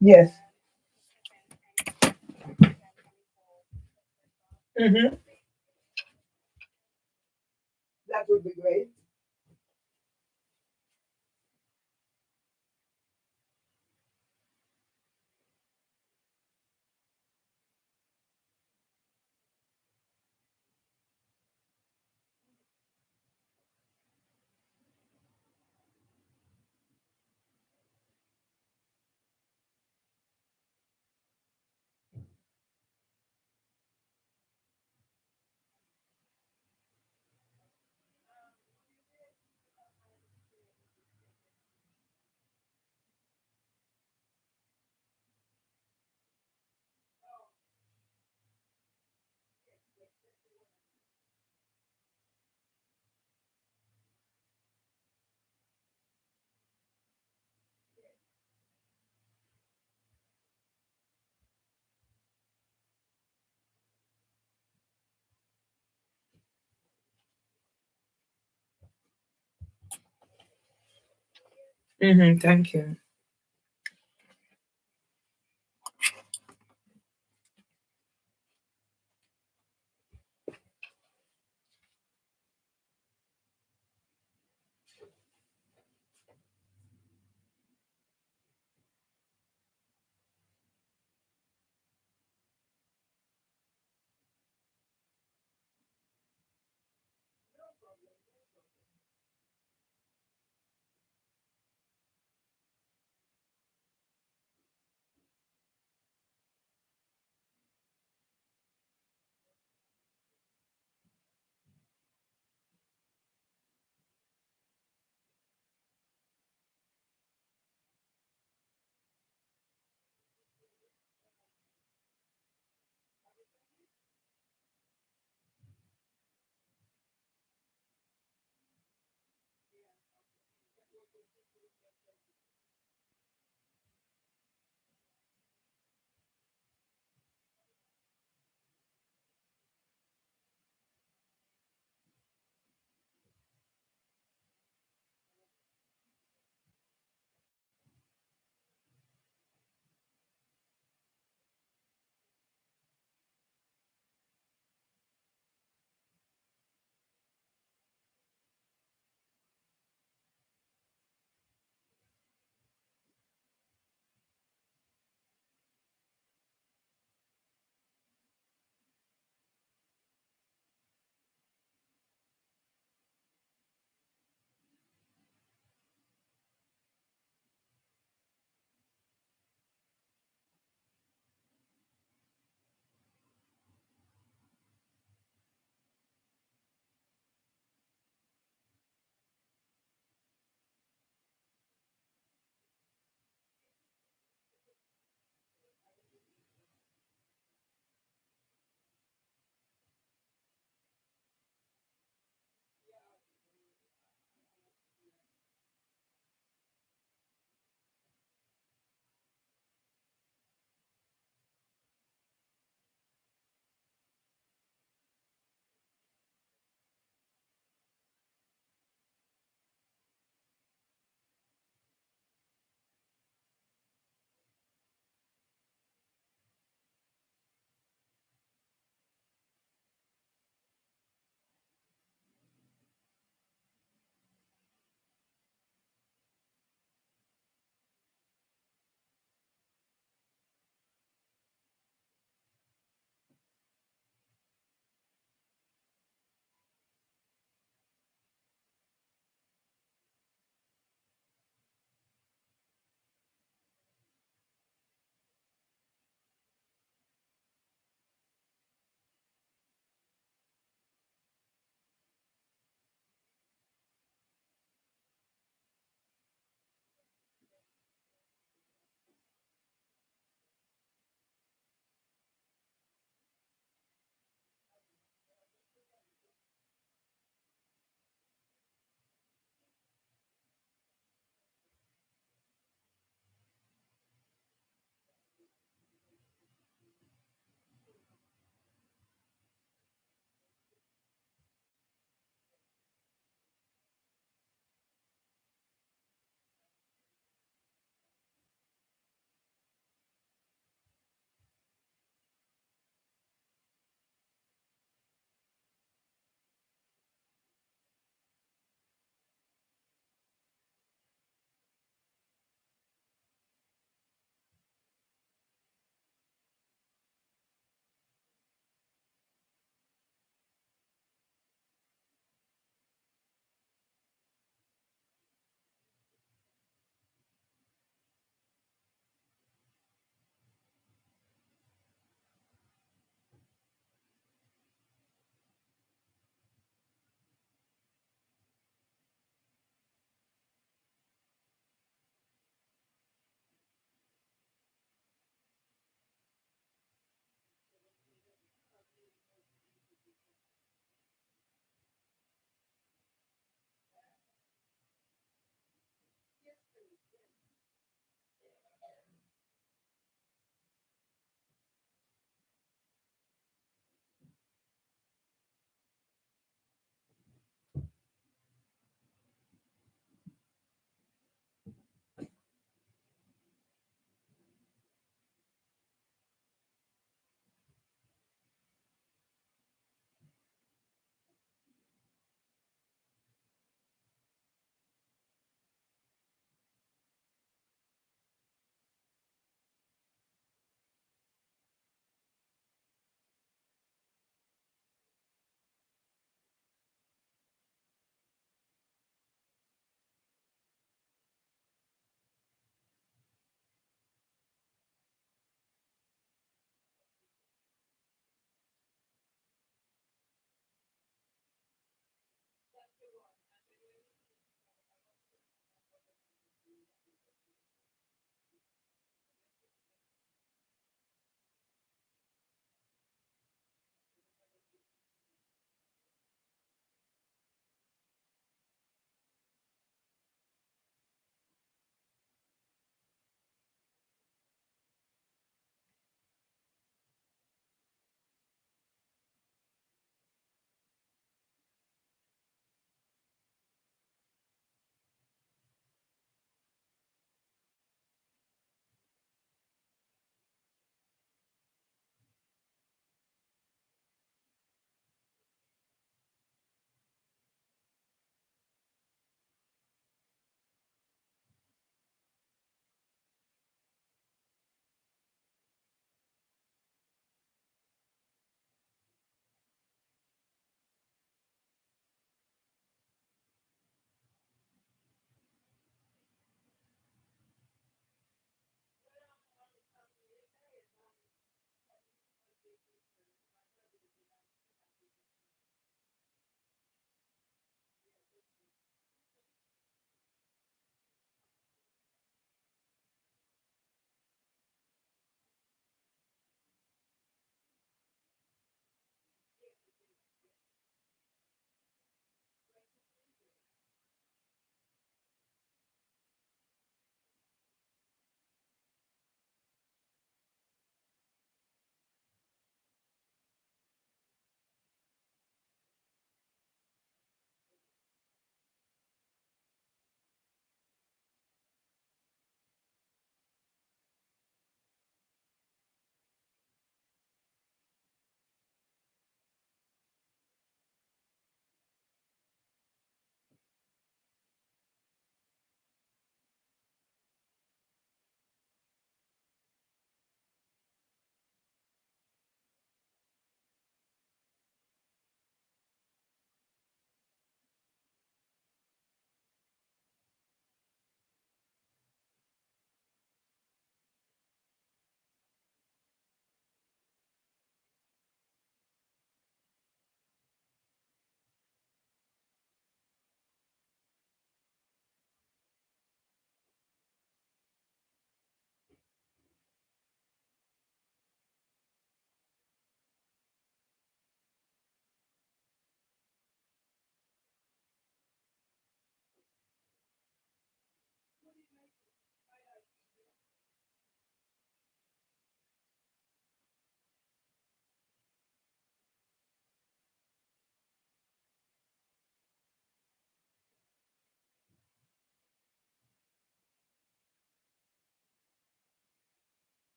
Yes. Mm-hmm. That would be great. Mm-hmm. Thank you.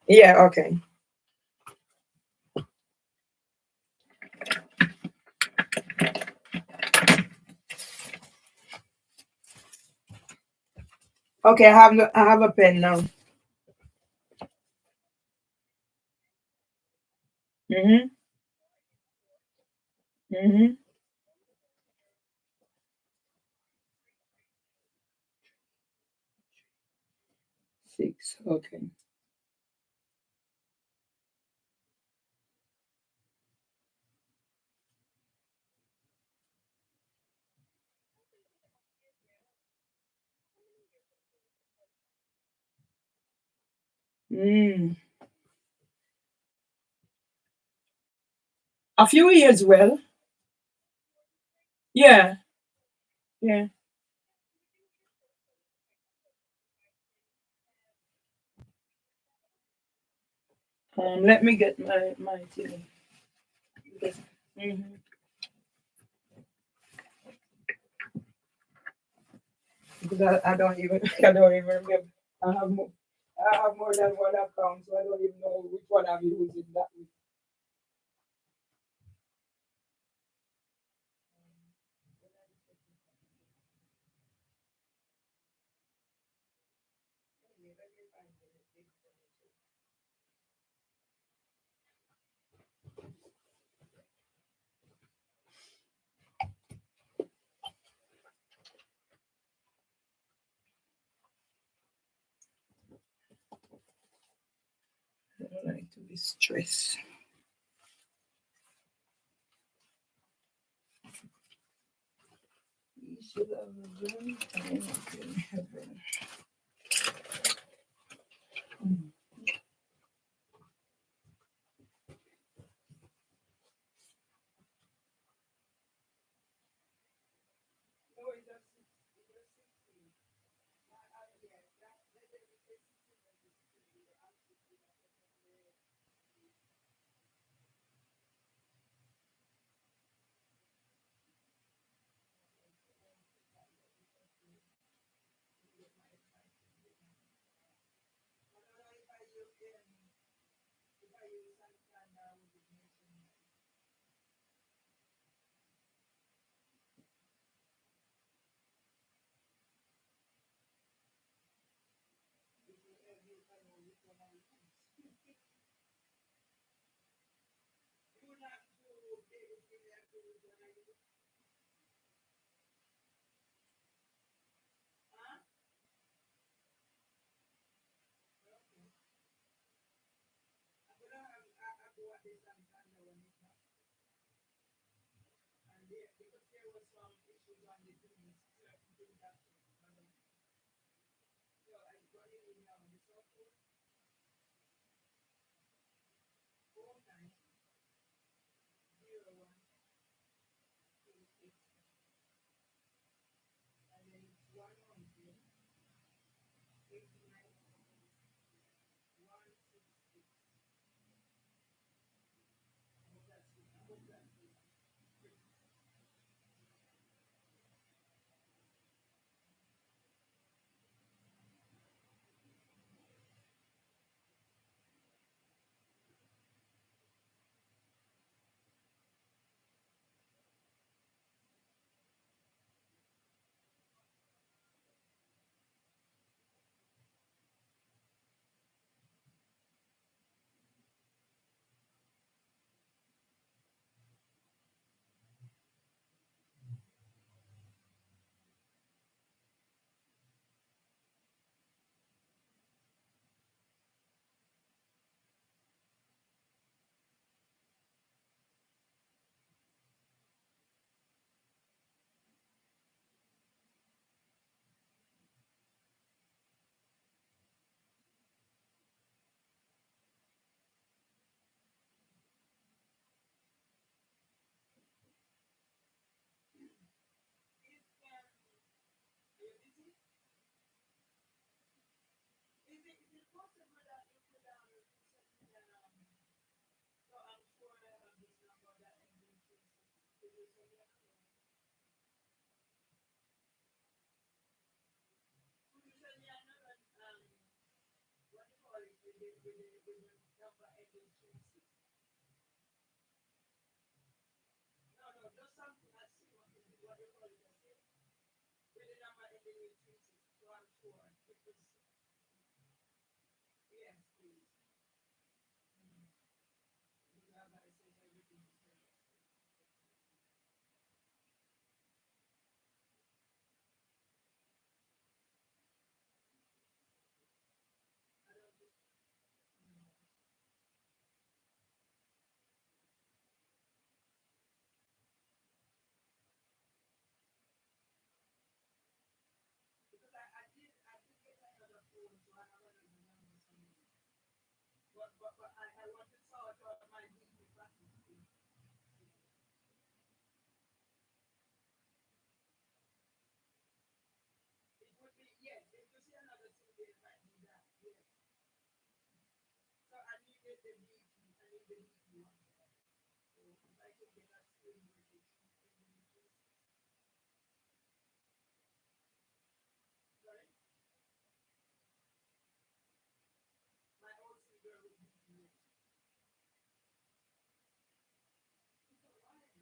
Yeah, okay. Okay, I have a pen now. Mm-hmm. Mm-hmm. 6, okay. Mm. A few years, well. Yeah, yeah. Let me get my thing. Mm-hmm. Because I don't even I don't even remember. I have more than one account, so I don't even know which one I'm using that with. I don't like to be stressed. We should have done time in heaven. number ending 36. No, just something I see what you call it, with the number ending in 36. So I'm sure it was, yes, please. The number says everything is there. I don't just, because I did get another phone, so I have another number somewhere. But I want to sort out my weekly practice. It would be, yes, if you see another 2 days, might be that, yes. So I needed the weekly, I need the weekly one. So if I could get that screen with it, sorry? My old figure would be, yes. It's a while.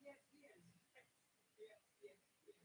Yes, yes. Yes, yes, yes.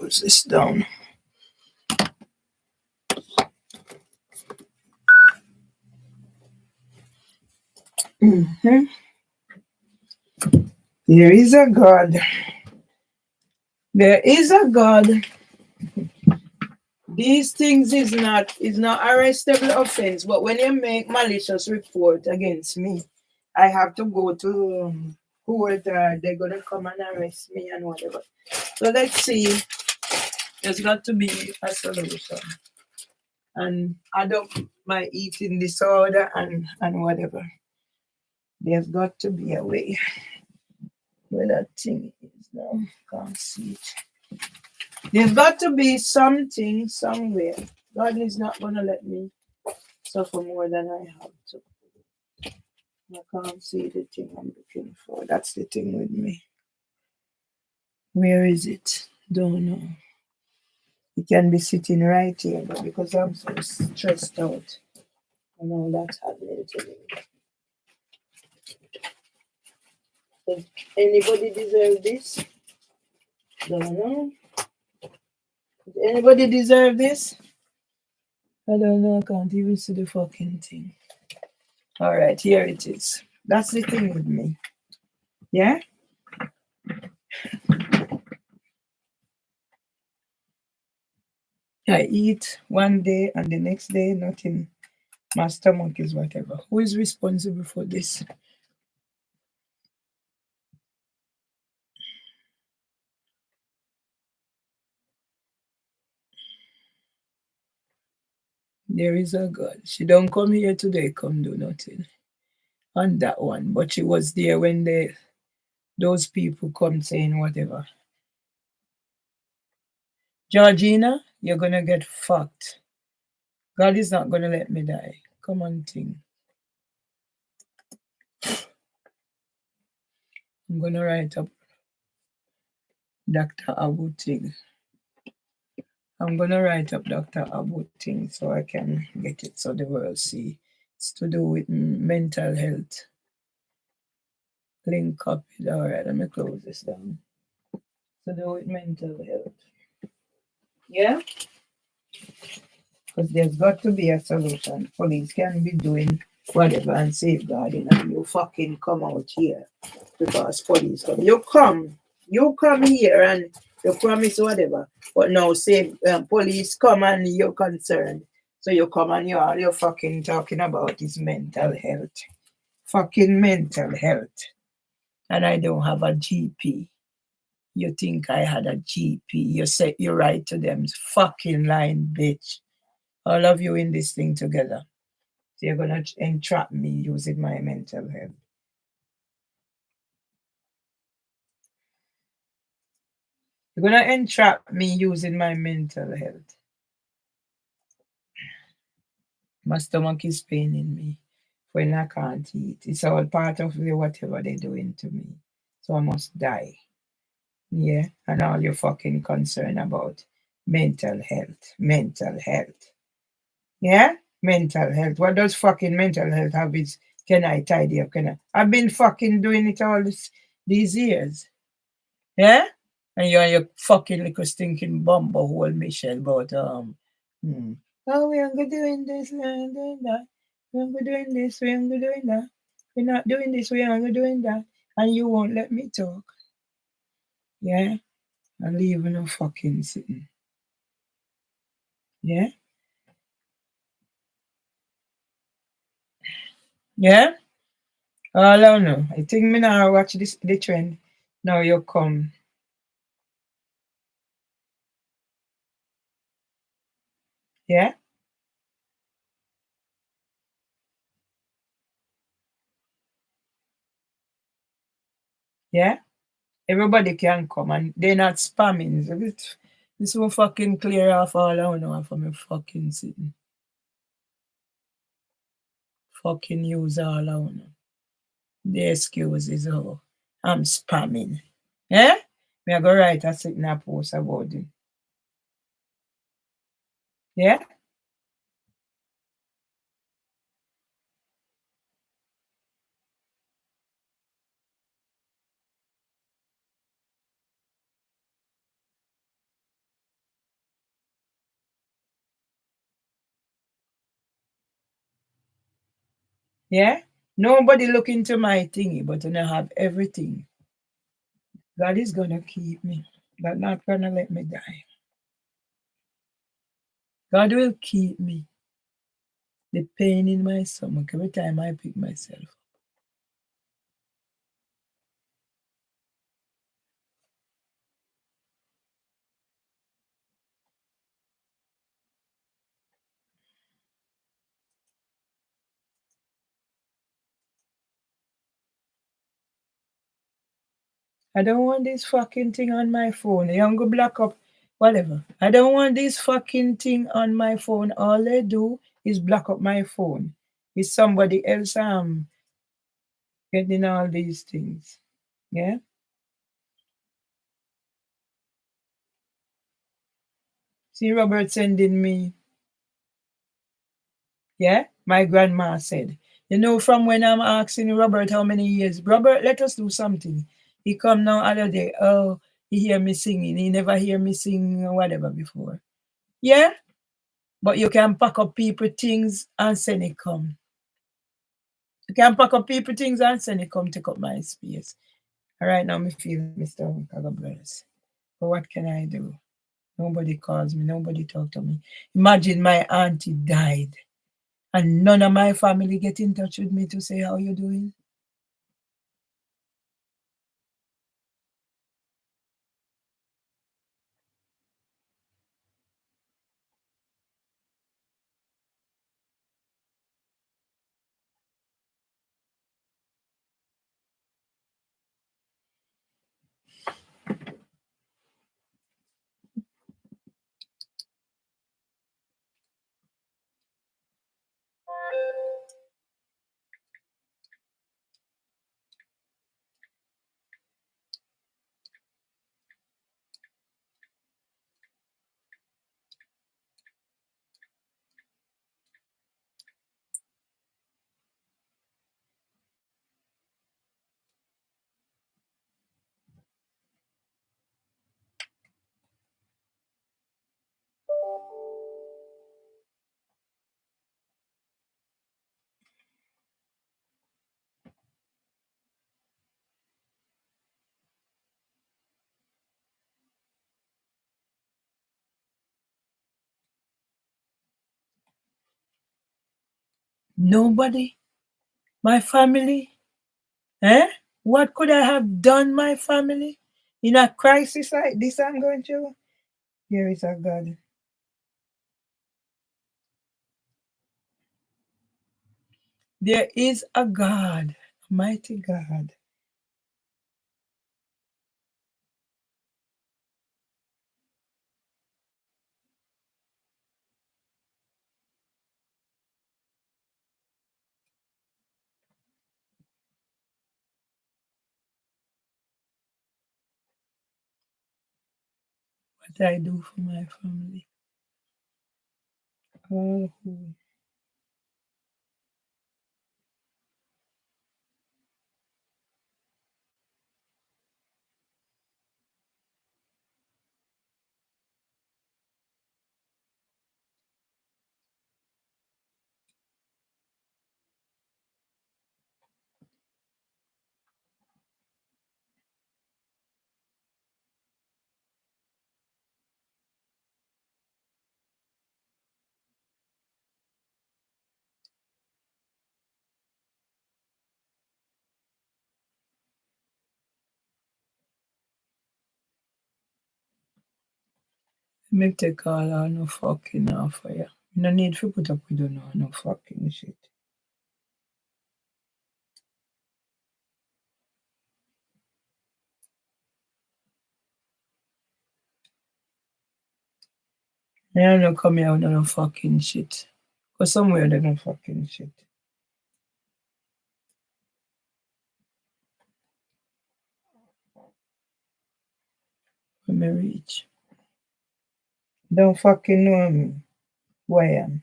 close this down. Mhm. There is a God. There is a God. These things is not arrestable offense, but when you make malicious report against me, I have to go to court. They're gonna come and arrest me and whatever. So let's see. There's got to be a solution. And adopt my eating disorder and whatever. There's got to be a way. Where that thing is now, can't see it. There's got to be something somewhere. God is not gonna let me suffer more than I have to. I can't see the thing I'm looking for. That's the thing with me. Where is it? Don't know. It can be sitting right here, but because I'm so stressed out, I know that's happening to me. Does anybody deserve this? Don't know. Does anybody deserve this? I don't know. I can't even see the fucking thing. All right, here it is. That's the thing with me. Yeah? I eat one day and the next day nothing. My stomach is whatever. Who is responsible for this? There is a God. She don't come here today, come do nothing on that one. But she was there when those people come saying whatever. Georgina, you're gonna get fucked. God is not gonna let me die. Come on, thing. I'm gonna write up Dr. Abu thing. I'm gonna write up Dr. Abu thing so I can get it so the world see. It's to do with mental health. Link copied. All right, let me close this down. To do with mental health. Yeah? Because there's got to be a solution. Police can be doing whatever and safeguarding, and you fucking come out here because police come. You come here and you promise whatever, but now say police come and you're concerned. So you come and you're fucking talking about this mental health. Fucking mental health. And I don't have a GP. You think I had a GP. You say you write to them. Fucking lying bitch. All of you in this thing together. So you're gonna entrap me using my mental health. You're gonna entrap me using my mental health. My stomach is paining me when I can't eat. It's all part of the whatever they're doing to me. So I must die. Yeah. And all you're fucking concerned about mental health. Mental health. Yeah? Mental health. What does fucking mental health have is can I tidy up? I've been fucking doing it all these years. Yeah? And you're your fucking little stinking bumble hole, Michelle, but oh, we ain't doing this, we ain't doing that. We ain't doing this, we ain't doing that. We're not doing this, we ain't doing that. And you won't let me talk. Yeah? And leave no fucking sitting. Yeah? Yeah? All I know. I think me now watch the trend. Now you come. Yeah? Yeah? Everybody can come and they're not spamming. So this will fucking clear off all I know from me fucking sitting. Fucking use all I know. The excuse is oh, I'm spamming. Eh? Me I go write a sitting a post about it. Yeah? Yeah? Nobody look into my thingy, but when I have everything, God is gonna keep me. God not gonna let me die. God will keep me. The pain in my stomach every time I pick myself. I don't want this fucking thing on my phone. You don't go black up, whatever. I don't want this fucking thing on my phone. All they do is block up my phone. It's somebody else getting all these things. Yeah? See Robert sending me. Yeah? My grandma said. You know, from when I'm asking Robert how many years, Robert, let us do something. He come now other day. Oh, he hear me singing. He never hear me sing or whatever before. Yeah? But you can pack up people things and send it come. You can pack up people things and send it come take up my space. All right, now me feel Mr. Chicago Brothers. But what can I do? Nobody calls me. Nobody talk to me. Imagine my auntie died and none of my family get in touch with me to say how you doing. Nobody? My family? Eh? What could I have done, my family? In a crisis like this I'm going through? There is a God. There is a God, a mighty God. What I do for my family. Oh, me take all no fucking off for you. No need to put up with no fucking shit. I don't come here with no fucking shit. Go somewhere with no fucking shit. When me reach. Don't fucking know me. Who I am.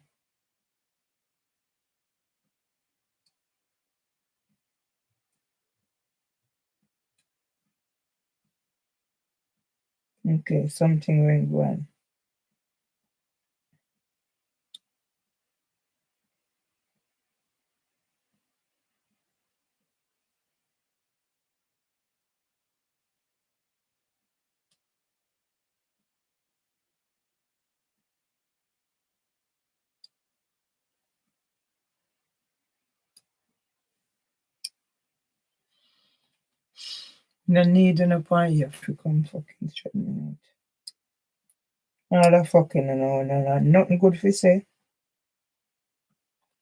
Okay, something went wrong. No need upon you to come fucking straight me out. All that fucking no, nothing good for say.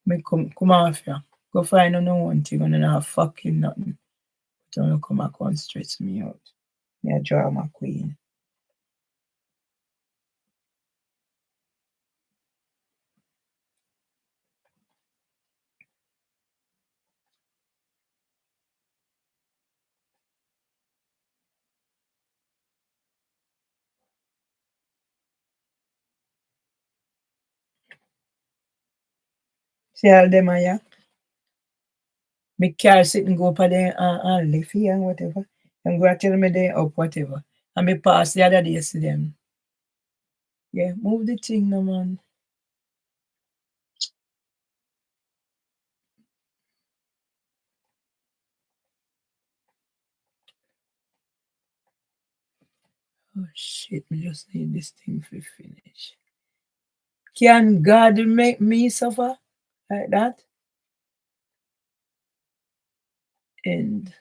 Me come off here. Go find no one thing and not fucking nothing. But don't come back and stress me out. Me a drama queen. See all them are ya. Me car sitting go up there and lift here and whatever. And go tell me they up whatever. And me pass the other day see them. Yeah, move the thing no man. Oh shit, me just need this thing to finish. Can God make me suffer like that? And